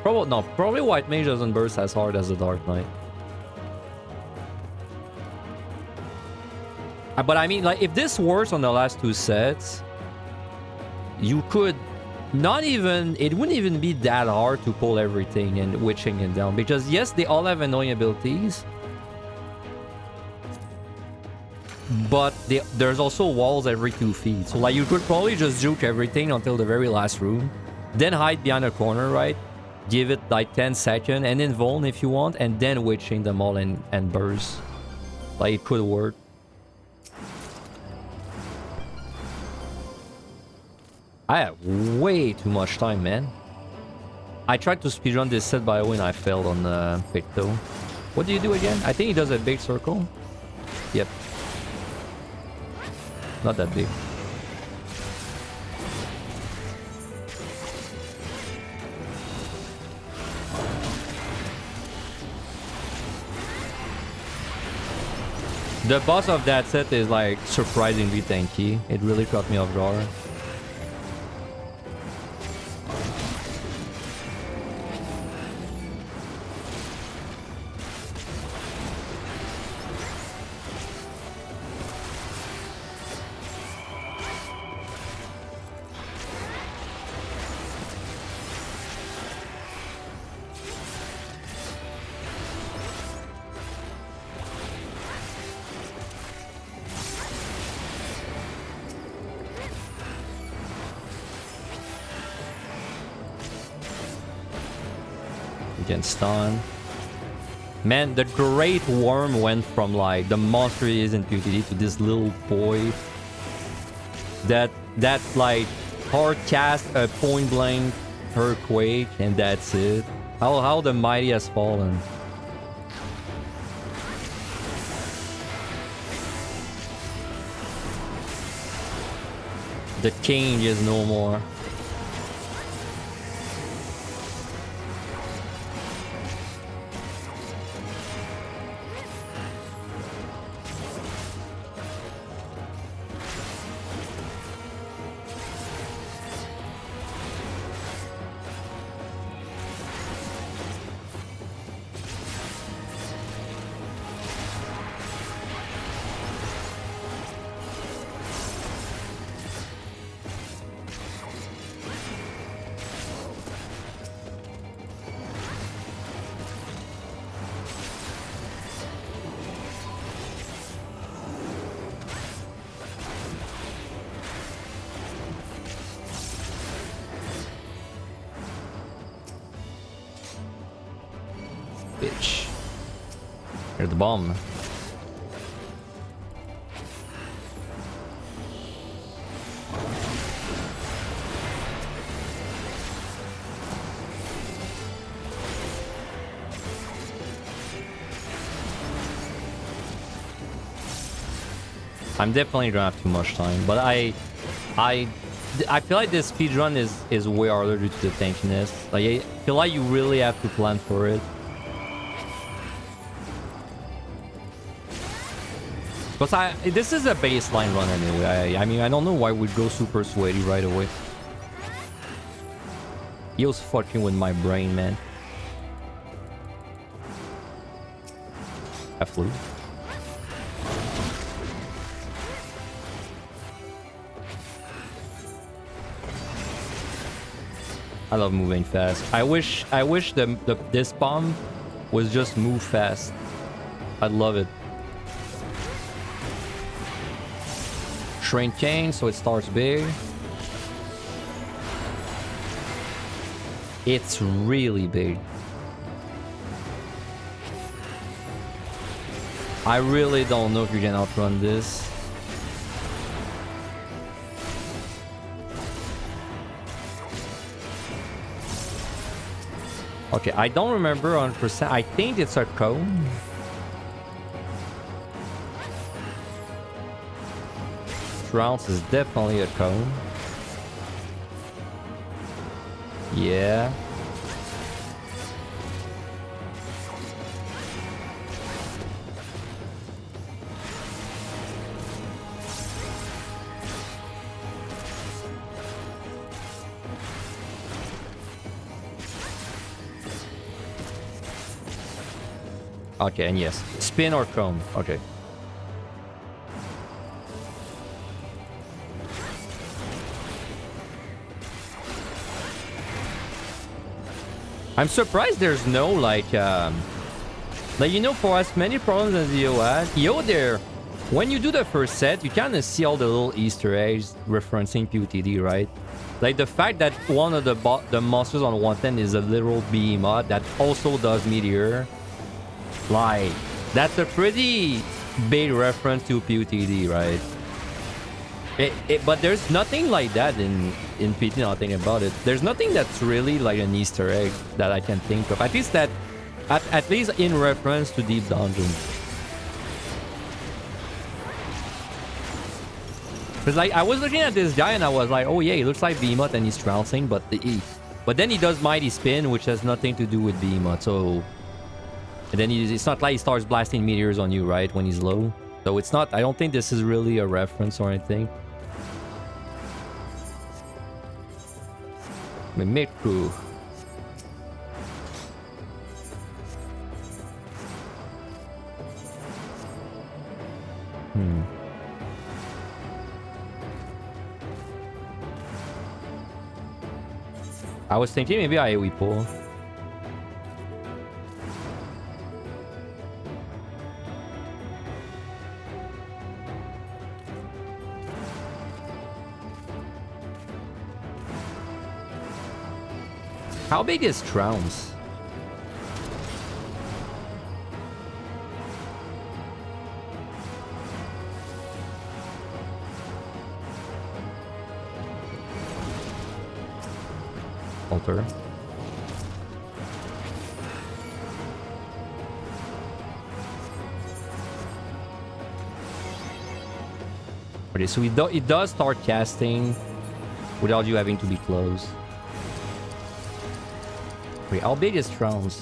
Probably White Mage doesn't burst as hard as the Dark Knight. But I mean, like, if this works on the last two sets, you could not even, it wouldn't even be that hard to pull everything and witching it down. Because yes, they all have annoying abilities. But there's also walls every 2 feet. So like you could probably just juke everything until the very last room. Then hide behind a corner, right? Give it like 10 seconds and then Vuln if you want. And then witching them all and burst. Like it could work. I have way too much time, man. I tried to speedrun this set by the way and I failed on the Picto. What do you do again? I think he does a big circle. Yep. Not that big. The boss of that set is like surprisingly tanky. It really caught me off guard. Stun. Man, the Great Worm went from like the monster he is in PvP to this little boy that's like hard cast a point blank earthquake and that's it. How the mighty has fallen. The king is no more. Bitch. Here's the bomb. I'm definitely gonna have too much time, but I feel like this speedrun is way harder due to the tankiness. Like I feel like you really have to plan for it. But this is a baseline run anyway. I mean, I don't know why we'd go super sweaty right away. He was fucking with my brain, man. I flew. I love moving fast. I wish this bomb was just move fast. I'd love it. Shrink chain, so it starts big. It's really big. I really don't know if you can outrun this. Okay, I don't remember 100%. I think it's a cone. Trounce is definitely a cone. Yeah. Okay, and yes, spin or cone. Okay. I'm surprised there's no like you know, for as many problems as Yo had, Yo there, when you do the first set, you kind of see all the little Easter eggs referencing PUTD, right? Like the fact that one of the monsters on 110 is a literal behemoth that also does meteor. Like, that's a pretty big reference to PUTD, right? But there's nothing like that in PT, nothing about it. There's nothing that's really like an Easter egg that I can think of. At least that, at least in reference to Deep Dungeon. Because like, I was looking at this guy and I was like, oh yeah, he looks like Behemoth and he's trouncing, but then he does Mighty Spin, which has nothing to do with Behemoth, so... And then it's not like he starts blasting meteors on you, right, when he's low. So it's not, I don't think this is really a reference or anything. Mimiku. I was thinking maybe I AoE pull. How big is Trounce? Alter. Okay, so it does start casting without you having to be close. Wait, how big is Trounce?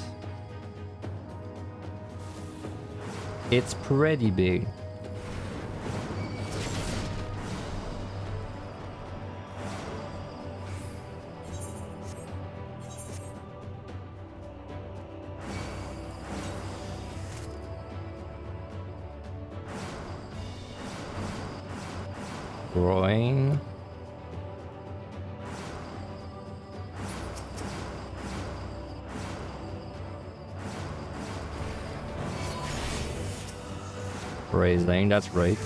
It's pretty big. Growing. Raising, that's right.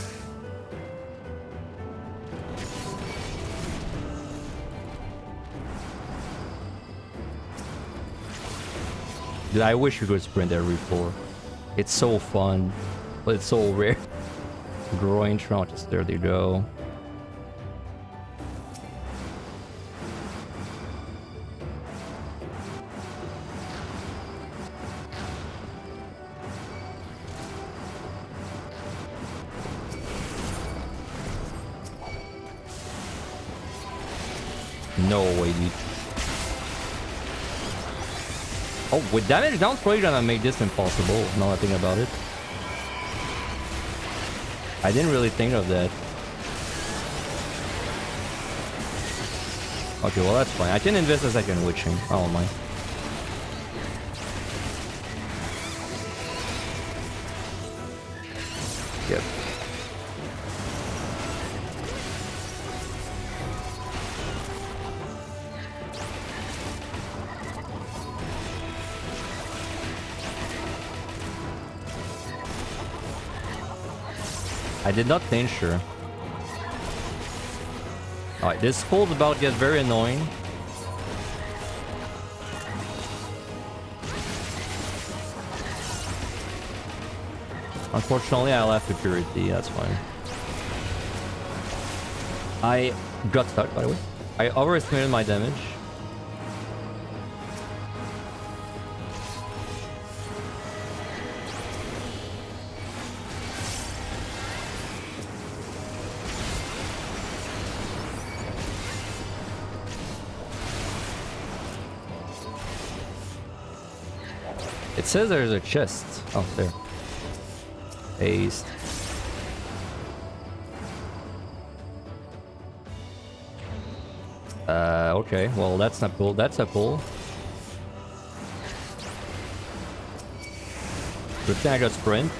Dude, I wish you could sprint every floor. It's so fun, but it's so rare. Groin Trounces, there they go. No way, dude. Oh, with damage down, probably gonna make this impossible. Now that I think about it. I didn't really think of that. Okay, well that's fine. I can invest a second witching. I don't mind. Yep. I did not think sure. Alright, this pull's about to get very annoying. Unfortunately, I left the purity, that's fine. I got stuck, by the way. I overestimated my damage. It says there's a chest. Oh, there. Paste. Okay. Well, that's not cool. That's a pull. Good thing I got sprint.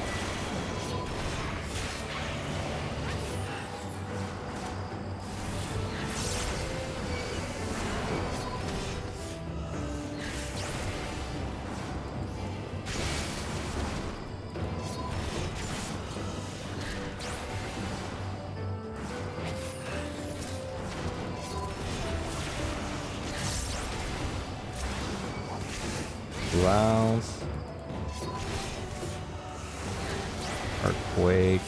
Rounds. Earthquake.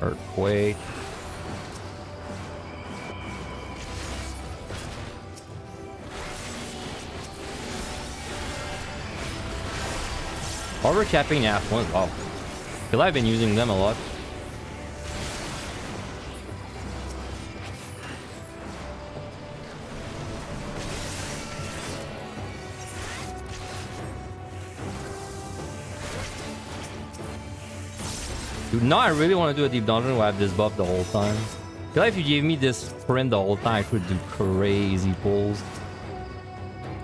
Earthquake. Overcapping half one. Wow. I feel I've been using them a lot. Dude, now I really want to do a deep dungeon where I have this buff the whole time. I feel like if you gave me this sprint the whole time, I could do crazy pulls.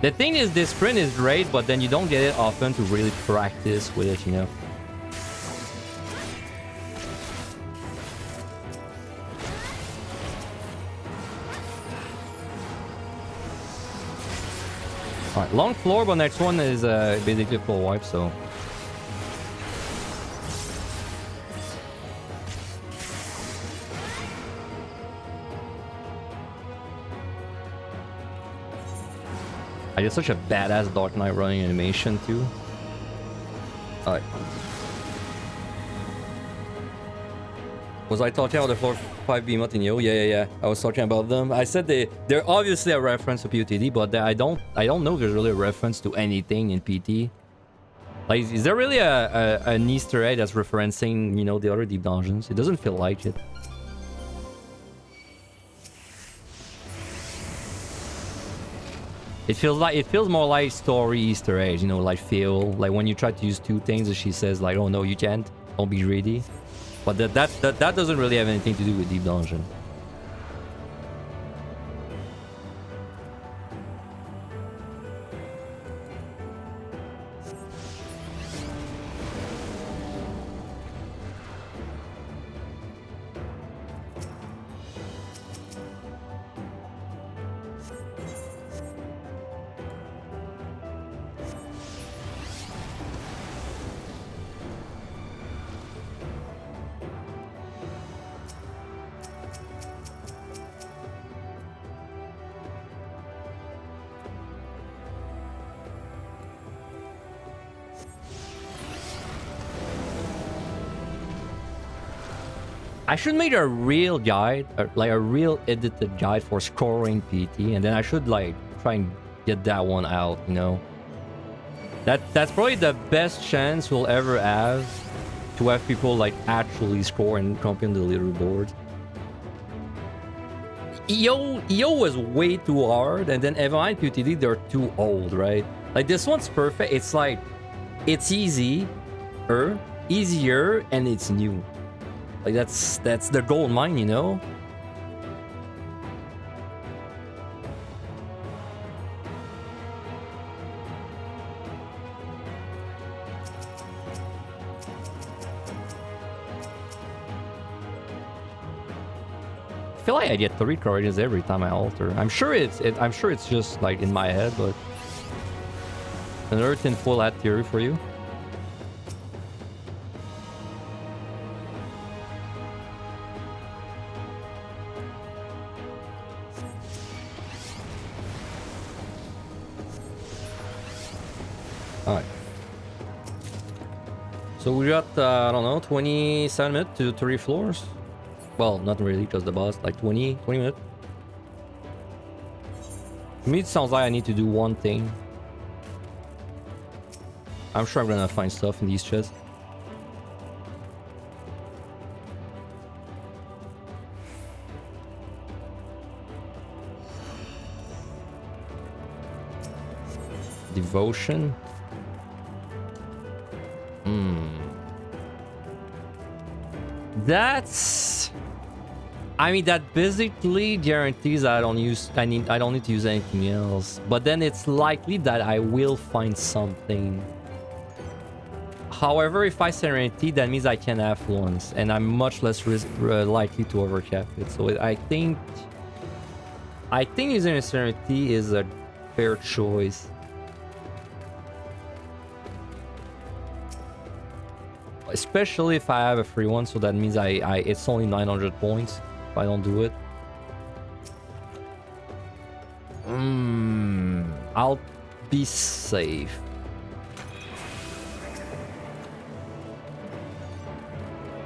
The thing is, this sprint is great, but then you don't get it often to really practice with it, you know? Alright, long floor, but next one is basically full wipe, so... I get such a badass Dark Knight running animation too. Alright. Was I talking about the 4-5 behemoth in Yo? Yeah. I was talking about them. I said they're obviously a reference to POTD, but I don't know if there's really a reference to anything in PT. Like, is there really an Easter egg that's referencing, you know, the other deep dungeons? It doesn't feel like it. It feels more like story Easter eggs, you know, like feel like when you try to use two things and she says like, oh no, you can't, don't be greedy. But that doesn't really have anything to do with deep dungeon. I should make a real guide, like a real edited guide for scoring PT, and then I should like try and get that one out, you know. That's probably the best chance we'll ever have to have people like actually score and compete on the leaderboard. EO was way too hard, and then Eminent PTD, they're too old, right? Like this one's perfect. It's like it's easier, and it's new. Like that's the gold mine, you know? I feel like I get 3 courageous every time I alter. I'm sure it's just like in my head, but another tinfoil hat theory for you. Alright. So we got, I don't know, 27 minutes to 3 floors. Well, not really, because the boss, like 20 minutes. To me, it sounds like I need to do one thing. I'm sure I'm gonna find stuff in these chests. Devotion. That's... I mean, that basically guarantees that I don't need to use anything else. But then it's likely that I will find something. However, if I Serenity, that means I can affluence, and I'm much less likely to overcap it. So I think using a Serenity is a fair choice. Especially if I have a free one, so that means it's only 900 points if I don't do it. I'll be safe.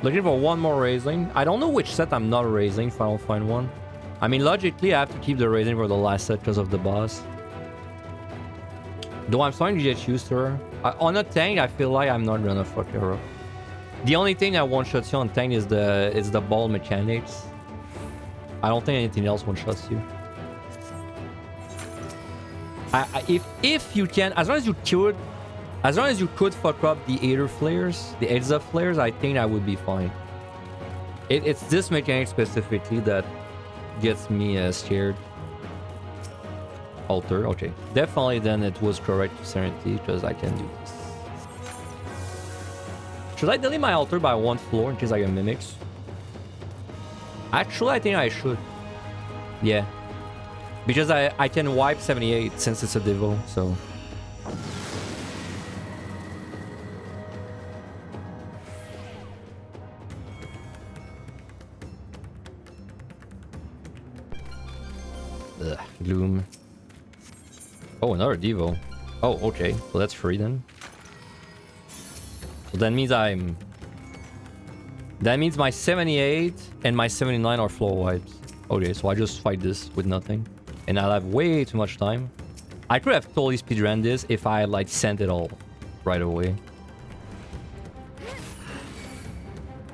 Looking for one more raising. I don't know which set I'm not raising if I don't find one. I mean, logically, I have to keep the raising for the last set because of the boss. Though I'm starting to get used to her. On a tank, I feel like I'm not gonna fuck her up. The only thing that one-shots you on tank is the ball mechanics. I don't think anything else one-shots you. If you can, as long as you could fuck up the Aether flares, the heads-up flares, I think I would be fine. It's this mechanic specifically that gets me scared. Alter, okay. Definitely then it was correct to Serenity because I can do this. Should I delete my altar by 1 floor in case I get mimics? Actually, I think I should. Yeah. Because I can wipe 78 since it's a Devo, so... Ugh, Gloom. Oh, another Devo. Oh, okay. Well, that's free then. So that means that means my 78 and my 79 are floor wipes. Okay, so I just fight this with nothing. And I'll have way too much time. I could have totally speedrun this if I like sent it all right away.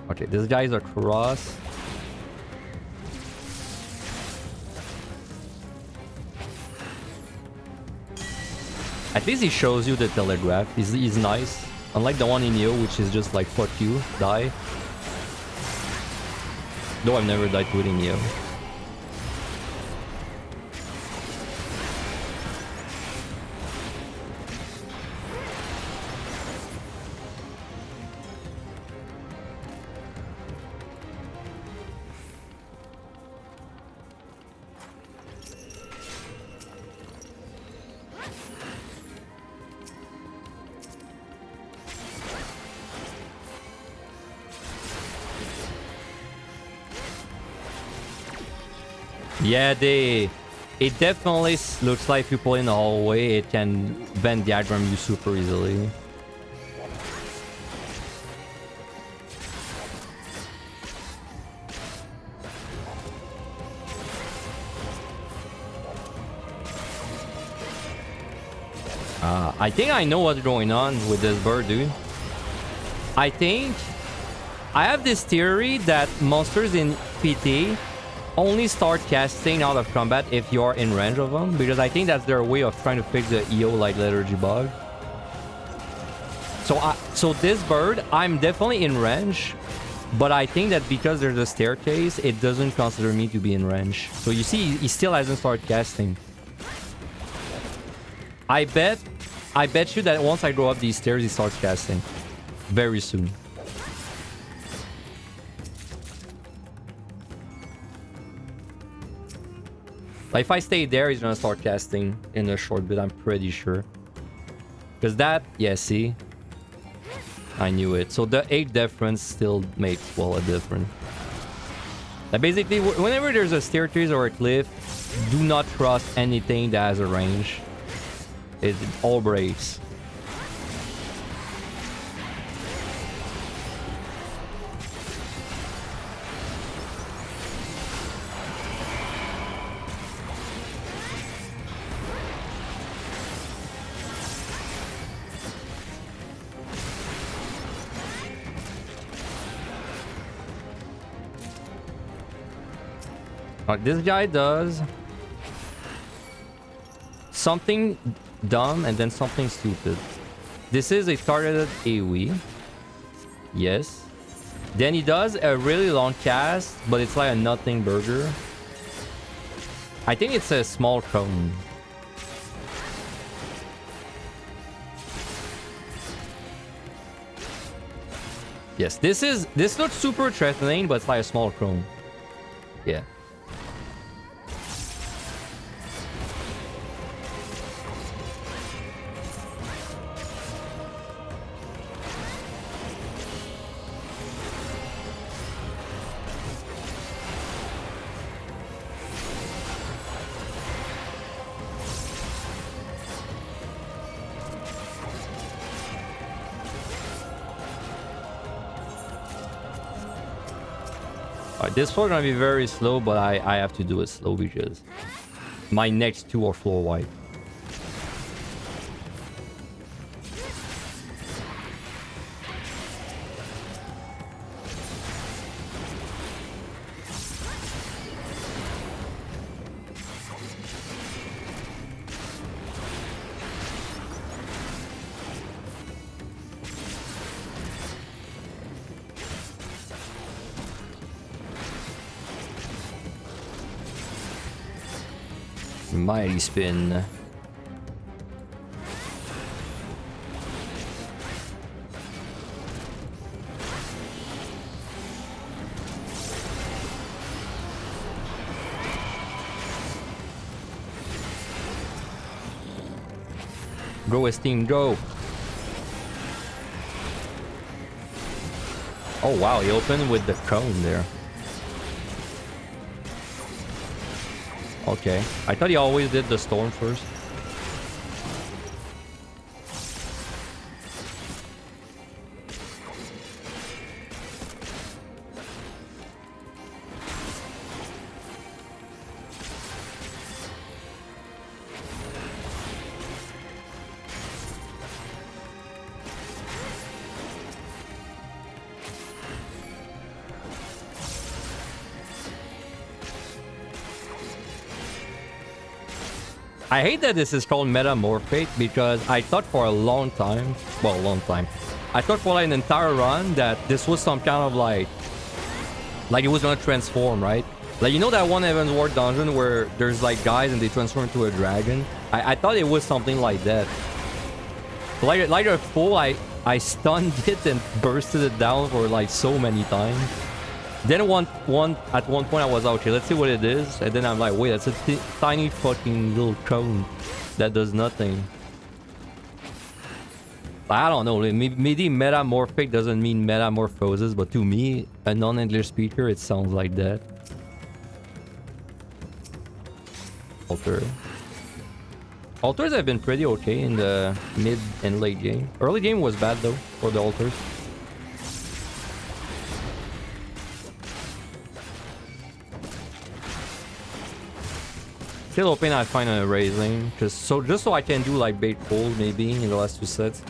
Okay, this guy's across. At least he shows you the telegraph. He's nice. Unlike the one in Neo, which is just like, fuck you, die. Though I've never died to it in Neo. Yeah, it definitely looks like if you pull in the hallway, it can Venn diagram you super easily. I think I know what's going on with this bird, dude. I think I have this theory that monsters in PT only start casting out of combat if you are in range of them, because I think that's their way of trying to fix the EO like Lethargy bug. So this bird, I'm definitely in range, but I think that because there's a staircase, it doesn't consider me to be in range. So you see, he still hasn't started casting. I bet you that once I go up these stairs, he starts casting very soon. Like if I stay there, he's gonna start casting in a short bit, I'm pretty sure. Because that, yeah, see? I knew it. So the 8 difference still makes, well, a difference. Like basically, whenever there's a staircase or a cliff, do not trust anything that has a range. It all breaks. This guy does something dumb and then something stupid. This is a targeted AoE. Yes. Then he does a really long cast, but it's like a nothing burger. I think it's a small cone. Yes, this looks super threatening, but it's like a small cone. Yeah. This floor gonna be very slow, but I have to do it slow because my next 2 are floor wide. Mighty spin. Go Esteem, go. Oh wow, he opened with the cone there. Okay. I thought he always did the storm first. I hate that this is called Metamorphic because I thought for a long time, well, a long time, I thought for like an entire run that this was some kind of like it was gonna transform, right? Like, you know that one Heaven's Ward dungeon where there's like guys and they transform into a dragon? I thought it was something like that. Like a fool, I stunned it and bursted it down for like so many times. Then at one point I was like, okay, let's see what it is. And then I'm like, wait, that's a tiny fucking little cone that does nothing. I don't know, maybe metamorphic doesn't mean metamorphosis, but to me, a non-English speaker, it sounds like that. Altar. Altars have been pretty okay in the mid and late game. Early game was bad though, for the altars. still hoping I find a raising, just so I can do like bait pull maybe in the last 2 sets.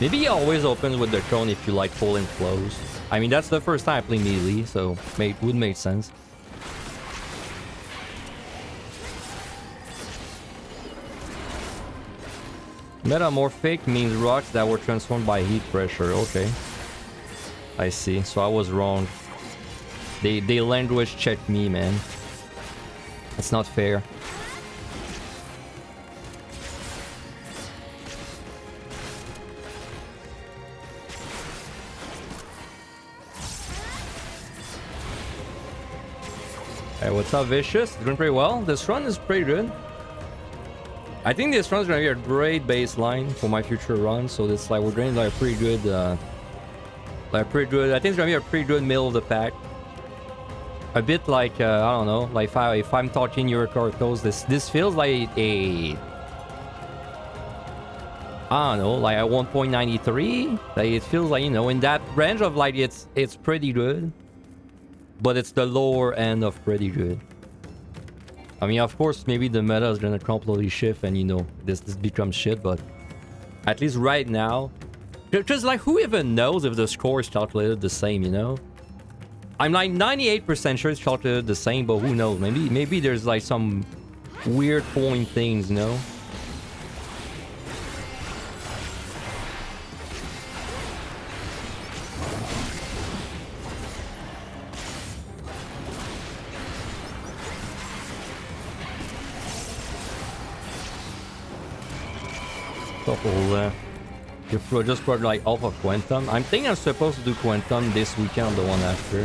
Maybe he always opens with the throne if you like pulling flows. I mean, that's the first time I play melee, so would make sense. Metamorphic means rocks that were transformed by heat pressure. Okay. I see. So I was wrong. They language checked me, man. That's not fair. Hey, what's up, Vicious? Doing pretty well. This run is pretty good. I think this run is gonna be a great baseline for my future run. So it's like we're getting like pretty good, I think it's gonna be a pretty good middle of the pack. A bit like I don't know, like if I'm talking your cartos, this feels like a I don't know, like a 1.93. Like it feels like, you know, in that range of like it's pretty good. But it's the lower end of pretty good. I mean, of course, maybe the meta is gonna completely shift and, you know, this becomes shit, but at least right now, just like, who even knows if the score is calculated the same, you know? I'm like 98% sure it's calculated the same, but who knows? Maybe there's like some weird point things, you know? You just brought like off of Quantum. I'm thinking I'm supposed to do Quantum this weekend, the one after.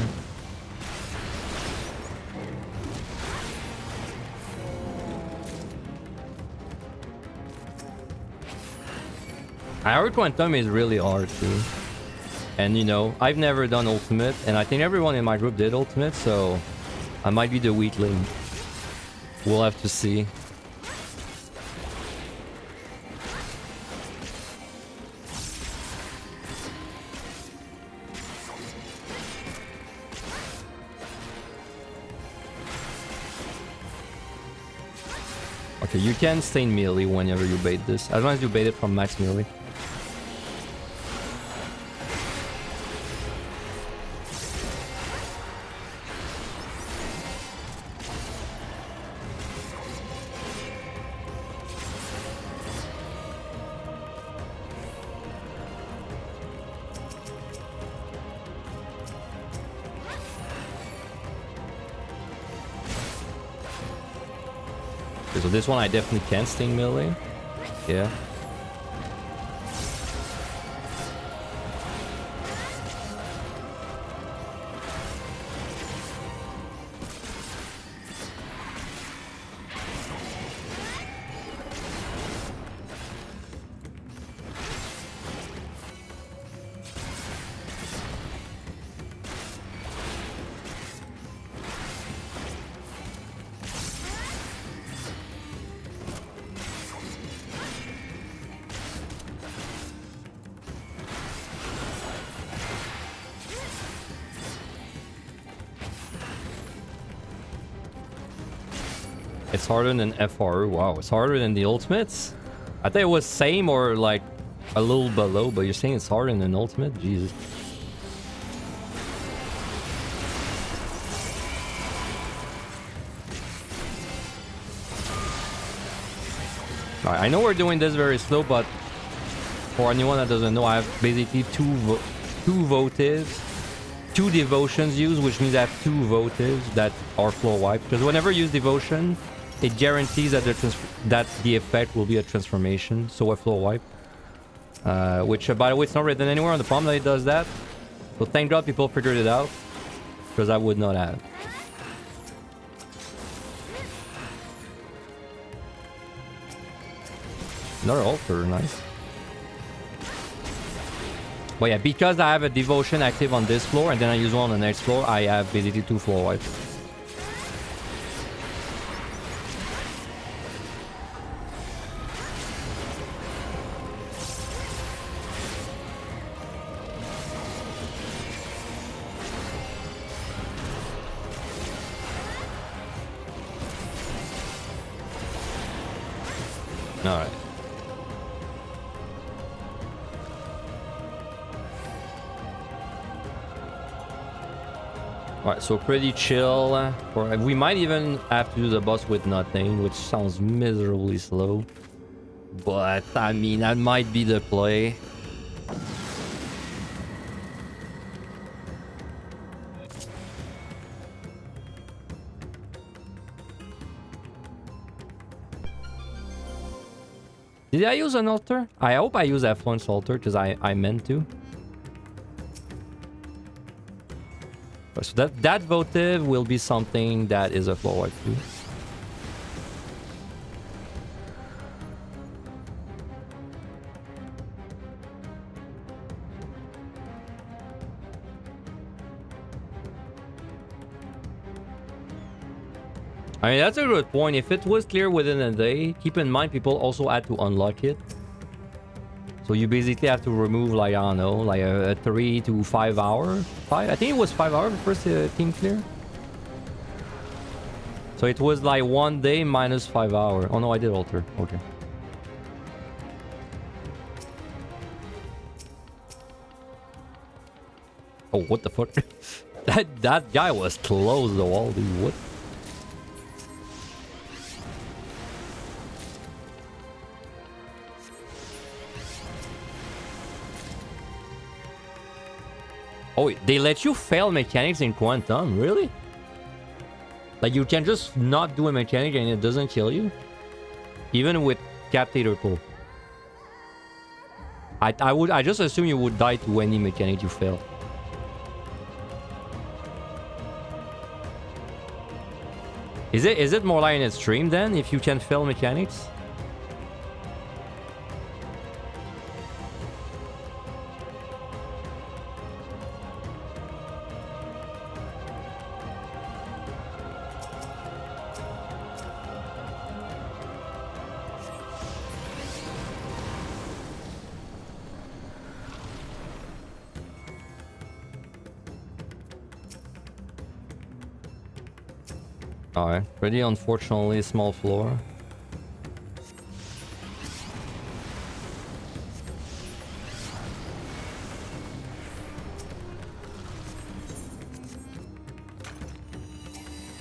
I heard Quantum is really hard too. And you know, I've never done Ultimate, and I think everyone in my group did Ultimate, so I might be the weakling. We'll have to see. Okay, you can stay in melee whenever you bait this, as long as you bait it from max melee. So this one I definitely can sting melee. Yeah. It's harder than FR. Wow, it's harder than the ultimates? I thought it was same or like a little below, but you're saying it's harder than ultimate? Jesus. Alright, I know we're doing this very slow, but for anyone that doesn't know, I have basically two votives. 2 devotions used, which means I have 2 votives that are floor wipe. Because whenever you use devotion, it guarantees that the effect will be a transformation. So a floor wipe. Which, by the way, it's not written anywhere on the palm that it does that. So thank God people figured it out. Because I would not have. Another altar, nice. But yeah, because I have a devotion active on this floor and then I use one on the next floor, I have basically 2 floor wipes. Alright. Alright, so pretty chill. We might even have to do the boss with nothing, which sounds miserably slow. But, I mean, that might be the play. Did I use an altar? I hope I use F1's altar, because I meant to. So that votive will be something that is a floor wipe too. I mean, that's a good point. If it was clear within a day, keep in mind people also had to unlock it. So you basically have to remove, like, I don't know, like a 3 to 5 hour. I think it was 5 hours first team clear. So it was like 1 day minus 5 hours. Oh no, I did alter. Okay. Oh, what the fuck? that guy was close to all, dude. What? Oh, they let you fail mechanics in Quantum? Really? Like, you can just not do a mechanic and it doesn't kill you? Even with Captator Pull. I just assume you would die to any mechanic you fail. Is it more like in a stream then, if you can fail mechanics? Alright, pretty unfortunately small floor.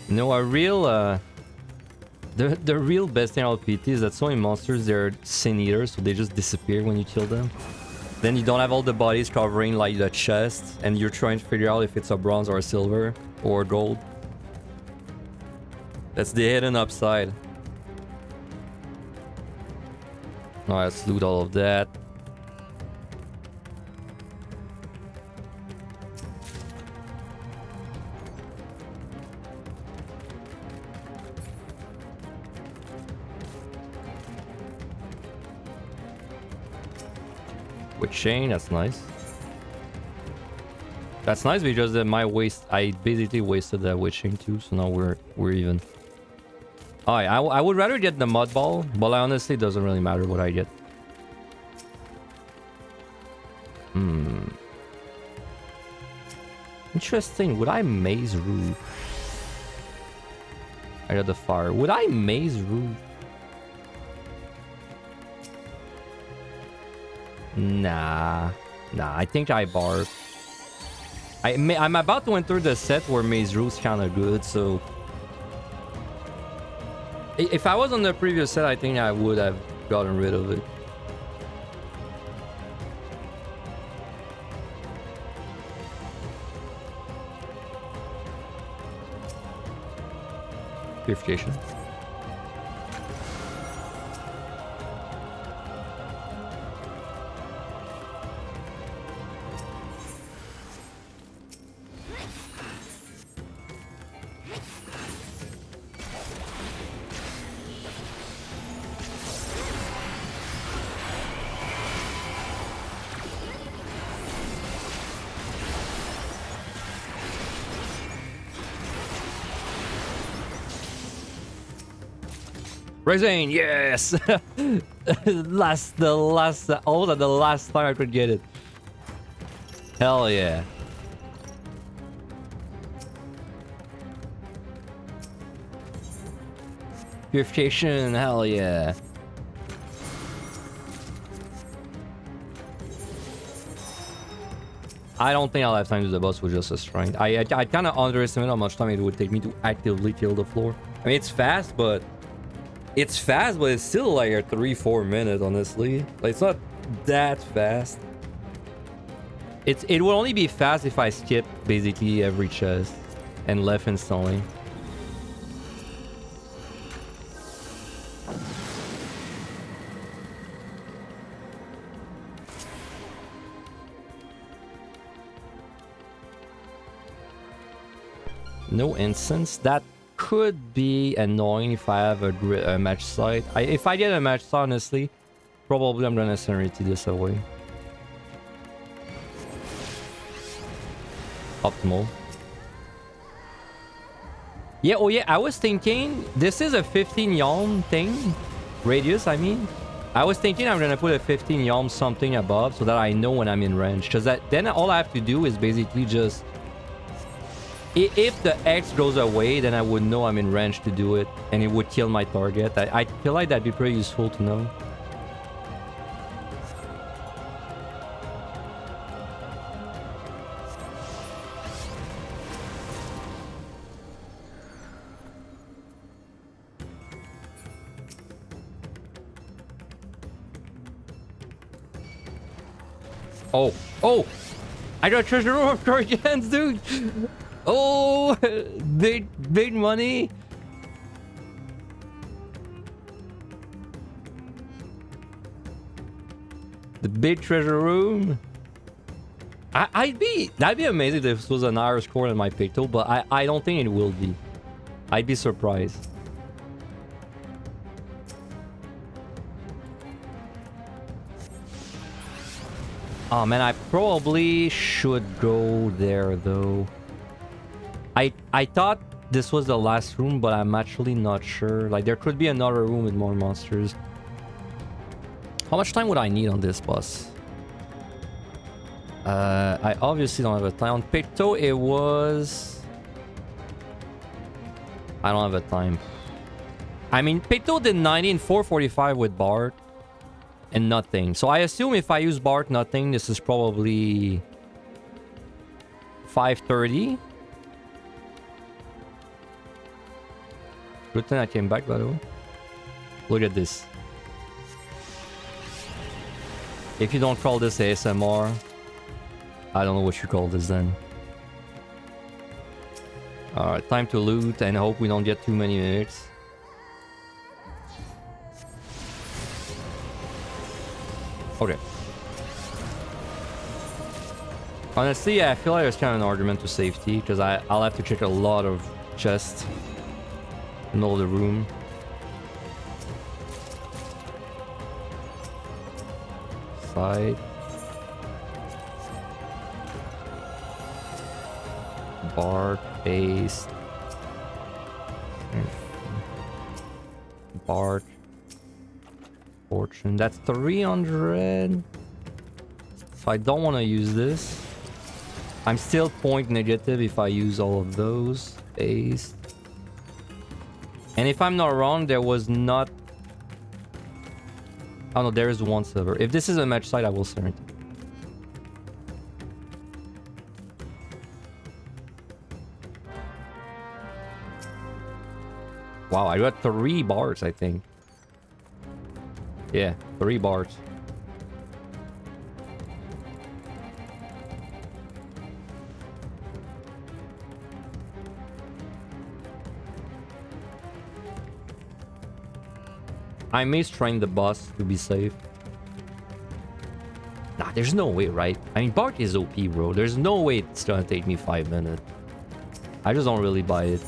No, a real the real best thing about PT is that so many monsters, they're sin eaters, so they just disappear when you kill them. Then you don't have all the bodies covering like the chest, and you're trying to figure out if it's a bronze or a silver or gold. That's the hidden upside. Alright, let's loot all of that. With chain, that's nice. That's nice because I basically wasted that witching too, so now we're even. Alright, I would rather get the mud ball, but honestly it doesn't really matter what I get. Interesting. Would I maze roof? I got the fire. Would I maze roof? Nah, I think I barf. I'm about to enter the set where maze roof's kind of good, so if I was on the previous set, I think I would have gotten rid of it. Purification. Raisin, yes! the last time I could get it. Hell yeah. Purification, hell yeah. I don't think I'll have time to do the boss with just a strength. I kind of underestimate how much time it would take me to actively kill the floor. I mean, it's fast, but it's still like a 3-4 minutes, honestly. Like, it's not that fast. It will only be fast if I skip basically every chest and left instantly. No incense. That could be annoying if I have a match site. If I get a match site, honestly, probably I'm gonna Serenity this away. Optimal. Yeah, oh yeah, I was thinking this is a 15 yalm thing. Radius, I mean. I was thinking I'm gonna put a 15 yalm something above so that I know when I'm in range. Because then all I have to do is basically just... If the X goes away, then I would know I'm in range to do it. And it would kill my target. I feel like that'd be pretty useful to know. Oh, oh! I got treasure room of Guardians, dude! Oh! Big money! The big treasure room! That'd be amazing if this was an Irish core in my picto, but I don't think it will be. I'd be surprised. Oh man, I probably should go there though. I thought this was the last room, but I'm actually not sure. Like, there could be another room with more monsters. How much time would I need on this boss? I obviously don't have a time. On Picto, it was... I don't have a time. I mean, Picto did 90 and 445 with Bart. And nothing. So I assume if I use Bart nothing, this is probably 5:30. Good thing I came back, by the way. Look at this. If you don't call this ASMR, I don't know what you call this then. Alright, time to loot and hope we don't get too many minutes. Okay. Honestly, I feel like there's kind of an argument to safety because I'll have to check a lot of chests in all the room. Side. Bart, paste. Bart. Fortune. That's 300. So I don't want to use this. I'm still point negative if I use all of those. Paste. And if I'm not wrong, there was not... Oh no, there is one silver. If this is a match site, I will send it. Wow, I got 3 bars, I think. Yeah, 3 bars. I may strain the boss to be safe. Nah, there's no way, right? I mean, Bart is OP, bro. There's no way it's gonna take me 5 minutes. I just don't really buy it.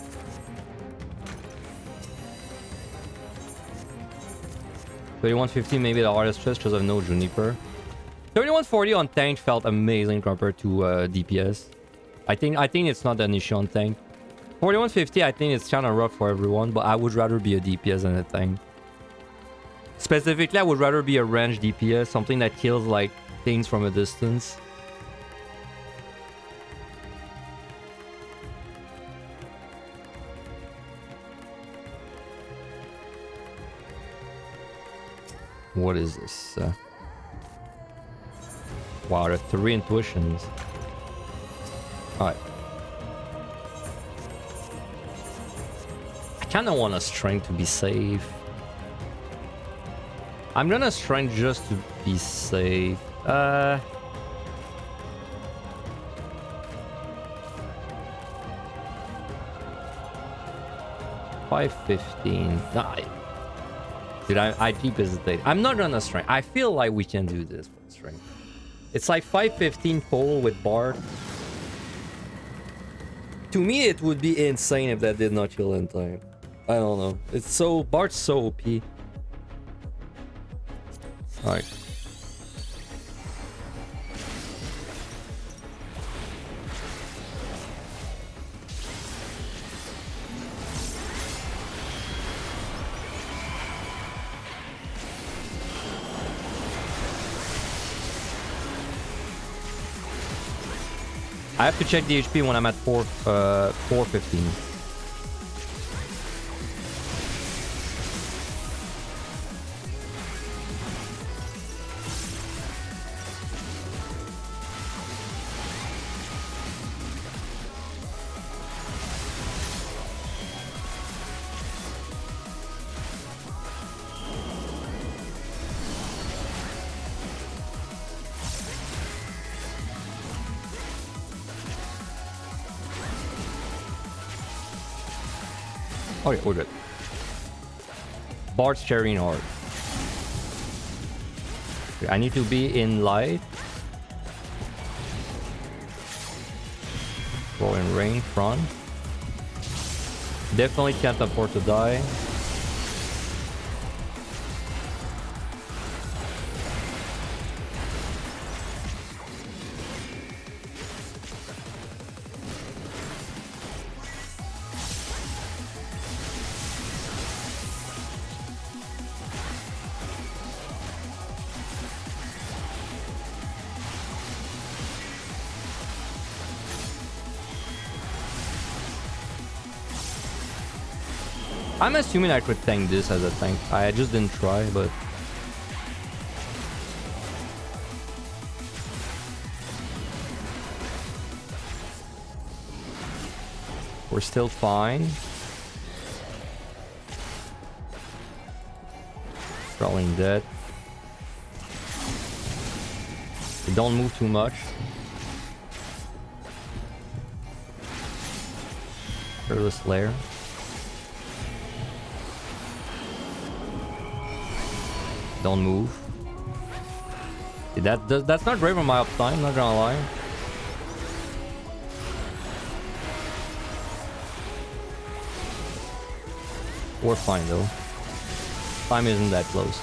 $31.50, maybe the hardest chest because of no Juniper. 31.40 on tank felt amazing compared to DPS. I think it's not an issue on tank. 41.50, I think it's kind of rough for everyone, but I would rather be a DPS than a tank. Specifically, I would rather be a range DPS, something that kills like things from a distance. What is this? Wow, there are 3 intuitions. Alright. I kinda want a strength to be safe. I'm gonna strength just to be safe. 515. Nah, dude, I keep hesitating. I'm not gonna strength. I feel like we can do this with strength. It's like 515 pole with Bard. To me, it would be insane if that did not kill in time. I don't know. It's so... Bard's so OP. Alright. I have to check the HP when I'm at 415. Oh yeah, we're good. Bard's carrying hard. Okay, I need to be in light. Roll in range, front. Definitely can't afford to die. I'm assuming I could tank this as a tank. I just didn't try, but... We're still fine. Crawling dead. We don't move too much. Fearless Lair. Don't move. That's not great for my uptime, not gonna lie. We're fine though. Time isn't that close.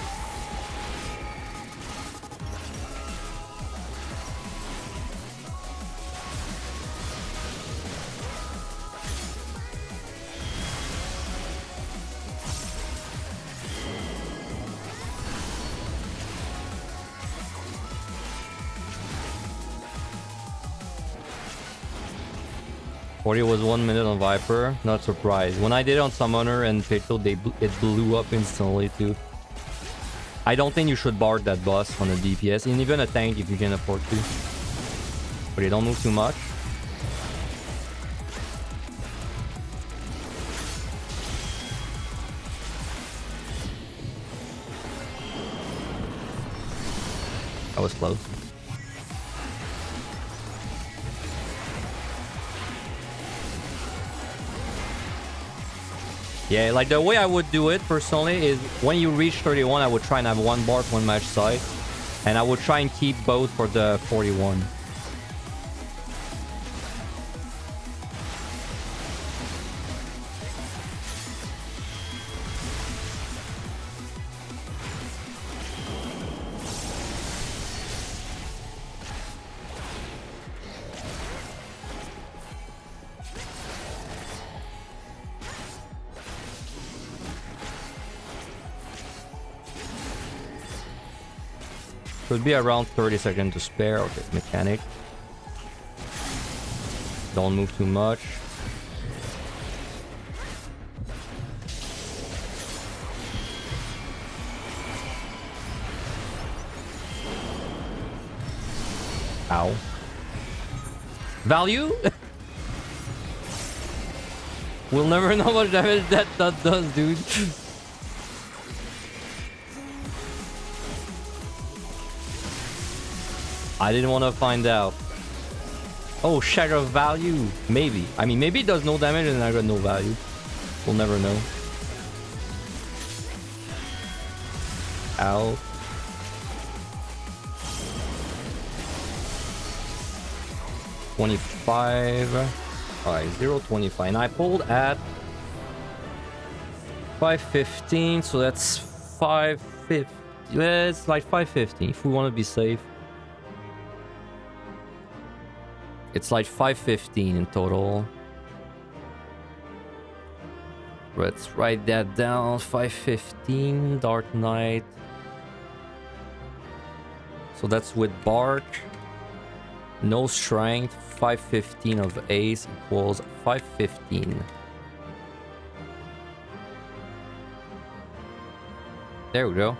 It was 1 minute on Viper, not surprised. When I did it on Summoner and Pixel, it blew up instantly too. I don't think you should Bard that boss on a DPS, and even a tank if you can afford to. But you don't move too much. That was close. Yeah, like the way I would do it personally is when you reach 31, I would try and have 1 bar, 1 match side. And I would try and keep both for the 41. Should be around 30 seconds to spare. Okay, mechanic. Don't move too much. Ow. Value? We'll never know how much damage that does, dude. I didn't want to find out. Oh, share of value. Maybe. I mean, maybe it does no damage and I got no value. We'll never know. Ow. $25. Alright, 0.25. And I pulled at 515, so that's 550. Yeah, it's like 550 if we want to be safe. It's like 515 in total. Let's write that down. 515, Dark Knight. So that's with Bark. No strength. 515 of Ace equals 515. There we go.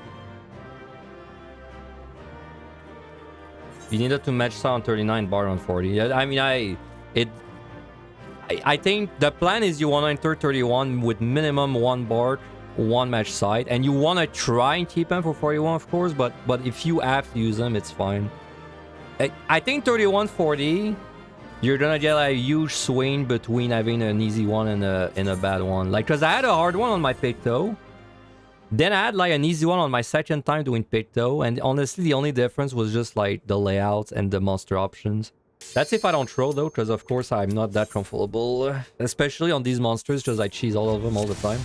You needed to match sound 39, bar on 40. I mean, I think the plan is you want to enter 31 with minimum 1 bar, 1 match side, and you want to try and keep them for 41, of course. But if you have to use them, it's fine. I think 31, 40, you're gonna get a huge swing between having an easy one and a bad one. Like, cause I had a hard one on my Picto. Then I had like an easy one on my second time doing Picto, and honestly the only difference was just like the layout and the monster options. That's if I don't throw though, because of course I'm not that comfortable, especially on these monsters, because I cheese all of them all the time.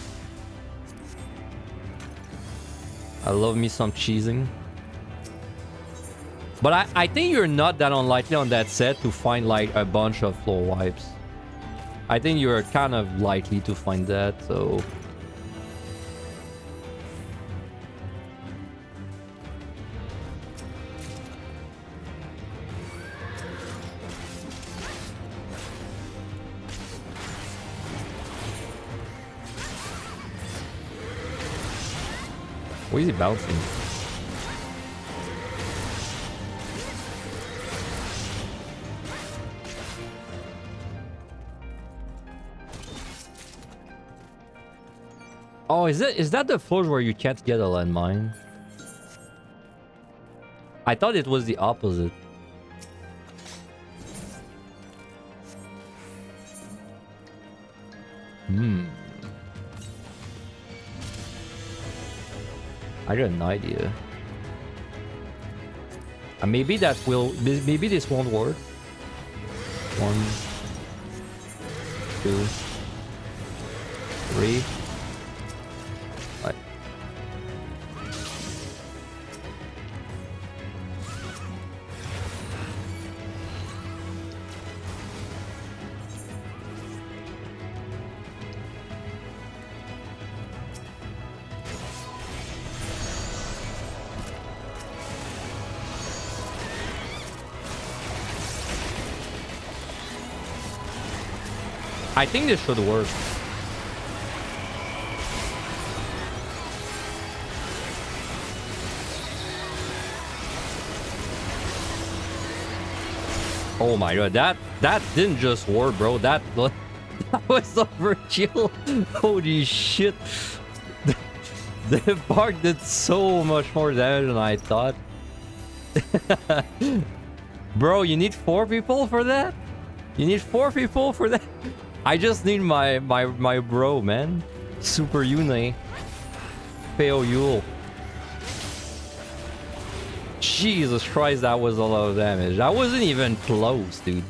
I love me some cheesing. But I think you're not that unlikely on that set to find like a bunch of floor wipes. I think you're kind of likely to find that, so... Why is he bouncing? Oh, is that the floors where you can't get a landmine? I thought it was the opposite. I got an idea. Maybe that will... Maybe this won't work. 1, 2, 3. Right. I think this should work. Oh my god, that didn't just work, bro. That was overkill. Holy shit. The bark did so much more damage than I thought. Bro, you need 4 people for that? You need 4 people for that? I just need my bro, man. Super Une. Peo Yule. Jesus Christ, that was a lot of damage. That wasn't even close, dude.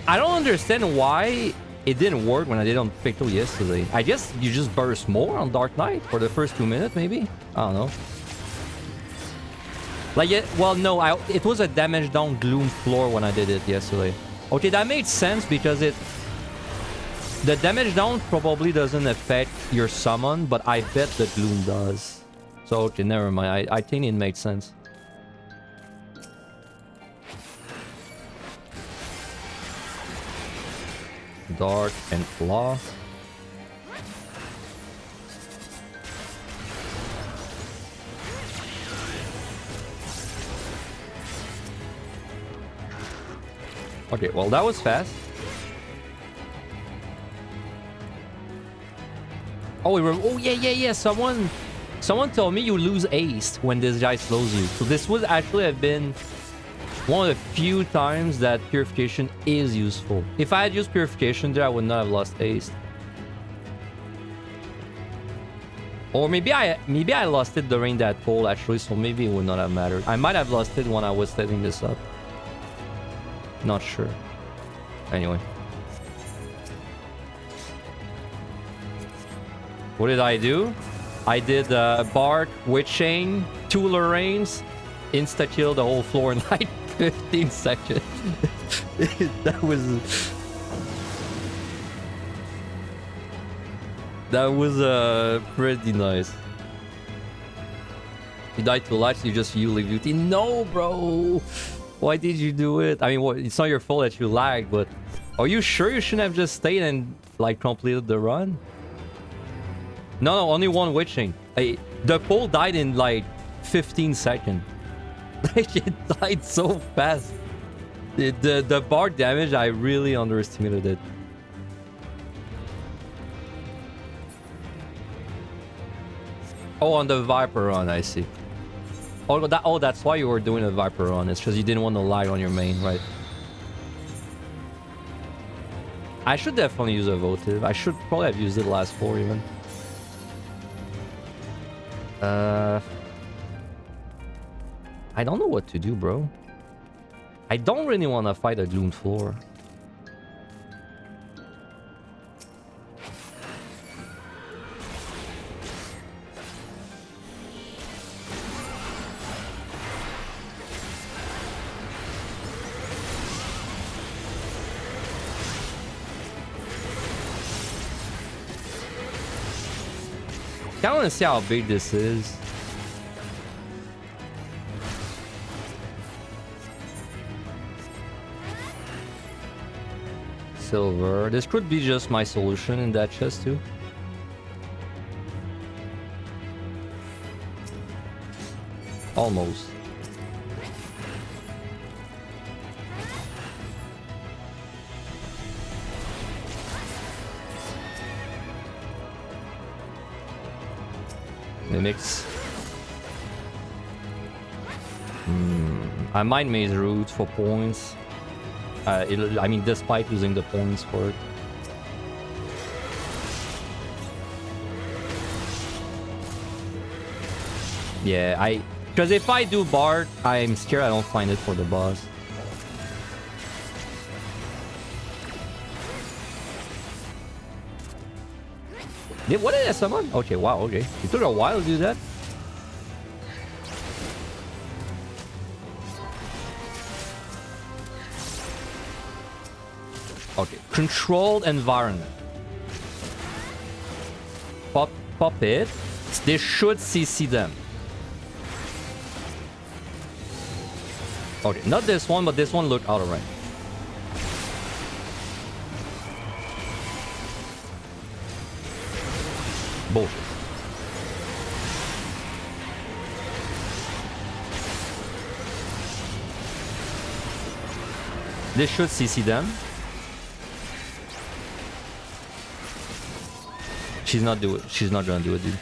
I don't understand why it didn't work when I did on Picto yesterday. I guess you just burst more on Dark Knight for the first 2 minutes, maybe? I don't know. Like, well, no, it was a damage down Gloom floor when I did it yesterday. Okay, that made sense because the damage down probably doesn't affect your summon, but I bet the Gloom does. So, okay, never mind. I think it makes sense. Dark and Claw. Okay, well, that was fast. Oh, yeah. Someone told me you lose ace when this guy slows you. So this would actually have been one of the few times that Purification is useful. If I had used Purification there, I would not have lost ace. Or maybe I lost it during that poll actually, so maybe it would not have mattered. I might have lost it when I was setting this up. Not sure. Anyway. What did I do? I did Bark, Witching, 2 Lorraines, insta-kill the whole floor in like 15 seconds. That was pretty nice. You died to life, you just you leave duty. No, bro! Why did you do it? I mean, what, it's not your fault that you lagged, but are you sure you shouldn't have just stayed and like completed the run? No, only one witching. The pole died in like 15 seconds. It died so fast. The bar damage, I really underestimated it. Oh, on the Viper run, I see. Oh, that's why you were doing a Viper run. It's because you didn't want to lag on your main, right? I should definitely use a votive. I should probably have used it last 4 even. I don't know what to do, bro. I don't really want to fight a Gloom floor. I want to see how big this is. Silver. This could be just my solution in that chest too. Almost. Mimics. I might maze root for points. I mean, despite losing the points for it. Yeah, because if I do Bard, I'm scared I don't find it for the boss. What did I summon? Okay, wow, okay. It took a while to do that. Okay, controlled environment. Pop it. They should CC them. Okay, not this one, but this one looked out of range. Bullshit. This should CC them. She's not gonna do it, dude.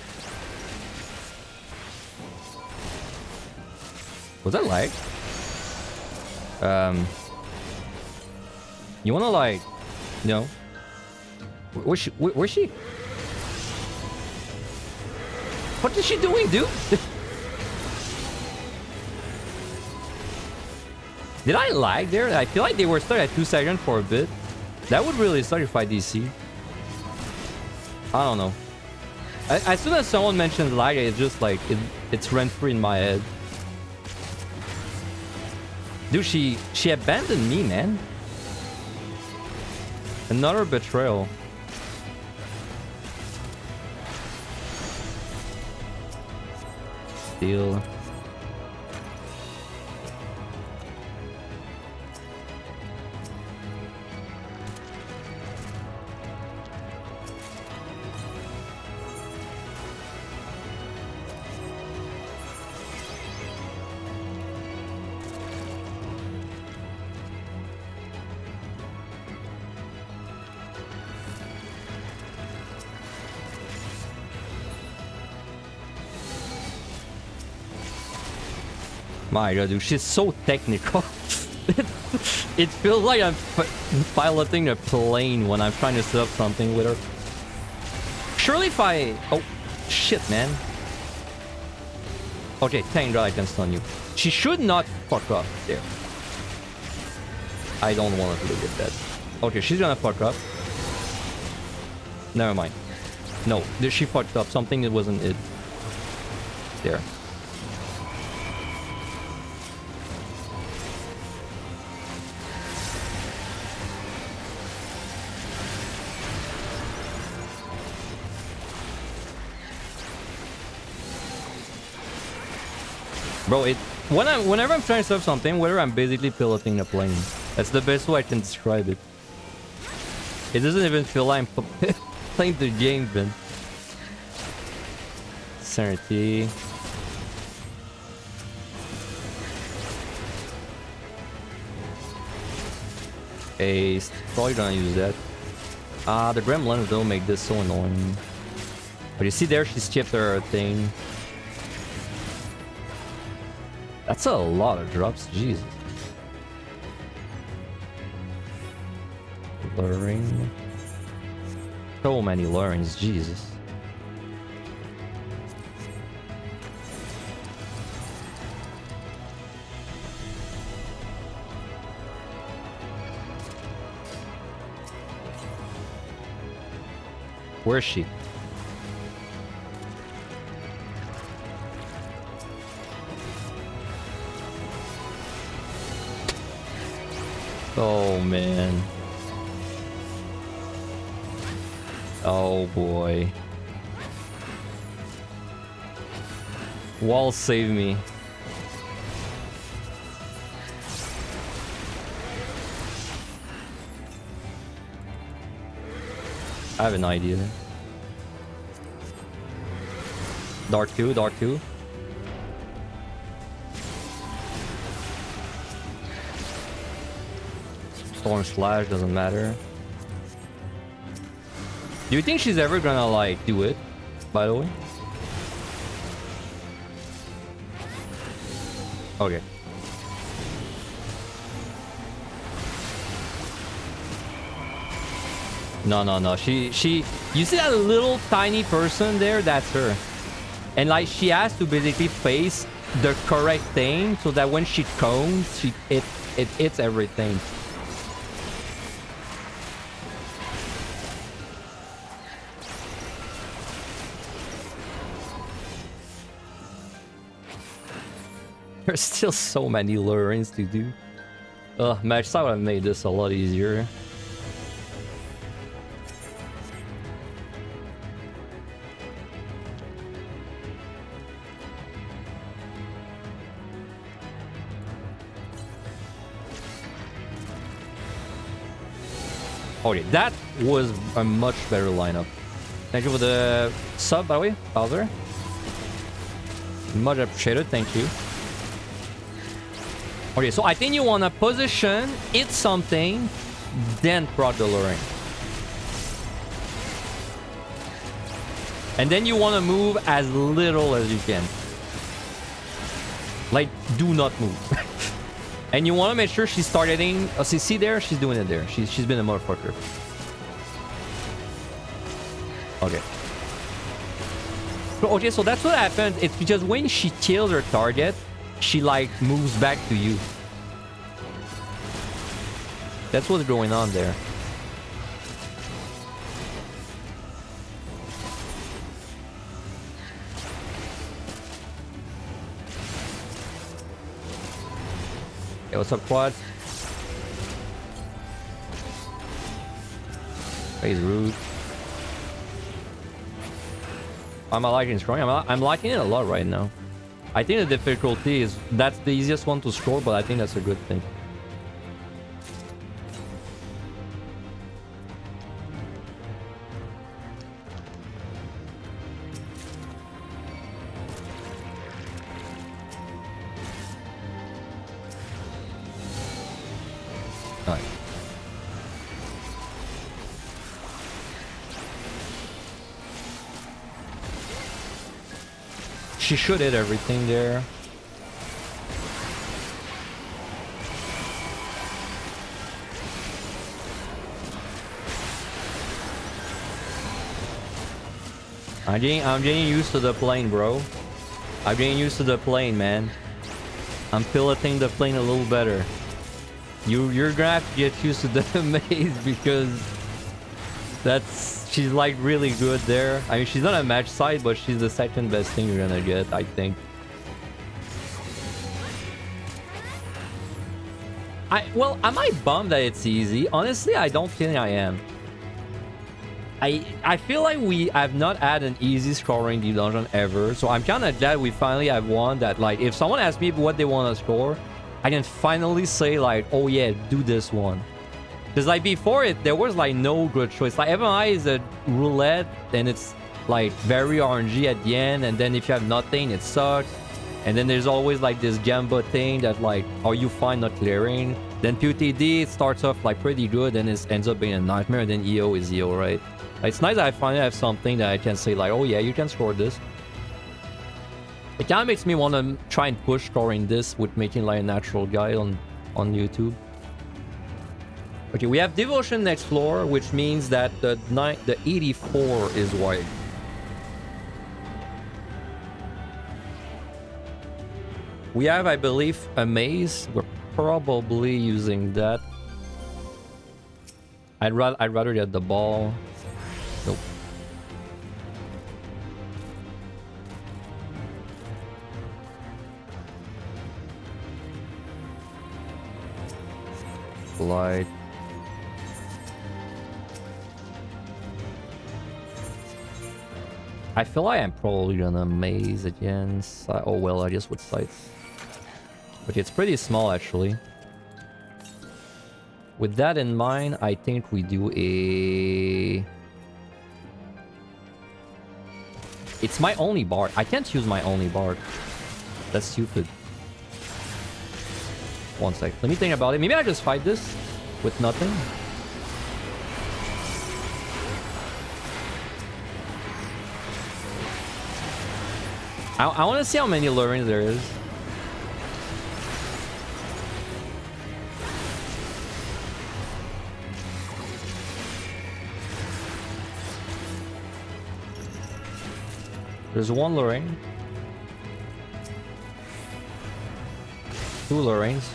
Was that lag? You wanna like, you know? Where's she? What is she doing, dude? Did I lag there? I feel like they were stuck at 2 seconds for a bit. That would really suck if I DC. I don't know. As soon as someone mentions lag, it's just like, it's rent-free in my head. Dude, she abandoned me, man. Another betrayal. Zeal. My god, dude, she's so technical. It feels like I'm piloting a plane when I'm trying to set up something with her. Surely if I... Oh, shit, man. Okay, thank god I can stun you. She should not fuck up there. I don't want her to look at that. Okay, she's gonna fuck up. Never mind. No, she fucked up. Something that wasn't it. There. Bro, whenever I'm trying to serve something, whether I'm basically piloting a plane. That's the best way I can describe it. It doesn't even feel like I'm playing the game, man. Sanity. Ace. Probably gonna use that. The gremlins don't make this so annoying. But you see there, she skipped her thing. That's a lot of drops, Jesus. Luring. So many lurings, Jesus. Where is she? Oh man. Oh boy. Wall save me. I have an idea. Dark 2, Dark 2. Storm Slash doesn't matter. Do you think she's ever gonna like do it, by the way? Okay. No. She you see that little tiny person there? That's her. And like she has to basically face the correct thing so that when she cones, it hits everything. There's still so many lurings to do. Match, I would have made this a lot easier. Okay, that was a much better lineup. Thank you for the sub, by the way, Bowser. Much appreciated, thank you. Okay, so I think you want to position, hit something, then proc the luring. And then you want to move as little as you can. Like, do not move. And you want to make sure she's targeting... Oh, see there? She's doing it there. She's been a motherfucker. Okay. Okay, so that's what happens. It's because when she kills her target, she like moves back to you. That's what's going on there. Hey, what's up, Quad? He's rude. I'm liking strong. I'm liking it a lot right now. I think the difficulty is that's the easiest one to score, but I think that's a good thing. Alright. She should hit everything there. I'm getting used to the plane, bro. I'm getting used to the plane, man. I'm piloting the plane a little better. You're gonna have to get used to the maze because she's like really good there. I mean, she's not a match side, but she's the second best thing you're gonna get, I think. Well, am I bummed that it's easy? Honestly, I don't think I am. I feel like we have not had an easy scoring deep dungeon ever, so I'm kind of glad we finally have one that, like, if someone asks me what they want to score, I can finally say, like, oh yeah, do this one. Because, like, before it, there was, like, no good choice. Like, FMI is a roulette, and it's, like, very RNG at the end, and then if you have nothing, it sucks. And then there's always, like, this Gamba thing that, like, are you fine not clearing? Then PUTD, it starts off, like, pretty good, and it ends up being a nightmare, and then EO is EO, right? Like, it's nice that I finally have something that I can say, like, oh yeah, you can score this. It kind of makes me want to try and push scoring this with making, like, a natural guy on YouTube. Okay, we have Devotion next floor, which means that the 84 is wide. We have, I believe, a maze. We're probably using that. I'd rather get the ball. Nope. Light. I feel like I'm probably gonna maze again. Oh well, I guess with sights. But it's pretty small actually. With that in mind, I think we do a... It's my only bard. I can't use my only bard. That's stupid. One sec. Let me think about it. Maybe I just fight this with nothing. I want to see how many lurings there is. There's one luring. Two lurings.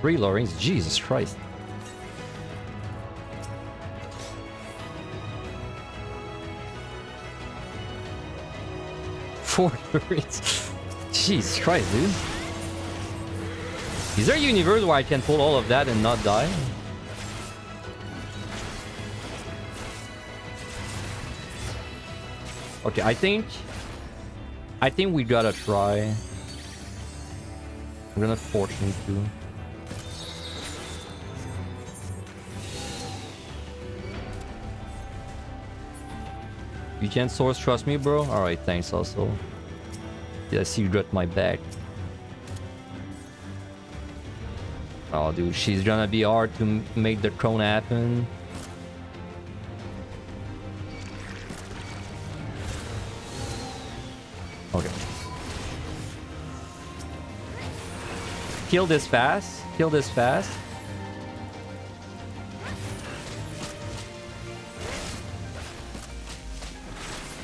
Three lurings. Jesus Christ. 4 lurings. Jesus Christ, dude. Is there a universe where I can pull all of that and not die? Okay, I think we gotta try. I'm gonna fortune too. You can't source, trust me, bro? Alright, thanks also. Yeah, I see you got my back. Oh, dude, she's gonna be hard to make the cone happen. Okay. Kill this fast. Kill this fast.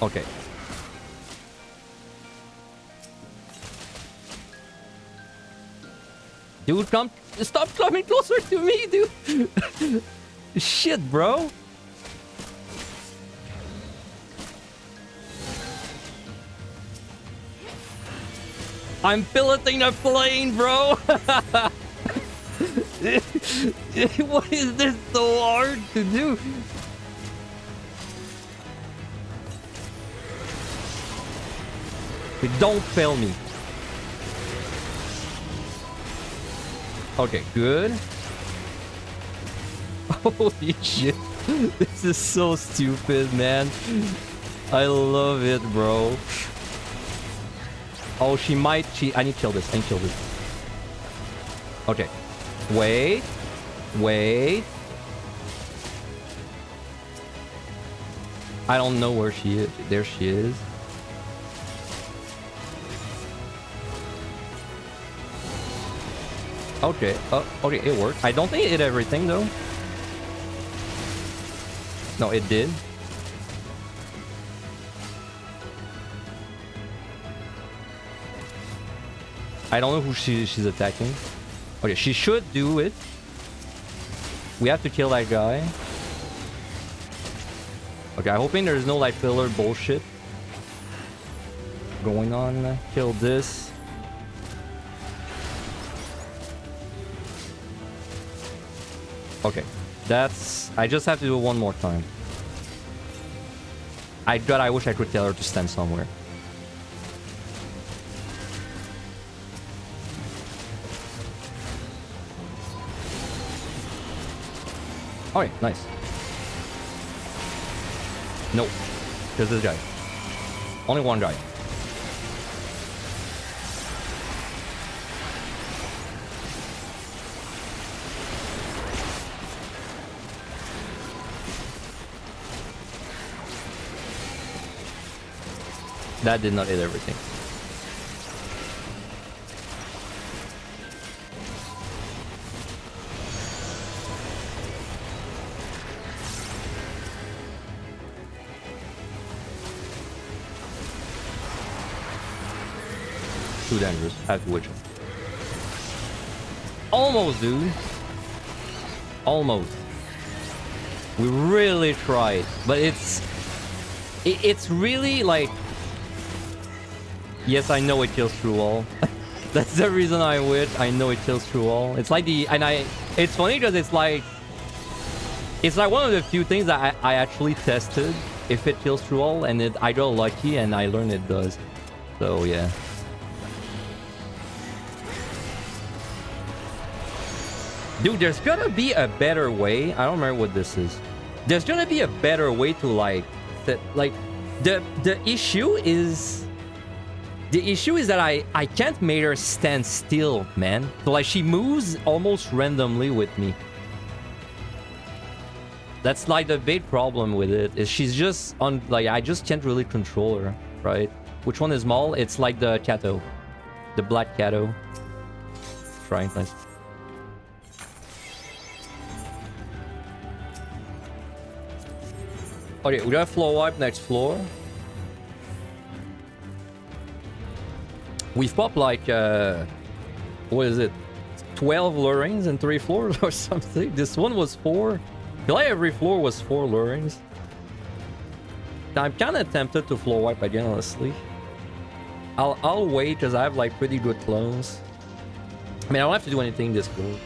Okay. Dude, come. Stop coming closer to me, dude. Shit, bro. I'm piloting a plane, bro. Why is this so hard to do? Don't fail me. Okay, good. Holy shit. This is so stupid, man. I love it, bro. Oh, she might cheat. I need to kill this. I need to kill this. Okay. Wait. Wait. I don't know where she is. There she is. Okay. Okay, it worked. I don't think it hit everything, though. No, it did. I don't know who she's attacking. Okay, she should do it. We have to kill that guy. Okay, I'm hoping there's no like filler bullshit going on. Kill this. Okay, that's... I just have to do it one more time. I wish I could tell her to stand somewhere. Alright, nice. Nope. There's this guy. Only one guy. That did not hit everything. Too dangerous. I have to witch him. Almost, dude. Almost. We really tried, but it's really like... Yes, I know it kills through all. That's the reason I witch. I know it kills through all. It's like the... It's funny because it's like one of the few things that I actually tested if it kills through all, and I got lucky and I learned it does. So, yeah. Dude, there's gotta be a better way. I don't remember what this is. There's gonna be a better way to like... The issue is... The issue is that I can't make her stand still, man. So like she moves almost randomly with me. That's like the big problem with it. Is she's just on like I just can't really control her, right? Which one is Maul? It's like the Kato. The black Kato. Trying nice. Okay, we got floor wipe next floor. We've popped like, what is it? 12 lurings in 3 floors or something. This one was 4. I feel like every floor was 4 lurings. I'm kind of tempted to floor wipe again, honestly. I'll wait because I have like pretty good clones. I mean, I don't have to do anything this floor.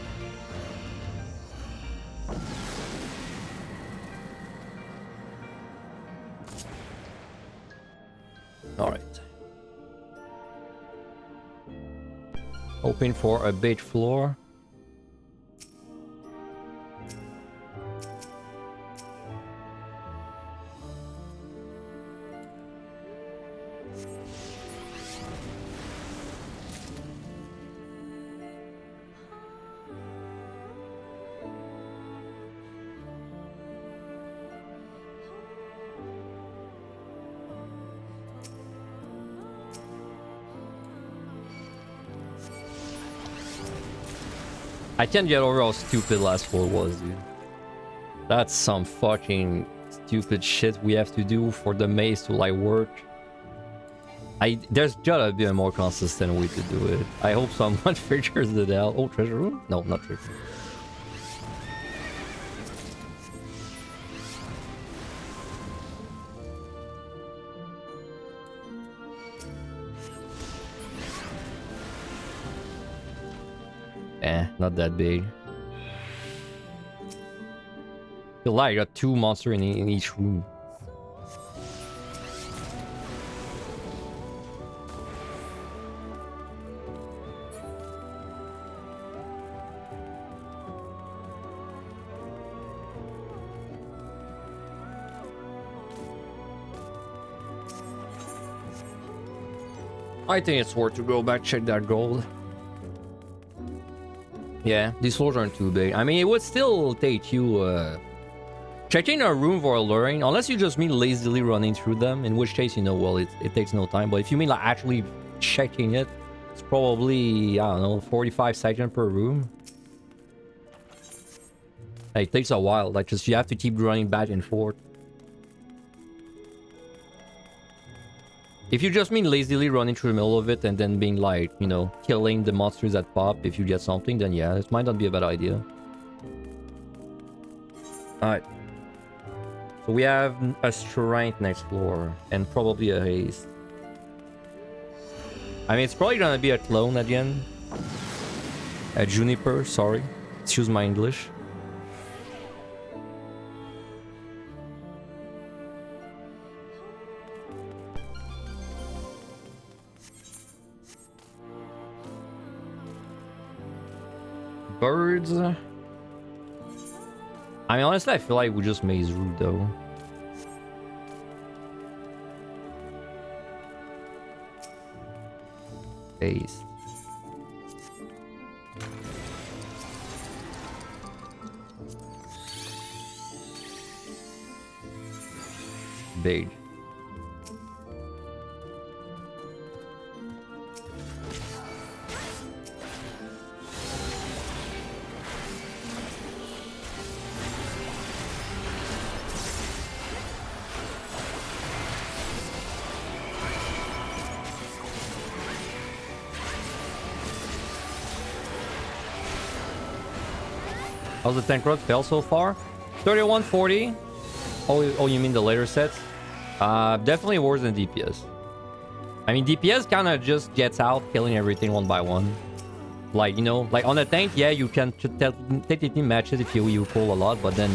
All right. Hoping for a bait floor. I can't get over how stupid last floor was, dude. That's some fucking stupid shit we have to do for the maze to like work. There's gotta be a more consistent way to do it. I hope someone figures it out. Oh, treasure room? No, not treasure room. Not that big. feel like I got 2 monsters in each room. I think it's worth to go back, check that gold. Yeah, these floors aren't too big. I mean, it would still take you, checking a room for alluring, unless you just mean lazily running through them, in which case, you know, well, it takes no time. But if you mean like actually checking it, it's probably, I don't know, 45 seconds per room. Like, it takes a while, like, just you have to keep running back and forth. If you just mean lazily running through the middle of it and then being like, you know, killing the monsters that pop if you get something, then yeah, it might not be a bad idea. Alright. So we have a strength next floor and probably a haste. I mean, it's probably gonna be a clone at the end. A juniper, sorry. Excuse my English. Birds. I mean, honestly, I feel like we just maze route though. Base. Big. How's the tank rod fail so far? 3140. Oh, you mean the later sets? Definitely worse than DPS. I mean, DPS kind of just gets out, killing everything one by one. Like, you know, like on a tank, yeah, you can technically match it if you pull a lot, but then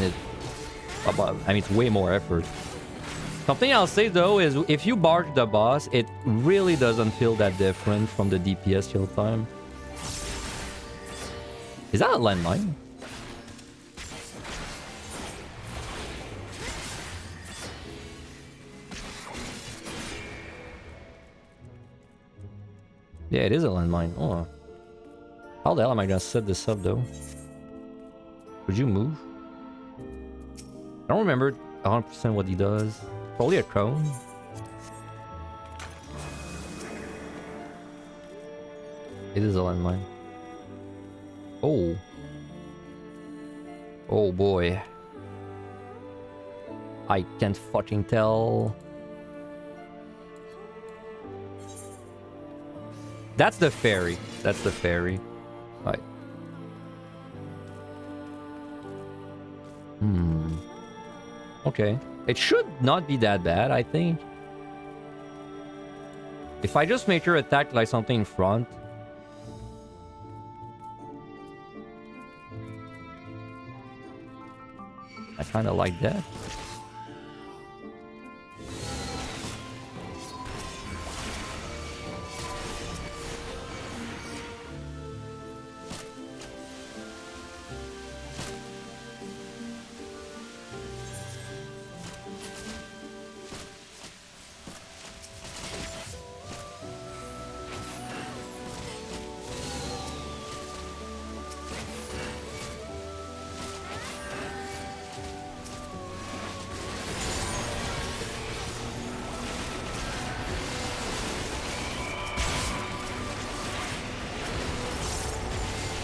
I mean, it's way more effort. Something I'll say though is if you barge the boss, it really doesn't feel that different from the DPS kill time. Is that a landmine? Yeah, it is a landmine. Oh. How the hell am I gonna set this up though? Would you move? I don't remember 100% what he does. Probably a cone. It is a landmine. Oh. Oh boy. I can't fucking tell. That's the ferry. That's the ferry. Right. Okay. It should not be that bad, I think. If I just make her attack like something in front. I kind of like that.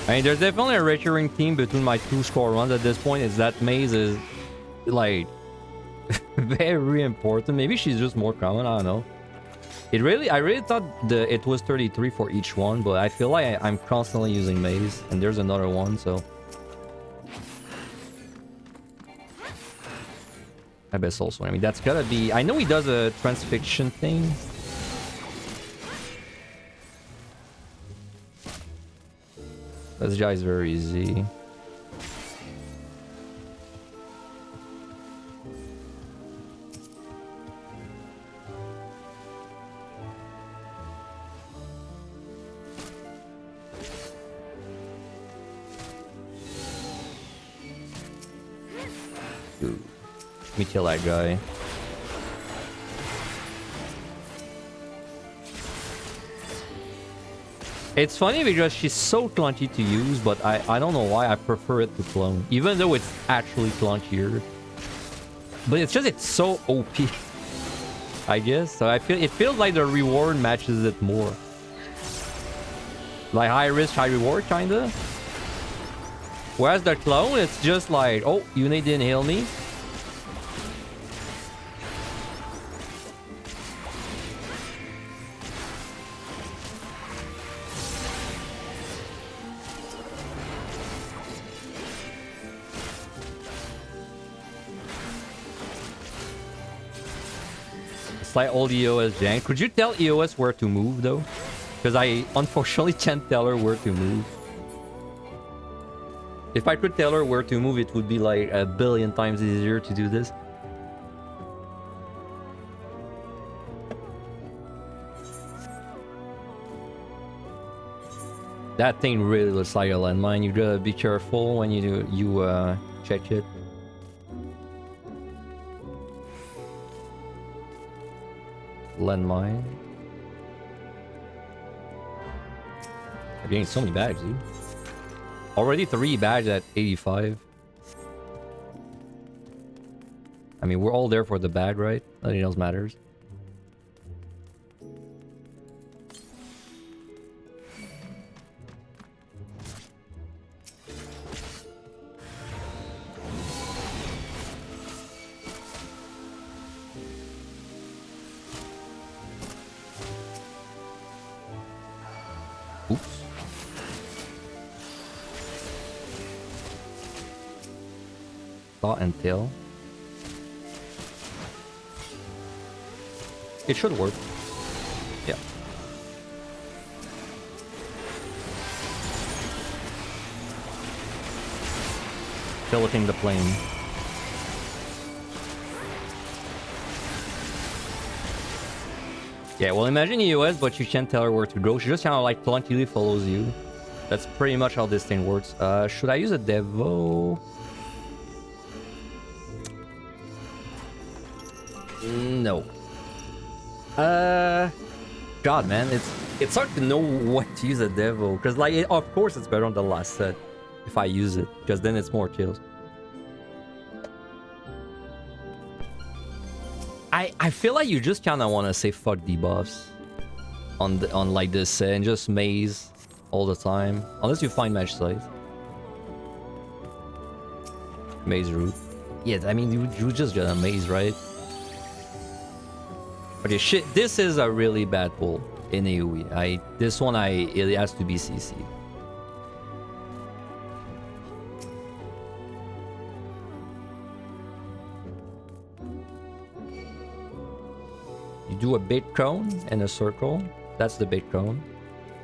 I mean, there's definitely a recurring theme between my two score runs at this point, is that maze is, like, very important. Maybe she's just more common, I don't know. I really thought it was 33 for each one, but I feel like I'm constantly using maze, and there's another one, so... Abyss also, I mean, that's gotta be... I know he does a transfixion thing. This guy's very easy. me kill that guy. It's funny because she's so clunky to use, but I don't know why I prefer it to clone. Even though it's actually clunkier. But it's just, it's so OP. I guess. So it feels like the reward matches it more. Like high risk, high reward, kinda. Whereas the clone, it's just like, oh, you didn't heal me. It's like old EOS jank. Could you tell EOS where to move though? Because I unfortunately can't tell her where to move. If I could tell her where to move, it would be like a billion times easier to do this. That thing really looks like a landmine. You gotta be careful when you check it. Landmine. I'm getting so many bags, dude. Already 3 bags at 85. I mean, we're all there for the bag, right? Nothing else matters. And tail. It should work. Yeah. Piloting the plane. Yeah, well, imagine EOS, but you can't tell her where to go. She just kind of like clunkily follows you. That's pretty much how this thing works. Should I use a Devo? No. God, man, it's hard to know what to use a Devo, because like, of course it's better on the last set if I use it, because then it's more kills. I feel like you just kind of want to say fuck debuffs on like this set and just maze all the time, unless you find match size. Maze route. Yeah, I mean you just get a maze, right? Okay, shit, this is a really bad pull in AoE. This one it has to be CC'd. You do a big cone and a circle. That's the big cone.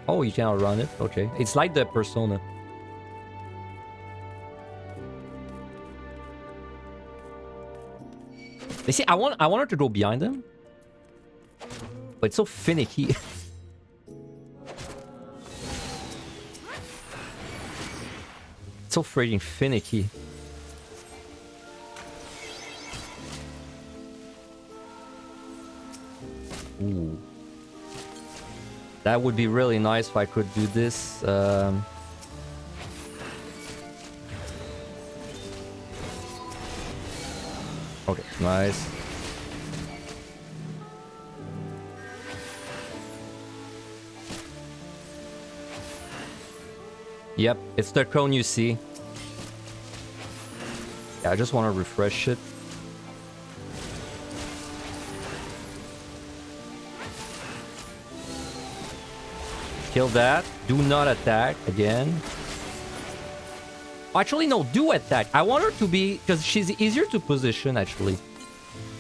Oh, you cannot run it. Okay, it's like the persona. You see, I want her to go behind him. But it's so finicky. It's so freaking finicky. Ooh. That would be really nice if I could do this. Okay, nice. Yep, it's the cone you see. Yeah, I just want to refresh it. Kill that. Do not attack again. Actually, no, do attack. I want her to be... because she's easier to position, actually,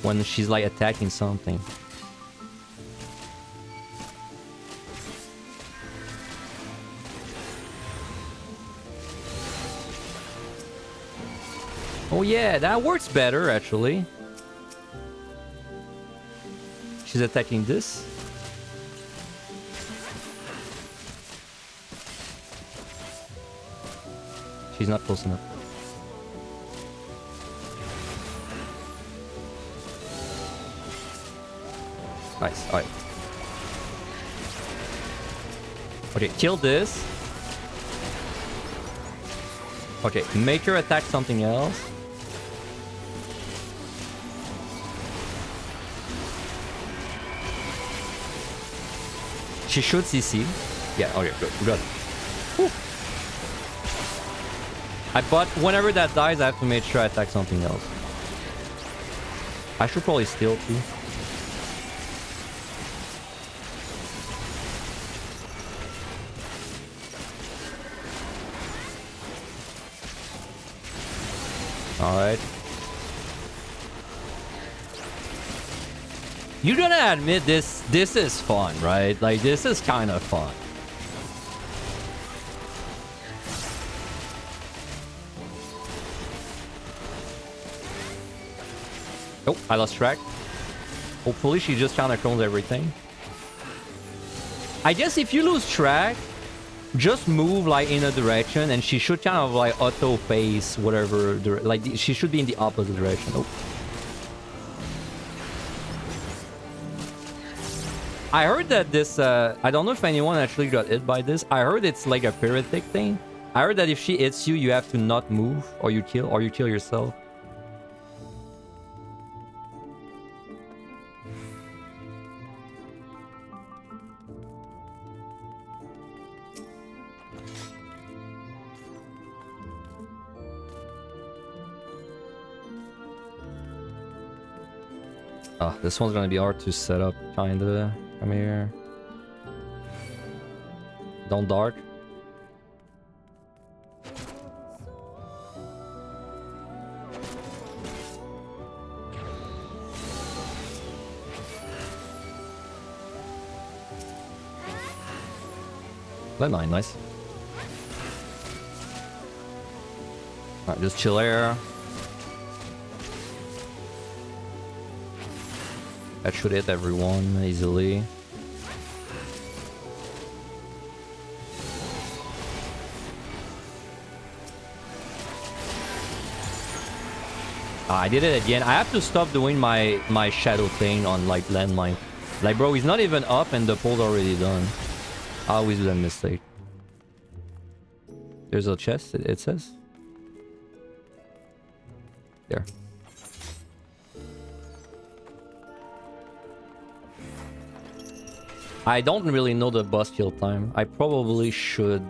when she's, like, attacking something. Oh yeah, that works better, actually. She's attacking this. She's not close enough. Nice. Alright. Okay, kill this. Okay, make her attack something else. She should CC. Yeah, okay, good. Whew. But whenever that dies, I have to make sure I attack something else. I should probably steal too. Alright. You gotta admit this is fun, right? Like, this is kind of fun. Oh, I lost track. Hopefully she just kind of clones everything. I guess if you lose track, just move like in a direction and she should kind of like auto face whatever, like she should be in the opposite direction. Oh. I heard that this, I don't know if anyone actually got hit by this. I heard it's like a pyritic thing. I heard that if she hits you, you have to not move or you kill yourself. Oh, this one's gonna be hard to set up, kinda. Come here. Don't dart. Leafman, nice. Alright, just chill air. That should hit everyone easily. I did it again. I have to stop doing my shadow thing on like landmine. Like, bro, he's not even up and the pull's already done. I always do that mistake. There's a chest, it says. There. I don't really know the boss kill time. I probably should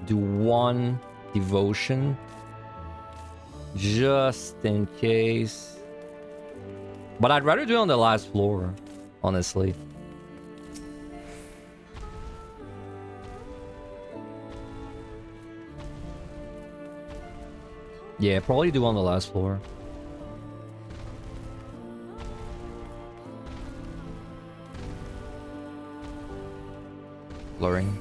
do one devotion. Just in case. But I'd rather do it on the last floor, honestly. Yeah, probably do on the last floor. Blurring.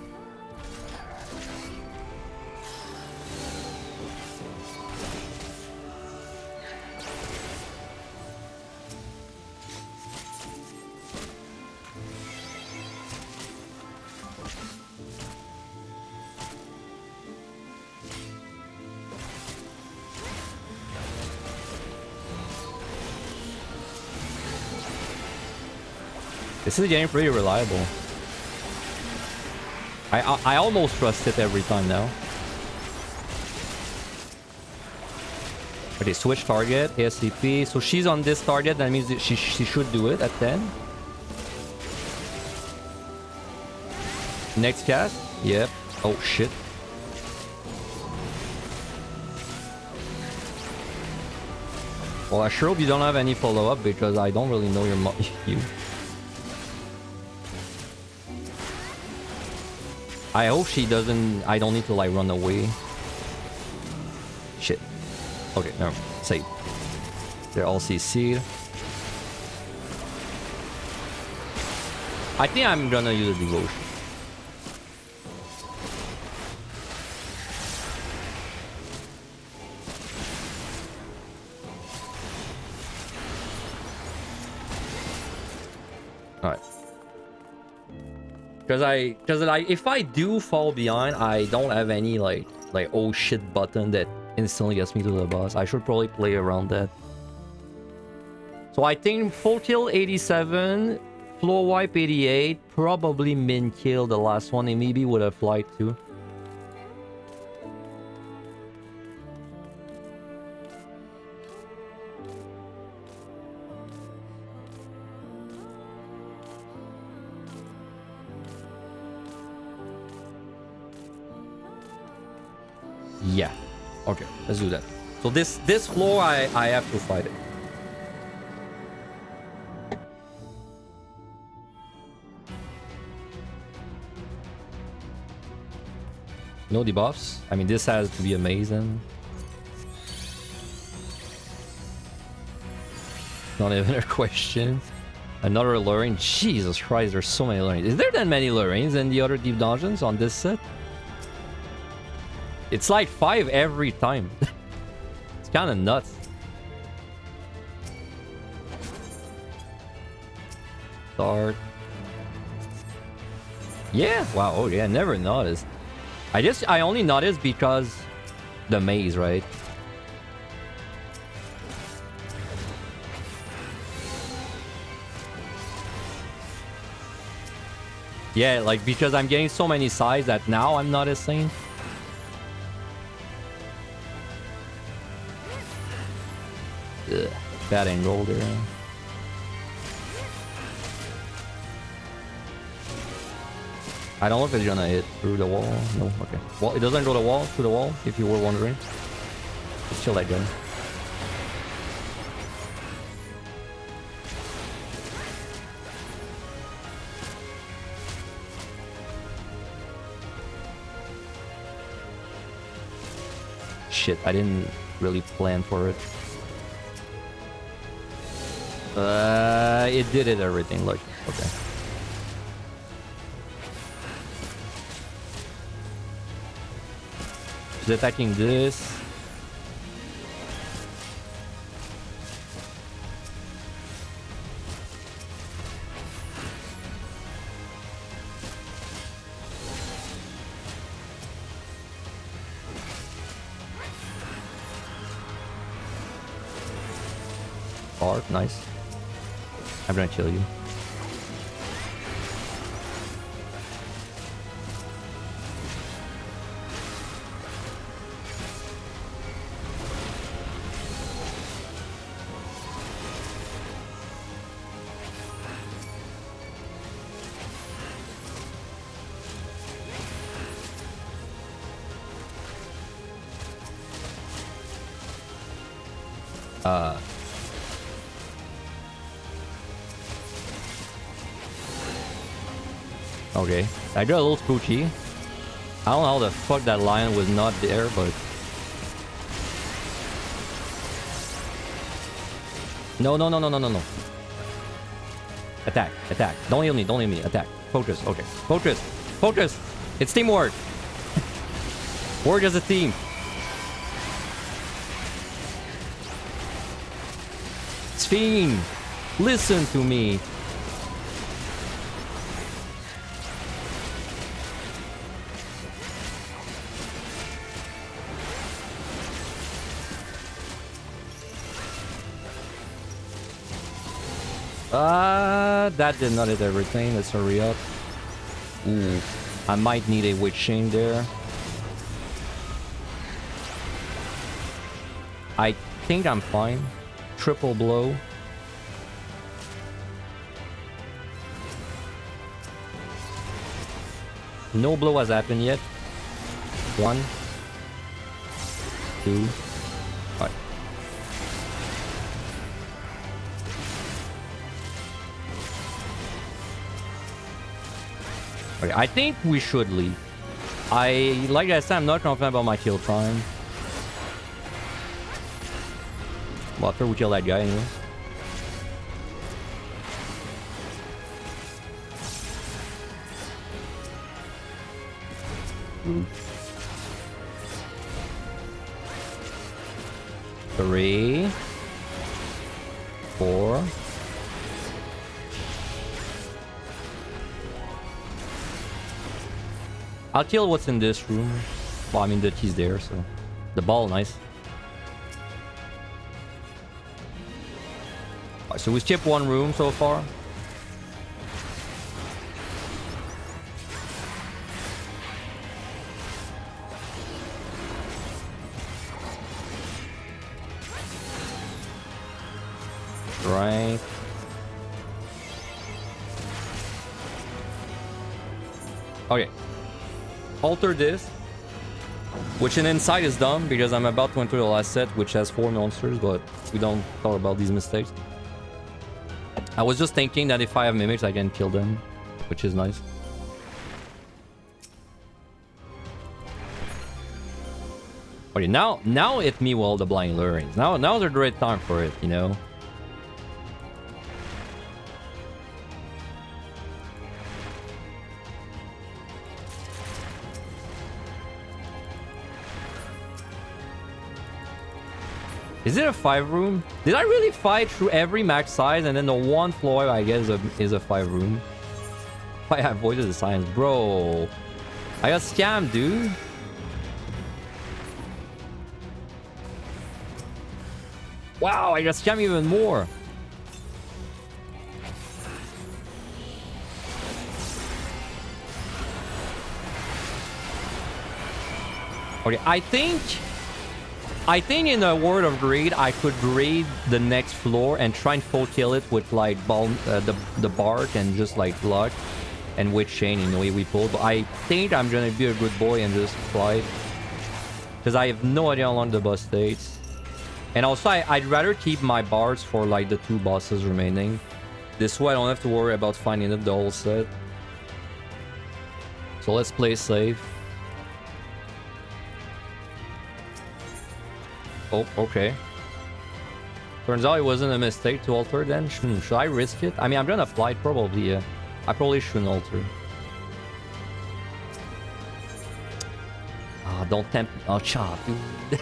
This is getting pretty reliable. I almost trust it every time now. Okay, switch target, ASCP. So she's on this target, that means that she should do it at 10. Next cast? Yep. Oh shit. Well, I sure hope you don't have any follow-up because I don't really know you. I hope she doesn't... I don't need to like run away. Shit. Okay, no. Save. They're all CC'd. I think I'm gonna use a devotion. Alright. Because if I do fall behind, I don't have any like oh shit button that instantly gets me to the boss. I should probably play around that. So I think full kill 87, Floor wipe 88. Probably min kill the last one. And maybe with a flight too. Yeah. Okay, let's do that. So this floor I have to fight it. No debuffs. I mean, this has to be amazing. Not even a question. Another Lorraine. Jesus Christ, there's so many Lorraines. Is there that many Lorraines in the other deep dungeons on this set? It's like 5 every time. It's kind of nuts. Start. Yeah. Wow. Oh yeah. Never noticed. I only noticed because the maze, right? Yeah, like because I'm getting so many sides that now I'm noticing. Ugh, bad angle there. I don't know if it's gonna hit through the wall. No, okay. Well, it doesn't go to the wall, through the wall, if you were wondering. Just chill that gun. Shit, I didn't really plan for it. It did it everything, look. Okay. She's attacking this. Art, nice. I'm gonna kill you. Okay, I got a little spooky. I don't know how the fuck that lion was not there, but... No. Attack, attack. Don't heal me, attack. Focus, okay. Focus! It's teamwork! Work as a team. Fiend, listen to me. That did not hit everything. Let's hurry up. Ooh, I might need a witching there. I think I'm fine. Triple blow. No blow has happened yet. 1, 2, 5. Okay, I think we should leave. Like I said, I'm not confident about my kill time. Well, after we kill that guy anyway. Three, 4. I'll kill what's in this room. Well, I mean, the key's there, so... The ball, nice. Alright, so we skipped one room so far. strength. Okay. Alter this. Which in inside is dumb because I'm about to enter the last set, which has 4 monsters, but we don't talk about these mistakes. I was just thinking that if I have mimics, I can kill them, which is nice. Okay, now hit me with all the blind lurings. Now's the right time for it, you know. Is it a 5 room? Did I really fight through every max size and then the one floor I guess is a 5 room? I avoided the science, bro. I got scammed, dude. Wow, I got scammed even more. Okay, I think in a word of greed, I could greed the next floor and try and full kill it with like the bark and just like luck and with chain in the way we pull. But I think I'm gonna be a good boy and just fly because I have no idea how long the boss takes. And also, I'd rather keep my bars for like the 2 bosses remaining. This way, I don't have to worry about finding it the whole set. So let's play safe. Oh, okay. Turns out it wasn't a mistake to alter then. Should I risk it? I mean, I'm gonna fly probably. I probably shouldn't alter. Ah, don't tempt me. Oh, chop, dude.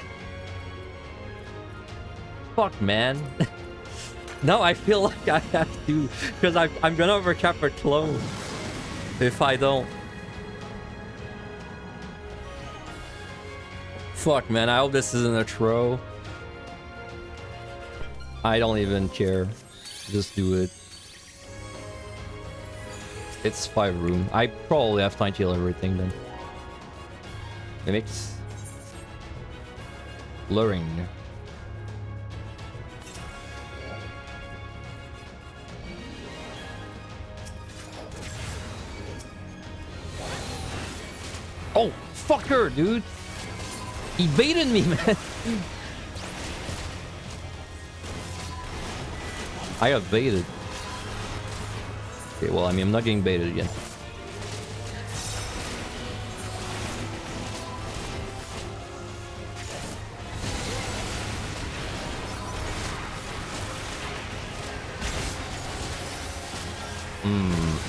Fuck, man. No, I feel like I have to. Because I'm gonna overcap for clone. If I don't. Fuck, man, I hope this isn't a throw. I don't even care. Just do it. It's 5 room. I probably have time to kill everything then. It makes... Luring. Oh, fucker, dude! He baited me, man. I got baited. Okay, well, I mean, I'm not getting baited again.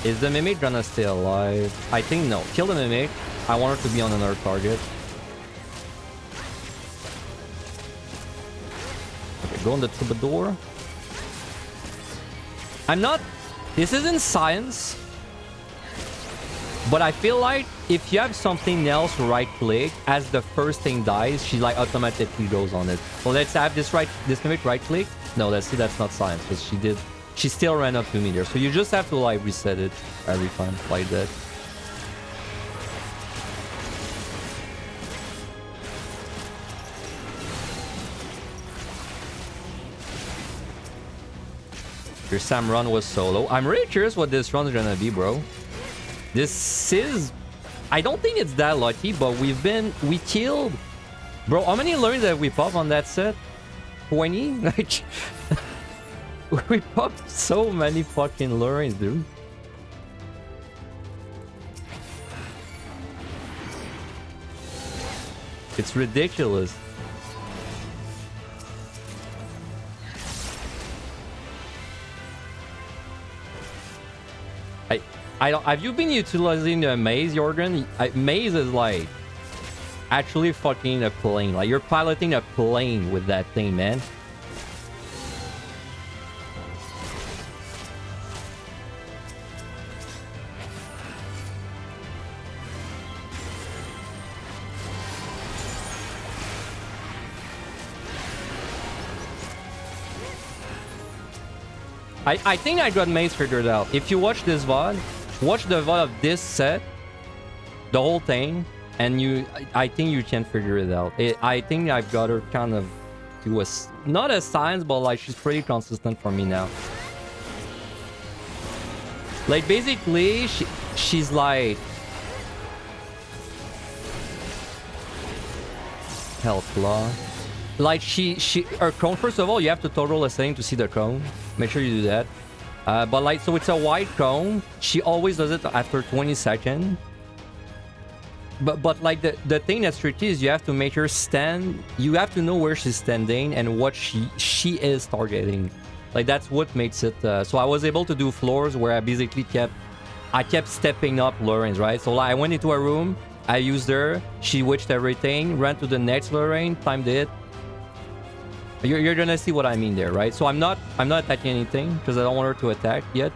Is the Mimic gonna stay alive? I think no. Kill the Mimic. I want her to be on another target. Go on the troubadour. I'm not... This isn't science. But I feel like if you have something else right click, as the first thing dies, she like automatically goes on it. Well, let's have this mimic right click. No, let's see, that's not science. Because she still ran up to me there. So you just have to like reset it every time like that. Your Sam run was solo. I'm really curious what this run is gonna be, bro. This is... I don't think it's that lucky, but we killed... Bro, how many learns have we popped on that set? 20? Like... we popped so many fucking learns, dude. It's ridiculous. I don't... Have you been utilizing the maze, Jorgen? Maze is like... actually fucking a plane. Like, you're piloting a plane with that thing, man. I think I got maze figured out. If you watch this VOD, watch the VOD of this set, the whole thing, and I think you can figure it out. I think I've got her kind of to not a science, but like she's pretty consistent for me now. Like basically, she's like health claw. Like her cone. First of all, you have to total a setting to see the cone. Make sure you do that. But like, so it's a white cone. She always does it after 20 seconds. But like the thing that's tricky is you have to make her stand. You have to know where she's standing and what she is targeting. Like that's what makes it. So I was able to do floors where I basically kept stepping up Lorraine's, right? So like I went into a room, I used her, she witched everything, ran to the next Lorraine, timed it. You're gonna see what I mean there, right? So I'm not attacking anything because I don't want her to attack yet.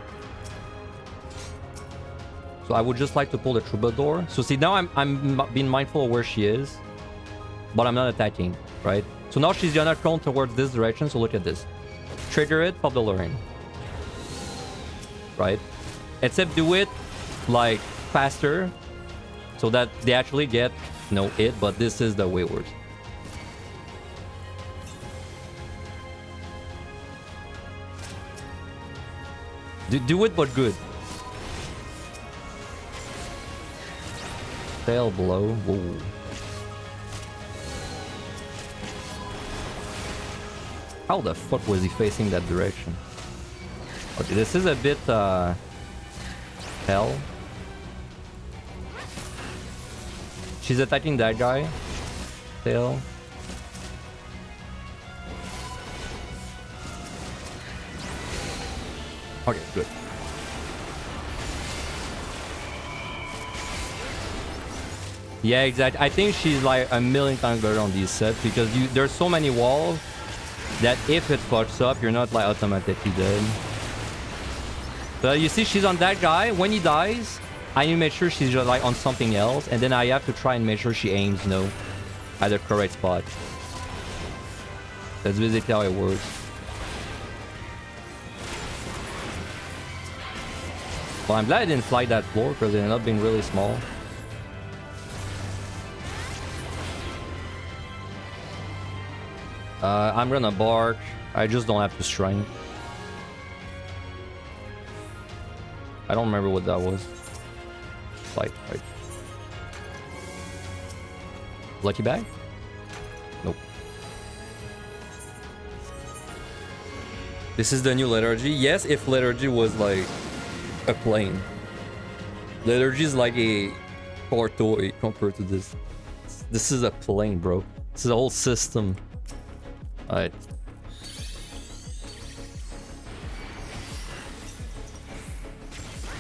So I would just like to pull the troubadour. So see, now I'm being mindful of where she is, but I'm not attacking, right? So now she's gonna cone towards this direction. So look at this. Trigger it, pop the Lorraine. Right? Except do it like faster so that they actually get no hit, but this is the way it works. Do it, but good. Tail blow. Whoa. How the fuck was he facing that direction? Okay, this is a bit hell. She's attacking that guy. Tail. Okay, good. Yeah, exactly. I think she's like a million times better on these sets because there's so many walls that if it fucks up, you're not like automatically dead. So you see, she's on that guy. When he dies, I need to make sure she's just like on something else, and then I have to try and make sure she aims, at the correct spot. That's basically how it works. Well, I'm glad I didn't fly that floor because it ended up being really small. I'm gonna bark. I just don't have the strength. I don't remember what that was. Fight. Lucky bag? Nope. This is the new liturgy. Yes, if liturgy was like a plane. Liturgy is like a car toy compared to this. This is a plane, bro. This is a whole system. Alright.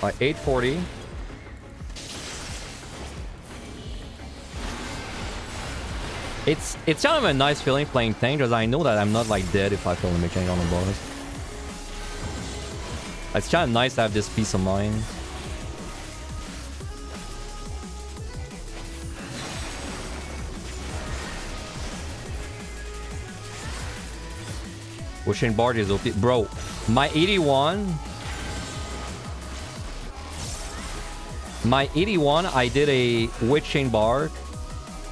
Alright, 840. It's kind of a nice feeling playing tank because I know that I'm not like dead if I feel the mechanic on the boss. It's kind of nice to have this peace of mind. Wishing Bard is OP. Bro, my 81... My 81, I did a Witching Bard.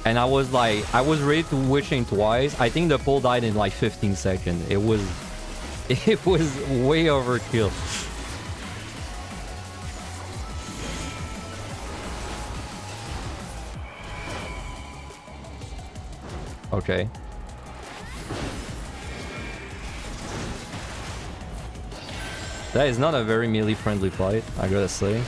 And I was ready to Witching twice. I think the pull died in like 15 seconds. It was way overkill. Okay. That is not a very melee friendly fight, I gotta say.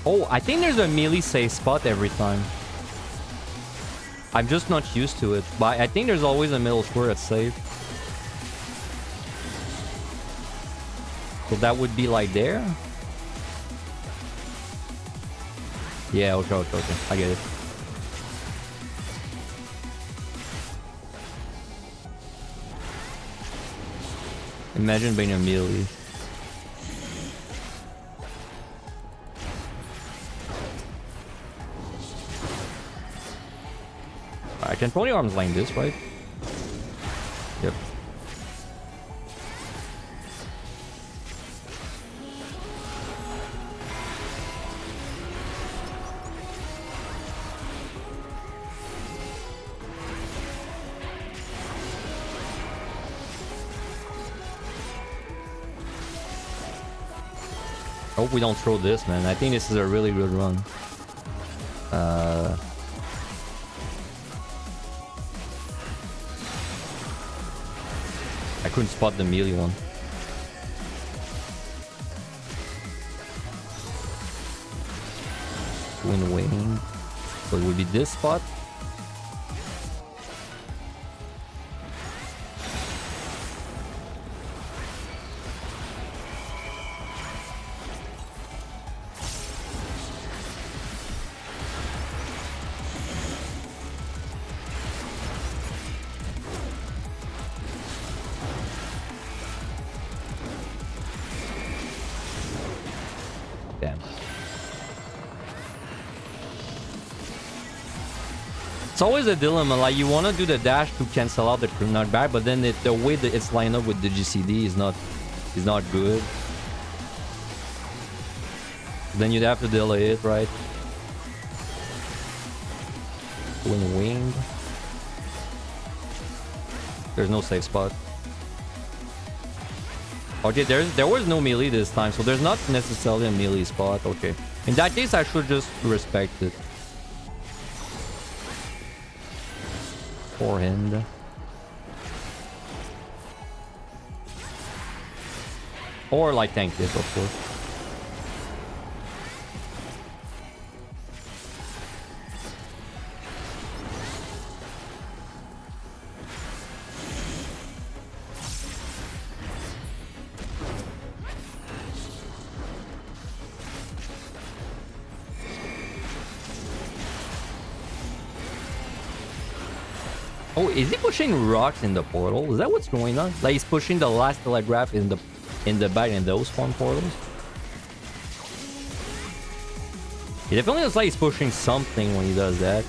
Oh, I think there's a melee safe spot every time. I'm just not used to it, but I think there's always a middle square that's safe. So that would be like there? Yeah, okay. I get it. Imagine being a melee. can 20 arms like this, right? Yep. I hope we don't throw this, man. I think this is a really good run. I couldn't spot the melee one. Twin wing. So it would be this spot. It's always a dilemma, like you want to do the dash to cancel out the knockback, but then the way that it's lined up with the GCD is not good. Then you'd have to delay it, right? Wing. There's no safe spot. Okay, there was no melee this time, so there's not necessarily a melee spot. Okay. In that case, I should just respect it. Forehand. Or like tank it, of course. Oh, is he pushing rocks in the portal? Is that what's going on? Like he's pushing the last telegraph in the back in those spawn portals? It definitely looks like he's pushing something when he does that.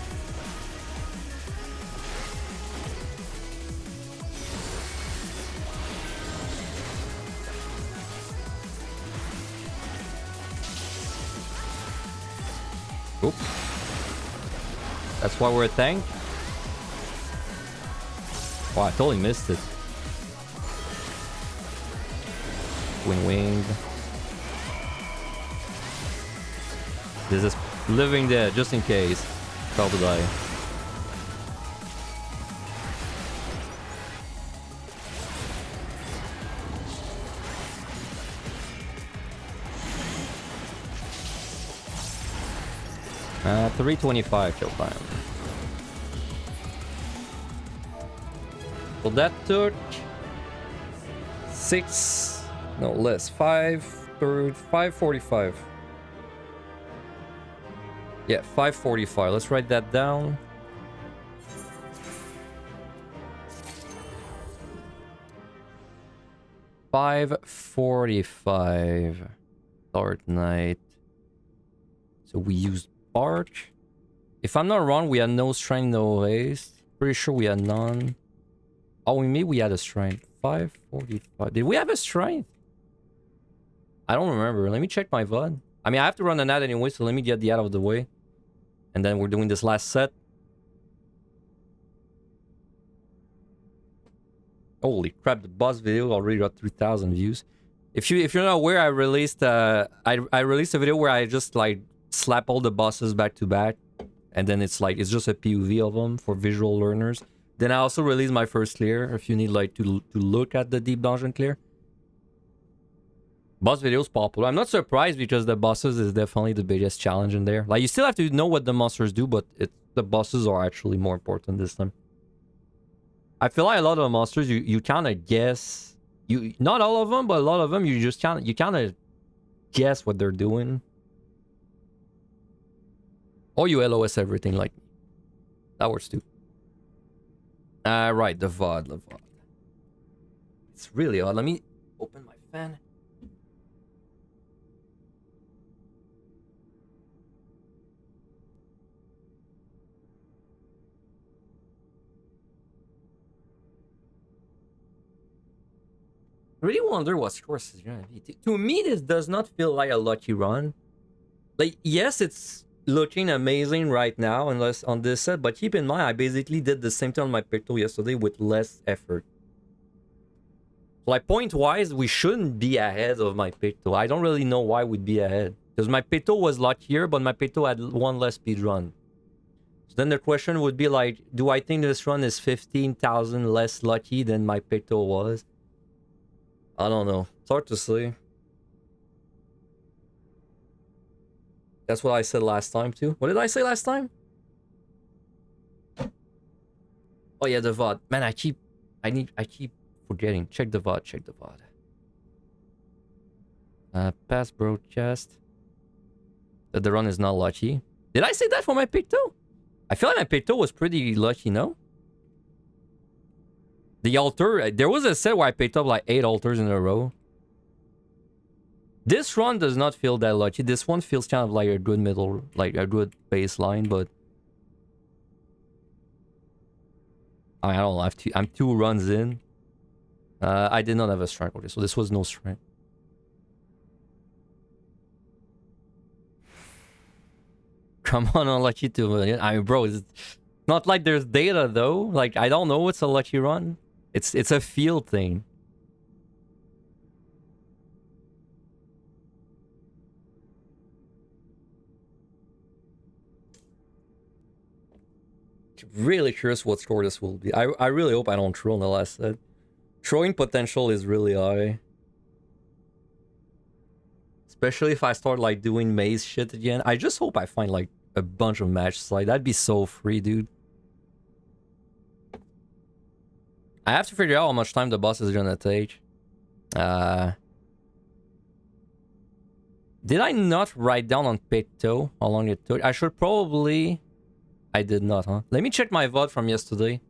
Oop. That's why we're a tank. Wow, I totally missed it. Wing. This is living there just in case. Probably die. Uh, 325 kill time. So that took 545. Yeah, 545. Let's write that down. $545. Dark Knight. So we used Bark. If I'm not wrong, we had no strength, no haste. Pretty sure we had none. Oh, maybe we had a strength. 545. Did we have a strength? I don't remember. Let me check my VOD. I mean, I have to run an ad anyway, so let me get the ad out of the way. And then we're doing this last set. Holy crap, the boss video already got 3,000 views. If you're not aware, I released I released a video where I just like slap all the bosses back to back. And then it's just a POV of them for visual learners. Then I also released my first clear if you need like to look at the deep dungeon clear. Boss videos popular. I'm not surprised because the bosses is definitely the biggest challenge in there. Like you still have to know what the monsters do, but the bosses are actually more important this time. I feel like a lot of the monsters you kind of guess. Not all of them, but a lot of them you kind of guess what they're doing. Or you LOS everything like that works too. Right, the VOD. It's really odd. Let me open my fan. really wonder what course is gonna be. To me, this does not feel like a lucky run. Like, yes, it's looking amazing right now, unless on this set, but keep in mind, I basically did the same thing on my Picto yesterday with less effort. Like, point-wise, we shouldn't be ahead of my Picto. I don't really know why we'd be ahead. Because my Picto was luckier, but my Picto had one less speed run. So then the question would be like, do I think this run is 15,000 less lucky than my Picto was? I don't know. It's hard to say. That's what I said last time too. What did I say last time? Oh yeah, the VOD. Man, I keep forgetting. Check the VOD, check the VOD. Past broadcast. That the run is not lucky. Did I say that for my Picto? I feel like my Picto was pretty lucky, no? The altar, there was a set where I picked up like 8 altars in a row. This run does not feel that lucky. This one feels kind of like a good middle, like a good baseline, but I don't know. I'm 2 runs in. I did not have a strength. Okay, so this was no strength. Come on, unlucky 2 million. I mean, bro, it's not like there's data though. Like, I don't know what's a lucky run. It's a field thing. Really curious what score this will be. I really hope I don't throw in the last set. Throwing potential is really high. Especially if I start like doing maze shit again. I just hope I find like a bunch of match slide. That'd be so free, dude. I have to figure out how much time the boss is gonna take. Did I not write down on Picto how long it took? I should probably... I did not, huh? Let me check my VOD from yesterday.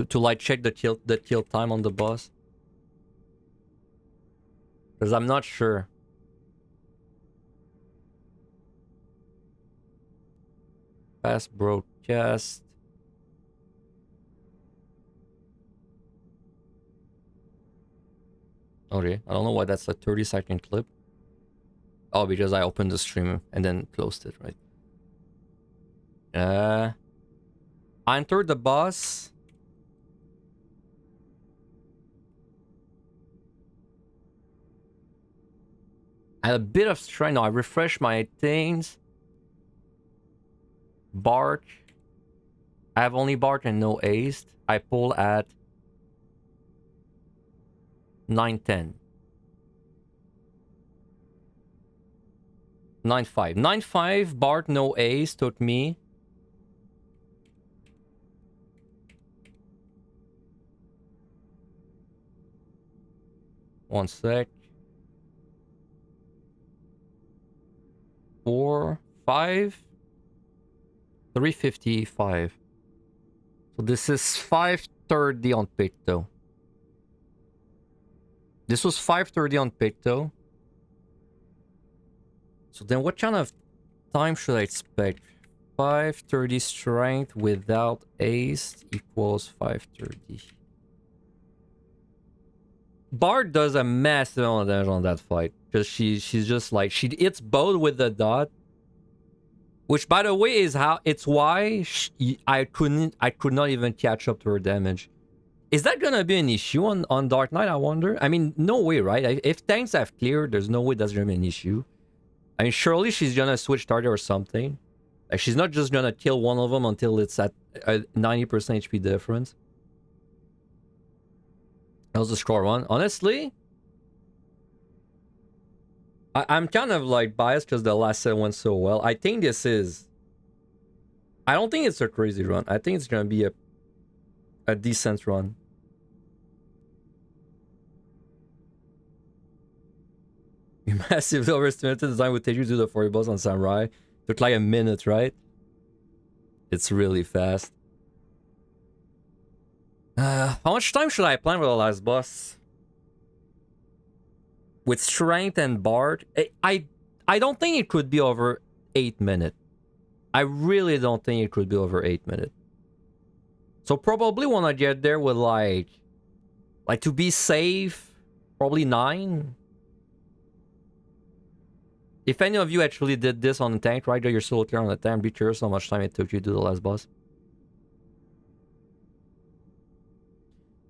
To like check the kill time on the boss. Because I'm not sure. Past broadcast. Okay, I don't know why that's a 30-second clip. Oh, because I opened the stream and then closed it, right? I entered the boss. I had a bit of strength. No, I refreshed my things. Bark. I have only bark and no ace. I pull at 9-10. 9-5. 9-5, bark, no ace took me. One sec. 4, 5. 355. So this is 530 on Picto. This was 530 on Picto. So then what kind of time should I expect? 530 strength without ace equals 530. Bard does a massive amount of damage on that fight. Because she's just like, she hits both with the dot. Which, by the way, is how it's why I could not even catch up to her damage. Is that gonna be an issue on Dark Knight, I wonder? I mean, no way, right? If tanks have cleared, there's no way that's gonna be an issue. I mean, surely she's gonna switch target or something. Like, she's not just gonna kill one of them until it's at a 90% HP difference. That was the score one. Honestly, I'm kind of like biased because the last set went so well. I think this is... I don't think it's a crazy run. I think it's gonna be a decent run. You massively overestimated the design would take you to the 40 boss on Samurai. Took like a minute, right? It's really fast. How much time should I plan for the last boss? With strength and bard, I don't think it could be over 8 minutes. I really don't think it could be over 8 minutes. So probably when I get there with like to be safe, probably 9. If any of you actually did this on the tank, right? You're still clear on the tank. Be curious how much time it took you to do the last boss.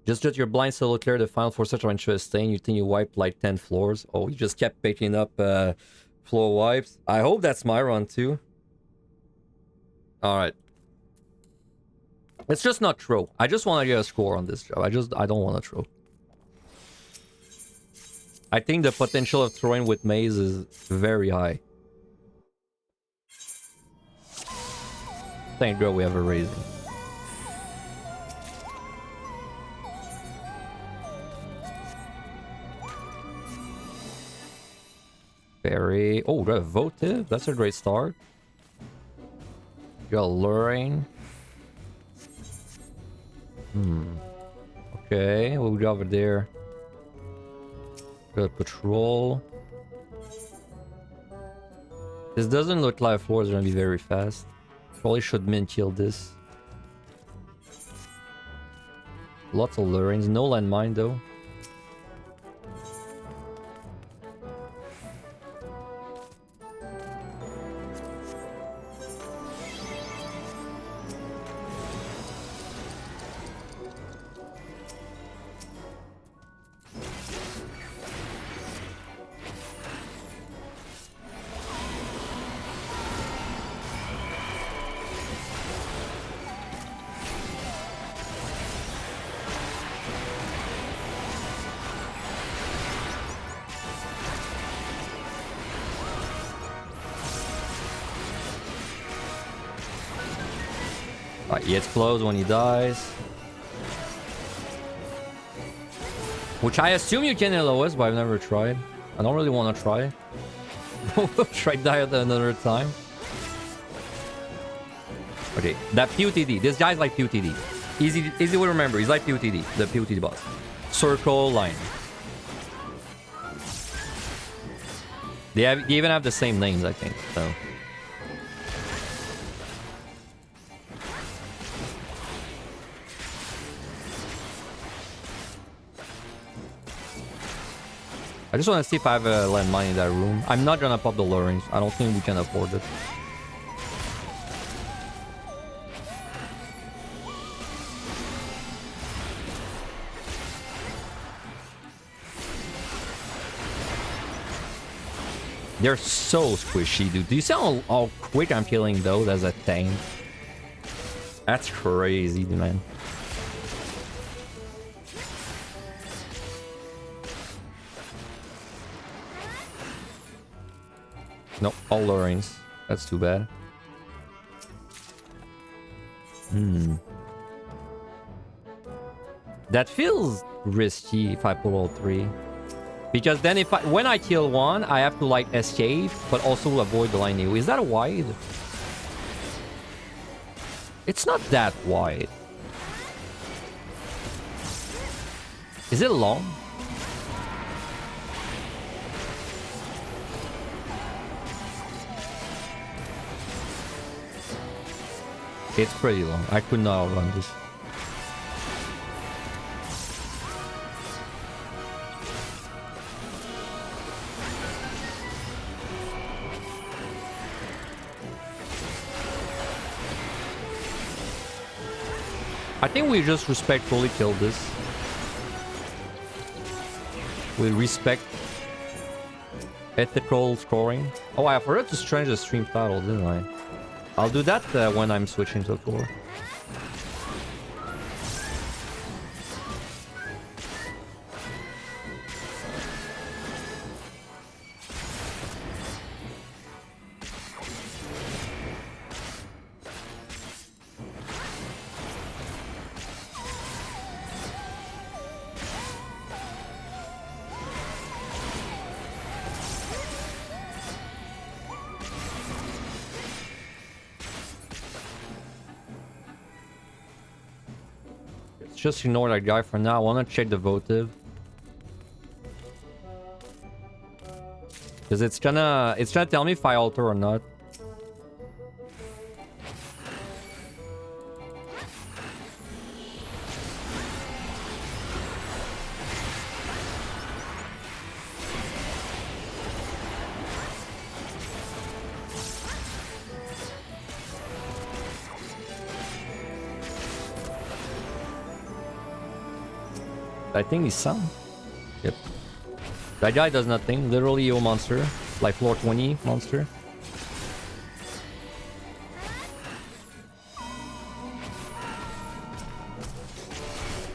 Just your blind solo clear the final 4 such of interesting. You think you wiped like 10 floors? Oh, you just kept picking up floor wipes. I hope that's my run too. Alright. It's just not throw. I just want to get a score on this job. I don't want to throw. I think the potential of throwing with maze is very high. Thank God we have a raising. Very... Oh, got a votive. That's a great start. Got luring. Okay, what we got over there? Got patrol. This doesn't look like floor is gonna be very fast. Probably should min kill this. Lots of lurings. No landmine though. He explodes when he dies. Which I assume you can LOS, but I've never tried. I don't really want to try. Try die at another time. Okay, that PUTD. This guy's like PUTD. Easy to remember. He's like PUTD, the PUTD boss. Circle line. They even have the same names, I think. So. I just want to see if I have a landmine in that room. I'm not gonna pop the lurings. I don't think we can afford it. They're so squishy, dude. Do you see how quick I'm killing those as a tank? That's crazy, man. No, all lurings. That's too bad. That feels risky if I pull all 3. Because then when I kill one, I have to like escape, but also avoid the line. Is that wide? It's not that wide. Is it long? It's pretty long. I could not outrun this. I think we just respectfully killed this. We respect ethical scoring. Oh, I forgot to change the stream title, didn't I? I'll do that when I'm switching to core. Just ignore that guy for now. I want to check the votive. Because it's gonna tell me if I alter or not. I think he's sound. Yep. That guy does nothing. Literally your monster. Like floor 20 monster.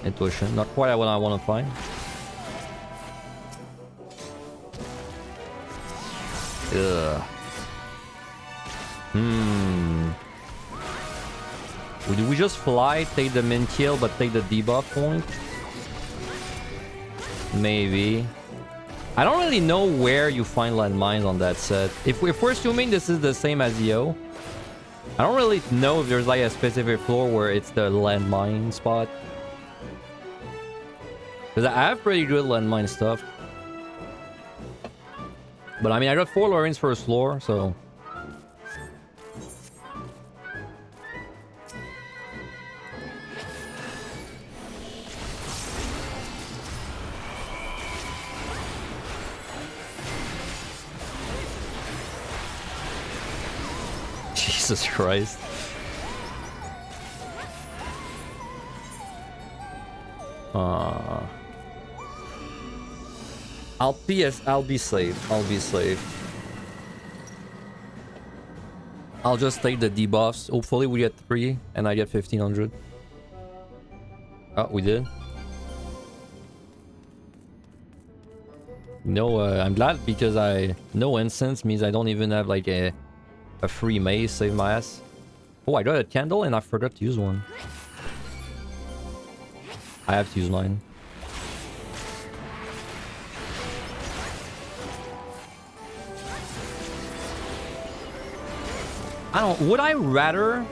Intuition. Not quite what I want to find. Ugh. Do we just fly, take the min kill, but take the debuff point? Maybe. I don't really know where you find landmines on that set. If we're assuming this is the same as Yo, I don't really know if there's like a specific floor where it's the landmine spot. Because I have pretty good landmine stuff. But I mean, I got 4 Lorraines first floor, so... Jesus Christ. I'll be safe. I'll be safe. I'll just take the debuffs. Hopefully we get 3 and I get 1500. Oh, we did. No, I'm glad because no incense means I don't even have like a free maze, save my ass. Oh, I got a candle and I forgot to use one. I have to use mine. I don't... Would I rather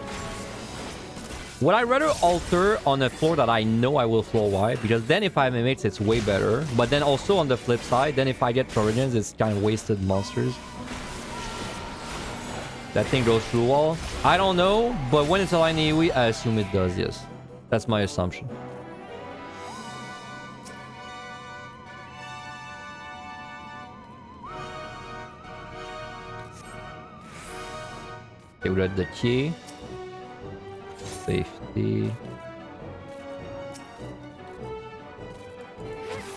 alter on a floor that I know I will floor wide? Because then if I have mates, it's way better. But then also on the flip side, then if I get Floridians, it's kind of wasted monsters. That thing goes through wall. I don't know, but when it's a line AoE, I assume it does, yes. That's my assumption. Okay, we got the key. Safety.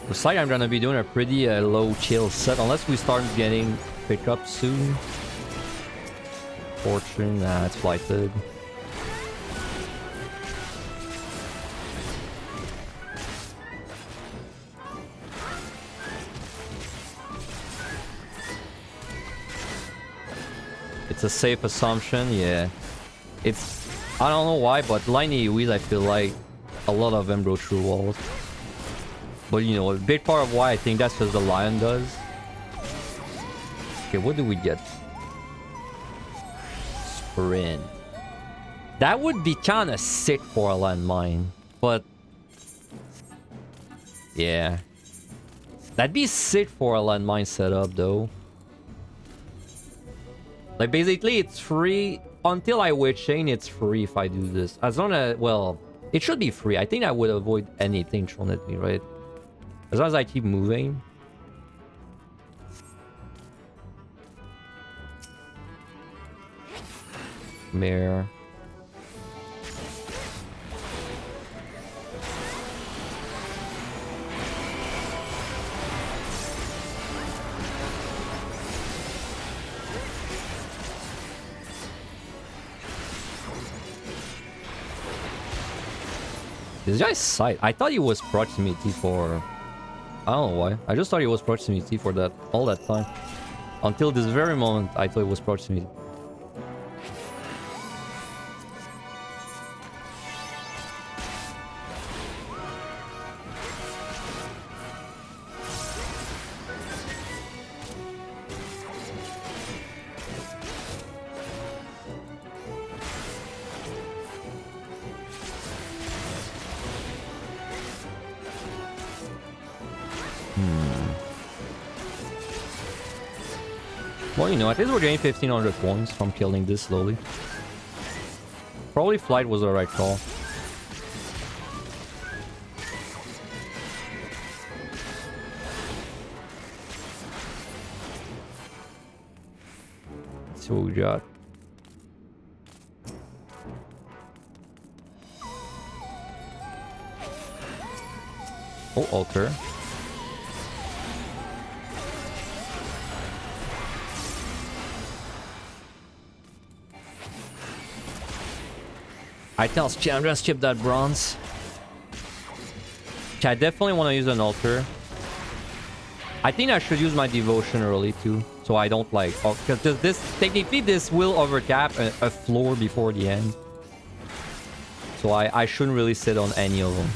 Looks like I'm gonna be doing a pretty low chill set, unless we start getting pickup soon. Fortune, nah, it's flighted. It's a safe assumption, yeah. It's... I don't know why, but line AoEs, I feel like a lot of them go through walls. But you know, a big part of why I think that's because the lion does. Okay, what do we get? Sprint. That would be kind of sick for a landmine, but... yeah. That'd be sick for a landmine setup, though. Like, basically, it's free. Until I witch chain, it's free if I do this. As long as... well, it should be free. I think I would avoid anything thrown at me, right? As long as I keep moving. Mirror. This guy's sight. I thought he was proximity for... I don't know why. I just thought he was proximity for that all that time. Until this very moment, I thought it was proximity. Well, you know, at least we're getting 1500 points from killing this slowly. Probably flight was the right call. Let's see what we got. Oh, altar. I tell I'm gonna skip that bronze. Okay, I definitely want to use an altar. I think I should use my devotion early too, so I don't like... because this technically this will overcap a floor before the end. So I shouldn't really sit on any of them.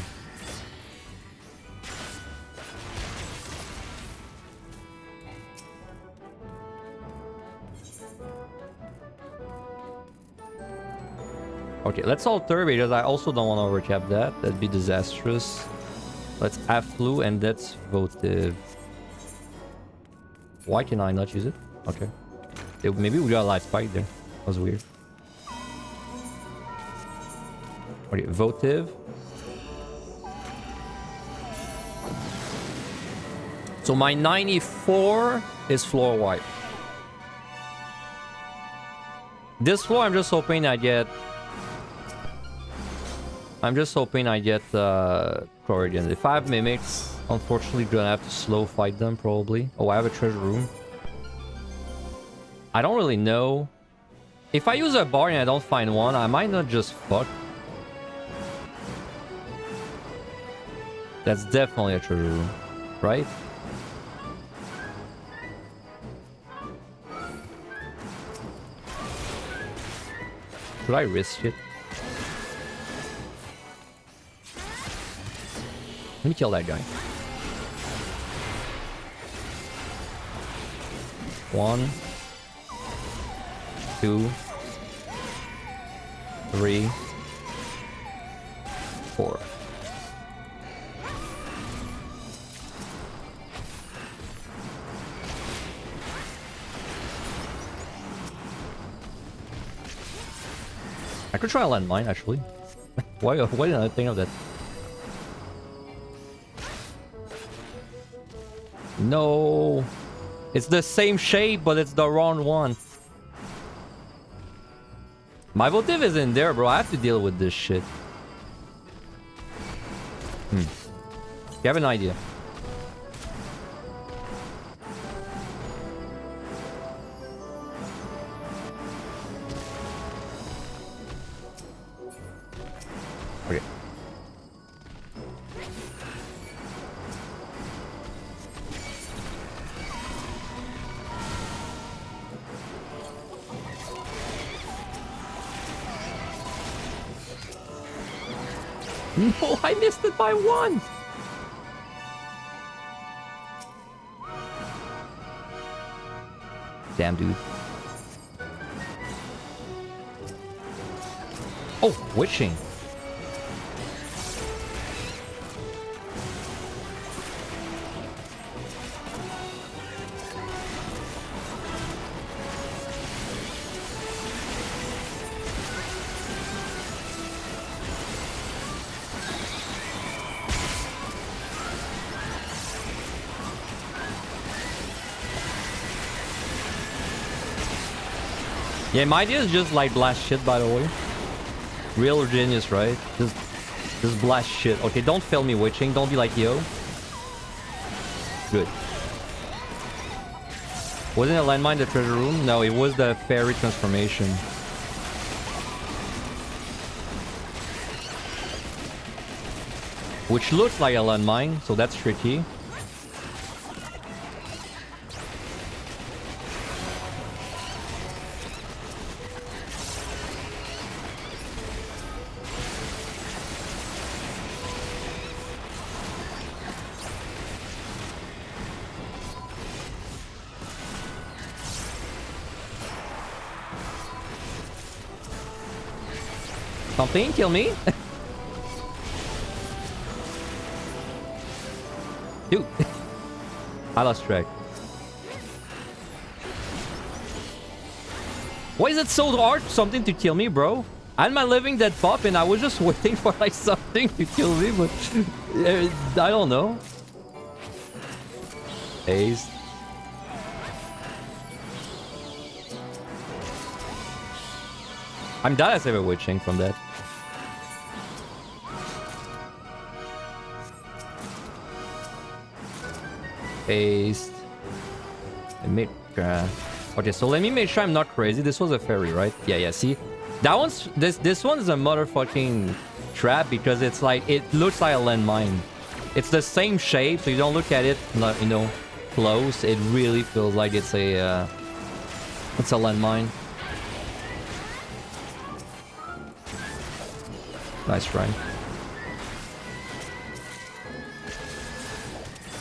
Okay, let's alter because I also don't want to overcap that. That'd be disastrous. Let's afflu and that's votive. Why can I not use it? Okay. Maybe we got a life spike there. That was weird. Okay, votive. So my 94 is floor wipe. This floor I'm just hoping I get... Corrigan. If I have mimics, unfortunately gonna have to slow fight them probably. Oh, I have a treasure room. I don't really know. If I use a bar and I don't find one, I might not just fuck. That's definitely a treasure room, right? Should I risk it? Let me kill that guy. 1, 2, 3, 4. I could try a landmine actually. Why didn't I think of that? No, it's the same shape, but it's the wrong one. My votive is in there, bro. I have to deal with this shit. You have an idea? Okay. No, I missed it by 1. Damn, dude. Oh, witching. Yeah, my idea is just like blast shit, by the way. Real genius, right? Just blast shit. Okay, don't fail me witching. Don't be like, yo. Good. Wasn't it landmine the treasure room? No, it was the fairy transformation. Which looks like a landmine, so that's tricky. Something kill me. Dude. I lost track. Why is it so hard something to kill me, bro? I had my living dead pop and I was just waiting for like something to kill me, but I don't know. Ace. I'm glad I saved a witching from that. Paste. And make... okay, so let me make sure I'm not crazy. This was a fairy, right? Yeah, see? That one's... This one's a motherfucking trap because it's like... It looks like a landmine. It's the same shape, so you don't look at it, you know, close. It really feels like it's a... it's a landmine. Nice try.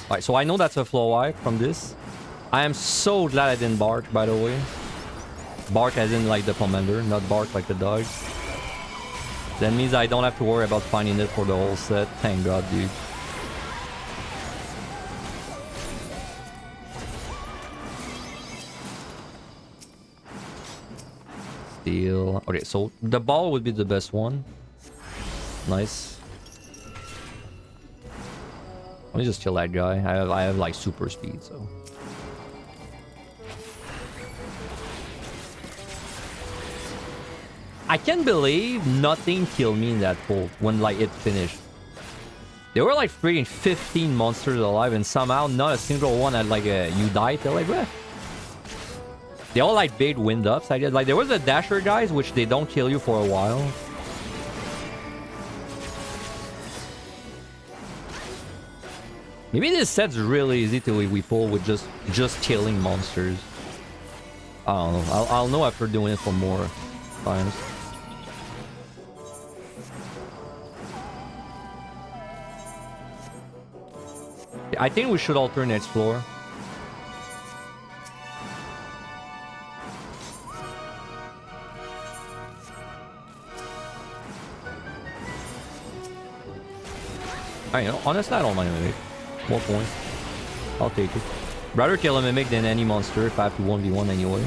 Alright, so I know that's a flow wipe from this. I am so glad I didn't bark, by the way. Bark as in like the commander, not bark like the dog. That means I don't have to worry about finding it for the whole set. Thank God, dude. Steal. Okay, so the ball would be the best one. Nice. Let me just kill that guy. I have like super speed, so. I can't believe nothing killed me in that pool when like it finished. There were like freaking 15 monsters alive and somehow not a single one had like a you died. They're like, what? They all like big wind ups, I guess. Like there was a dasher guys which they don't kill you for a while. Maybe this set's really easy to pull with just killing monsters. I don't know. I'll know after doing it for more times. I think we should alternate explore. I know. Honestly, I don't mind Mimic. More points. I'll take it. Rather kill a Mimic than any monster if I have to 1v1 anyway.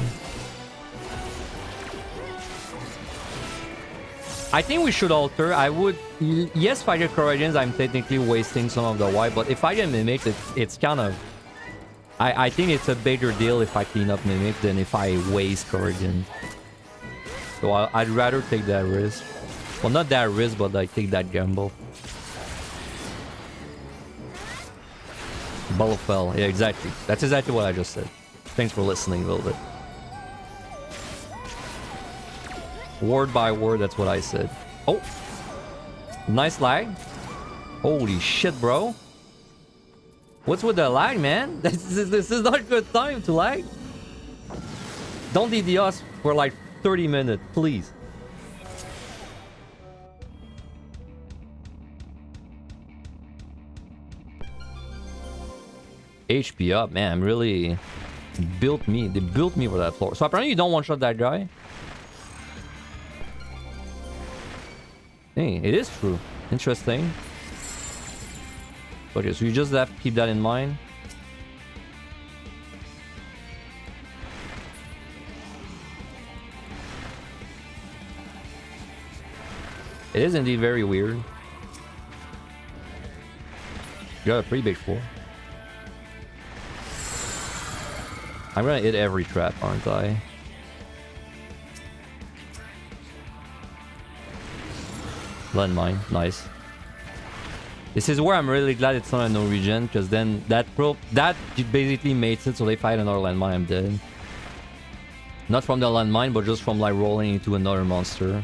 I think we should alter. I would... Yes, if I get Corrosions, I'm technically wasting some of the wipe, but if I get Mimic, it's kind of... I think it's a bigger deal if I clean up Mimic than if I waste Corrosion. So I'd rather take that risk. Well, not that risk, but I take that gamble. Ball of Fell. Yeah, exactly. That's exactly what I just said. Thanks for listening a little bit. Word by word, that's what I said. Oh! Nice lag. Holy shit, bro. What's with the lag, man? This is not a good time to lag. Don't DD us for like 30 minutes, please. HP up, man. Really built me. They built me for that floor. So apparently you don't one-shot that guy. Hey, it is true. Interesting. Okay, so you just have to keep that in mind. It is indeed very weird. You got a pretty big floor. I'm gonna hit every trap, aren't I? Landmine, nice. This is where I'm really glad it's not a no regen, because then that basically makes it so they fight another landmine, I'm dead. Not from the landmine, but just from like rolling into another monster.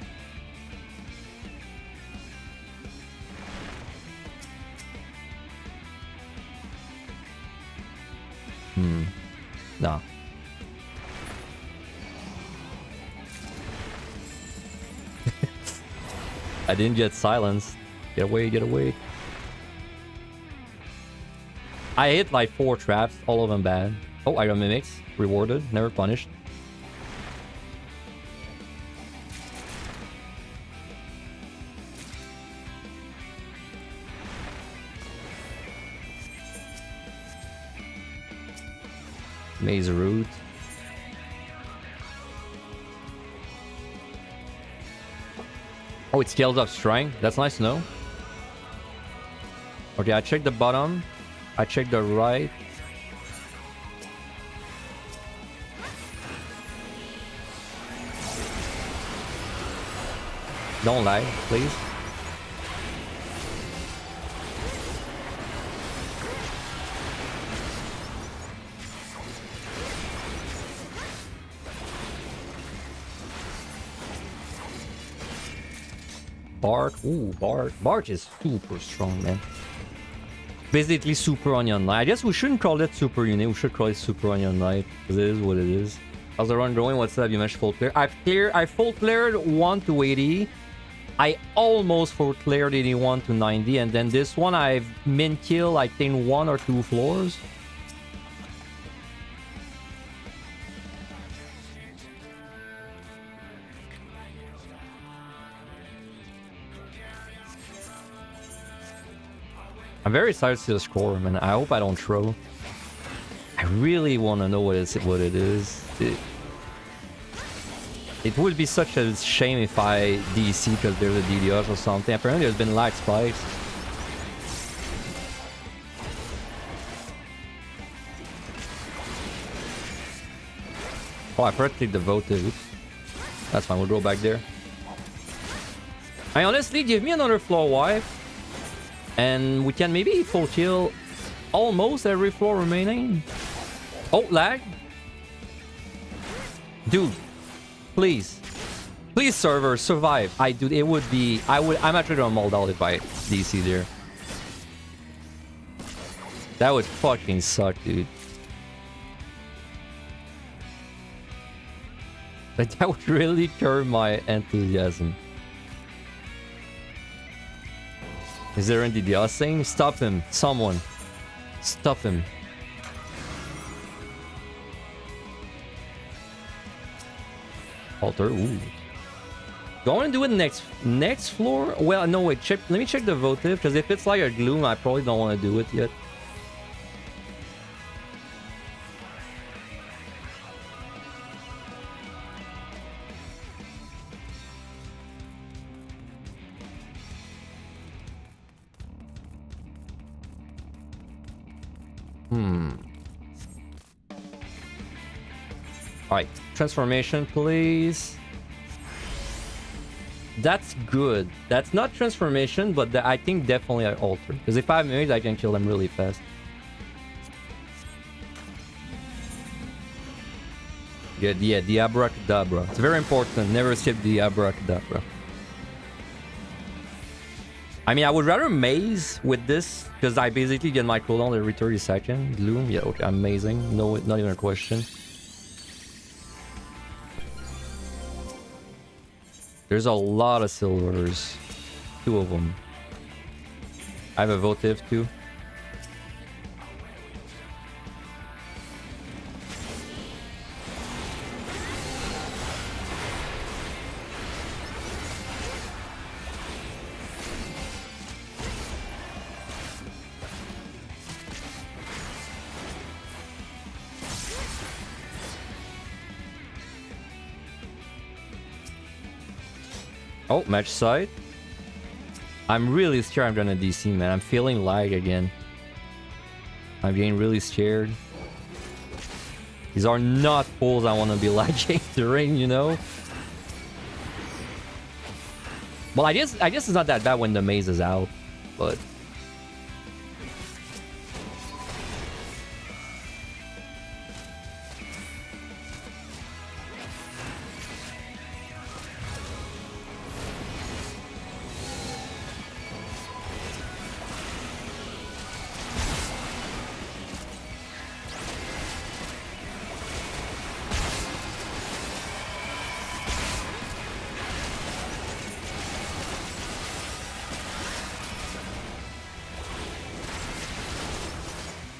Nah. I didn't get silenced. Get away, get away. I hit like 4 traps, all of them bad. Oh, I got Mimics. Rewarded, never punished. Maze route. Oh, it scales up strength. That's nice to know. Okay, I checked the bottom. I checked the right. Don't lie, please. Bark. Ooh, Bark. Bark is super strong, man. Basically Super Onion Knight. I guess we shouldn't call it Super Unit. We should call it Super Onion Knight. Because it is what it is. How's the run going? What's up? You mentioned full clear. I full cleared 1 to 80. I almost full cleared 81 to 90. And then this one I've min kill, I think 1 or 2 floors. I'm very excited to see the score, man. I hope I don't throw. I really want to know what it is. It would be such a shame if I DC because there's a DDoS or something. Apparently there's been lag spikes. Oh, I forgot to take the votive. That's fine, we'll go back there. I honestly, give me another floor wipe. And we can maybe full kill almost every floor remaining. Oh, lag. Dude, please. Please, server, survive. It would be... I'm actually gonna mull out if I DC there. That would fucking suck, dude. But that would really curb my enthusiasm. Is there any DDoS saying? Stop him. Someone. Stop him. Alter. Ooh. Do I want to do it next floor? Well, no, wait. Let me check the votive. Because if it's like a gloom, I probably don't want to do it yet. Alright, transformation, please. That's good. That's not transformation, but I think definitely I alter. Because if I have married, I can kill them really fast. Yeah, the abracadabra. It's very important. Never skip the abracadabra. I mean, I would rather maze with this because I basically get my cooldown every 30 seconds. Gloom, yeah, okay, amazing. No, not even a question. There's a lot of silvers. 2 of them. I have a votive too. Oh, match side. I'm really scared I'm gonna DC, man. I'm feeling lag again. I'm getting really scared. These are not pulls I want to be lagging during, you know? Well, I guess it's not that bad when the maze is out, but...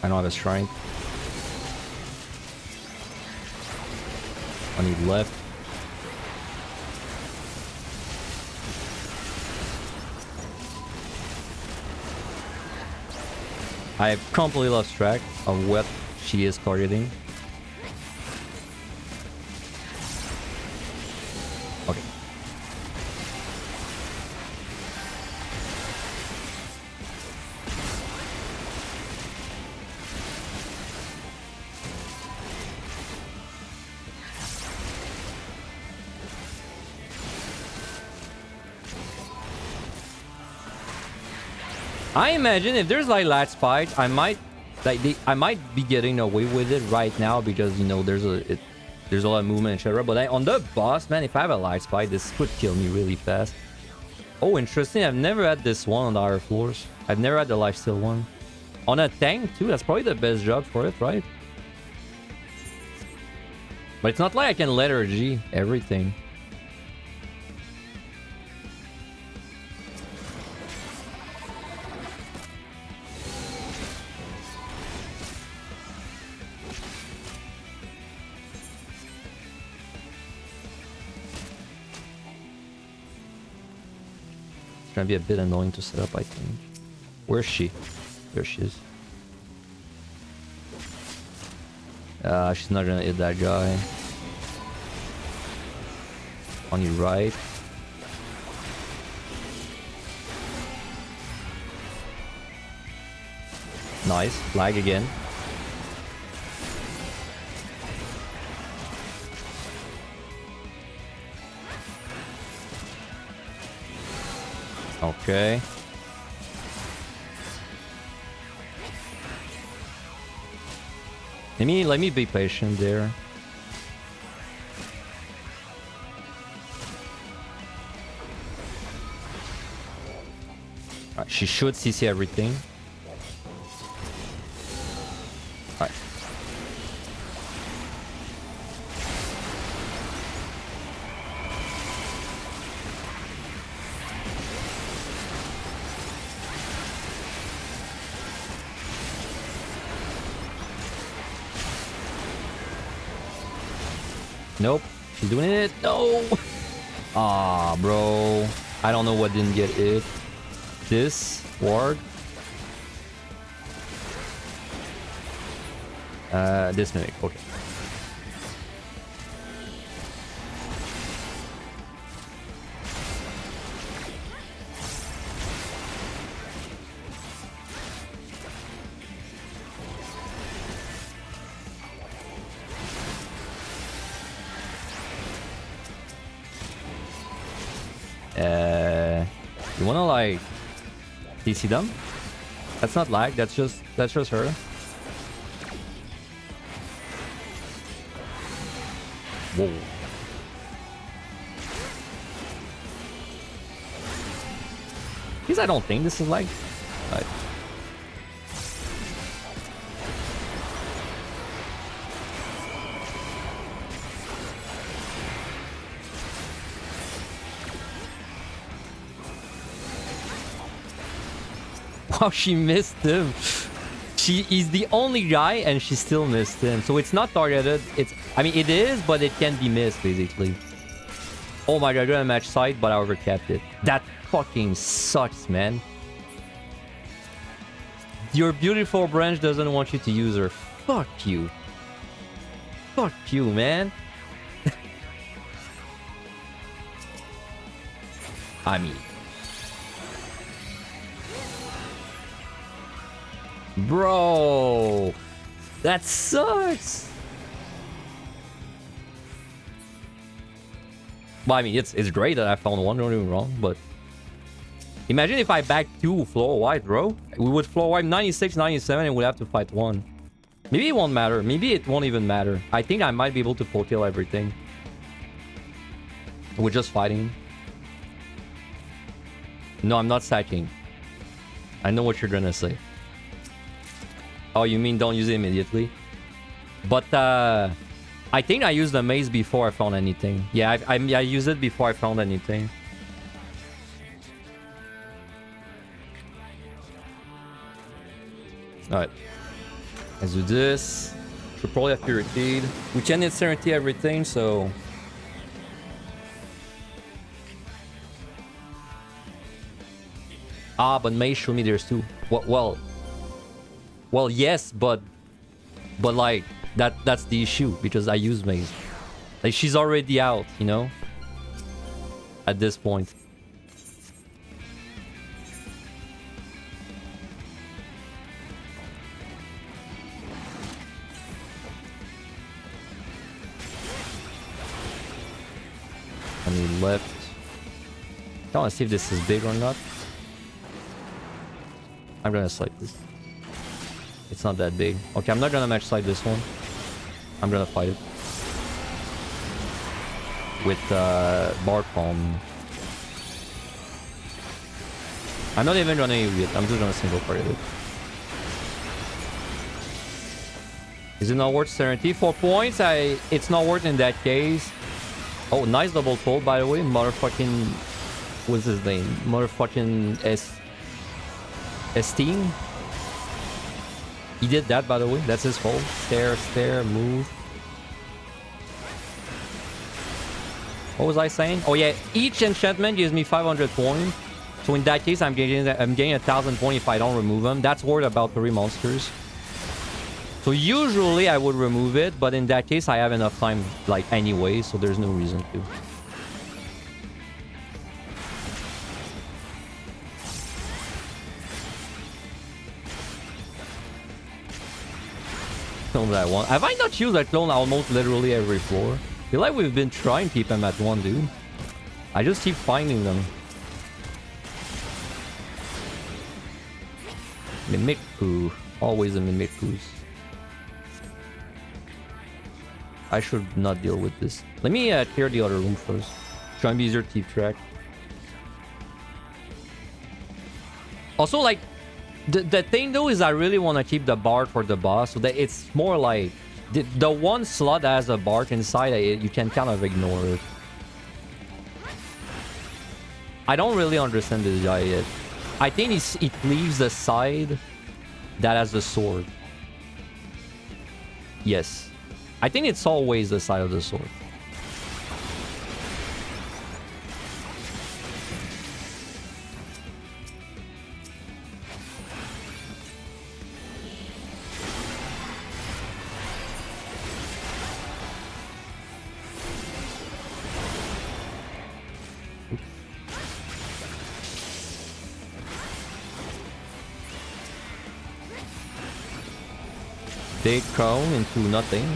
I don't have a shrine. I need left. I have completely lost track of what she is targeting. Okay. I imagine if there's like lag spikes, I might be getting away with it right now because you know there's a lot of movement, etc. But on the boss, man, if I have a lag spike, this could kill me really fast. Oh, interesting. I've never had this one on the higher floors. I've never had the lifesteal one. On a tank, too. That's probably the best job for it, right? But it's not like I can letter G everything. It's gonna be a bit annoying to set up, I think. Where's she? There she is. She's not gonna hit that guy. On your right. Nice. Flag again. Okay. Let me be patient there. Alright, she should CC everything. Alright. Nope. She's doing it. No. Ah, bro. I don't know what didn't get it. This ward. This mimic. Okay. You wanna like DC them? That's not lag, that's just her. Whoa. Because I don't think this is lag. Right. Wow, she missed him. She is the only guy and she still missed him. So it's not targeted. I mean, it is, but it can be missed, basically. Oh my god, I got a match side, but I overcapped it. That fucking sucks, man. Your beautiful branch doesn't want you to use her. Fuck you. Fuck you, man. I mean... Bro, that sucks. Well, I mean, it's great that I found one, don't get me wrong, but imagine if I back two floor wide, bro. We would floor wide 96, 97, and we'd have to fight one. Maybe it won't matter. Maybe it won't even matter. I think I might be able to full kill everything. We're just fighting. No, I'm not sacking. I know what you're gonna say. Oh, you mean don't use it immediately? But I think I used the maze before I found anything. Yeah, I used it before I found anything. Alright. Let's do this. Should probably have Purity. We can insanity everything, so... Ah, but maze showed me there's two. Well, yes, but like that's the issue because I use maze. Like she's already out, you know. At this point. And he left. I want to see if this is big or not. I'm gonna select this. It's not that big. Okay, I'm not gonna match slide this one. I'm gonna fight it. With Bar Palm. I'm not even gonna use it. I'm just gonna single target it. Is it not worth 74 points? It's not worth in that case. Oh, nice double pull, by the way. Motherfucking... What's his name? Motherfucking Esteem. He did that, by the way. That's his fault. Stare, move. What was I saying? Oh yeah, each enchantment gives me 500 points. So in that case, I'm getting 1,000 points if I don't remove them. That's worth about 3 monsters. So usually I would remove it, but in that case I have enough time like anyway, so there's no reason to. Clone that one. Have I not used that clone almost literally every floor? I feel like we've been trying to keep them at 1, dude. I just keep finding them. Mimic poo. Always a mimic poos. I should not deal with this. Let me clear the other room first. Try and be easier to keep track. Also, like, the thing though is I really want to keep the bard for the boss, so that it's more like the one slot that has a bard inside it, you can kind of ignore it. I don't really understand this guy yet. I think it leaves the side that has the sword. Yes. I think it's always the side of the sword. Big cone into nothing.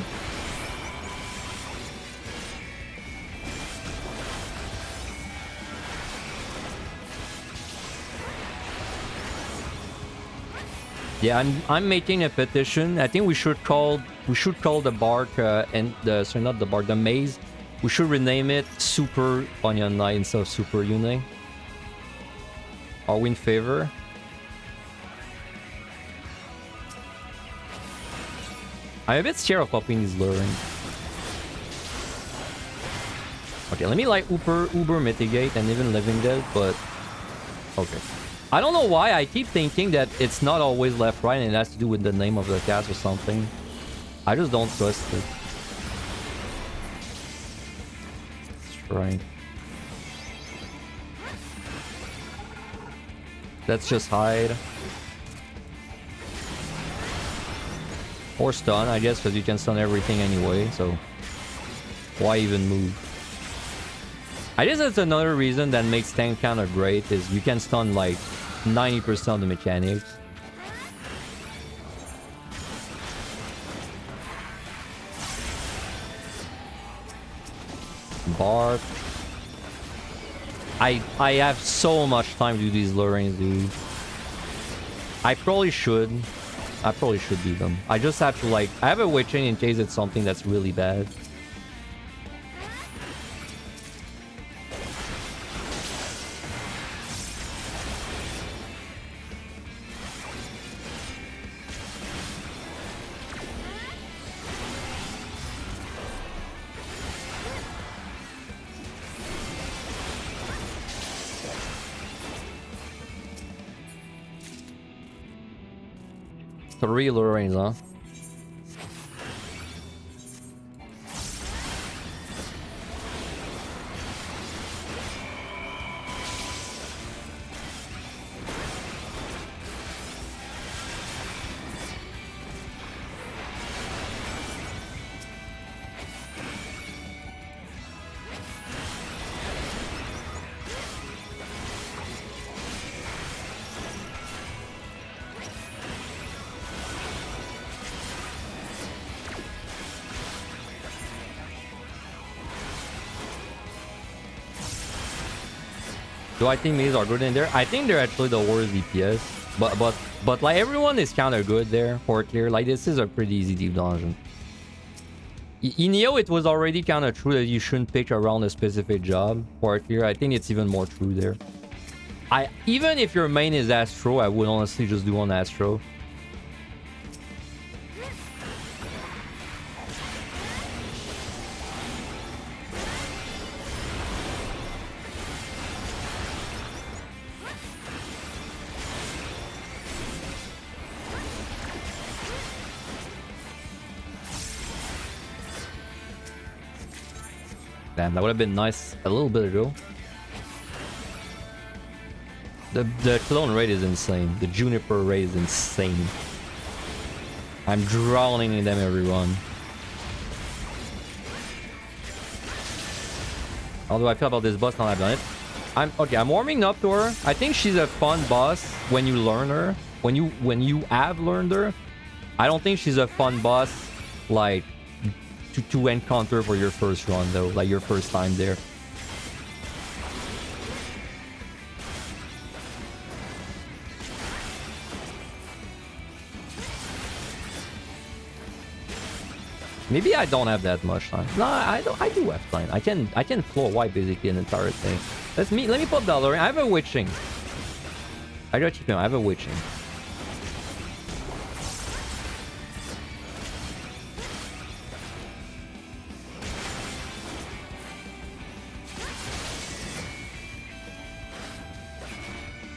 Yeah, I'm making a petition. I think we should call the bard and sorry, not the bard, the maze. We should rename it Super Onion Knight instead of Super Yune. Are we in favor? I'm a bit scared of popping these luring. Okay, let me like Uber mitigate and even Living Dead, but okay. I don't know why I keep thinking that it's not always left right and it has to do with the name of the cast or something. I just don't trust it. That's right. Let's just hide. Or stun, I guess, because you can stun everything anyway, so why even move? I guess that's another reason that makes tank kind of great, is you can stun like 90% of the mechanics. Bark. I have so much time to do these lurings, dude. I probably should do them. I just have to like... I have a witching in case it's something that's really bad. Three lurings, huh? Do I think minis are good in there? I think they're actually the worst DPS. But like everyone is kind of good there for clear. Like this is a pretty easy deep dungeon. In Neo, it was already kind of true that you shouldn't pick around a specific job for clear. I think it's even more true there. Even if your main is Astro, I would honestly just do one Astro. Damn, that would have been nice a little bit ago. The clone rate is insane. The Juniper rate is insane. I'm drowning in them, everyone. How do I feel about this boss now I've done it? I'm warming up to her. I think she's a fun boss when you learn her. When you have learned her. I don't think she's a fun boss like to encounter for your first run though, like your first time there. Maybe I don't have that much time. No, I do have time. I can floor wipe basically an entire thing. Let me put Dollar in. I have a witching. I got you. I have a witching.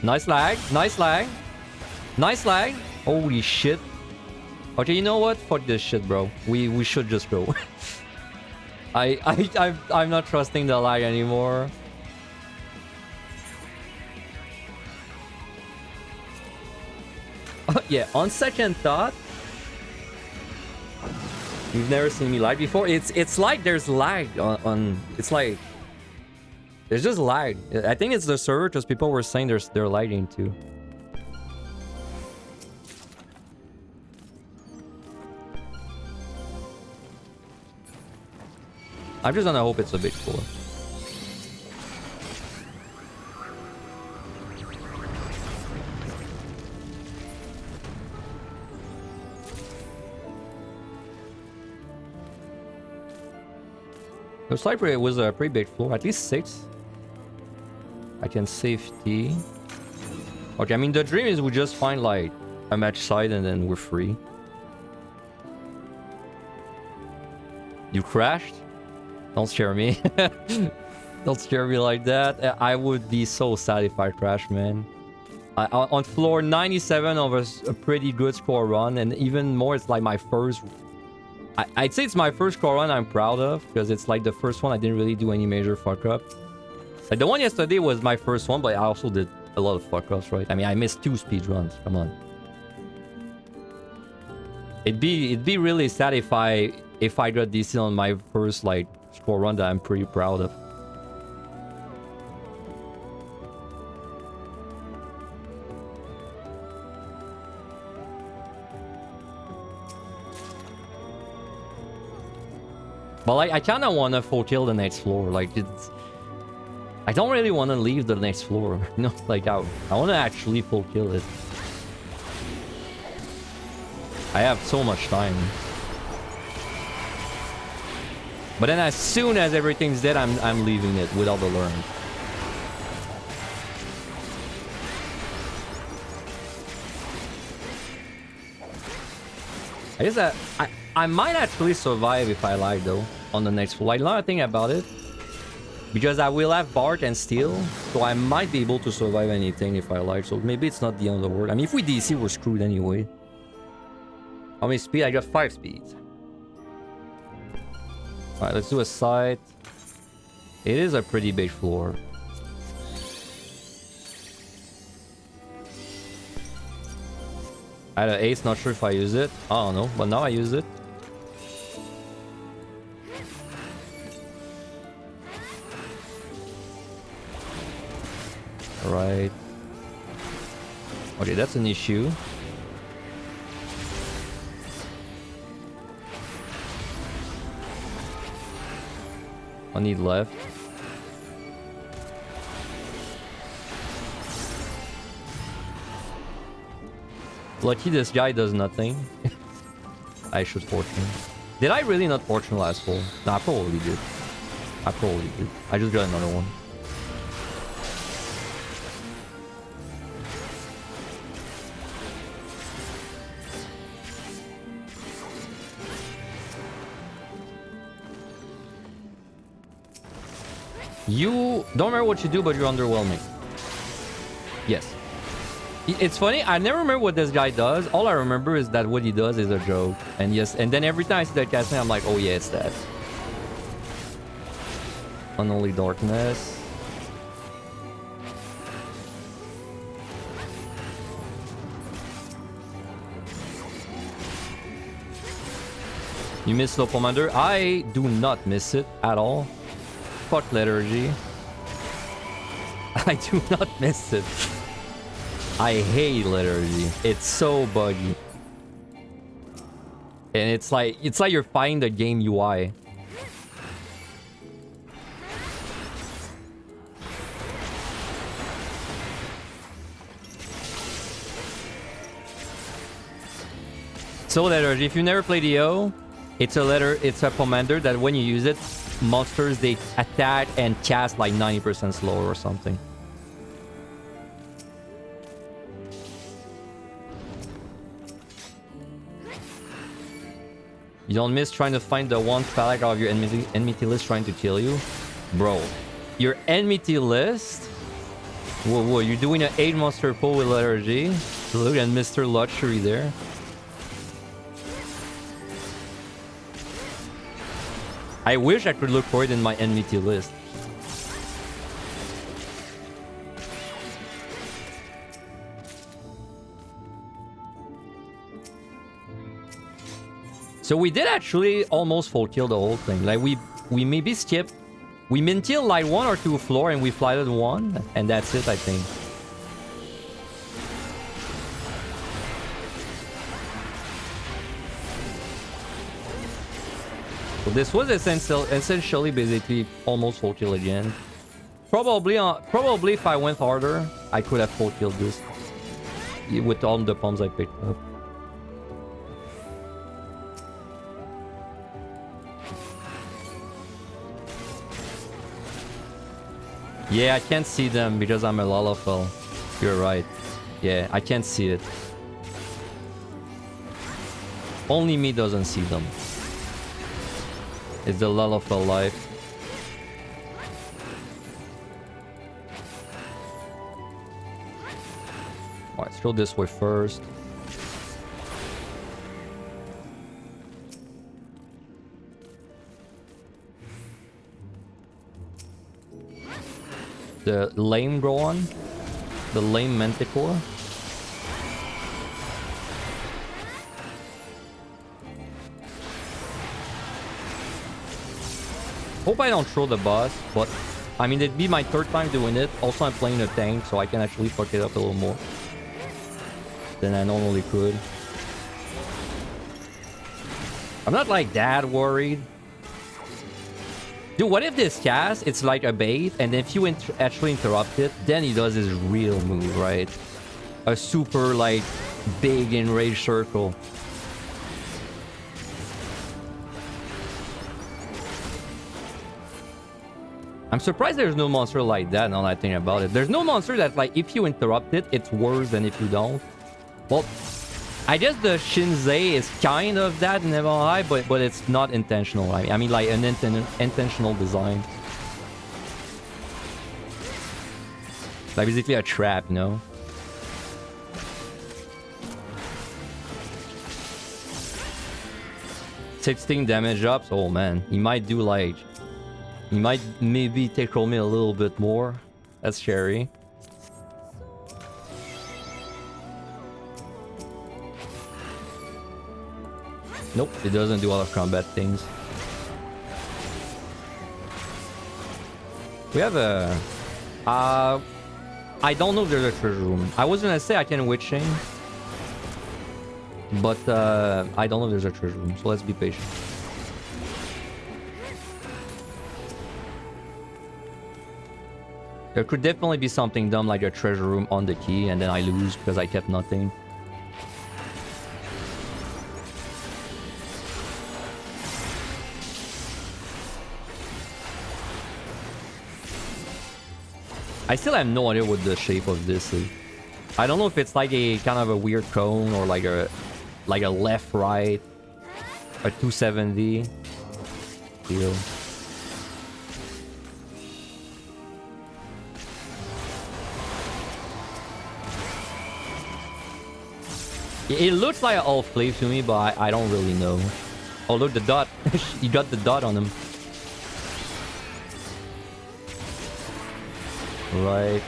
Nice lag. Nice lag. Nice lag. Holy shit. Okay, you know what? Fuck this shit, bro. We should just go. I'm not trusting the lag anymore. Yeah, on second thought, you've never seen me lag before. It's like there's lag on it's like there's just lag. I think it's the server because people were saying they're lagging too. I'm just gonna hope it's a big floor. Looks like it was a pretty big floor, at least 6. I can safety. Okay, I mean the dream is we just find like a match side and then we're free. You crashed? Don't scare me. Don't scare me like that. I would be so sad if I crashed, man. On floor 97 of a pretty good score run, and even more, it's like my first... I'd say it's my first score run I'm proud of, because it's like the first one I didn't really do any major fuck-up. Like the one yesterday was my first one, but I also did a lot of fuck-ups, right? I mean, I missed 2 speed runs. Come on. It'd be really sad if I got DC on my first, like, score run that I'm pretty proud of. But like, I kind of want to full kill the next floor. Like, I don't really want to leave the next floor. You know, like I want to actually full kill it. I have so much time. But then as soon as everything's dead, I'm leaving it without the learn. I guess that I might actually survive if I lie though on the next floor. Like, now I think about it, because I will have Bark and Steel, so I might be able to survive anything if I lie. So maybe it's not the end of the world. I mean, if we DC, we're screwed anyway. How many speed? I got 5 speeds. Alright, let's do a side. It is a pretty big floor. I had an ace, not sure if I use it. I don't know, but now I use it. Alright. Okay, that's an issue. I need left. Lucky this guy does nothing. I should fortune. Did I really not fortune last fall? No, I probably did. I just got another one. You don't remember what you do, but you're underwhelming. Yes. It's funny, I never remember what this guy does. All I remember is that what he does is a joke. And yes, and then every time I see that casting, I'm like, oh yeah, it's that. Unholy Darkness. You miss Slow Commander? I do not miss it at all. Fuck Liturgy. I do not miss it. I hate Liturgy. It's so buggy. And it's like you're fighting the game UI. So Liturgy, if you never played EO, it's a commander that when you use it, monsters they attack and cast like 90% slower or something. You don't miss trying to find the one phallic out of your enmity list trying to kill you? Bro, your enmity list? Whoa, you're doing an 8 monster pull with Liturgy. Look at Mr. Luxury there. I wish I could look for it in my enmity list. So we did actually almost full kill the whole thing. Like we maybe skipped. We min killed like 1 or 2 floor and we flighted 1. And that's it, I think. So this was essentially basically almost full kill again. Probably if I went harder, I could have full killed this. With all the pumps I picked up. Yeah, I can't see them because I'm a Lalafell. You're right. Yeah, I can't see it. Only me doesn't see them. It's the Lalafell life. Alright, let's go this way first. The lame Goron, the lame Manticore. Hope I don't throw the boss, but I mean it'd be my 3rd time doing it. Also I'm playing a tank, so I can actually fuck it up a little more than I normally could. I'm not like that worried. Dude, what if this cast, it's like a bait, and if you actually interrupt it, then he does his real move, right? A super, like, big enraged circle. I'm surprised there's no monster like that, now that I think about it. There's no monster that, like, if you interrupt it, it's worse than if you don't. Well, I guess the Shinzei is kind of that in Level High, but it's not intentional. I mean like an intentional design. Like basically a trap, you know? $16 damage ups. Oh man, he might do like... He might maybe tickle me a little bit more. That's scary. Nope, it doesn't do out of combat things. We have a... I don't know if there's a treasure room. I was gonna say I can witching. But I don't know if there's a treasure room, so let's be patient. There could definitely be something dumb like a treasure room on the key and then I lose because I kept nothing. I still have no idea what the shape of this is. I don't know if it's like a kind of a weird cone or like a left right, a 270 deal. It looks like an all flave to me, but I don't really know. Oh, look, the dot. He got the dot on him. Right.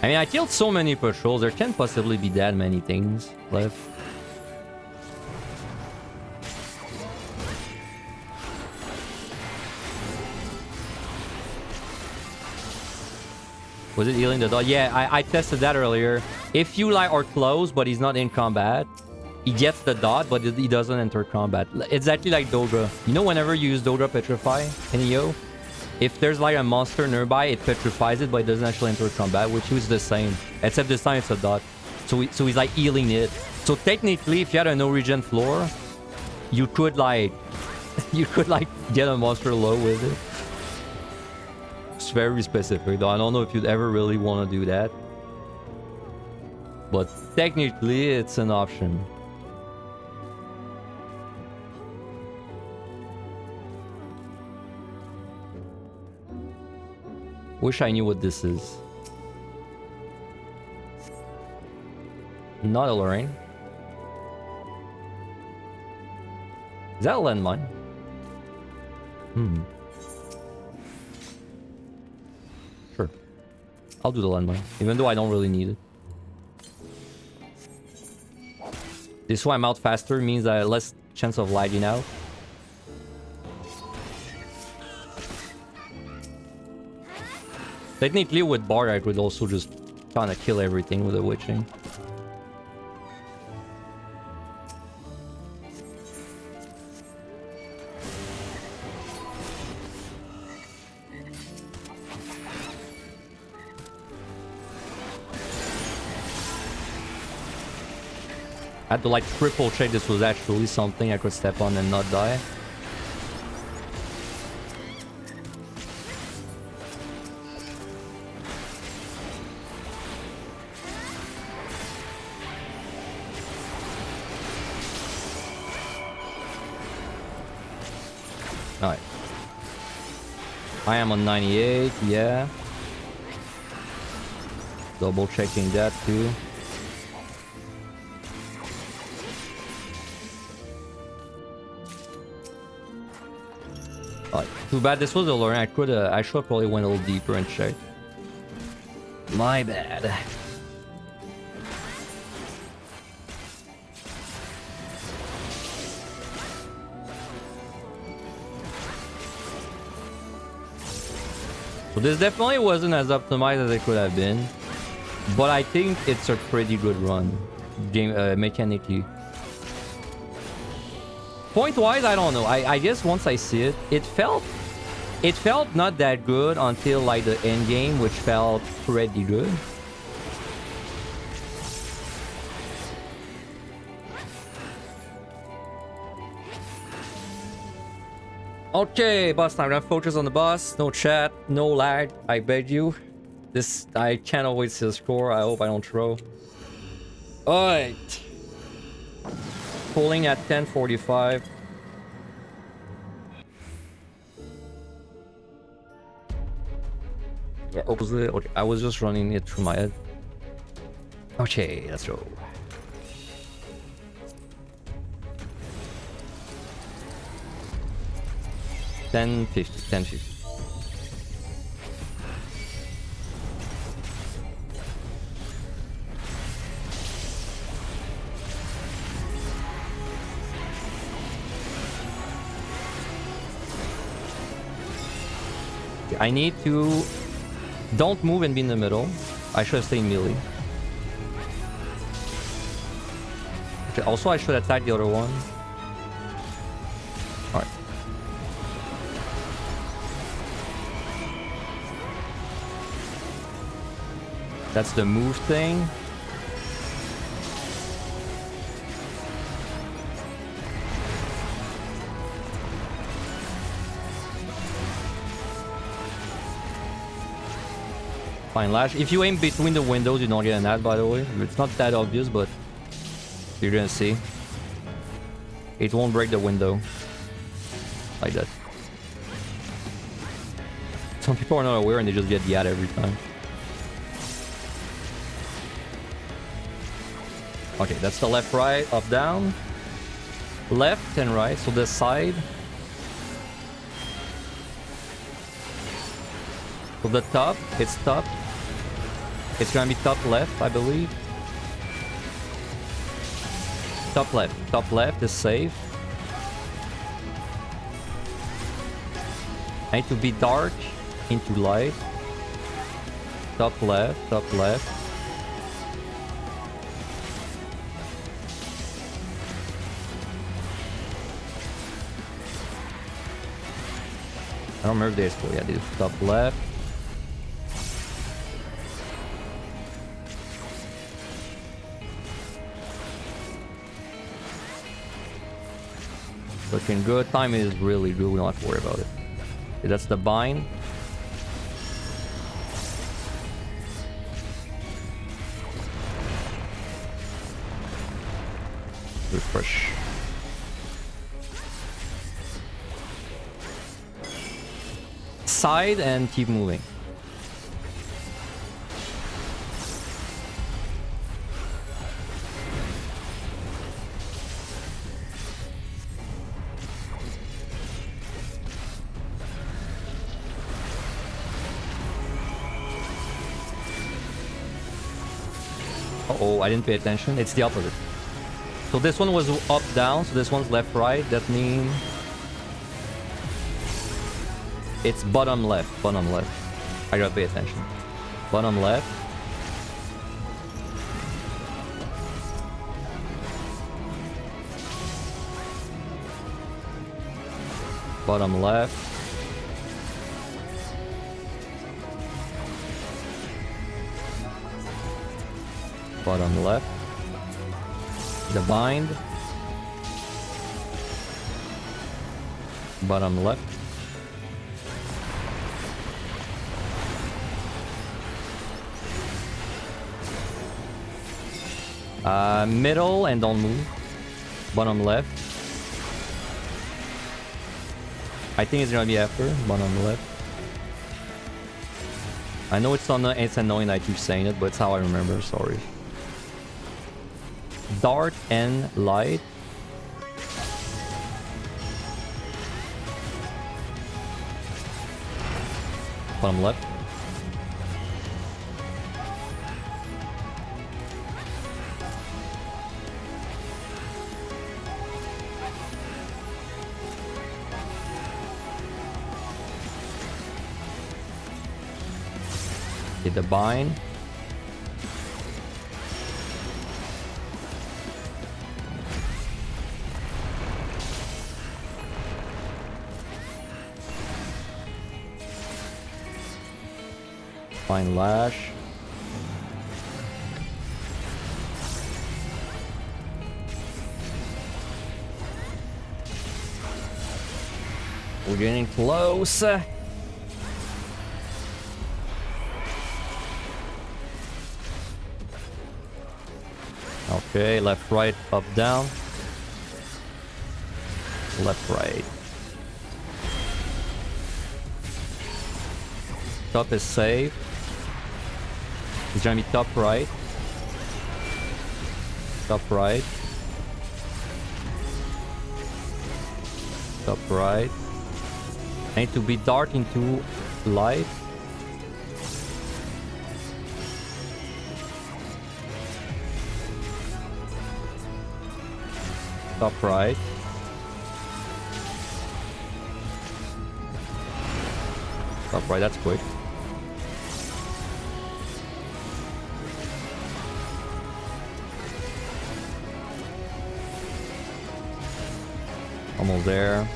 I mean, I killed so many patrols, there can't possibly be that many things left. Was it healing the dog? Yeah, I tested that earlier. If you like are close, but he's not in combat, he gets the dot, but he doesn't enter combat. Exactly like Dogra. You know, whenever you use Dogra Petrify in EO, if there's like a monster nearby, it petrifies it, but it doesn't actually enter combat, which is the same. Except this time it's a dot. So he's like healing it. So technically, if you had a no regen floor, you could like get a monster low with it. It's very specific though. I don't know if you'd ever really want to do that. But technically, it's an option. Wish I knew what this is. Not a Lorraine. Is that a landmine? Sure. I'll do the landmine, even though I don't really need it. This way I'm out faster means I have less chance of lagging out. Technically with Bard I could also just kind of kill everything with the witching. I had to like triple check this was actually something I could step on and not die. Alright. I am on 98, yeah. Double checking that too. Too bad this was a learn. I should have probably went a little deeper and checked. My bad. So this definitely wasn't as optimized as it could have been, but I think it's a pretty good run, game mechanically. Point-wise, I don't know. I guess once I see it, it felt not that good until like the end game, which felt pretty good. Okay, boss time. I'm gonna focus on the boss. No chat, no lag. I beg you. I can't always see the score. I hope I don't throw. Alright. Pulling at 10:45. Okay, I was just running it through my head. Okay, let's go. $10.50. I need to... Don't move and be in the middle. I should have stayed melee. Okay, also I should attack the other one. Alright. That's the move thing. Fine lash. If you aim between the windows, you don't get an ad, by the way. It's not that obvious, but you're gonna see. It won't break the window. Like that. Some people are not aware and they just get yat every time. Okay, that's the left, right, up, down. Left and right, so this side. So the top, it's top. It's gonna be top left, I believe. Top left is safe. I need to be dark into light. Top left, top left. I don't remember if there's four. Yeah, this top left. Looking good. Time is really good. We don't have to worry about it. Okay, that's the bind. Refresh. Side and keep moving. Uh-oh, I didn't pay attention. It's the opposite. So this one was up, down. So this one's left, right. That means it's bottom left. Bottom left. I gotta pay attention. Bottom left. Bottom left. Bottom left. The bind. Bottom left. Middle and don't move. Bottom left. I think it's gonna be after. Bottom left. I know it's annoying I keep saying it, but it's how I remember, sorry. Dark and light. Bottom left. Hit the bind. Fine lash. We're getting close. Okay, left, right, up, down. Left, right. Top is safe. It's gonna be top right. Top right. Top right. I need to be dark into light. Top right. Top right, that's quick. Almost there.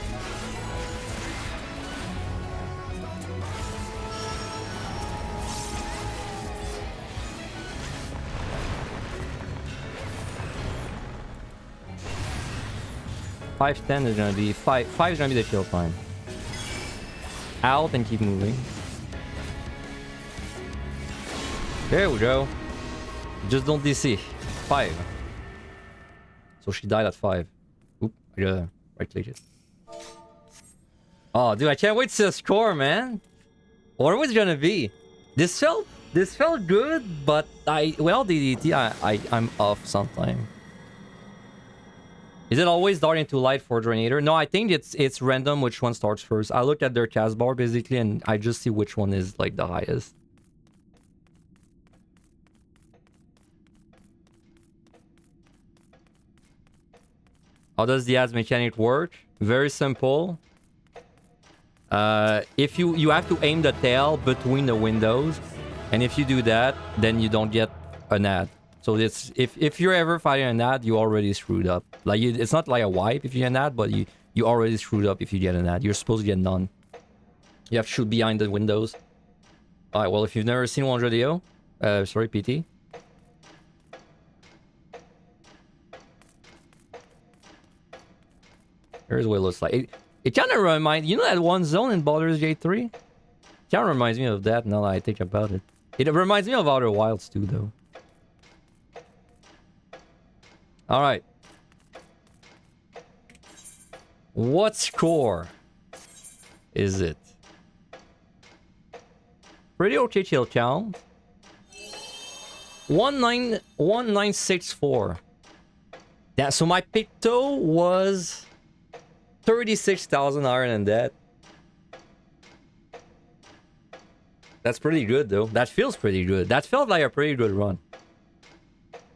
$5.10 is gonna be five is gonna be the kill time. Out and keep moving. There we go. Just don't DC. 5. So she died at 5. Oop, I gotta right-click it. Oh, dude, I can't wait to see the score, man. What was it gonna be? This felt good, but well, DDT, I'm off sometime. Is it always darting into light for Drainator? No, I think it's random which one starts first. I look at their cast bar basically, and I just see which one is like the highest. How does the ads mechanic work? Very simple. If you have to aim the tail between the windows, and if you do that, then you don't get an ad. So it's if you're ever fighting an ad, you already screwed up. Like it's not like a wipe if you get an ad, but you already screwed up if you get an ad. You're supposed to get none. You have to shoot behind the windows. All right. Well, if you've never seen one video, sorry, PT. Here's what it looks like. It kind of reminds you know that one zone in Baldur's Gate 3. Kind of reminds me of that now that I think about it. It reminds me of Outer Wilds too, though. All right. What score is it? Pretty okay kill count. 1964. Yeah, so my Picto was 36,000 higher than that. That's pretty good though. That feels pretty good. That felt like a pretty good run.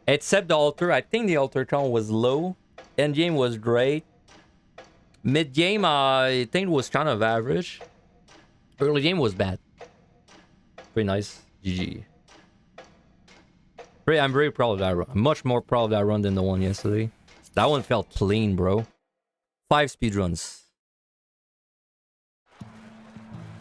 Except the altar. I think the altar count was low. Endgame was great. Mid game, I think it was kind of average. Early game was bad. Pretty nice. GG. I'm very proud of that run. I'm much more proud of that run than the one yesterday. That one felt clean, bro. 5 speedruns.